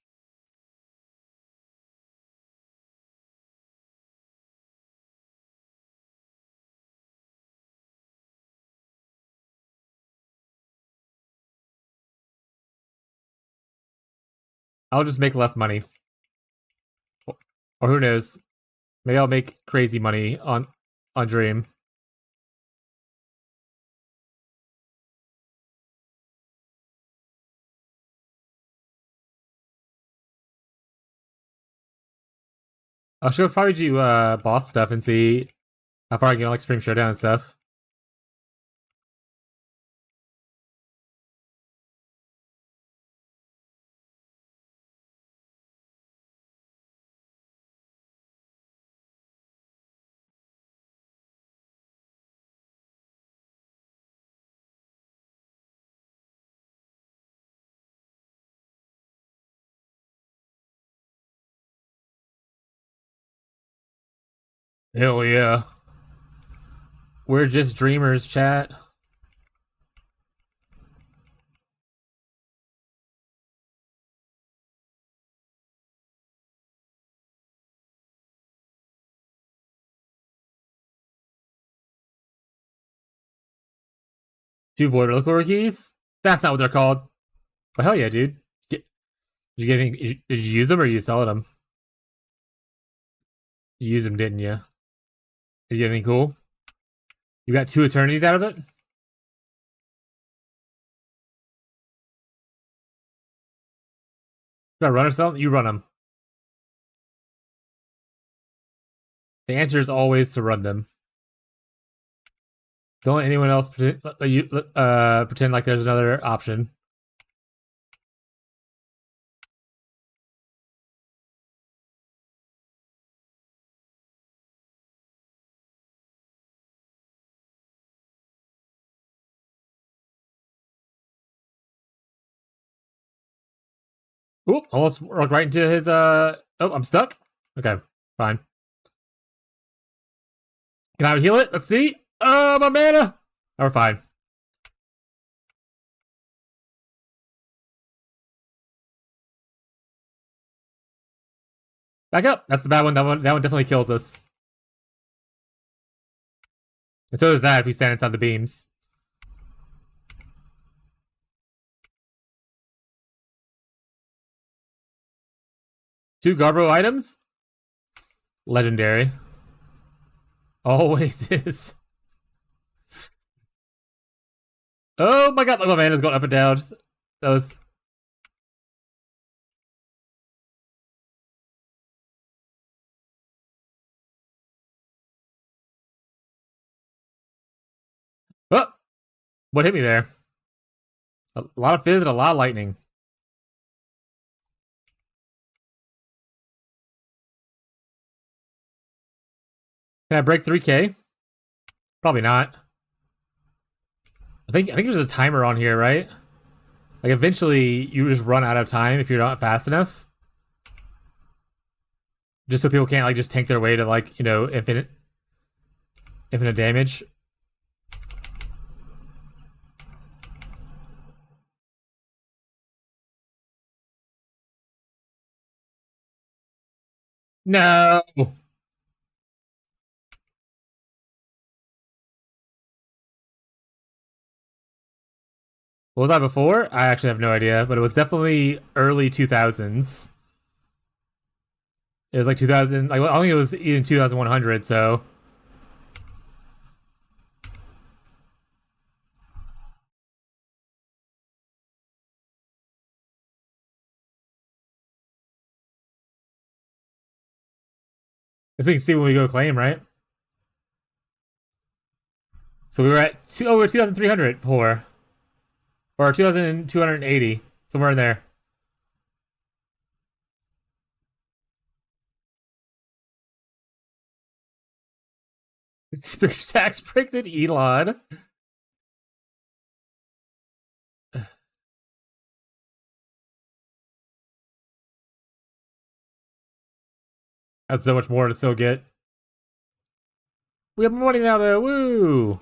[SPEAKER 1] I'll just make less money. Or who knows? Maybe I'll make crazy money on Dream. I should probably do boss stuff and see how far I can get on like Supreme Showdown and stuff. Hell yeah. We're just dreamers, chat. Two border liquor keys? That's not what they're called. But hell yeah, dude. Did you use them or are you selling them? You used them, didn't you? Did you get anything cool? You got 2 eternities out of it? Should I run or something? You run them. The answer is always to run them. Don't let anyone else pretend like there's another option. Oop, almost walked right into his oh, I'm stuck? Okay, fine. Can I heal it? Let's see. Oh, my mana! Oh, we're fine. Back up. That's the bad one. That one definitely kills us. And so does that if we stand inside the beams. Two Garbro items? Legendary. Always is. Oh my god, look, my mana's going up and down. That was... Oh! What hit me there? A lot of fizz and a lot of lightning. Can I break 3k? Probably not. I think there's a timer on here, right? Like eventually you just run out of time if you're not fast enough. just so people can't like just tank their way to like, you know, infinite damage. No. What was that before? I actually have no idea, but it was definitely early 2000s. It was like 2000, like I think it was even 2100. So as we can see when we go claim, right? So we were at over 2,300 before, or 2,280, somewhere in there. Tax predicted Elon. That's so much more to still get. We have more money now, though. Woo!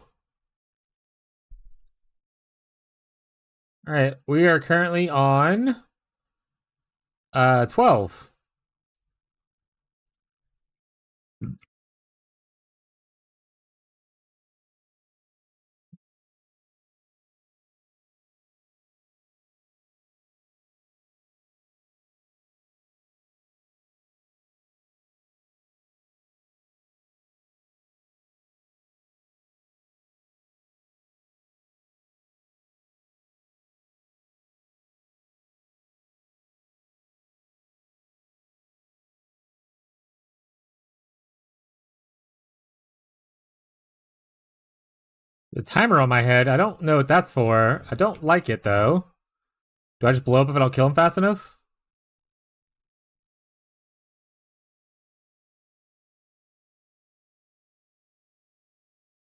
[SPEAKER 1] All right, we are currently on 12. The timer on my head, I don't know what that's for. I don't like it, though. Do I just blow up if I don't kill him fast enough?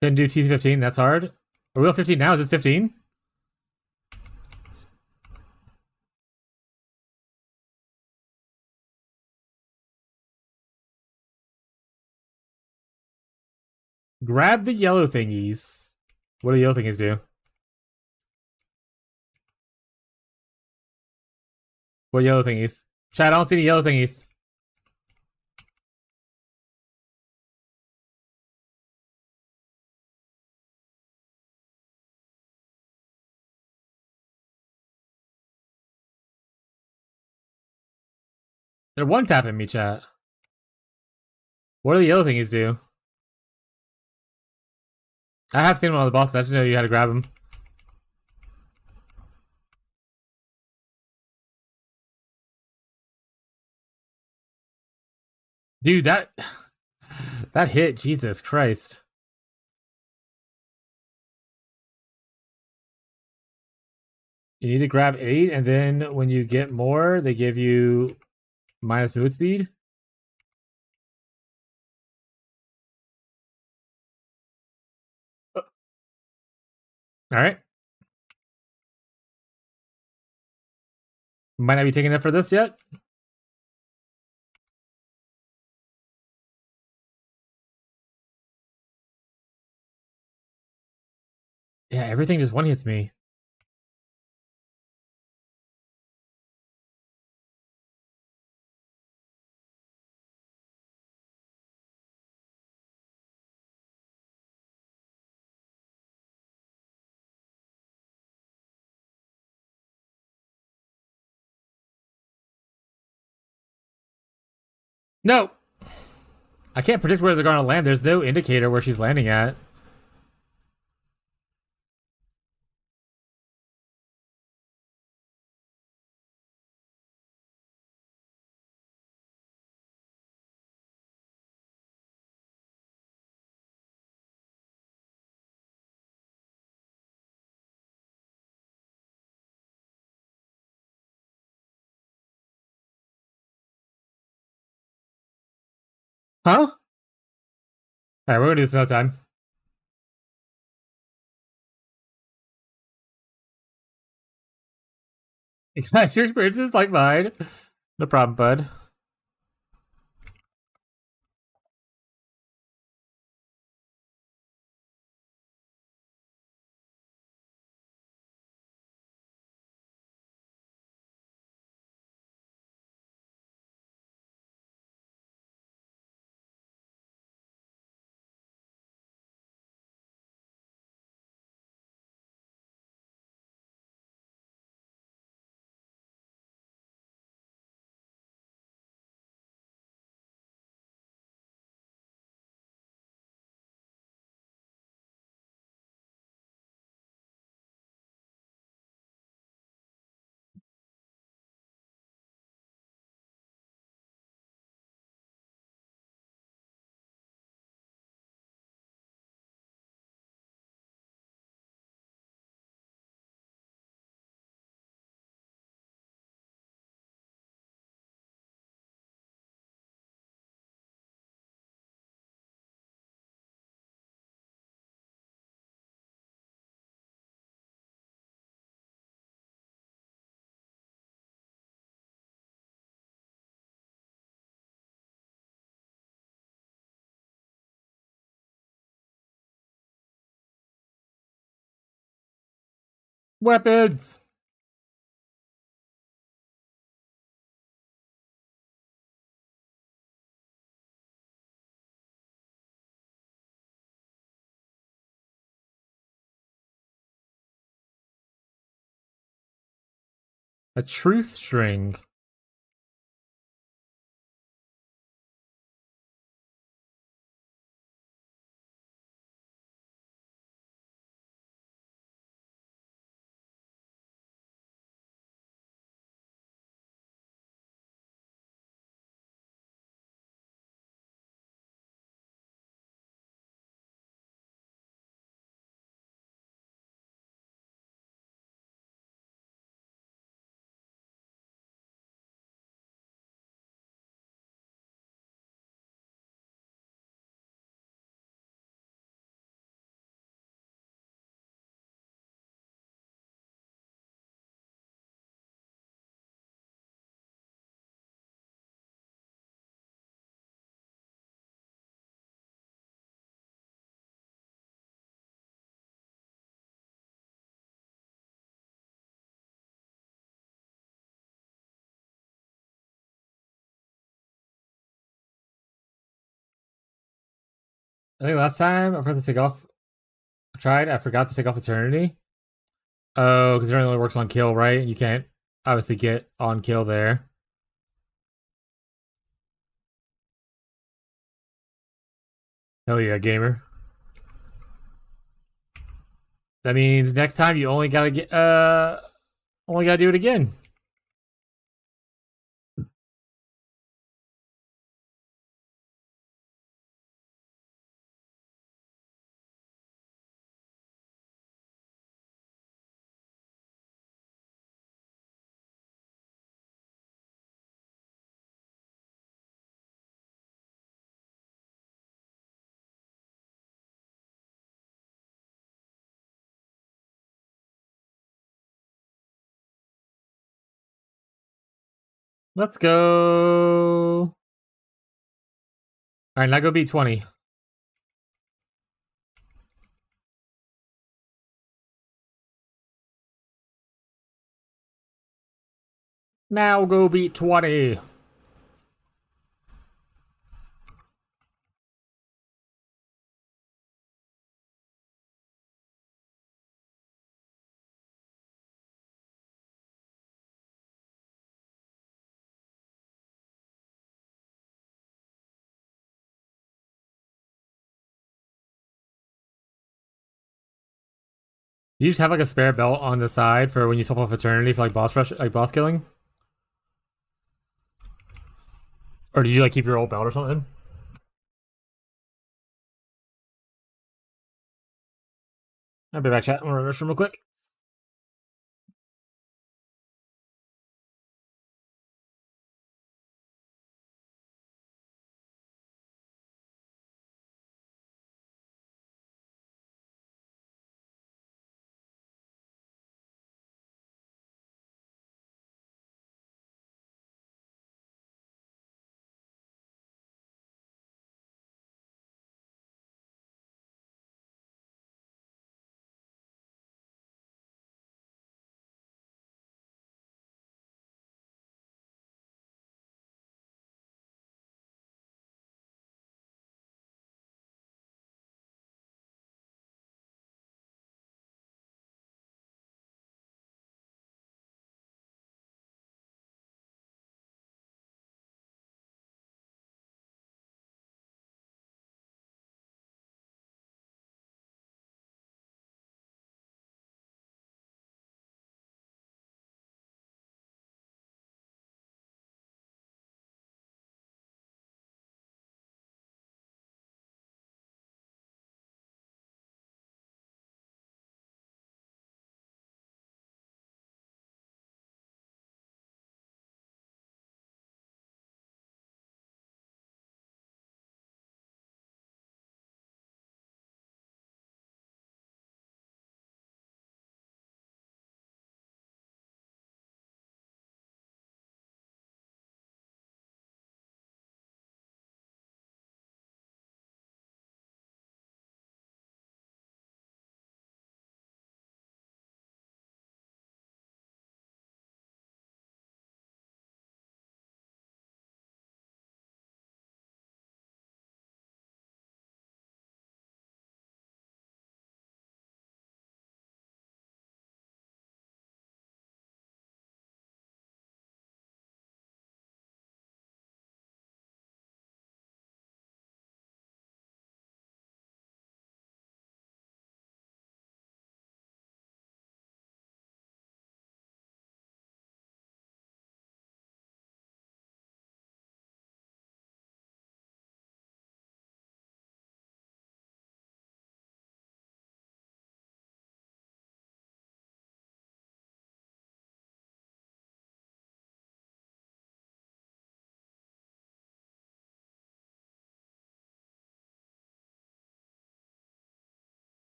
[SPEAKER 1] Couldn't do TC15, that's hard. Are we on 15 now? Is this 15? Grab the yellow thingies. What do the yellow thingies do? What yellow thingies? Chat, I don't see any yellow thingies. They're one tapping me, chat. What do the yellow thingies do? I have seen one on the bosses. I just know you had to grab them. Dude, that hit. Jesus Christ. You need to grab 8, and then when you get more, they give you minus move speed. All right. Might not be taking it for this yet. Yeah, everything just one hits me. No! I can't predict where they're going to land. There's no indicator where she's landing at. Huh? Alright, we're gonna do this another time. Your experience is like mine. No problem, bud. Weapons! A truth string. I think last time I forgot to take off. I forgot to take off Eternity. Oh, because it only works on kill, right? You can't obviously get on kill there. Hell yeah, gamer. That means next time you only gotta do it again. Let's go. Alright, now go beat 20. Now go beat 20. Do you just have like a spare belt on the side for when you swap off Eternity for like boss rush, like boss killing? Or did you like keep your old belt or something? I'll be back, chat. I'm gonna rush real quick.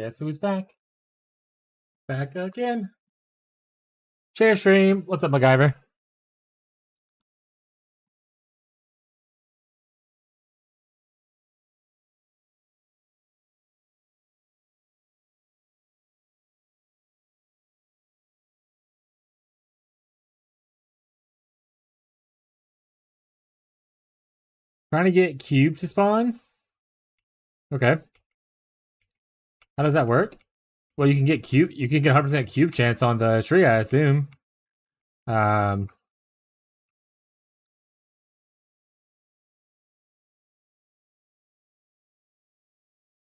[SPEAKER 1] Guess who's back? Back again. Share stream. What's up, MacGyver? Trying to get cube to spawn? Okay. How does that work? Well, you can get cube. You can get 100% cube chance on the tree, I assume. On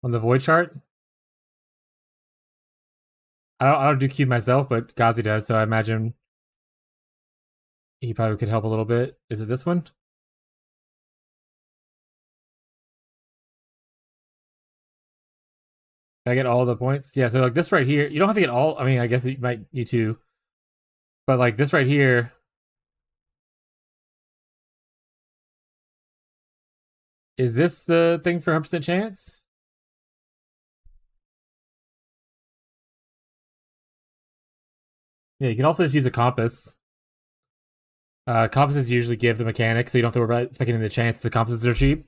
[SPEAKER 1] the void chart. I don't do cube myself, but Gazi does, so I imagine he probably could help a little bit. Is it this one? I get all the points? Yeah, so like this right here, you don't have to get all. I mean, I guess you might need to. But like this right here. Is this the thing for 100% chance? Yeah, you can also just use a compass. Compasses usually give the mechanic, so you don't have to worry about speculating the chance. The compasses are cheap.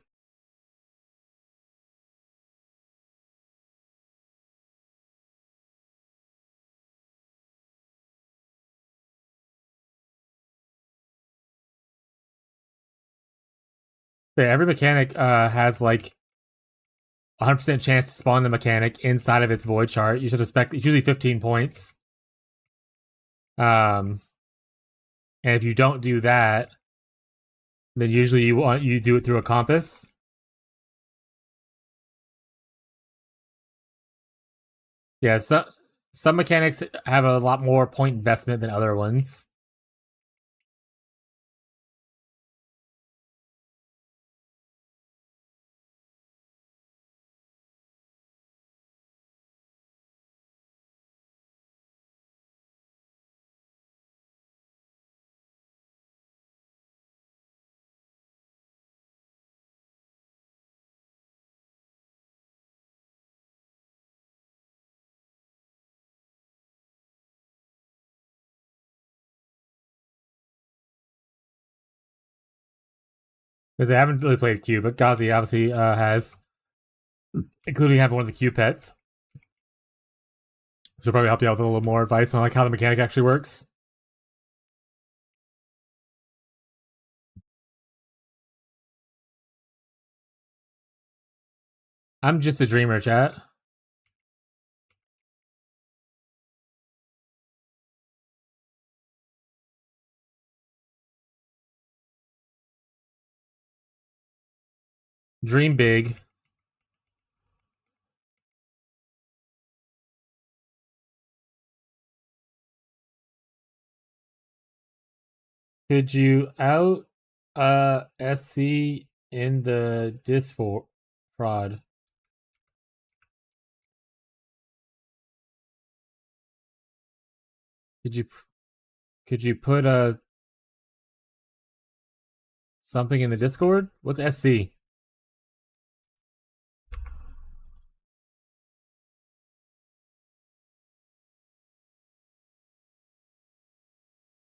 [SPEAKER 1] Yeah, every mechanic has like 100% chance to spawn the mechanic inside of its void chart. You should expect it's usually 15 points. And if you don't do that, then usually you do it through a compass. Yeah, some mechanics have a lot more point investment than other ones. Because I haven't really played Q, but Gazi obviously has, including having one of the Q pets. So probably help you out with a little more advice on like how the mechanic actually works. I'm just a dreamer, chat. Dream big. Could you out SC in the dis fraud? Could you put a something in the Discord? What's SC?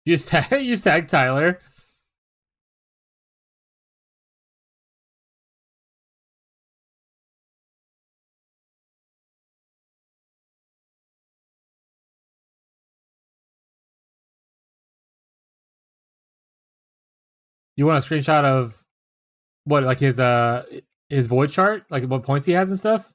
[SPEAKER 1] You tag Tyler. You want a screenshot of what, like his void chart, like what points he has and stuff?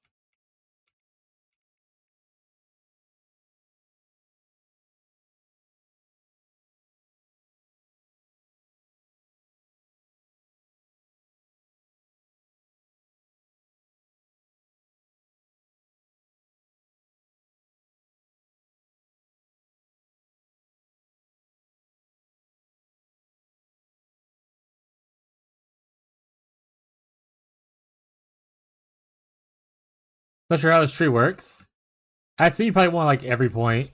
[SPEAKER 1] Not sure how this tree works. I assume you probably want like every point.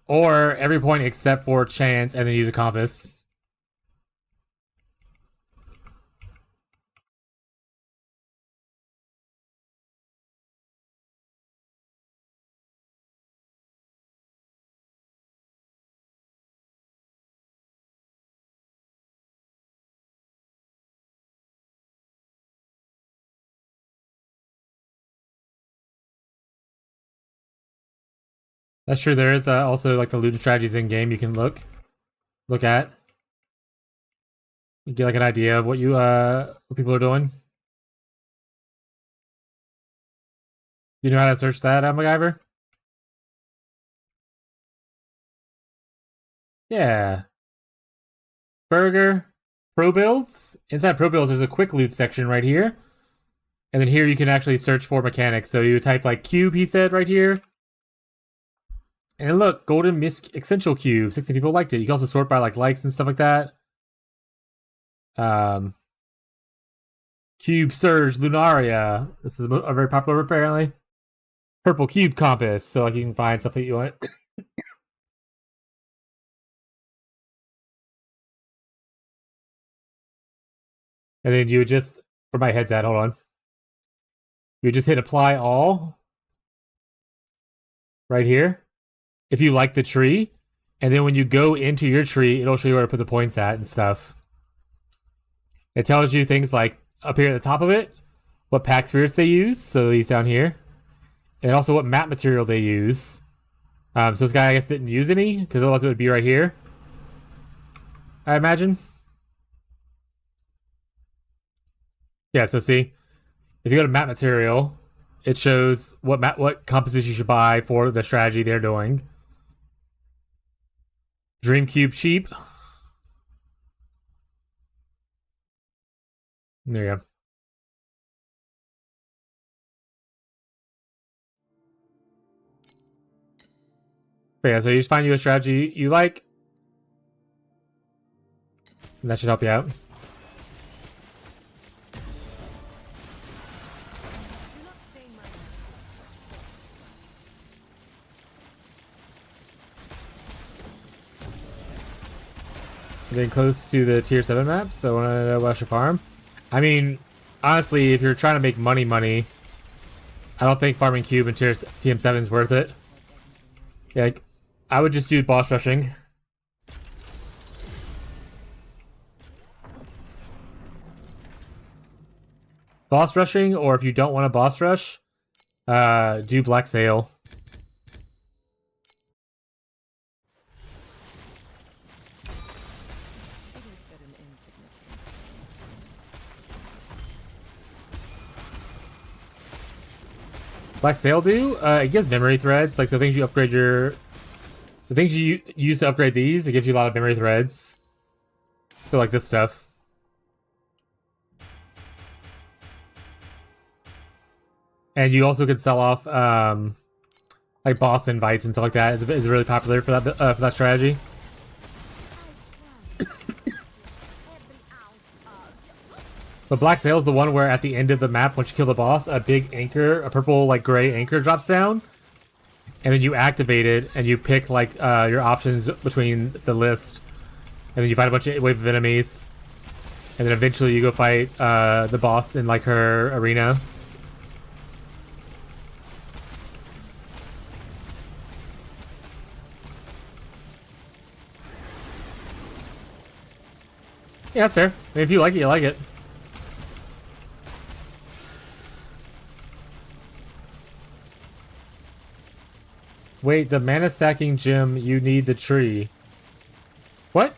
[SPEAKER 1] Or every point except for chance and then use a compass. That's true. There is also like the loot strategies in game you can look at. You get like an idea of what what people are doing. You know how to search that, MacGyver? Yeah. Burger. Pro builds. Inside pro builds, there's a quick loot section right here. And then here you can actually search for mechanics. So you type like cube, he said, right here. And look, golden misc essential cube. 60 people liked it. You can also sort by like likes and stuff like that. Cube Surge Lunaria. This is a very popular apparently. Purple Cube Compass. So like you can find stuff that you want. And then you would just, where my head's at, hold on. You would just hit apply all. Right here. If you like the tree. And then when you go into your tree, it'll show you where to put the points at and stuff. It tells you things like up here at the top of it, what pack spirits they use, so these down here, and also what map material they use. So this guy, I guess, didn't use any, because otherwise it would be right here, I imagine. Yeah, so see, if you go to map material, it shows what compasses you should buy for the strategy they're doing. Dream Cube cheap. There you go. But yeah, so you just find you a strategy you like. And that should help you out. Getting close to the tier 7 map, so I want to know about your farm. I mean, honestly, if you're trying to make money, I don't think farming cube and TM7 is worth it. Yeah, like, I would just do boss rushing. Boss rushing, or if you don't want a boss rush, do Black Sail. Black Sail do? It gives memory threads, like the things you upgrade the things you use to upgrade these, it gives you a lot of memory threads. So like this stuff. And you also could sell off like boss invites and stuff like that. It's really popular for that strategy. But Black Sail is the one where at the end of the map, once you kill the boss, a big anchor, a purple like gray anchor drops down, and then you activate it and you pick like your options between the list, and then you fight a bunch of wave of enemies, and then eventually you go fight the boss in like her arena. Yeah, that's fair. I mean, if you like it, you like it. Wait, the mana stacking gem, you need the tree. What?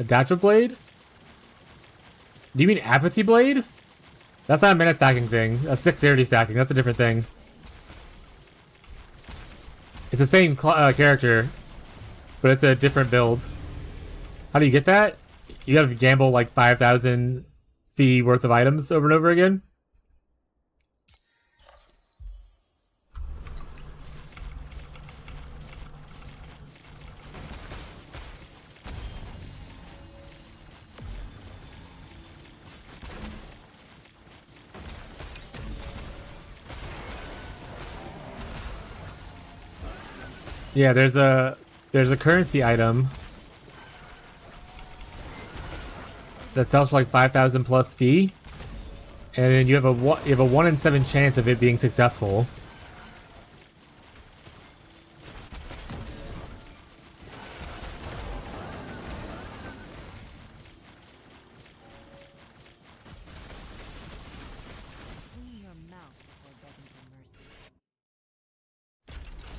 [SPEAKER 1] Adaptive blade? Do you mean apathy blade? That's not a mana stacking thing. That's dexterity stacking. That's a different thing. It's the same character, but it's a different build. How do you get that? You gotta gamble like 5,000 fee worth of items over and over again. Yeah, there's a currency item that sells for like 5,000 plus fee, and then you have a 1 in 7 chance of it being successful.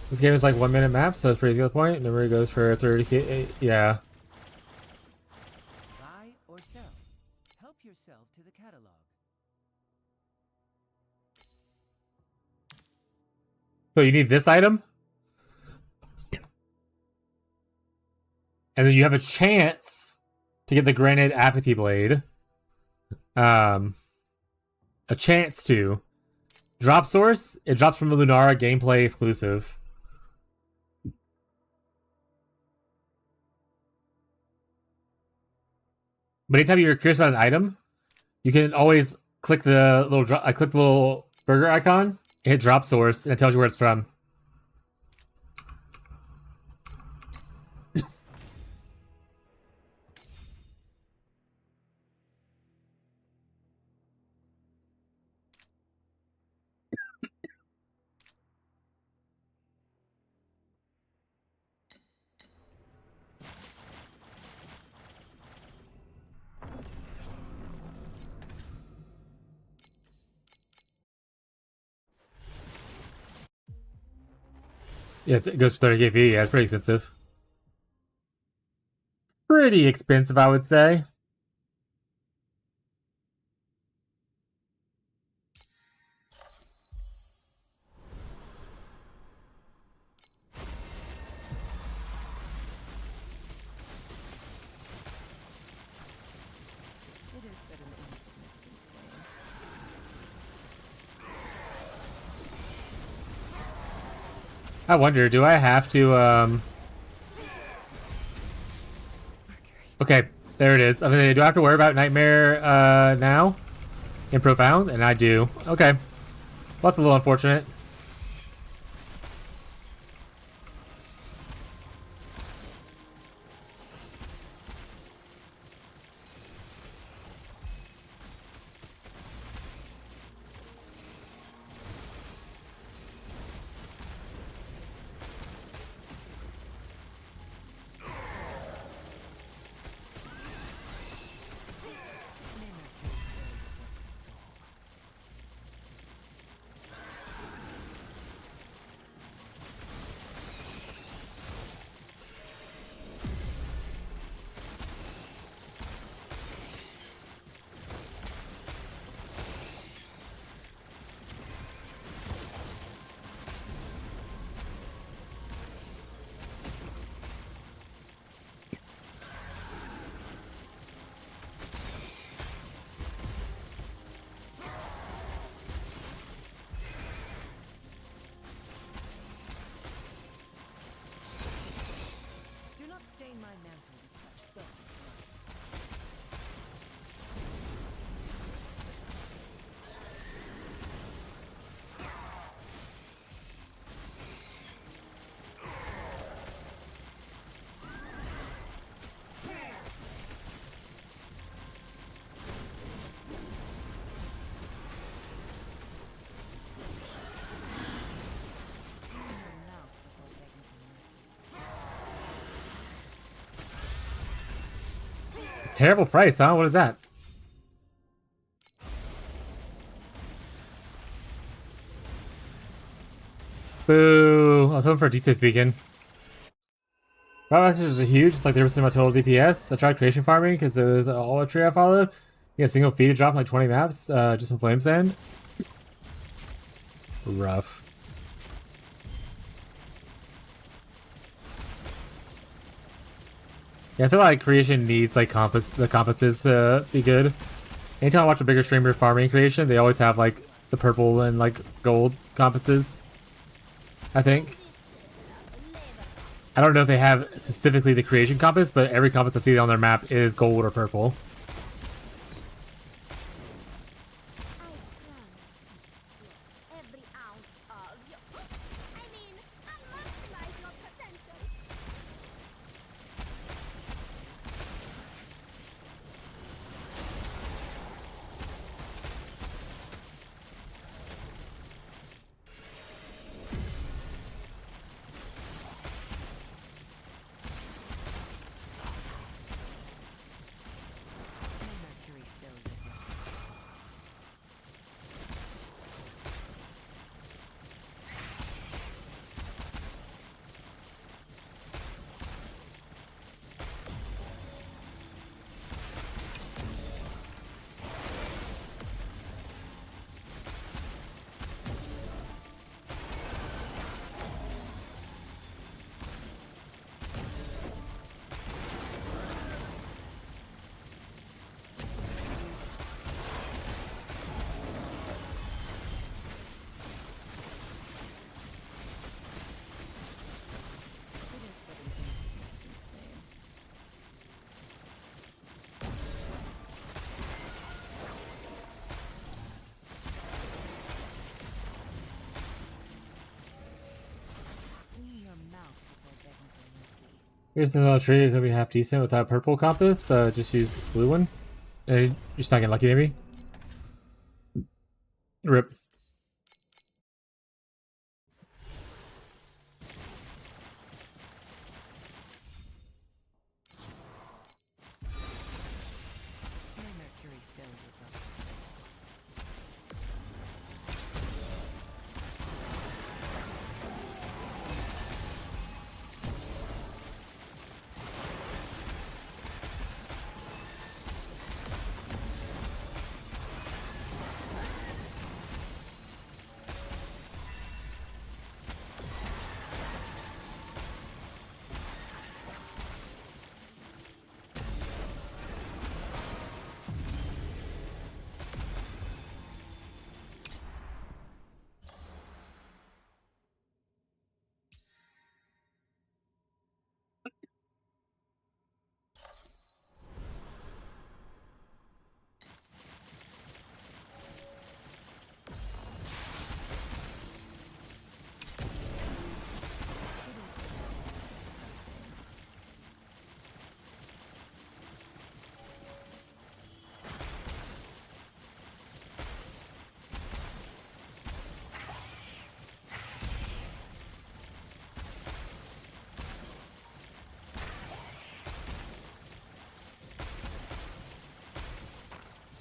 [SPEAKER 1] This game is like 1 minute map, so it's pretty good point. Memory goes for 30k. Yeah.
[SPEAKER 5] Buy or sell. Help yourself to the catalog.
[SPEAKER 1] So you need this item, and then you have a chance to get the granite apathy blade. A chance to drop source. It drops from a Lunara gameplay exclusive. But anytime you're curious about an item, you can always click the little burger icon, hit drop source, and it tells you where it's from. Yeah, it goes for 30k V. Yeah, it's pretty expensive. Pretty expensive, I would say.
[SPEAKER 2] It is but an insignificant stain.
[SPEAKER 1] I wonder, do I have to, Okay, there it is. I mean, do I have to worry about Nightmare, now? In Profound? And I do. Okay. Well, that's a little unfortunate.
[SPEAKER 2] Do not stain my mantle with such burning blood. Open your mouth before begging for mercy.
[SPEAKER 1] Terrible price, huh? What is that? Boo! I was hoping for a decent beacon. Rob is huge, it's like 30% of my total DPS. I tried creation farming because it was all a tree I followed. Yeah, single feed to drop like 20 maps, just in flame sand. Rough. Yeah, I feel like creation needs like the compasses to be good. Anytime I watch a bigger streamer farming creation, they always have like the purple and like gold compasses. I think. I don't know if they have specifically the creation compass, but every compass I see on their map is gold or purple.
[SPEAKER 4] Every ounce of you. I mean, I'll maximize your potential.
[SPEAKER 1] Here's another tree. It could be half decent without purple compass. Just use blue one. You're just not getting lucky, maybe. Rip.
[SPEAKER 2] My mercury filled with love.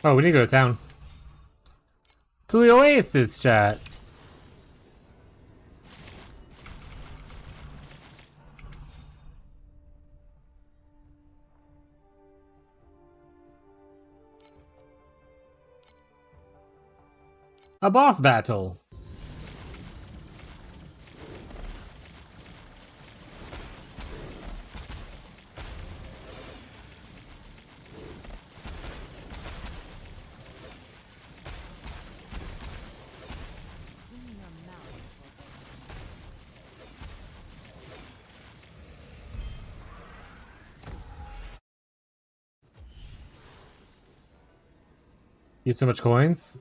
[SPEAKER 1] Oh, we need to go to town. To the Oasis, chat. A boss battle. Use so much coins.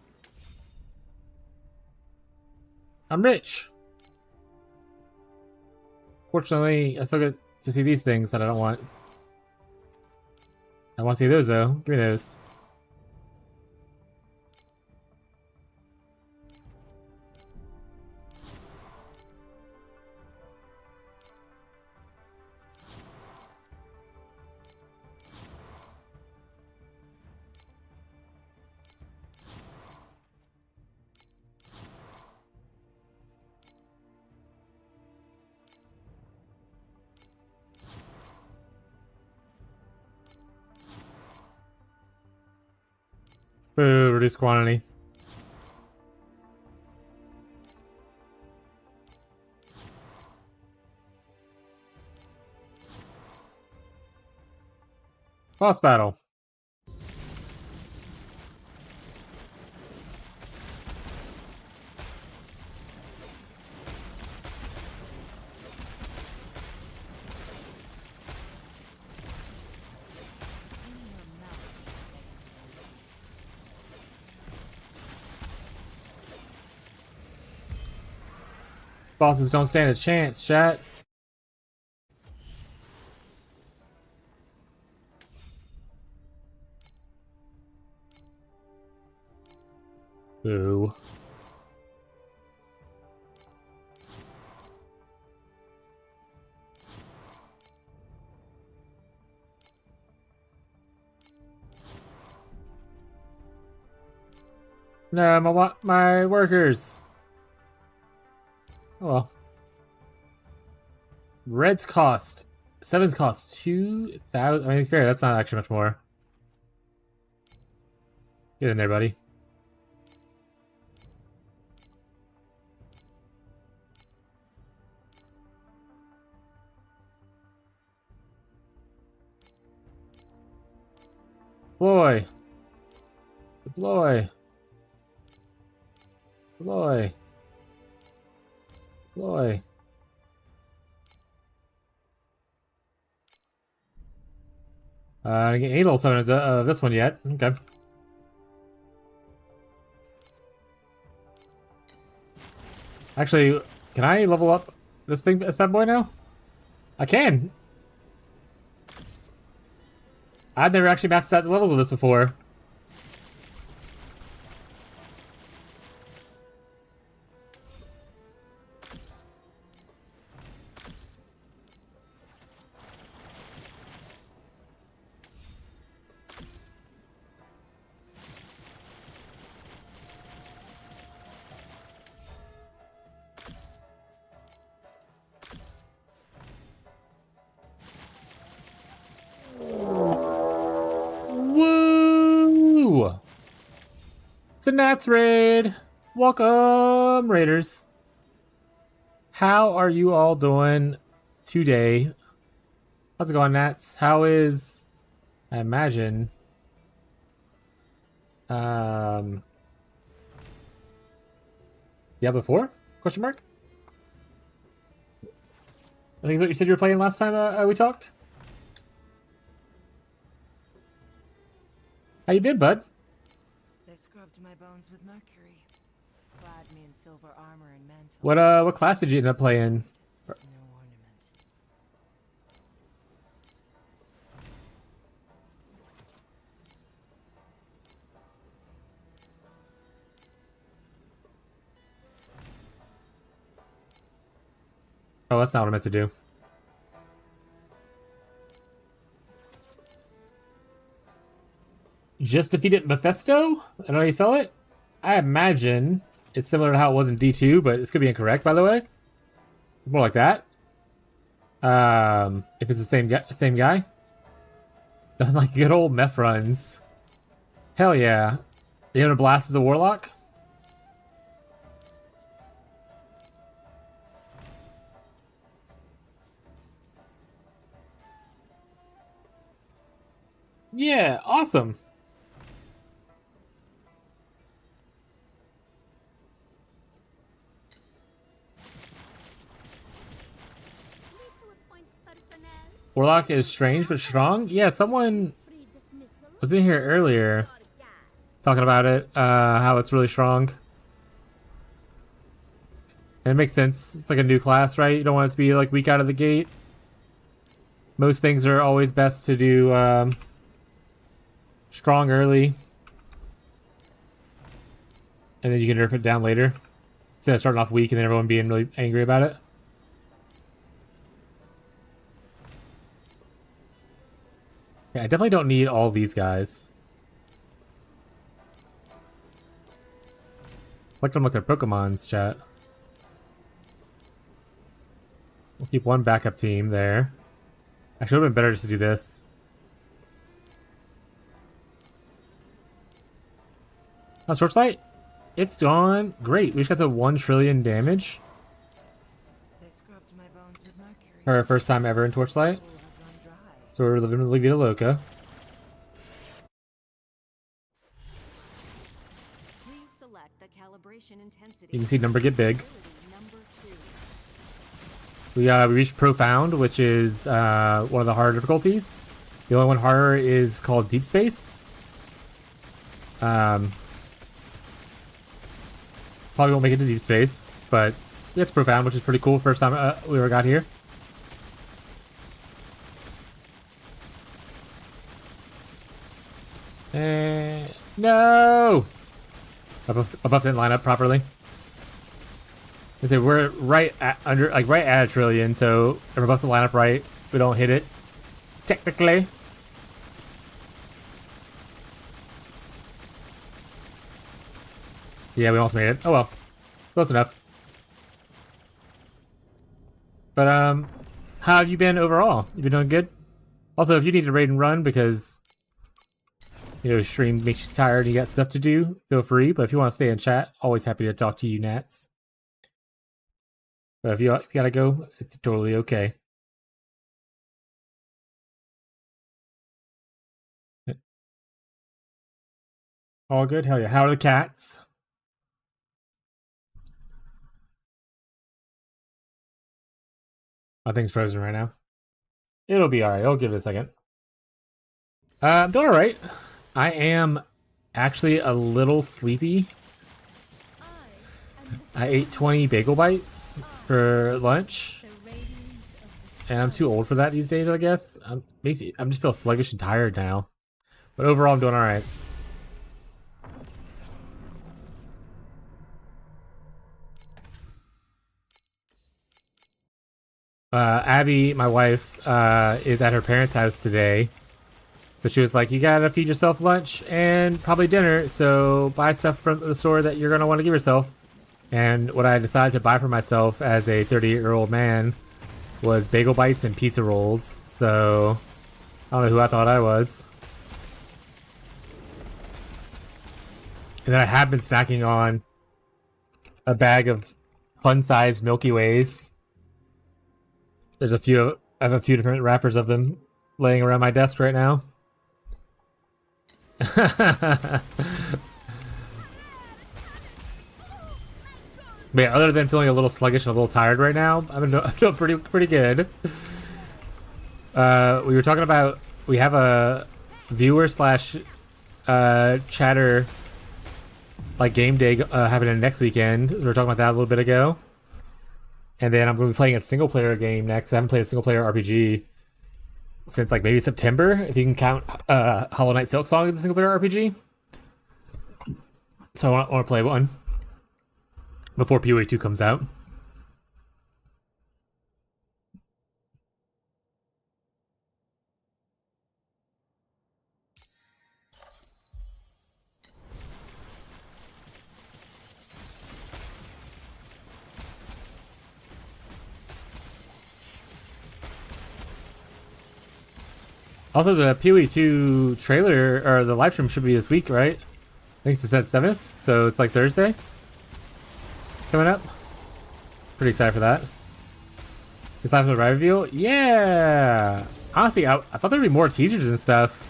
[SPEAKER 1] I'm rich. Fortunately, I still get to see these things that I don't want. I want to see those though. Give me those. Boo, reduce quantity. Boss battle. Bosses don't stand a chance, chat. Boo. No, my workers. Oh well. Red's cost. Seven's cost 2,000. I mean, fair. That's not actually much more. Get in there, buddy. Deploy. Deploy. Deploy. Deploy. I get 8 level summons of this one yet. Okay. Actually, can I level up this thing, this bad boy now? I can. I've never actually maxed out the levels of this before. Woo! It's a Nats raid. Welcome, Raiders. How are you all doing today? How's it going, Nats? How is, I imagine, Diablo 4? Question mark? I think that's what you said you were playing last time we talked. How you been, bud?
[SPEAKER 2] They scrubbed my bones with mercury, clad me in silver armor and mantle.
[SPEAKER 1] What class did you end up playing?
[SPEAKER 2] With no ornament.
[SPEAKER 1] Oh, that's not what I meant to do. Just defeated Mephisto? I don't know how you spell it. I imagine it's similar to how it was in D2, but this could be incorrect, by the way. More like that. If it's the same guy. Like good old meth runs. Hell yeah. You having a blast as a warlock? Yeah, awesome. Warlock is strange but strong. Yeah, someone was in here earlier talking about it, how it's really strong. And it makes sense. It's like a new class, right? You don't want it to be like weak out of the gate. Most things are always best to do strong early. And then you can nerf it down later. Instead of starting off weak and then everyone being really angry about it. Yeah, I definitely don't need all these guys. Collect them like their Pokemons, chat. We'll keep one backup team there. Actually, it would have been better just to do this. How's Torchlight? It's gone great. We just got to 1 trillion damage.
[SPEAKER 2] They scrubbed my bones with mercury.
[SPEAKER 1] For our first time ever in Torchlight.
[SPEAKER 2] Pool has run dry.
[SPEAKER 1] So we're living La Vida Loca.
[SPEAKER 6] Please select the calibration intensity.
[SPEAKER 1] You can see number get big.
[SPEAKER 6] Ability number 2.
[SPEAKER 1] We reached Profound, which is one of the harder difficulties. The only one harder is called Deep Space. Probably won't make it to Deep Space, but it's Profound, which is pretty cool. First time we ever got here. No! My buff didn't line up properly. I say we're right at right at a trillion, so if our buffs don't line up right, we don't hit it. Technically. Yeah, we almost made it. Oh well. Close enough. But how have you been overall? You been doing good? Also, if you need to raid and run because stream makes you tired and you got stuff to do, feel free. But if you want to stay in chat, always happy to talk to you, Nats. But if you gotta go, it's totally okay. All good? Hell yeah. How are the cats? My thing's frozen right now. It'll be alright. I'll give it a second. I'm doing alright. I am actually a little sleepy. I ate 20 bagel bites for lunch. and I'm too old for that these days, I guess. I'm just feel sluggish and tired now. But overall, I'm doing all right. Abby, my wife, is at her parents' house today. So she was like, you gotta feed yourself lunch and probably dinner, so buy stuff from the store that you're gonna want to give yourself. And what I decided to buy for myself as a 38-year-old man was bagel bites and pizza rolls. So I don't know who I thought I was. And then I have been snacking on a bag of fun-sized Milky Ways. There's I have a few different wrappers of them laying around my desk right now. But yeah, other than feeling a little sluggish and a little tired right now, I'm doing pretty good. We were talking about, we have a viewer slash chatter like game day happening next weekend. We were talking about that a little bit ago. And then I'm going to be playing a single player game next. I haven't played a single player RPG since like maybe September, if you can count Hollow Knight Silk Song as a single player RPG. So I want to play one before PoE 2 comes out. Also, the PoE 2 trailer, or the live stream should be this week, right? I think it's the 7th, so it's like Thursday coming up. Pretty excited for that. It's live for the ride reveal? Yeah! Honestly, I thought there'd be more teasers and stuff,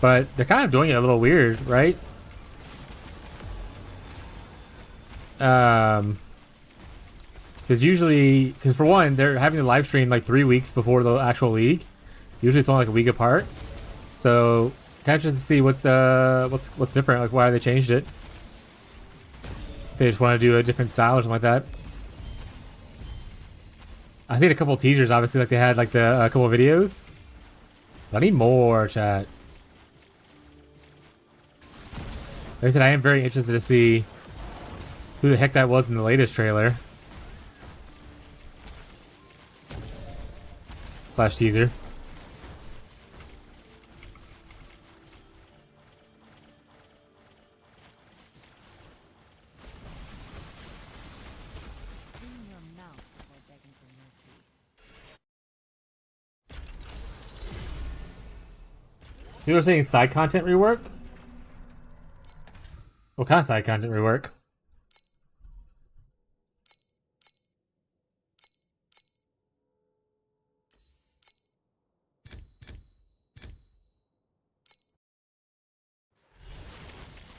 [SPEAKER 1] but they're kind of doing it a little weird, right? Because for one, they're having the live stream like 3 weeks before the actual league. Usually it's only like a week apart, so kind of just to see what's different, like why they changed it. They just want to do a different style or something like that. I seen a couple of teasers, obviously, like they had like the a couple of videos. I need more, chat. Like I said, I am very interested to see who the heck that was in the latest trailer slash teaser. You were saying side content rework? What kind of side content rework?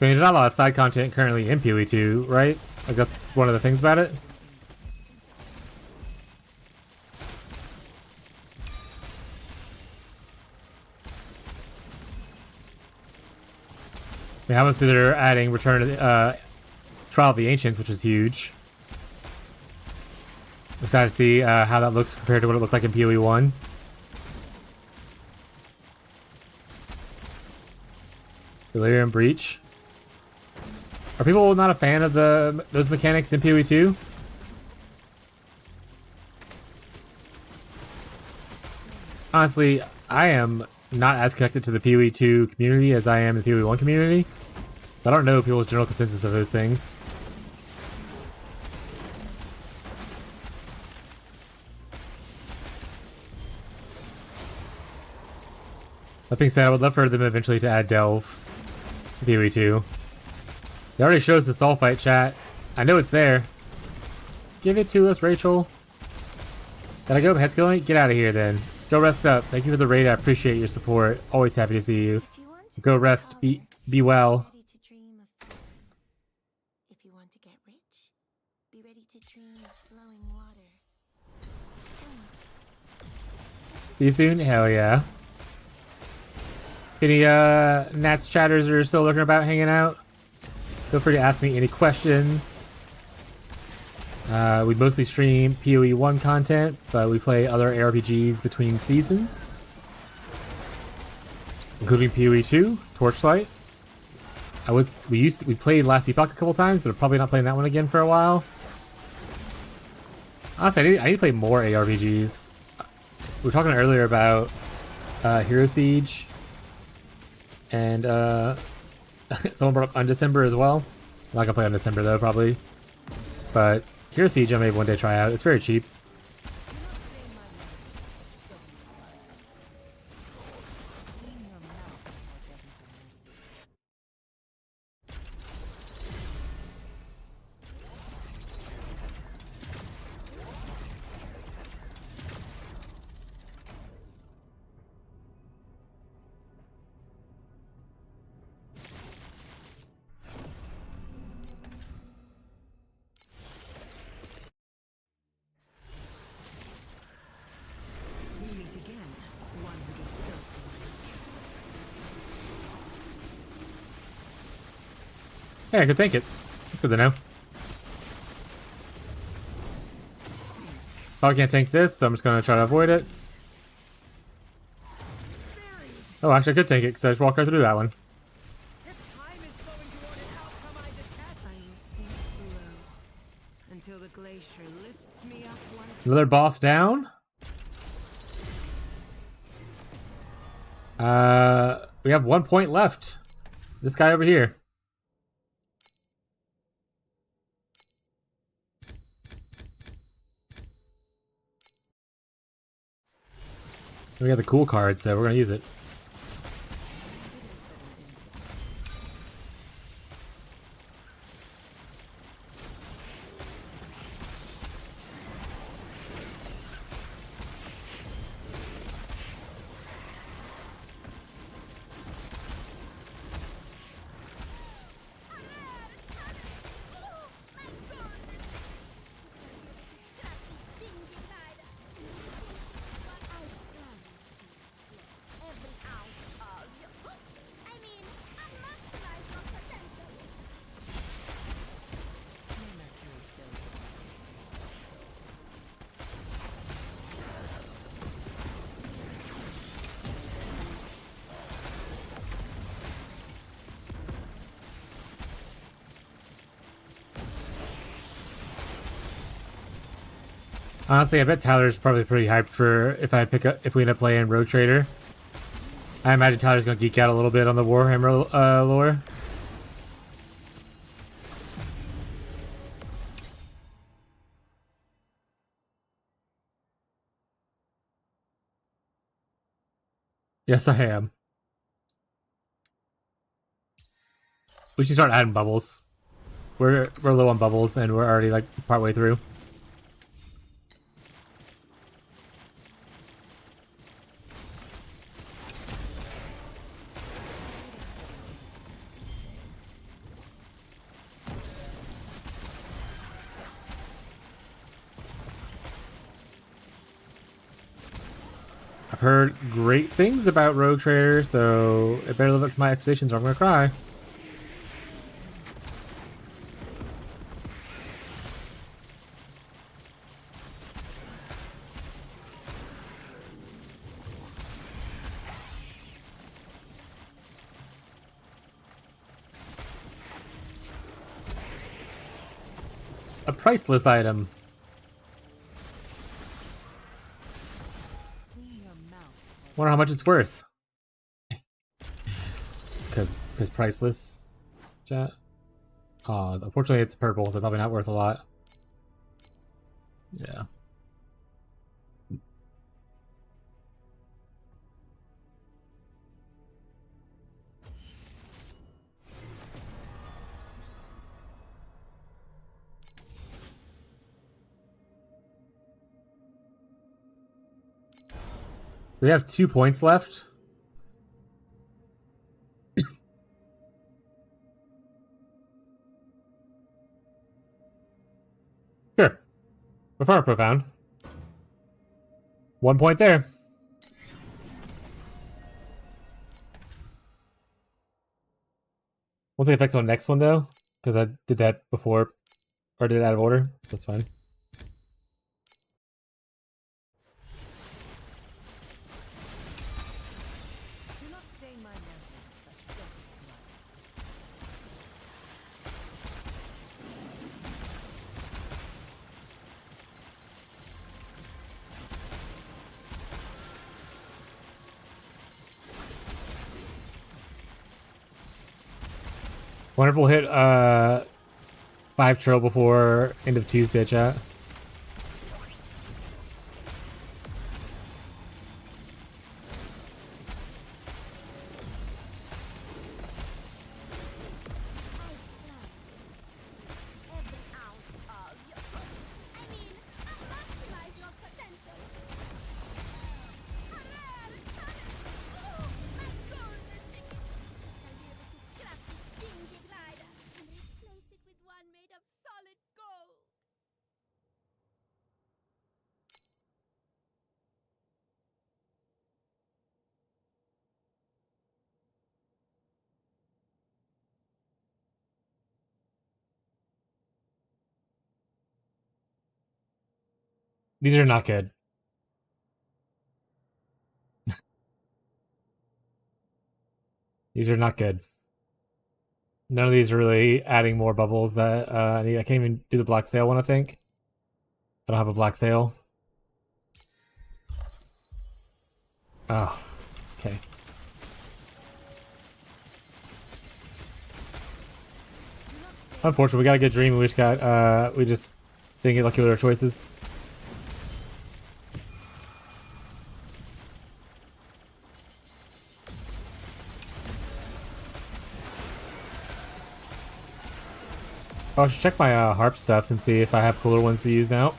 [SPEAKER 1] I mean, there's not a lot of side content currently in PoE 2, right? Like that's one of the things about it. I mean, obviously they're adding Return to Trial of the Ancients, which is huge. I'm excited to see how that looks compared to what it looked like in PoE 1. Delirium Breach. Are people not a fan of those mechanics in PoE 2? Honestly, I am not as connected to the PoE 2 community as I am the PoE 1 community. I don't know people's general consensus of those things. That being said, I would love for them eventually to add Delve to PoE 2. It already shows the Sulfite, chat. I know it's there. Give it to us, Rachel. Did I go? My head's killing? Get out of here then. Go rest up. Thank you for the raid. I appreciate your support. Always happy to see you. Go rest. Be well.
[SPEAKER 4] If you want to get rich, be ready to dream of flowing water.
[SPEAKER 1] See you soon? Hell yeah. Any Nats chatters are still looking about hanging out? Feel free to ask me any questions. We mostly stream PoE 1 content, but we play other ARPGs between seasons, including PoE 2, Torchlight. We played Last Epoch a couple times, but we're probably not playing that one again for a while. Honestly, I need to play more ARPGs. We were talking earlier about Hero Siege, and someone brought up Undecember as well. I'm not gonna play Undecember though, probably. But Hero Siege I may one day try out. It's very cheap.
[SPEAKER 2] We meet again, one who does filth.
[SPEAKER 1] Yeah, I could take it. That's good to know. Probably can't tank this, so I'm just gonna try to avoid it. Oh, actually I could tank it, because I just walked right through that one.
[SPEAKER 2] I will sink below until the glacier lifts me up once.
[SPEAKER 1] Another boss down. We have 1 point left. This guy over here. We got the cool card, so we're gonna use it. Honestly, I bet Tyler's probably pretty hyped for if we end up playing Rogue Trader. I imagine Tyler's gonna geek out a little bit on the Warhammer lore. Yes, I am. We should start adding bubbles. We're low on bubbles, and we're already like partway through. I've heard great things about Rogue Trader, so it better live up to my expectations or I'm gonna cry. A priceless item. Wonder how much it's worth. Because it's priceless. Chat. Unfortunately it's purple, so probably not worth a lot. Yeah. We have 2 points left. Sure. Before profound. 1 point there. Won't take effect on the next one though, because I did that before, or did it out of order, so it's fine.
[SPEAKER 5] not stain my mantle with such filthy blood.
[SPEAKER 1] Wonder if we'll hit 5 trill before end of Tuesday, chat.
[SPEAKER 4] Every ounce of your. I mean, I'll maximize your potential. A rare talent. Oh, my golden ticket. I'll be able to scrap this dingy glider and replace it with one made of solid gold.
[SPEAKER 1] These are not good. These are not good. None of these are really adding more bubbles that I need. I can't even do the black sail one, I think. I don't have a black sail. Oh, okay. Unfortunately, we got a good dream. We just didn't get lucky with our choices. Oh, I should check my harp stuff and see if I have cooler ones to use now.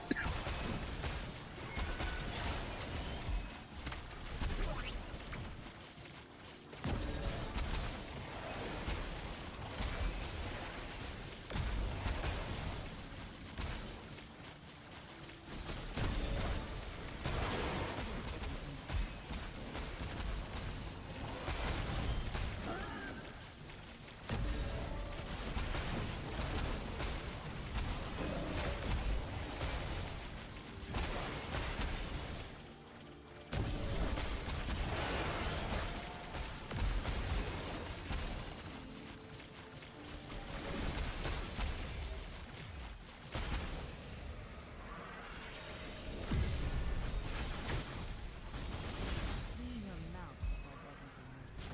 [SPEAKER 2] Clean your mouth before begging for mercy.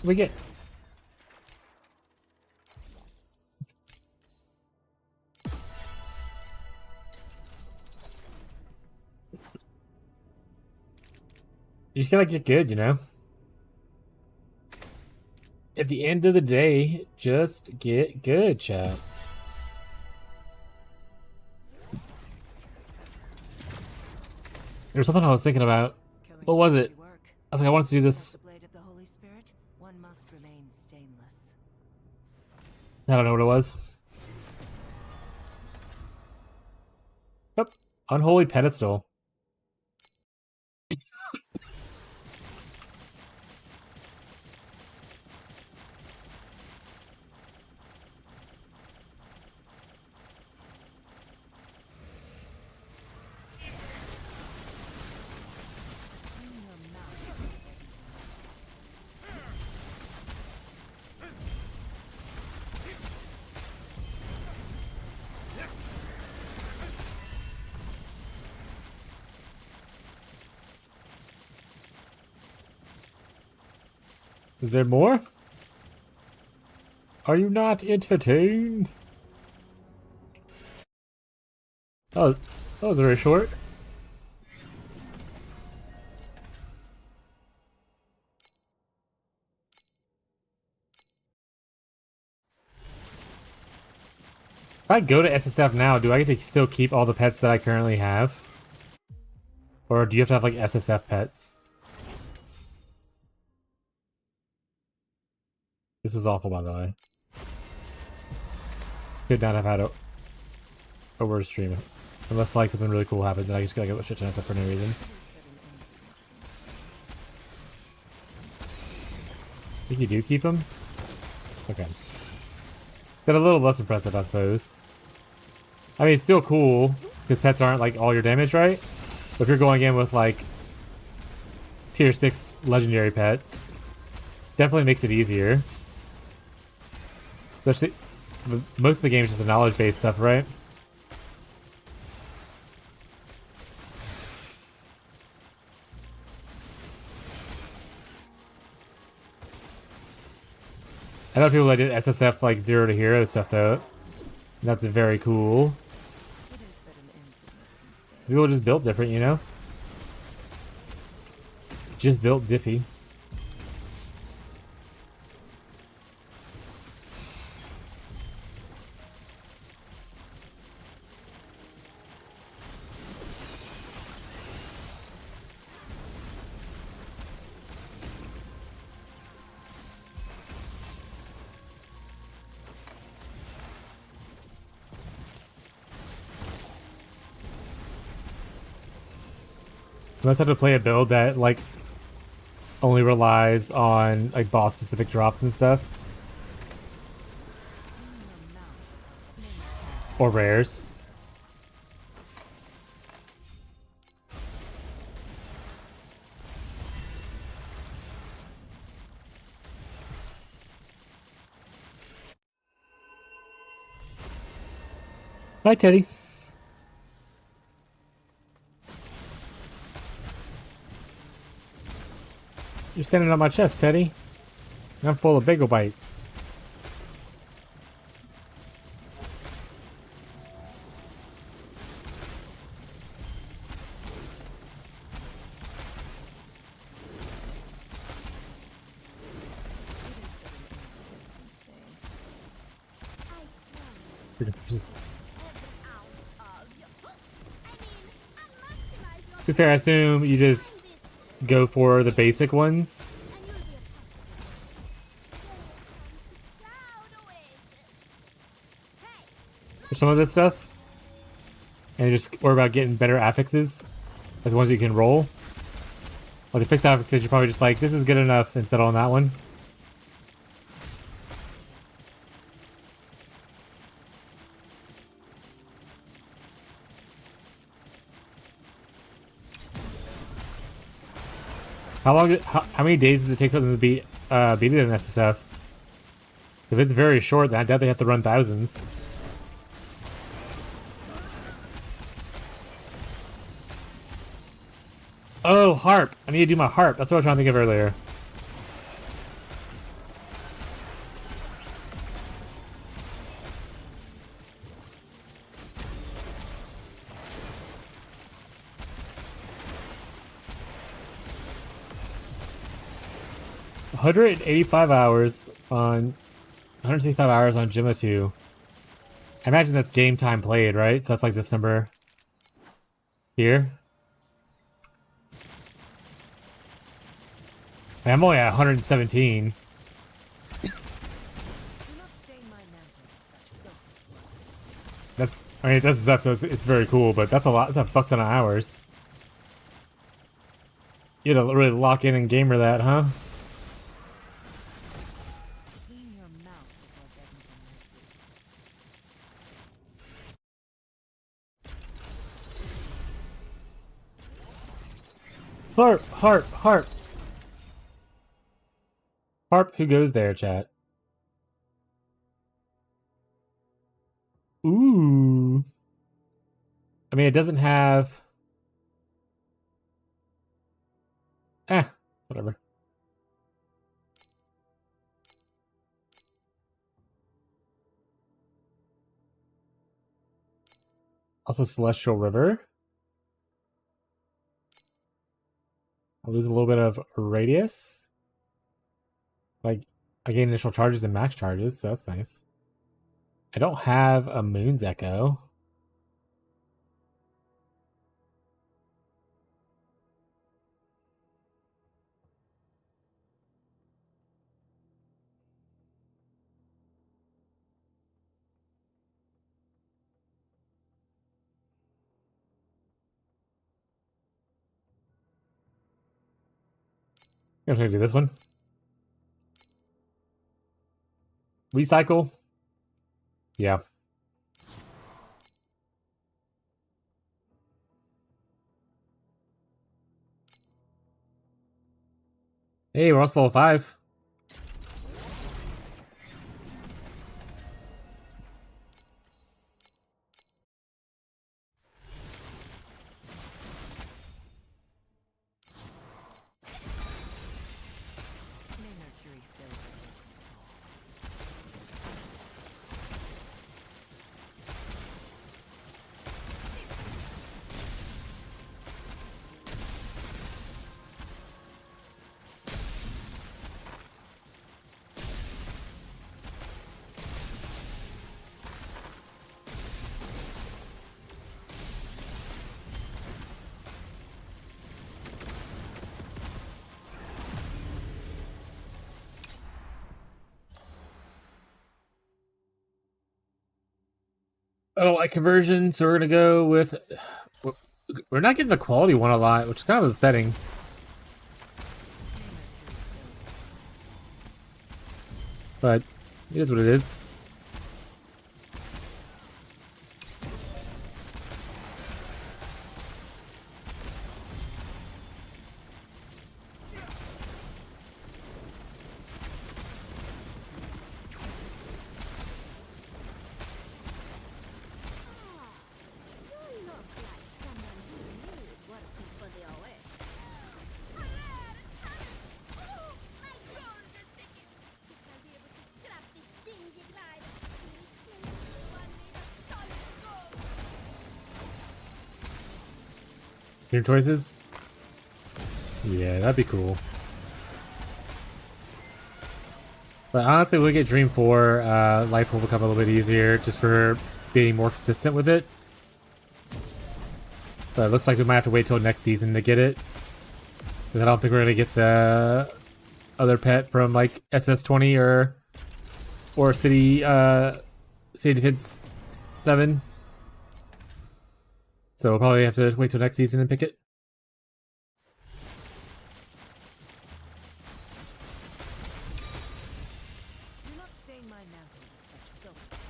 [SPEAKER 1] We get. You just gotta get good, you know? At the end of the day, just get good, chat. There's something I was thinking about.
[SPEAKER 2] Killing
[SPEAKER 1] What was
[SPEAKER 2] is
[SPEAKER 1] it?
[SPEAKER 2] easy work.
[SPEAKER 1] I was like, I wanted to do
[SPEAKER 2] As
[SPEAKER 1] this.
[SPEAKER 2] the blade of the Holy Spirit, one must remain stainless.
[SPEAKER 1] I don't know what it was. Yep. Unholy pedestal.
[SPEAKER 2] Clean your mouth before begging for mercy.
[SPEAKER 1] Is there more? Are you not entertained? Oh, that was very short. If I go to SSF now, do I get to still keep all the pets that I currently have? Or do you have to have like SSF pets? This was awful, by the way. Could not have had a worse stream. Unless like something really cool happens and I just gotta get shit to SF for no reason. I think you do keep them? Okay. But a little less impressive, I suppose. I mean, it's still cool, because pets aren't like all your damage, right? But if you're going in with like tier 6 legendary pets, definitely makes it easier. Especially, most of the game is just a knowledge-based stuff, right? I know people that did SSF like 0 to hero stuff though. That's very cool.
[SPEAKER 2] It is but an insignificant
[SPEAKER 1] Some people just built different, you know? Just built diffy. You must have to play a build that like only relies on like boss specific drops and stuff. Or rares. Hi, Teddy. You're standing on my chest, Teddy. I'm full of bagel bites. Just, to be fair, I assume you just go for the basic ones. For some of this stuff. And you just worry about getting better affixes. Like the ones you can roll. Like the fixed affixes, you're probably just like, this is good enough and settle on that one. How many days does it take for them to beat it in SSF? If it's very short, then I doubt they have to run thousands. Oh, harp! I need to do my harp. That's what I was trying to think of earlier. $185 on 165 hours on Gemma 2. I imagine that's game time played, right? So that's like this number here. I'm only at 117. That's, I mean, it's SSF, so it's very cool, but that's a lot. That's a fuck ton of hours. You had to really lock in and gamer that, huh? Harp, harp, harp. Harp, who goes there, chat? Ooh. I mean, it doesn't have... whatever. Also, Celestial River. I'll lose a little bit of radius. Like, I gain initial charges and max charges, so that's nice. I don't have a Moon's Echo. I'm gonna do this one. Recycle. Yeah. Hey, we're also level 5.
[SPEAKER 2] May Mercury fill your broken soul.
[SPEAKER 1] I don't like conversion, so we're gonna go with. We're not getting the quality one a lot, which is kind of upsetting. But it is what it is.
[SPEAKER 4] You look like someone who knew what to put for the OS. Oh, my golden ticket! Guess I'll be able to scrap this dingy glider and replace it with one made of solid gold.
[SPEAKER 1] Dream choices? Yeah, that'd be cool. But honestly, we get Dream 4, life will become a little bit easier just for being more consistent with it. But it looks like we might have to wait till next season to get it. Because I don't think we're going to get the other pet from like SS20 or City Defense 7. So we'll probably have to wait till next season and pick it.
[SPEAKER 2] Do not stain my mountain with such filth.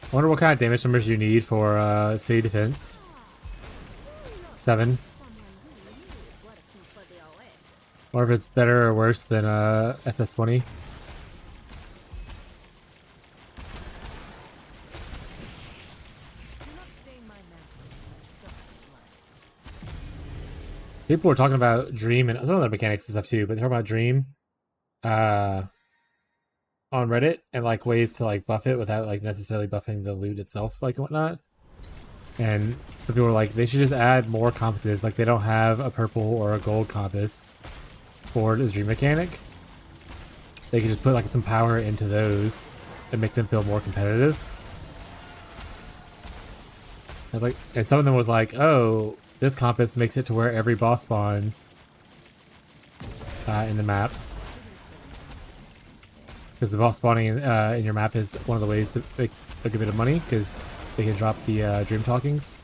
[SPEAKER 1] I wonder what kind of damage numbers you need for City Defense. 7.
[SPEAKER 4] Someone who knew what to put for the OS.
[SPEAKER 1] Or if it's better or worse than SS20.
[SPEAKER 2] Do not stain my mountain with such filthy blood.
[SPEAKER 1] People were talking about Dream and some other mechanics and stuff too, but they're talking about Dream on Reddit and like ways to like buff it without like necessarily buffing the loot itself, like and whatnot. And some people were like, they should just add more compasses. Like they don't have a purple or a gold compass for the Dream mechanic. They could just put like some power into those and make them feel more competitive. I was like, and some of them was like, oh, this compass makes it to where every boss spawns in the map. Because the boss spawning in your map is one of the ways to make a good bit of money, because they can drop the Dream Talkings.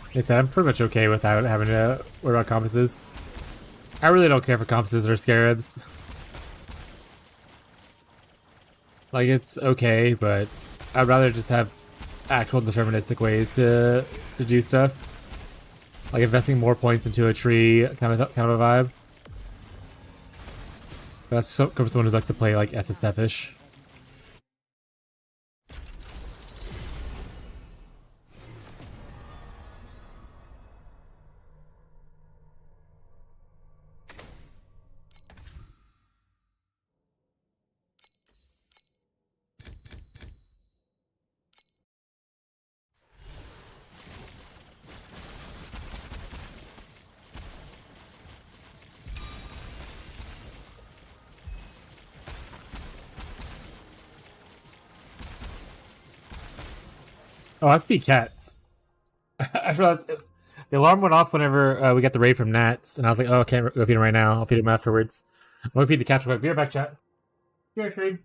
[SPEAKER 1] Like I said, I'm pretty much okay without having to worry about compasses. I really don't care for compasses or scarabs. Like, it's okay, but I'd rather just have actual deterministic ways to do stuff. Like investing more points into a tree, kind of a vibe. That's from someone who likes to play like SSF-ish. Oh, I have to beat cats. I realized the alarm went off whenever we got the raid from Nats, and I was like, oh, I can't go feed him right now. I'll feed him afterwards. I'm gonna feed the cat real quick. Be right back, chat. Be right, stream.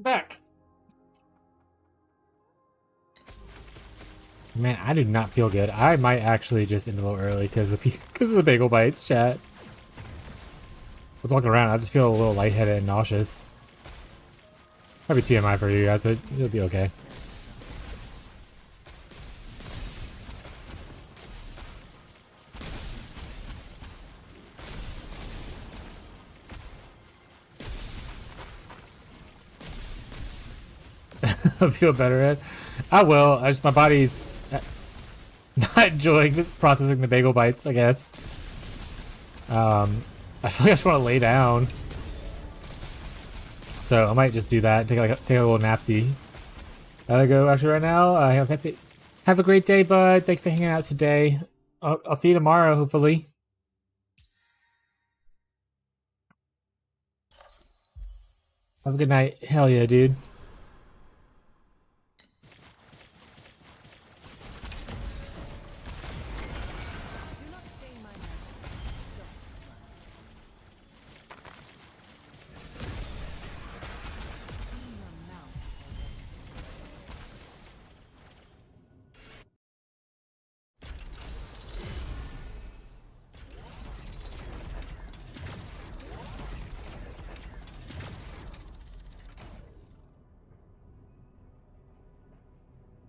[SPEAKER 1] Back. Man, I do not feel good. I might actually just end a little early because of the bagel bites, chat. I was walking around, I just feel a little lightheaded and nauseous. Might be TMI for you guys, but it'll be okay. I'll feel better, Ed. I will. I just, my body's not enjoying processing the bagel bites, I guess. I feel like I just want to lay down. So I might just do that. Take a little napsy. Gotta go actually right now. Have a great day, bud. Thanks for hanging out today. I'll see you tomorrow, hopefully. Have a good night. Hell yeah, dude.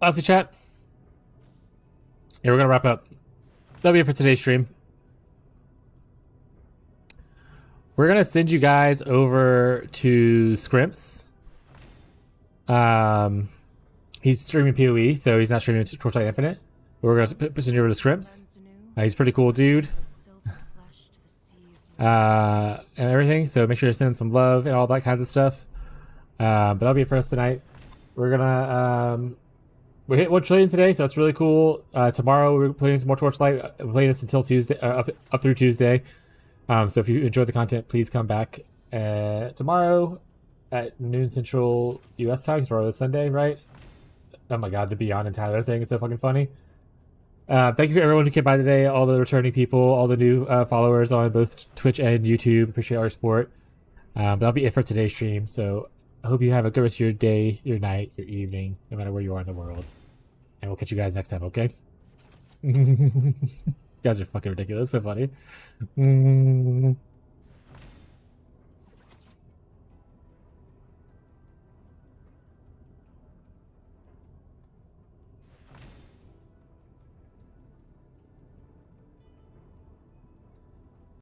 [SPEAKER 1] Lastly, chat. Yeah, we're gonna wrap up. That'll be it for today's stream. We're gonna send you guys over to Scrimps. He's streaming PoE, so he's not streaming Torchlight Infinite. But we're gonna send you over to Scrimps. He's a pretty cool dude. And everything. So make sure to send him some love and all that kinds of stuff. But that'll be it for us tonight. We're gonna we hit 1 trillion today, so that's really cool. Tomorrow we're playing some more Torchlight. We're playing this until Tuesday, up through Tuesday. So if you enjoyed the content, please come back tomorrow at noon Central U.S. time. Tomorrow is Sunday, right? Oh my god, the Beyond and Tyler thing is so fucking funny. Thank you for everyone who came by today, all the returning people, all the new followers on both Twitch and YouTube. Appreciate our support. That'll be it for today's stream. So I hope you have a good rest of your day, your night, your evening, no matter where you are in the world. And we'll catch you guys next time, okay? You guys are fucking ridiculous. So funny.